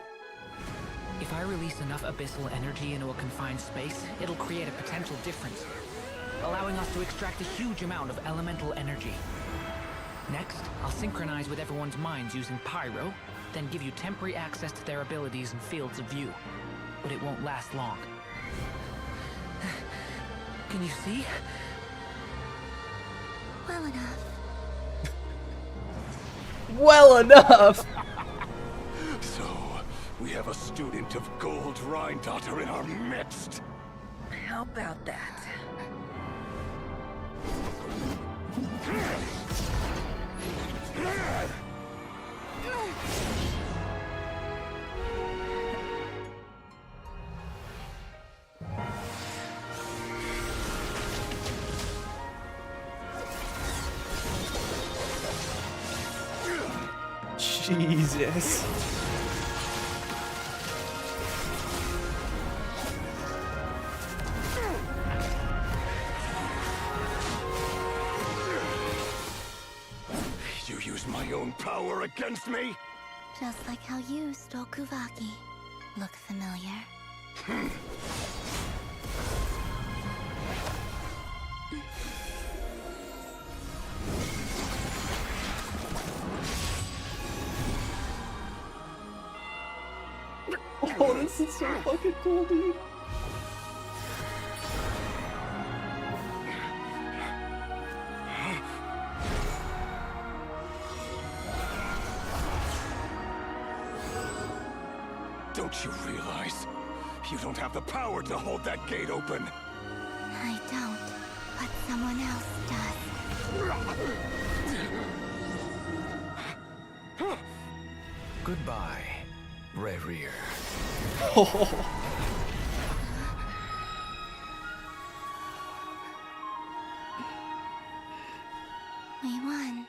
If I release enough abyssal energy into a confined space, it'll create a potential difference, allowing us to extract a huge amount of elemental energy. Next, I'll synchronize with everyone's minds using Pyro, then give you temporary access to their abilities and fields of view. But it won't last long. Can you see? Well enough. Well enough! So, we have a student of Gold Rhine-Daughter in our midst. How about that? Jesus. You use my own power against me? Just like how you stole Kuvaki. Look familiar? Oh, this is so fucking cool, dude. Don't you realize? You don't have the power to hold that gate open. I don't, but someone else does. Goodbye, Rerir. We won.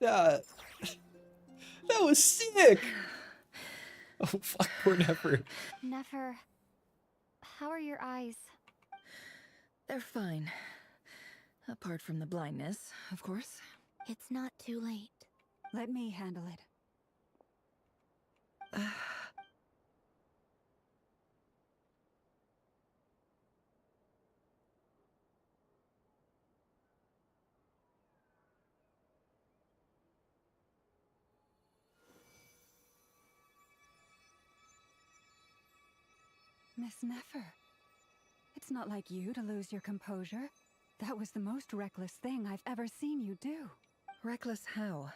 That was sick! Oh fuck, poor Nefer. Nefer, how are your eyes? They're fine. Apart from the blindness, of course. It's not too late. Let me handle it. Miss Nefer, it's not like you to lose your composure. That was the most reckless thing I've ever seen you do. Reckless how?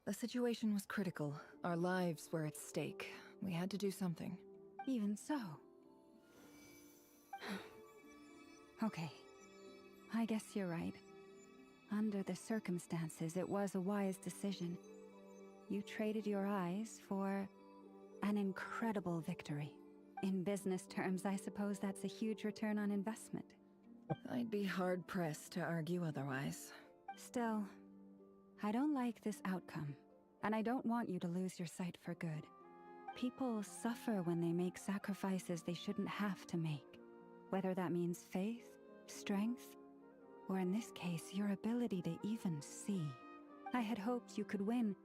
The situation was critical. Our lives were at stake. We had to do something. Even so. Okay. I guess you're right. Under the circumstances, it was a wise decision. You traded your eyes for An incredible victory. In business terms, I suppose that's a huge return on investment. I'd be hard-pressed to argue otherwise. Still, I don't like this outcome, and I don't want you to lose your sight for good. People suffer when they make sacrifices they shouldn't have to make, whether that means faith, strength, or in this case, your ability to even see. I had hoped you could win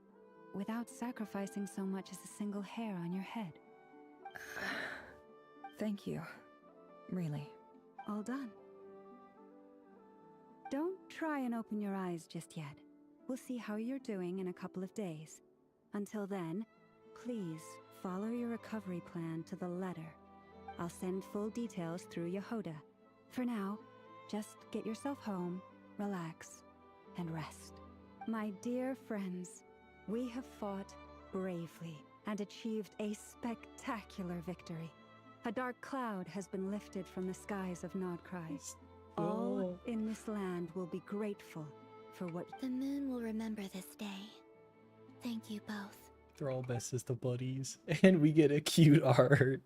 without sacrificing so much as a single hair on your head. Thank you. Really. All done. Don't try and open your eyes just yet. We'll see how you're doing in a couple of days. Until then, please follow your recovery plan to the letter. I'll send full details through Yehoda. For now, just get yourself home, relax, and rest. My dear friends, we have fought bravely and achieved a spectacular victory. A dark cloud has been lifted from the skies of Nodkrai. All in this land will be grateful for what... The moon will remember this day. Thank you both. They're all bestest of buddies. And we get a cute art.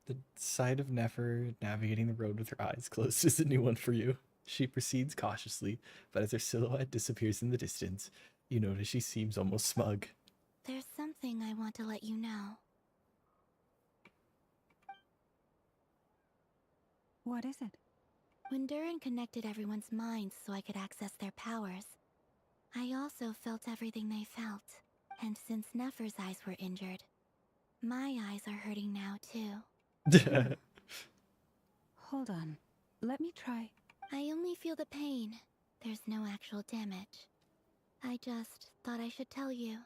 The sight of Nefer navigating the road with her eyes closed is a new one for you. She proceeds cautiously, but as her silhouette disappears in the distance, you notice she seems almost smug. There's something I want to let you know. What is it? When Durin connected everyone's minds so I could access their powers, I also felt everything they felt. And since Nefer's eyes were injured, my eyes are hurting now too. Hold on. Let me try. I only feel the pain. There's no actual damage. I just thought I should tell you.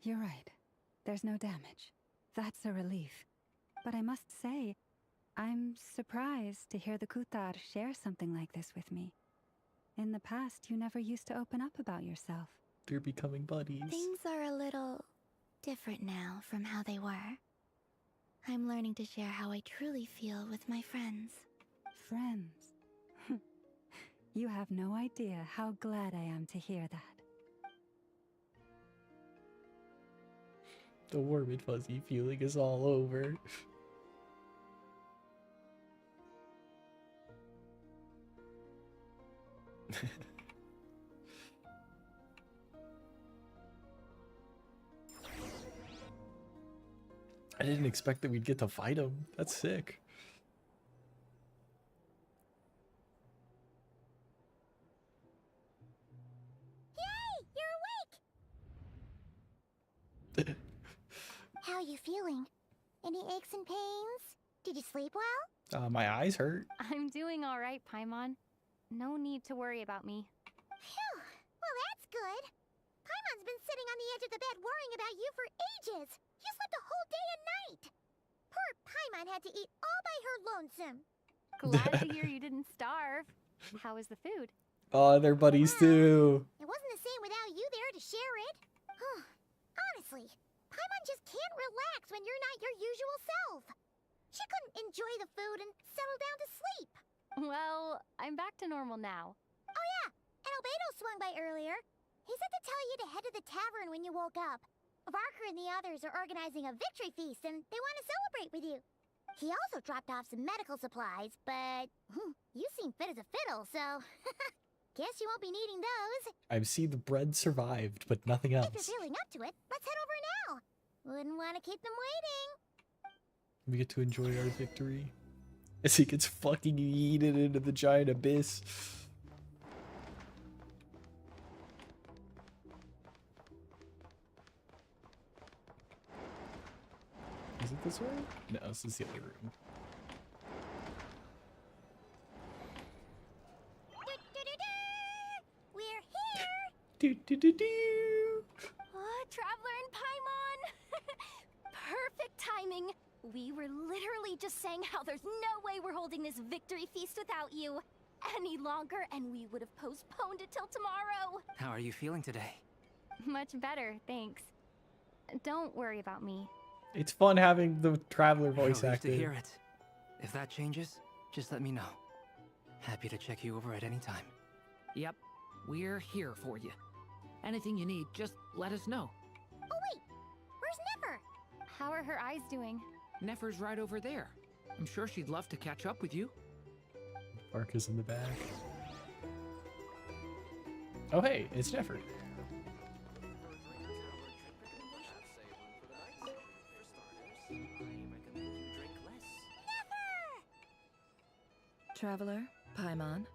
You're right. There's no damage. That's a relief. But I must say, I'm surprised to hear the Kutar share something like this with me. In the past, you never used to open up about yourself. They're becoming buddies. Things are a little different now from how they were. I'm learning to share how I truly feel with my friends. Friends? You have no idea how glad I am to hear that. The warm and fuzzy feeling is all over. I didn't expect that we'd get to fight him. That's sick. Yay! You're awake! How are you feeling? Any aches and pains? Did you sleep well? My eyes hurt. I'm doing all right, Paimon. No need to worry about me. Phew! Well, that's good. Paimon's been sitting on the edge of the bed worrying about you for ages. You slept a whole day and night. Poor Paimon had to eat all by her lonesome. Glad to hear you didn't starve. How was the food? Oh, they're buddies too. It wasn't the same without you there to share it. Honestly, Paimon just can't relax when you're not your usual self. She couldn't enjoy the food and settle down to sleep. Well, I'm back to normal now. Oh yeah, and Albedo swung by earlier. He said to tell you to head to the tavern when you woke up. Varker and the others are organizing a victory feast and they want to celebrate with you. He also dropped off some medical supplies, but you seem fit as a fiddle, so guess you won't be needing those. I've seen the bread survived, but nothing else. If you're feeling up to it, let's head over now. Wouldn't want to keep them waiting. We get to enjoy our victory as he gets fucking eaten into the giant abyss. Is it this way? No, this is the other room. We're here! Traveler and Paimon! Perfect timing! We were literally just saying how there's no way we're holding this victory feast without you any longer, and we would have postponed it till tomorrow. How are you feeling today? Much better, thanks. Don't worry about me. It's fun having the Traveler voice Relieved to acting. hear it. If that changes, just let me know. Happy to check you over at any time. Yep, we're here for you. Anything you need, just let us know. Oh wait, where's Nefer? How are her eyes doing? Nefer's right over there. I'm sure she'd love to catch up with you. Bark is in the back. Oh hey, it's Nefer. Traveler, Paimon,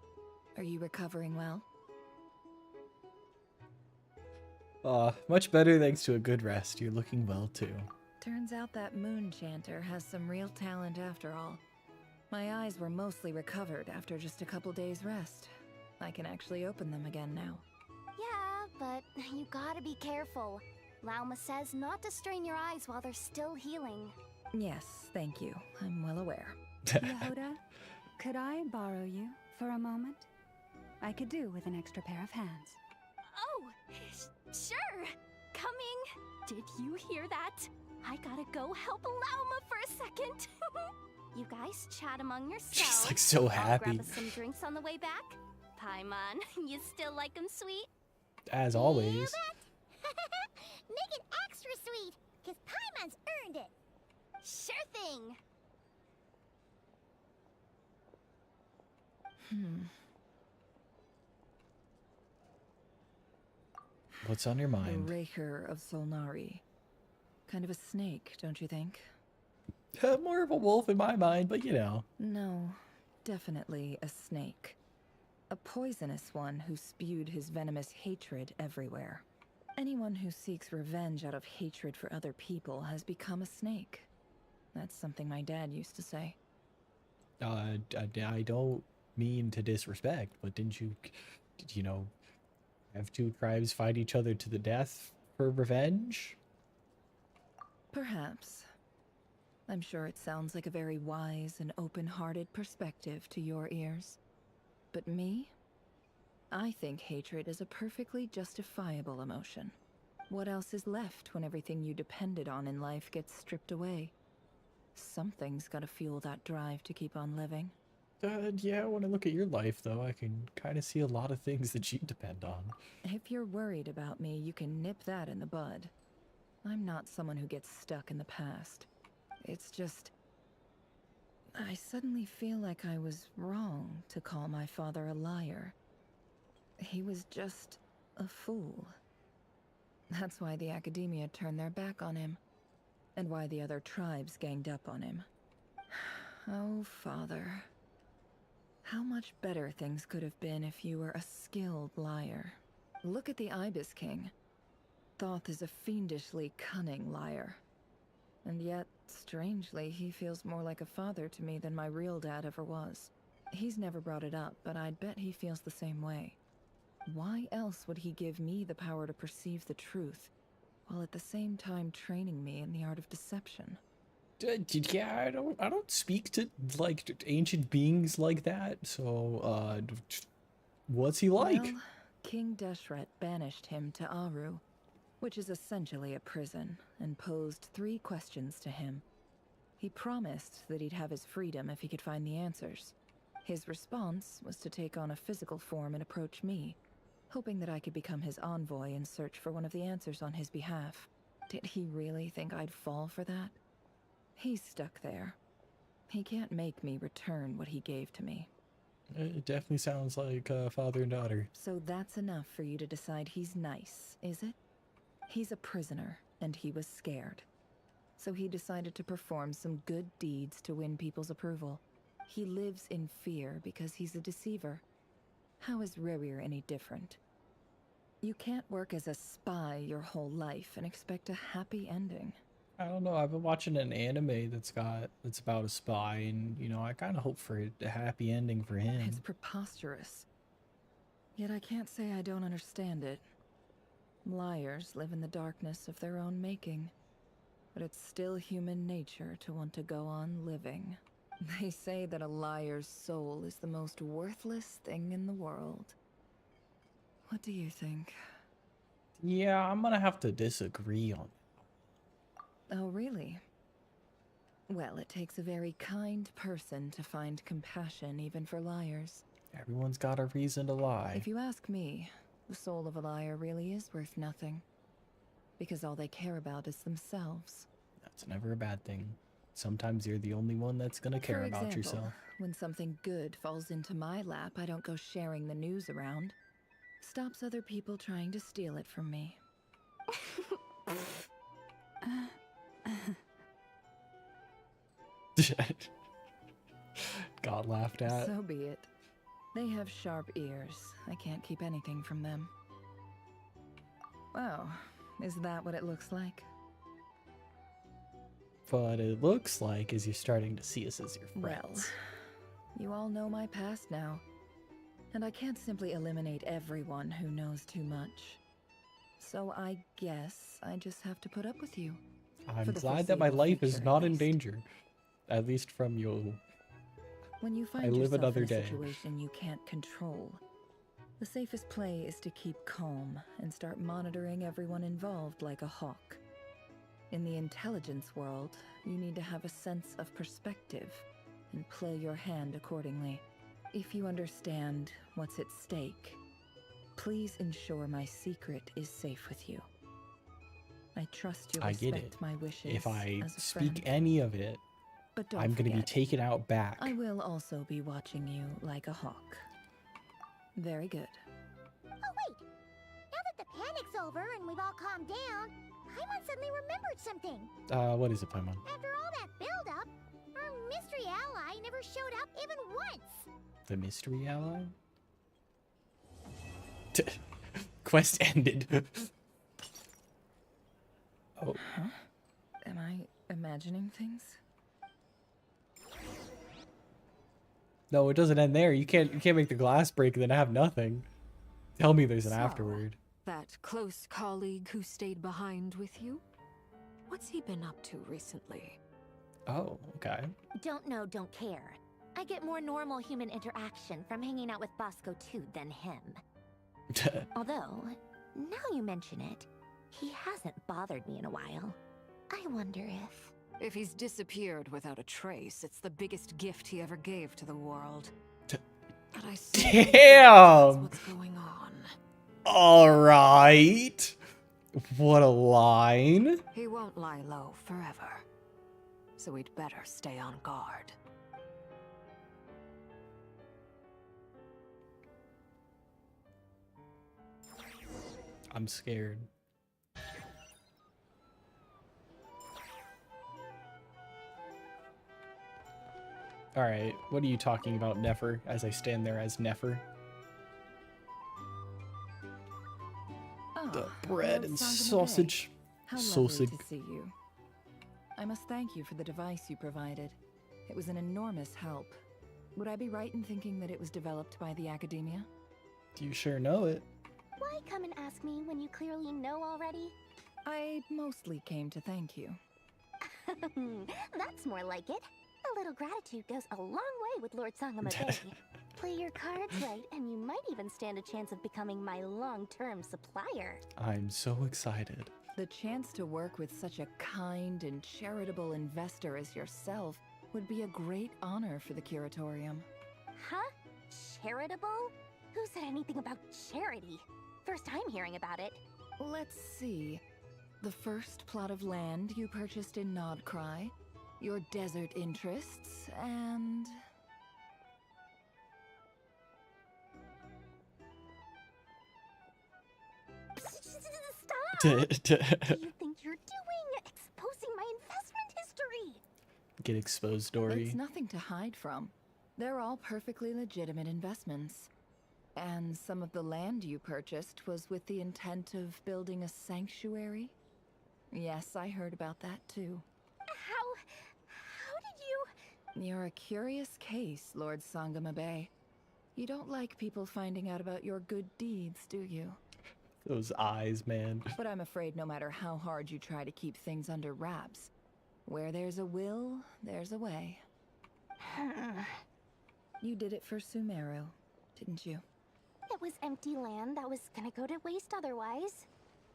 are you recovering well? Much better thanks to a good rest. You're looking well too. Turns out that moon chanter has some real talent after all. My eyes were mostly recovered after just a couple days rest. I can actually open them again now. Yeah, but you gotta be careful. Lauma says not to strain your eyes while they're still healing. Yes, thank you. I'm well aware. Yehuda, could I borrow you for a moment? I could do with an extra pair of hands. Oh, sure. Coming. Did you hear that? I gotta go help Lauma for a second. You guys chat among yourselves. She's like so happy. I'll grab us some drinks on the way back. Paimon, you still like them sweet? As always. Make it extra sweet, because Paimon's earned it. Sure thing. What's on your mind? The Raker of Solnari. Kind of a snake, don't you think? More of a wolf in my mind, but you know. No, definitely a snake. A poisonous one who spewed his venomous hatred everywhere. Anyone who seeks revenge out of hatred for other people has become a snake. That's something my dad used to say. I don't mean to disrespect, but did you know, have two tribes fight each other to the death for revenge? Perhaps. I'm sure it sounds like a very wise and open-hearted perspective to your ears. But me? I think hatred is a perfectly justifiable emotion. What else is left when everything you depended on in life gets stripped away? Something's gotta fuel that drive to keep on living. Yeah, when I look at your life, though, I can kind of see a lot of things that you depend on. If you're worried about me, you can nip that in the bud. I'm not someone who gets stuck in the past. It's just... I suddenly feel like I was wrong to call my father a liar. He was just a fool. That's why the Academia turned their back on him. And why the other tribes ganged up on him. Oh, Father. How much better things could have been if you were a skilled liar. Look at the Ibis King. Thoth is a fiendishly cunning liar. And yet, strangely, he feels more like a father to me than my real dad ever was. He's never brought it up, but I'd bet he feels the same way. Why else would he give me the power to perceive the truth, while at the same time training me in the art of deception? Yeah, I don't speak to, like, ancient beings like that, so, what's he like? Well, King Deshret banished him to Aru, which is essentially a prison, and posed 3 questions to him. He promised that he'd have his freedom if he could find the answers. His response was to take on a physical form and approach me, hoping that I could become his envoy and search for one of the answers on his behalf. Did he really think I'd fall for that? He's stuck there. He can't make me return what he gave to me. It definitely sounds like father and daughter. So that's enough for you to decide he's nice, is it? He's a prisoner, and he was scared. So he decided to perform some good deeds to win people's approval. He lives in fear because he's a deceiver. How is Rerir any different? You can't work as a spy your whole life and expect a happy ending. I don't know, I've been watching an anime that's about a spy, and, you know, I kind of hope for a happy ending for him. It's preposterous. Yet I can't say I don't understand it. Liars live in the darkness of their own making. But it's still human nature to want to go on living. They say that a liar's soul is the most worthless thing in the world. What do you think? Yeah, I'm gonna have to disagree on. Oh, really? Well, it takes a very kind person to find compassion even for liars. Everyone's got a reason to lie. If you ask me, the soul of a liar really is worth nothing. Because all they care about is themselves. That's never a bad thing. Sometimes you're the only one that's gonna care For about example, yourself. when something good falls into my lap, I don't go sharing the news around. Stops other people trying to steal it from me. Got laughed at. So be it. They have sharp ears. I can't keep anything from them. Wow, is that what it looks like? What it looks like is you're starting to see us as your friends. Well, you all know my past now. And I can't simply eliminate everyone who knows too much. So I guess I just have to put up with you. I'm glad that my life is not in danger. At least from you. When you find I live yourself another in a day. situation you can't control, the safest play is to keep calm and start monitoring everyone involved like a hawk. In the intelligence world, you need to have a sense of perspective and play your hand accordingly. If you understand what's at stake, please ensure my secret is safe with you. I trust you'll I get respect it. my wishes If I as a speak friend. any of it, But don't I'm gonna be forget, taken out back. I will also be watching you like a hawk. Very good. Oh wait! Now that the panic's over and we've all calmed down, Paimon suddenly remembered something. What is it, Paimon? After all that build-up, our mystery ally never showed up even once. The mystery ally? Quest ended. Oh. Huh? Am I imagining things? No, it doesn't end there. You can't make the glass break and then have nothing. Tell me there's an afterward. That close colleague who stayed behind with you? What's he been up to recently? Oh, okay. Don't know, don't care. I get more normal human interaction from hanging out with Bosco too than him. Although, now you mention it, he hasn't bothered me in a while. I wonder if... If he's disappeared without a trace, it's the biggest gift he ever gave to the world. But I still think that's Damn! what's going on. Alright. What a line. He won't lie low forever. So we'd better stay on guard. I'm scared. Alright, what are you talking about, Nefer, as I stand there as Nefer? The bread and sausage. How Sausage. lovely to see you. I must thank you for the device you provided. It was an enormous help. Would I be right in thinking that it was developed by the Academia? You sure know it. Why come and ask me when you clearly know already? I mostly came to thank you. That's more like it. A little gratitude goes a long way with Lord Sangama Bay. Play your cards right, and you might even stand a chance of becoming my long-term supplier. I'm so excited. The chance to work with such a kind and charitable investor as yourself would be a great honor for the Curatorium. Huh? Charitable? Who said anything about charity? First time hearing about it. Let's see. The first plot of land you purchased in Nodcry, your desert interests, and... Stop! What do you think you're doing? Exposing my investment history! Get exposed, Dory. It's nothing to hide from. They're all perfectly legitimate investments. And some of the land you purchased was with the intent of building a sanctuary? Yes, I heard about that too. How did you... You're a curious case, Lord Sangama Bay. You don't like people finding out about your good deeds, do you? Those eyes, man. But I'm afraid no matter how hard you try to keep things under wraps, where there's a will, there's a way. You did it for Sumeru, didn't you? It was empty land that was gonna go to waste otherwise.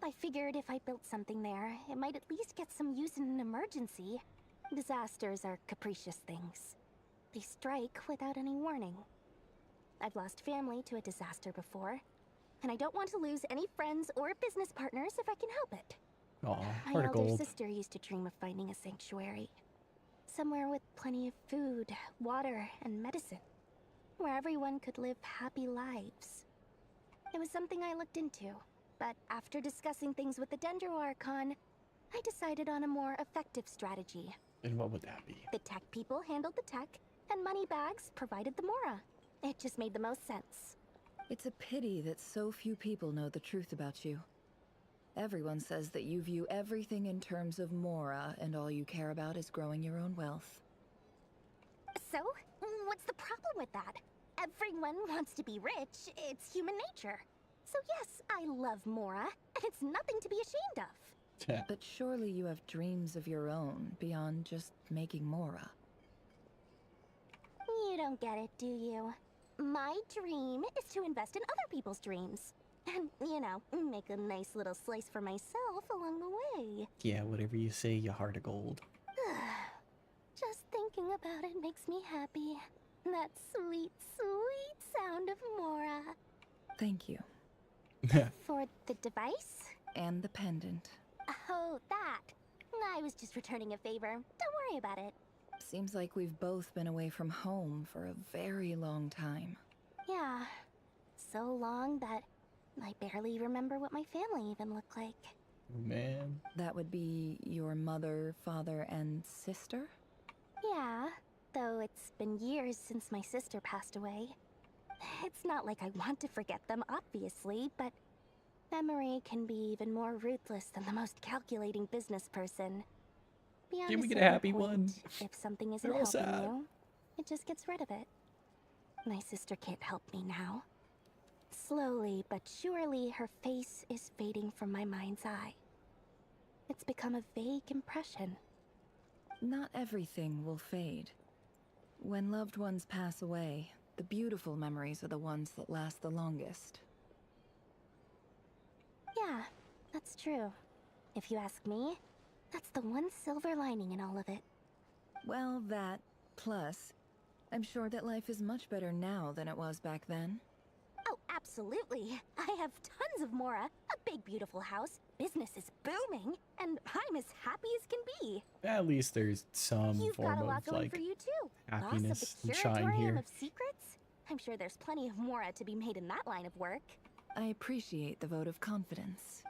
I figured if I built something there, it might at least get some use in an emergency. Disasters are capricious things. They strike without any warning. I've lost family to a disaster before, and I don't want to lose any friends or business partners if I can help it. Aw, My heart of elder gold. sister used to dream of finding a sanctuary. Somewhere with plenty of food, water, and medicine. Where everyone could live happy lives. It was something I looked into, but after discussing things with the Dendro Archon, I decided on a more effective strategy. And what would that be? The tech people handled the tech, and Moneybags provided the Mora. It just made the most sense. It's a pity that so few people know the truth about you. Everyone says that you view everything in terms of Mora, and all you care about is growing your own wealth. So, what's the problem with that? Everyone wants to be rich. It's human nature. So yes, I love Mora, and it's nothing to be ashamed of. But surely you have dreams of your own beyond just making Mora. You don't get it, do you? My dream is to invest in other people's dreams. And, you know, make a nice little slice for myself along the way. Yeah, whatever you say, you heart of gold. Just thinking about it makes me happy. That sweet, sweet sound of Mora. Thank you. For the device? And the pendant. Oh, that. I was just returning a favor. Don't worry about it. Seems like we've both been away from home for a very long time. Yeah. So long that I barely remember what my family even looked like. Man. That would be your mother, father, and sister? Yeah, though it's been years since my sister passed away. It's not like I want to forget them, obviously, but memory can be even more ruthless than the most calculating business person. Beyond Can we get a certain happy point, one? If something isn't They're all helping sad. you, it just gets rid of it. My sister can't help me now. Slowly but surely, her face is fading from my mind's eye. It's become a vague impression. Not everything will fade. When loved ones pass away, the beautiful memories are the ones that last the longest. Yeah, that's true. If you ask me, that's the one silver lining in all of it. Well, that, plus, I'm sure that life is much better now than it was back then. Oh, absolutely. I have tons of Mora, a big beautiful house, business is booming, and I'm as happy as can be. At least there's some You've got form a lot of going like for you too. happiness Boss and of the shine Curatorium here. of Secrets? I'm sure there's plenty of Mora to be made in that line of work. I appreciate the vote of confidence.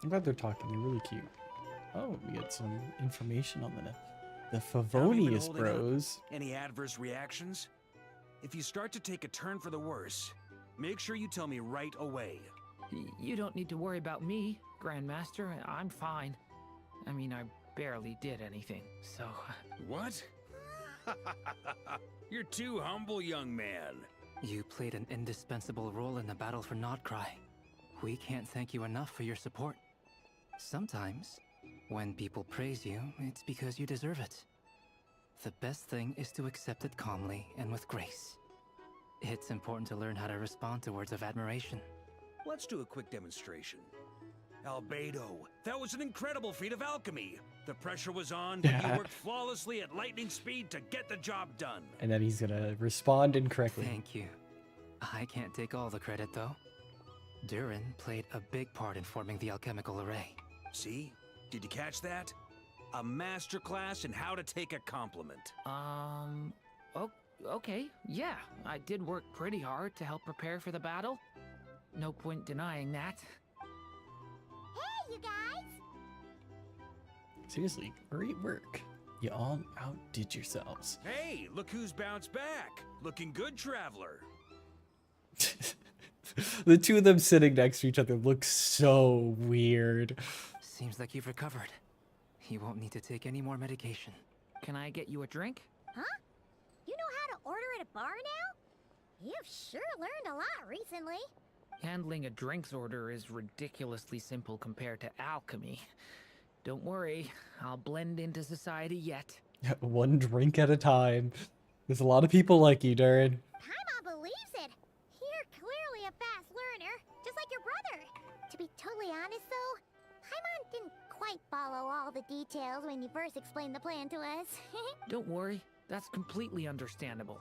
I'm glad they're talking. They're really cute. Oh, we get some information on the Favonius Bros. Any adverse reactions? If you start to take a turn for the worse, make sure you tell me right away. You don't need to worry about me, Grandmaster. I'm fine. I mean, I barely did anything, so... What? You're too humble, young man. You played an indispensable role in the battle for Notcry. We can't thank you enough for your support. Sometimes, when people praise you, it's because you deserve it. The best thing is to accept it calmly and with grace. It's important to learn how to respond to words of admiration. Let's do a quick demonstration. Albedo, that was an incredible feat of alchemy. The pressure was on, but you worked flawlessly at lightning speed to get the job done. And then he's gonna respond incorrectly. Thank you. I can't take all the credit, though. Durin played a big part in forming the alchemical array. See? Did you catch that? A masterclass in how to take a compliment. Okay, yeah. I did work pretty hard to help prepare for the battle. No point denying that. Hey, you guys! Seriously, great work. You all outdid yourselves. Hey, look who's bounced back. Looking good, traveler. The two of them sitting next to each other look so weird. Seems like you've recovered. You won't need to take any more medication. Can I get you a drink? Huh? You know how to order at a bar now? You've sure learned a lot recently. Handling a drinks order is ridiculously simple compared to alchemy. Don't worry, I'll blend into society yet. One drink at a time. There's a lot of people like you, Durin. Paimon believes it. You're clearly a fast learner, just like your brother. To be totally honest, though, Paimon didn't quite follow all the details when you first explained the plan to us. Don't worry, that's completely understandable.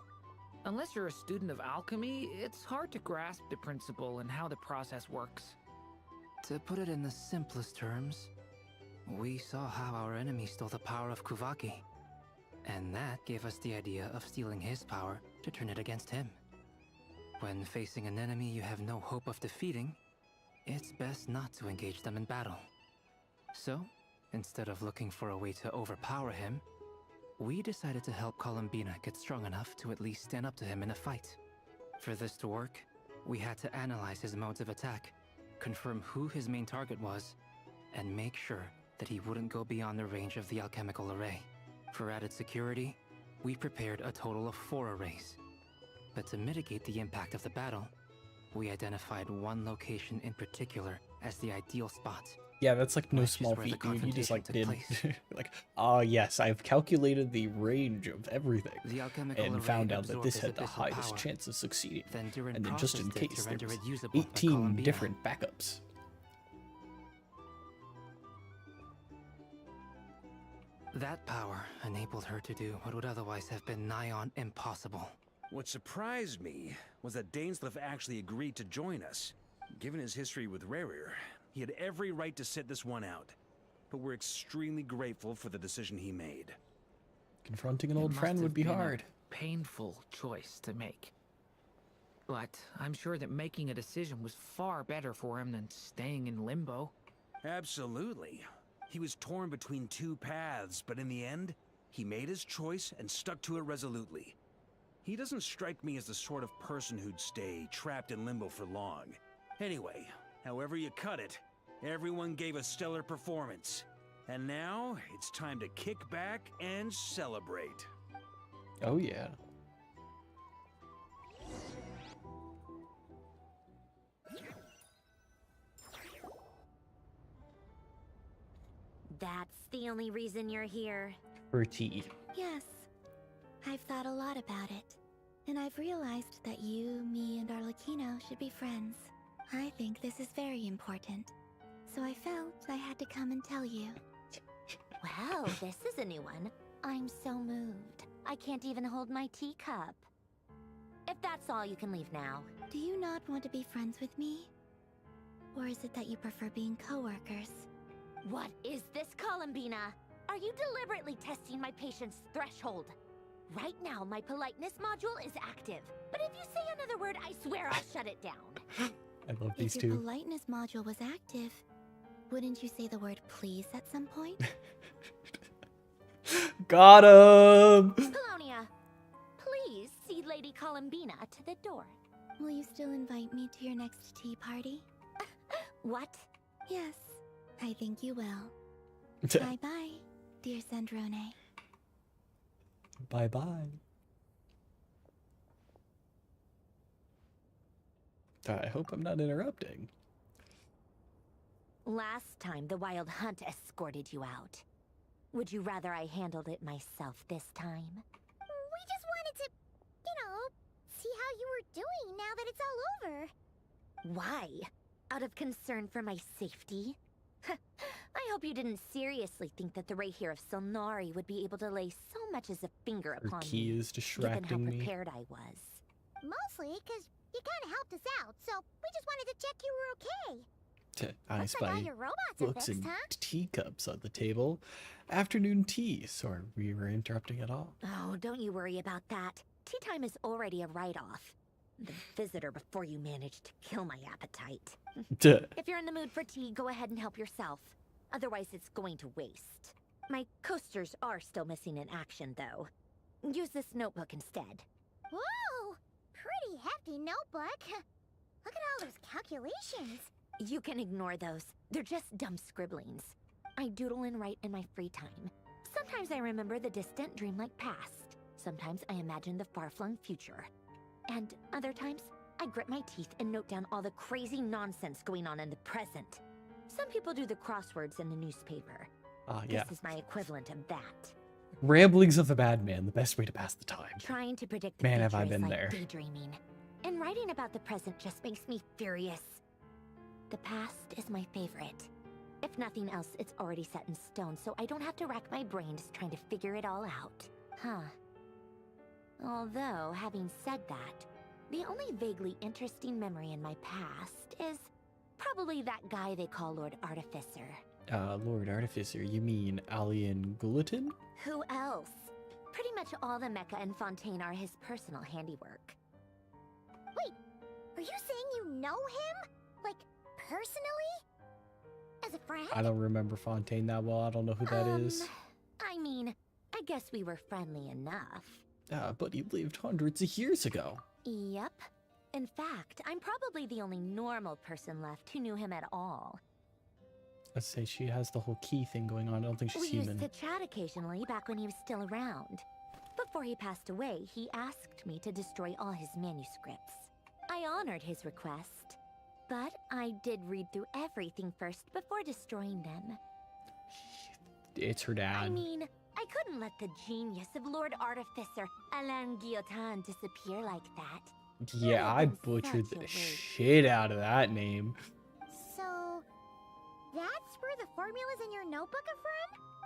Unless you're a student of alchemy, it's hard to grasp the principle and how the process works. To put it in the simplest terms, we saw how our enemy stole the power of Kuvaki. And that gave us the idea of stealing his power to turn it against him. When facing an enemy you have no hope of defeating, it's best not to engage them in battle. So, instead of looking for a way to overpower him, we decided to help Columbina get strong enough to at least stand up to him in a fight. For this to work, we had to analyze his modes of attack, confirm who his main target was, and make sure that he wouldn't go beyond the range of the alchemical array. For added security, we prepared a total of 4 arrays. But to mitigate the impact of the battle, we identified one location in particular as the ideal spot. Yeah, that's like no small feat, dude. You just like did like, yes, I've calculated the range of everything and found out that this had the highest chance of succeeding. And then just in case, there was 18 different backups. That power enabled her to do what would otherwise have been nigh on impossible. What surprised me was that Dainsleif actually agreed to join us. Given his history with Rerir, he had every right to sit this one out. But we're extremely grateful for the decision he made. Confronting an old friend would be hard. Painful choice to make. But I'm sure that making a decision was far better for him than staying in limbo. Absolutely. He was torn between 2 paths, but in the end, he made his choice and stuck to it resolutely. He doesn't strike me as the sort of person who'd stay trapped in limbo for long. Anyway, however you cut it, everyone gave a stellar performance. And now, it's time to kick back and celebrate. Oh yeah. That's the only reason you're here. For tea. Yes. I've thought a lot about it. And I've realized that you, me, and Arlecchino should be friends. I think this is very important. So I felt I had to come and tell you. Well, this is a new one. I'm so moved. I can't even hold my teacup. If that's all, you can leave now. Do you not want to be friends with me? Or is it that you prefer being co-workers? What is this, Columbina? Are you deliberately testing my patience threshold? Right now, my politeness module is active. But if you say another word, I swear I'll shut it down. I love these if your two. politeness module was active, wouldn't you say the word please at some point? Got him! Paulownia, please see Lady Columbina to the door. Will you still invite me to your next tea party? What? Yes, I think you will. Bye-bye, dear Sandrone. Bye-bye. I hope I'm not interrupting. Last time, the Wild Hunt escorted you out. Would you rather I handled it myself this time? We just wanted to, see how you were doing now that it's all over. Why? Out of concern for my safety? I hope you didn't seriously think that the Reihir of Selnari would be able to lay so much as a finger Her upon key me, is distracting given how me. prepared I was. Mostly because you kind of helped us out, so we just wanted to check you were okay. I Looks like all spy your robots are books fixed, and huh? teacups on the table. Afternoon tea. Sorry, we were interrupting at all. Oh, don't you worry about that. Tea time is already a write-off. The visitor before you managed to kill my appetite. If you're in the mood for tea, go ahead and help yourself. Otherwise, it's going to waste. My coasters are still missing in action, though. Use this notebook instead. Whoa! Pretty hefty notebook. Look at all those calculations. You can ignore those. They're just dumb scribblings. I doodle and write in my free time. Sometimes I remember the distant, dreamlike past. Sometimes I imagine the far-flung future. And other times, I grit my teeth and note down all the crazy nonsense going on in the present. Some people do the crosswords in the newspaper. Yeah. This is my equivalent of that. Ramblings of a bad man, the best way to pass the time. Trying to predict the Man, future have I is been like there. daydreaming. And writing about the present just makes me furious. The past is my favorite. If nothing else, it's already set in stone, so I don't have to rack my brains trying to figure it all out. Huh. Although, having said that, the only vaguely interesting memory in my past is probably that guy they call Lord Artificer. Lord Artificer, you mean Alien Gulatin? Who else? Pretty much all the mecha and Fontaine are his personal handiwork. Wait, are you saying you know him? Like, personally? As a friend? I don't remember Fontaine that well. I don't know who that is. I mean, I guess we were friendly enough. But he lived hundreds of years ago. Yep. In fact, I'm probably the only normal person left who knew him at all. Let's say she has the whole key thing going on. I don't think she's We human. used to chat occasionally back when he was still around. Before he passed away, he asked me to destroy all his manuscripts. I honored his request, but I did read through everything first before destroying them. It's her dad. I mean, I couldn't let the genius of Lord Artificer Alain Guillotin disappear like that. Yeah, I butchered the shit out of that name. So, that's where the formula's in your notebook are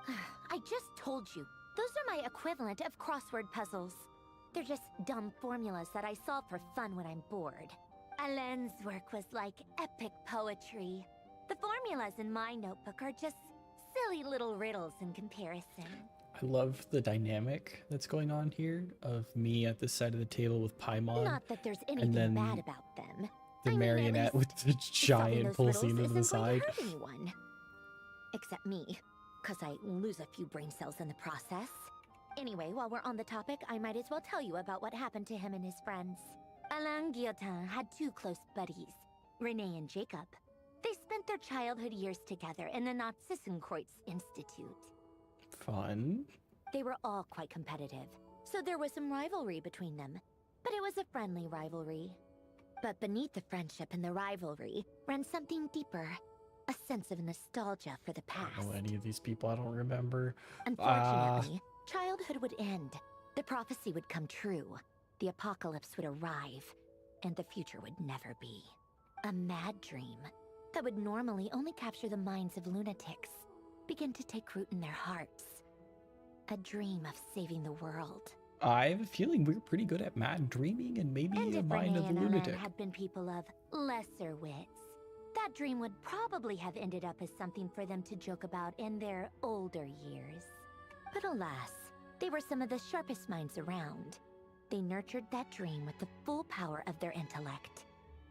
from? I just told you. Those are my equivalent of crossword puzzles. They're just dumb formulas that I solve for fun when I'm bored. Alain's work was like epic poetry. The formulas in my notebook are just silly little riddles in comparison. I love the dynamic that's going on here of me at the side of the table with Paimon. Not that there's anything bad about them. The marionette with the giant pulsing to the side. Hurt anyone. Except me, because I lose a few brain cells in the process. Anyway, while we're on the topic, I might as well tell you about what happened to him and his friends. Alain Guillotin had two close buddies, Renee and Jacob. They spent their childhood years together in the Narzissenkreuz Institute. Fun. They were all quite competitive, so there was some rivalry between them. But it was a friendly rivalry. But beneath the friendship and the rivalry ran something deeper. A sense of nostalgia for the past. I don't know any of these people. I don't remember. Unfortunately, childhood would end. The prophecy would come true. The apocalypse would arrive. And the future would never be. A mad dream that would normally only capture the minds of lunatics begin to take root in their hearts. A dream of saving the world. I have a feeling we're pretty good at mad dreaming and maybe a mind of the lunatic. Had been people of lesser wits, that dream would probably have ended up as something for them to joke about in their older years. But alas, they were some of the sharpest minds around. They nurtured that dream with the full power of their intellect,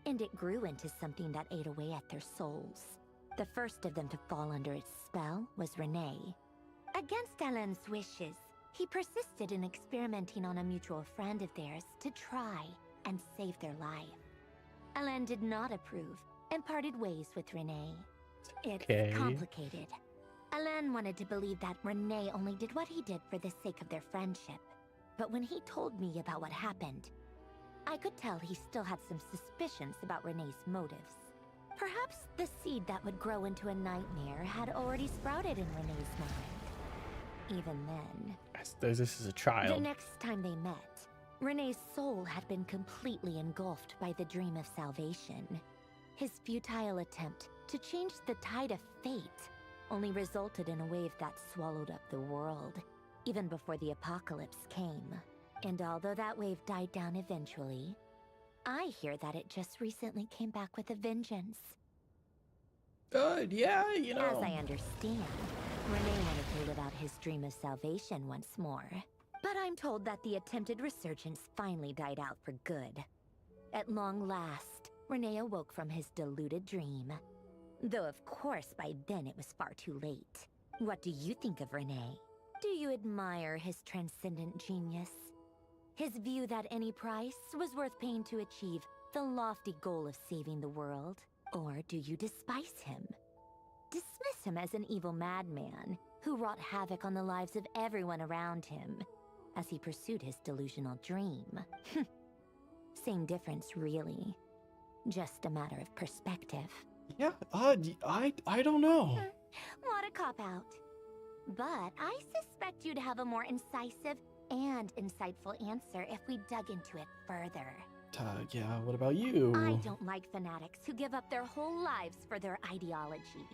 and it grew into something that ate away at their souls. The first of them to fall under its spell was Renee. Against Alain's wishes, he persisted in experimenting on a mutual friend of theirs to try and save their life. Alain did not approve and parted ways with Renee. It's complicated. Alain wanted to believe that Renee only did what he did for the sake of their friendship. But when he told me about what happened, I could tell he still had some suspicions about Renee's motives. Perhaps the seed that would grow into a nightmare had already sprouted in Renee's mind. Even then... This is a child. The next time they met, Renee's soul had been completely engulfed by the dream of salvation. His futile attempt to change the tide of fate only resulted in a wave that swallowed up the world, even before the apocalypse came. And although that wave died down eventually, I hear that it just recently came back with a vengeance. Yeah, you know. As I understand, Renee wanted to live out his dream of salvation once more. But I'm told that the attempted resurgence finally died out for good. At long last, Renee awoke from his deluded dream. Though of course by then it was far too late. What do you think of Renee? Do you admire his transcendent genius? His view that any price was worth paying to achieve the lofty goal of saving the world? Or do you despise him? Dismiss him as an evil madman who wrought havoc on the lives of everyone around him as he pursued his delusional dream. Same difference, really. Just a matter of perspective. Yeah, I don't know. What a cop-out. But I suspect you'd have a more incisive and insightful answer if we dug into it further. Yeah, what about you? I don't like fanatics who give up their whole lives for their ideology.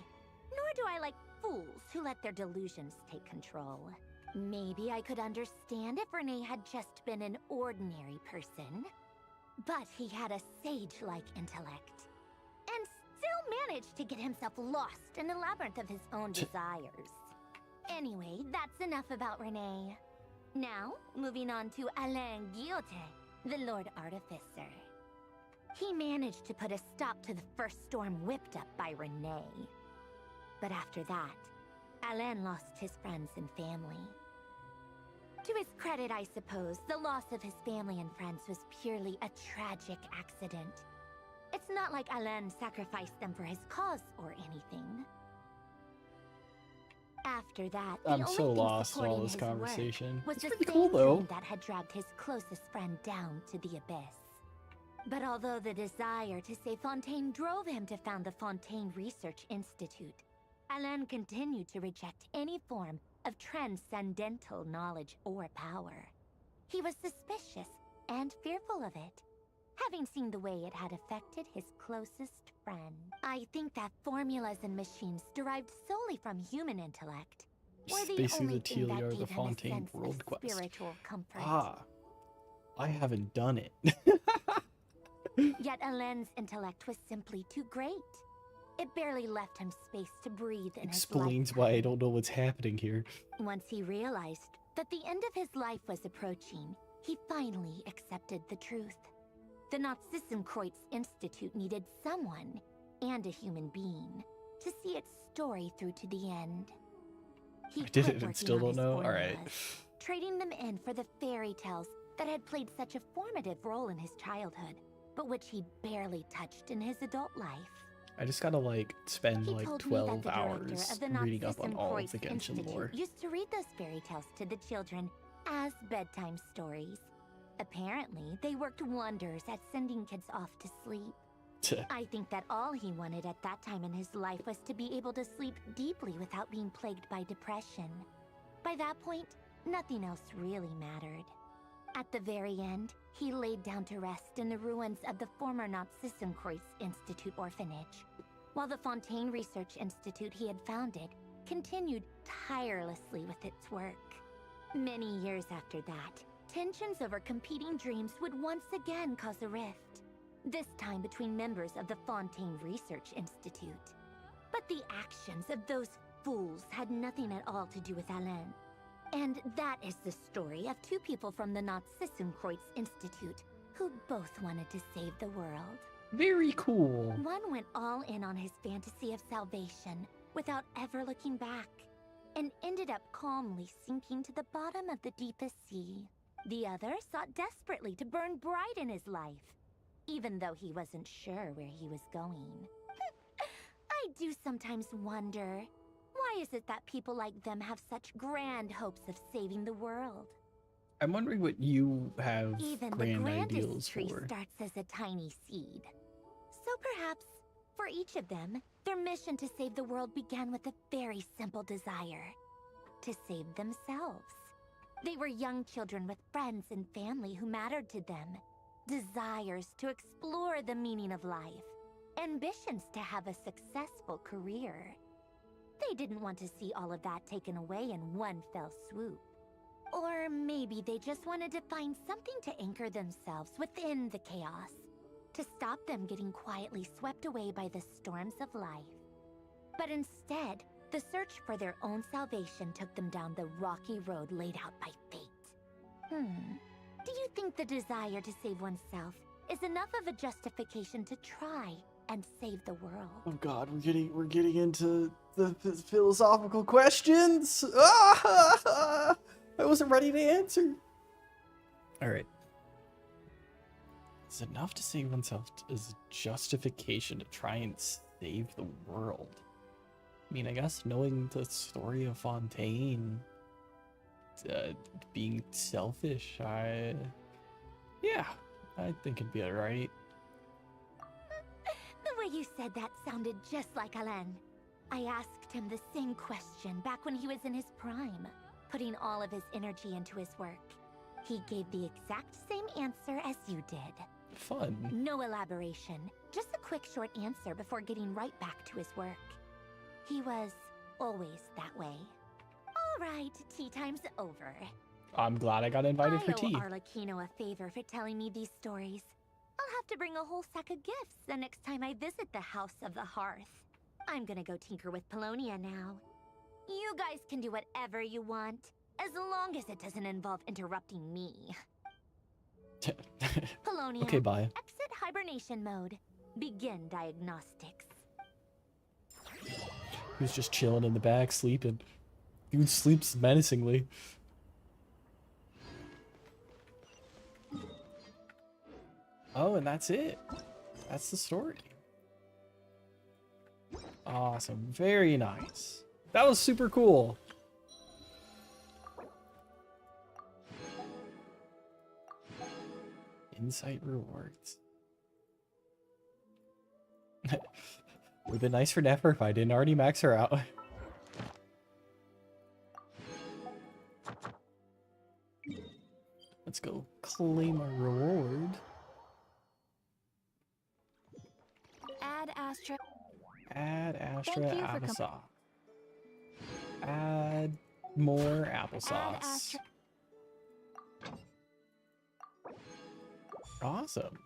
Nor do I like fools who let their delusions take control. Maybe I could understand if Renee had just been an ordinary person. But he had a sage-like intellect. And still managed to get himself lost in the labyrinth of his own desires. Anyway, that's enough about Renee. Now, moving on to Alain Guillotin, the Lord Artificer. He managed to put a stop to the first storm whipped up by Renee. But after that, Alain lost his friends and family. To his credit, I suppose, the loss of his family and friends was purely a tragic accident. It's not like Alain sacrificed them for his cause or anything. After that, I'm so lost in all this supporting his work conversation. was It's the pretty same cool though. dream that had dragged his closest friend down to the abyss. But although the desire to save Fontaine drove him to found the Fontaine Research Institute, Alain continued to reject any form of transcendental knowledge or power. He was suspicious and fearful of it, having seen the way it had affected his closest friend. I think that formulas and machines derived solely from human intellect were the Basically only the thing that Teliar gave the him a Fontaine sense world of quest. spiritual comfort. Ah, I haven't done it. Yet Alain's intellect was simply too great. It barely left him space to breathe in his life. Explains why I don't know what's happening here. Once he realized that the end of his life was approaching, he finally accepted the truth. The Nazissenkreuz Institute needed someone, and a human being, to see its story through to the end. He I did quit it and working still on don't his know? Alright. formulas, trading them in for the fairy tales that had played such a formative role in his childhood, but which he barely touched in his adult life. I just gotta like spend He like told me that 12 the director hours of the reading up on all of Nazissenkreuz the Genshin Institute lore. used to read those fairy tales to the children as bedtime stories. Apparently, they worked wonders at sending kids off to sleep. I think that all he wanted at that time in his life was to be able to sleep deeply without being plagued by depression. By that point, nothing else really mattered. At the very end, he laid down to rest in the ruins of the former Nazissenkreuz Institute orphanage, while the Fontaine Research Institute he had founded continued tirelessly with its work. Many years after that, tensions over competing dreams would once again cause a rift, this time between members of the Fontaine Research Institute. But the actions of those fools had nothing at all to do with Alain. And that is the story of two people from the Nazissenkreuz Institute who both wanted to save the world. Very cool. One went all in on his fantasy of salvation without ever looking back, and ended up calmly sinking to the bottom of the deepest sea. The other sought desperately to burn bright in his life, even though he wasn't sure where he was going. I do sometimes wonder, why is it that people like them have such grand hopes of saving the world? I'm wondering what you have Even the grand grandest ideals tree for. starts as a tiny seed. So perhaps, for each of them, their mission to save the world began with a very simple desire: to save themselves. They were young children with friends and family who mattered to them, desires to explore the meaning of life, ambitions to have a successful career. They didn't want to see all of that taken away in one fell swoop. Or maybe they just wanted to find something to anchor themselves within the chaos, to stop them getting quietly swept away by the storms of life. But instead, the search for their own salvation took them down the rocky road laid out by fate. Do you think the desire to save oneself is enough of a justification to try and save the world? Oh god, we're getting into the philosophical questions. Ah, I wasn't ready to answer. All right. Is enough to save oneself as justification to try and save the world? I mean, I guess knowing the story of Fontaine, being selfish, yeah, I think it'd be alright. The way you said that sounded just like Alain. I asked him the same question back when he was in his prime, putting all of his energy into his work. He gave the exact same answer as you did. Fun. No elaboration, just a quick short answer before getting right back to his work. He was always that way. All right, tea time's over. I'm glad I got invited for tea. I owe Arlecchino a favor for telling me these stories. I'll have to bring a whole sack of gifts the next time I visit the House of the Hearth. I'm gonna go tinker with Paulownia now. You guys can do whatever you want, as long as it doesn't involve interrupting me. Paulownia, okay, bye. Exit hibernation mode. Begin diagnostics. He was just chilling in the back, sleeping. Dude sleeps menacingly. Oh, and that's it. That's the story. Awesome. Very nice. That was super cool. Insight rewards. Would've been nice for Nefer if I didn't already max her out. Let's go claim a reward. Add Astra. Add Astra applesauce. Add more applesauce. Awesome.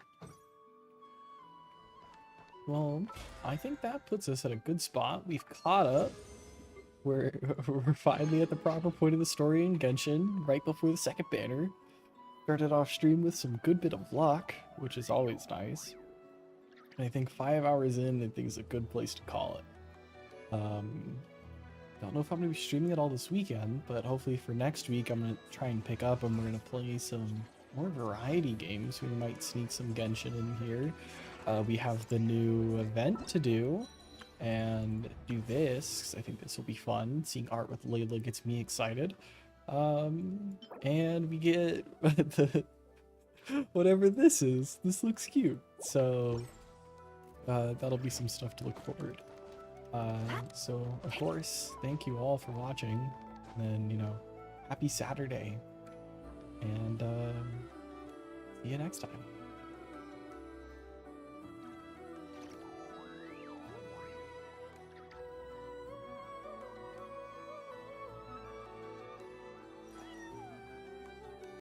Well, I think that puts us at a good spot. We've caught up. We're finally at the proper point of the story in Genshin, right before the second banner. Started off stream with some good bit of luck, which is always nice. And I think 5 hours in, I think is a good place to call it. Don't know if I'm going to be streaming it all this weekend, but hopefully for next week I'm going to try and pick up and we're going to play some more variety games. We might sneak some Genshin in here. We have the new event to do and do this, 'cause I think this will be fun. Seeing art with Layla gets me excited. And we get the whatever this is. This looks cute. So that'll be some stuff to look forward. So of course, thank you all for watching. And then, you know, happy Saturday. And see you next time.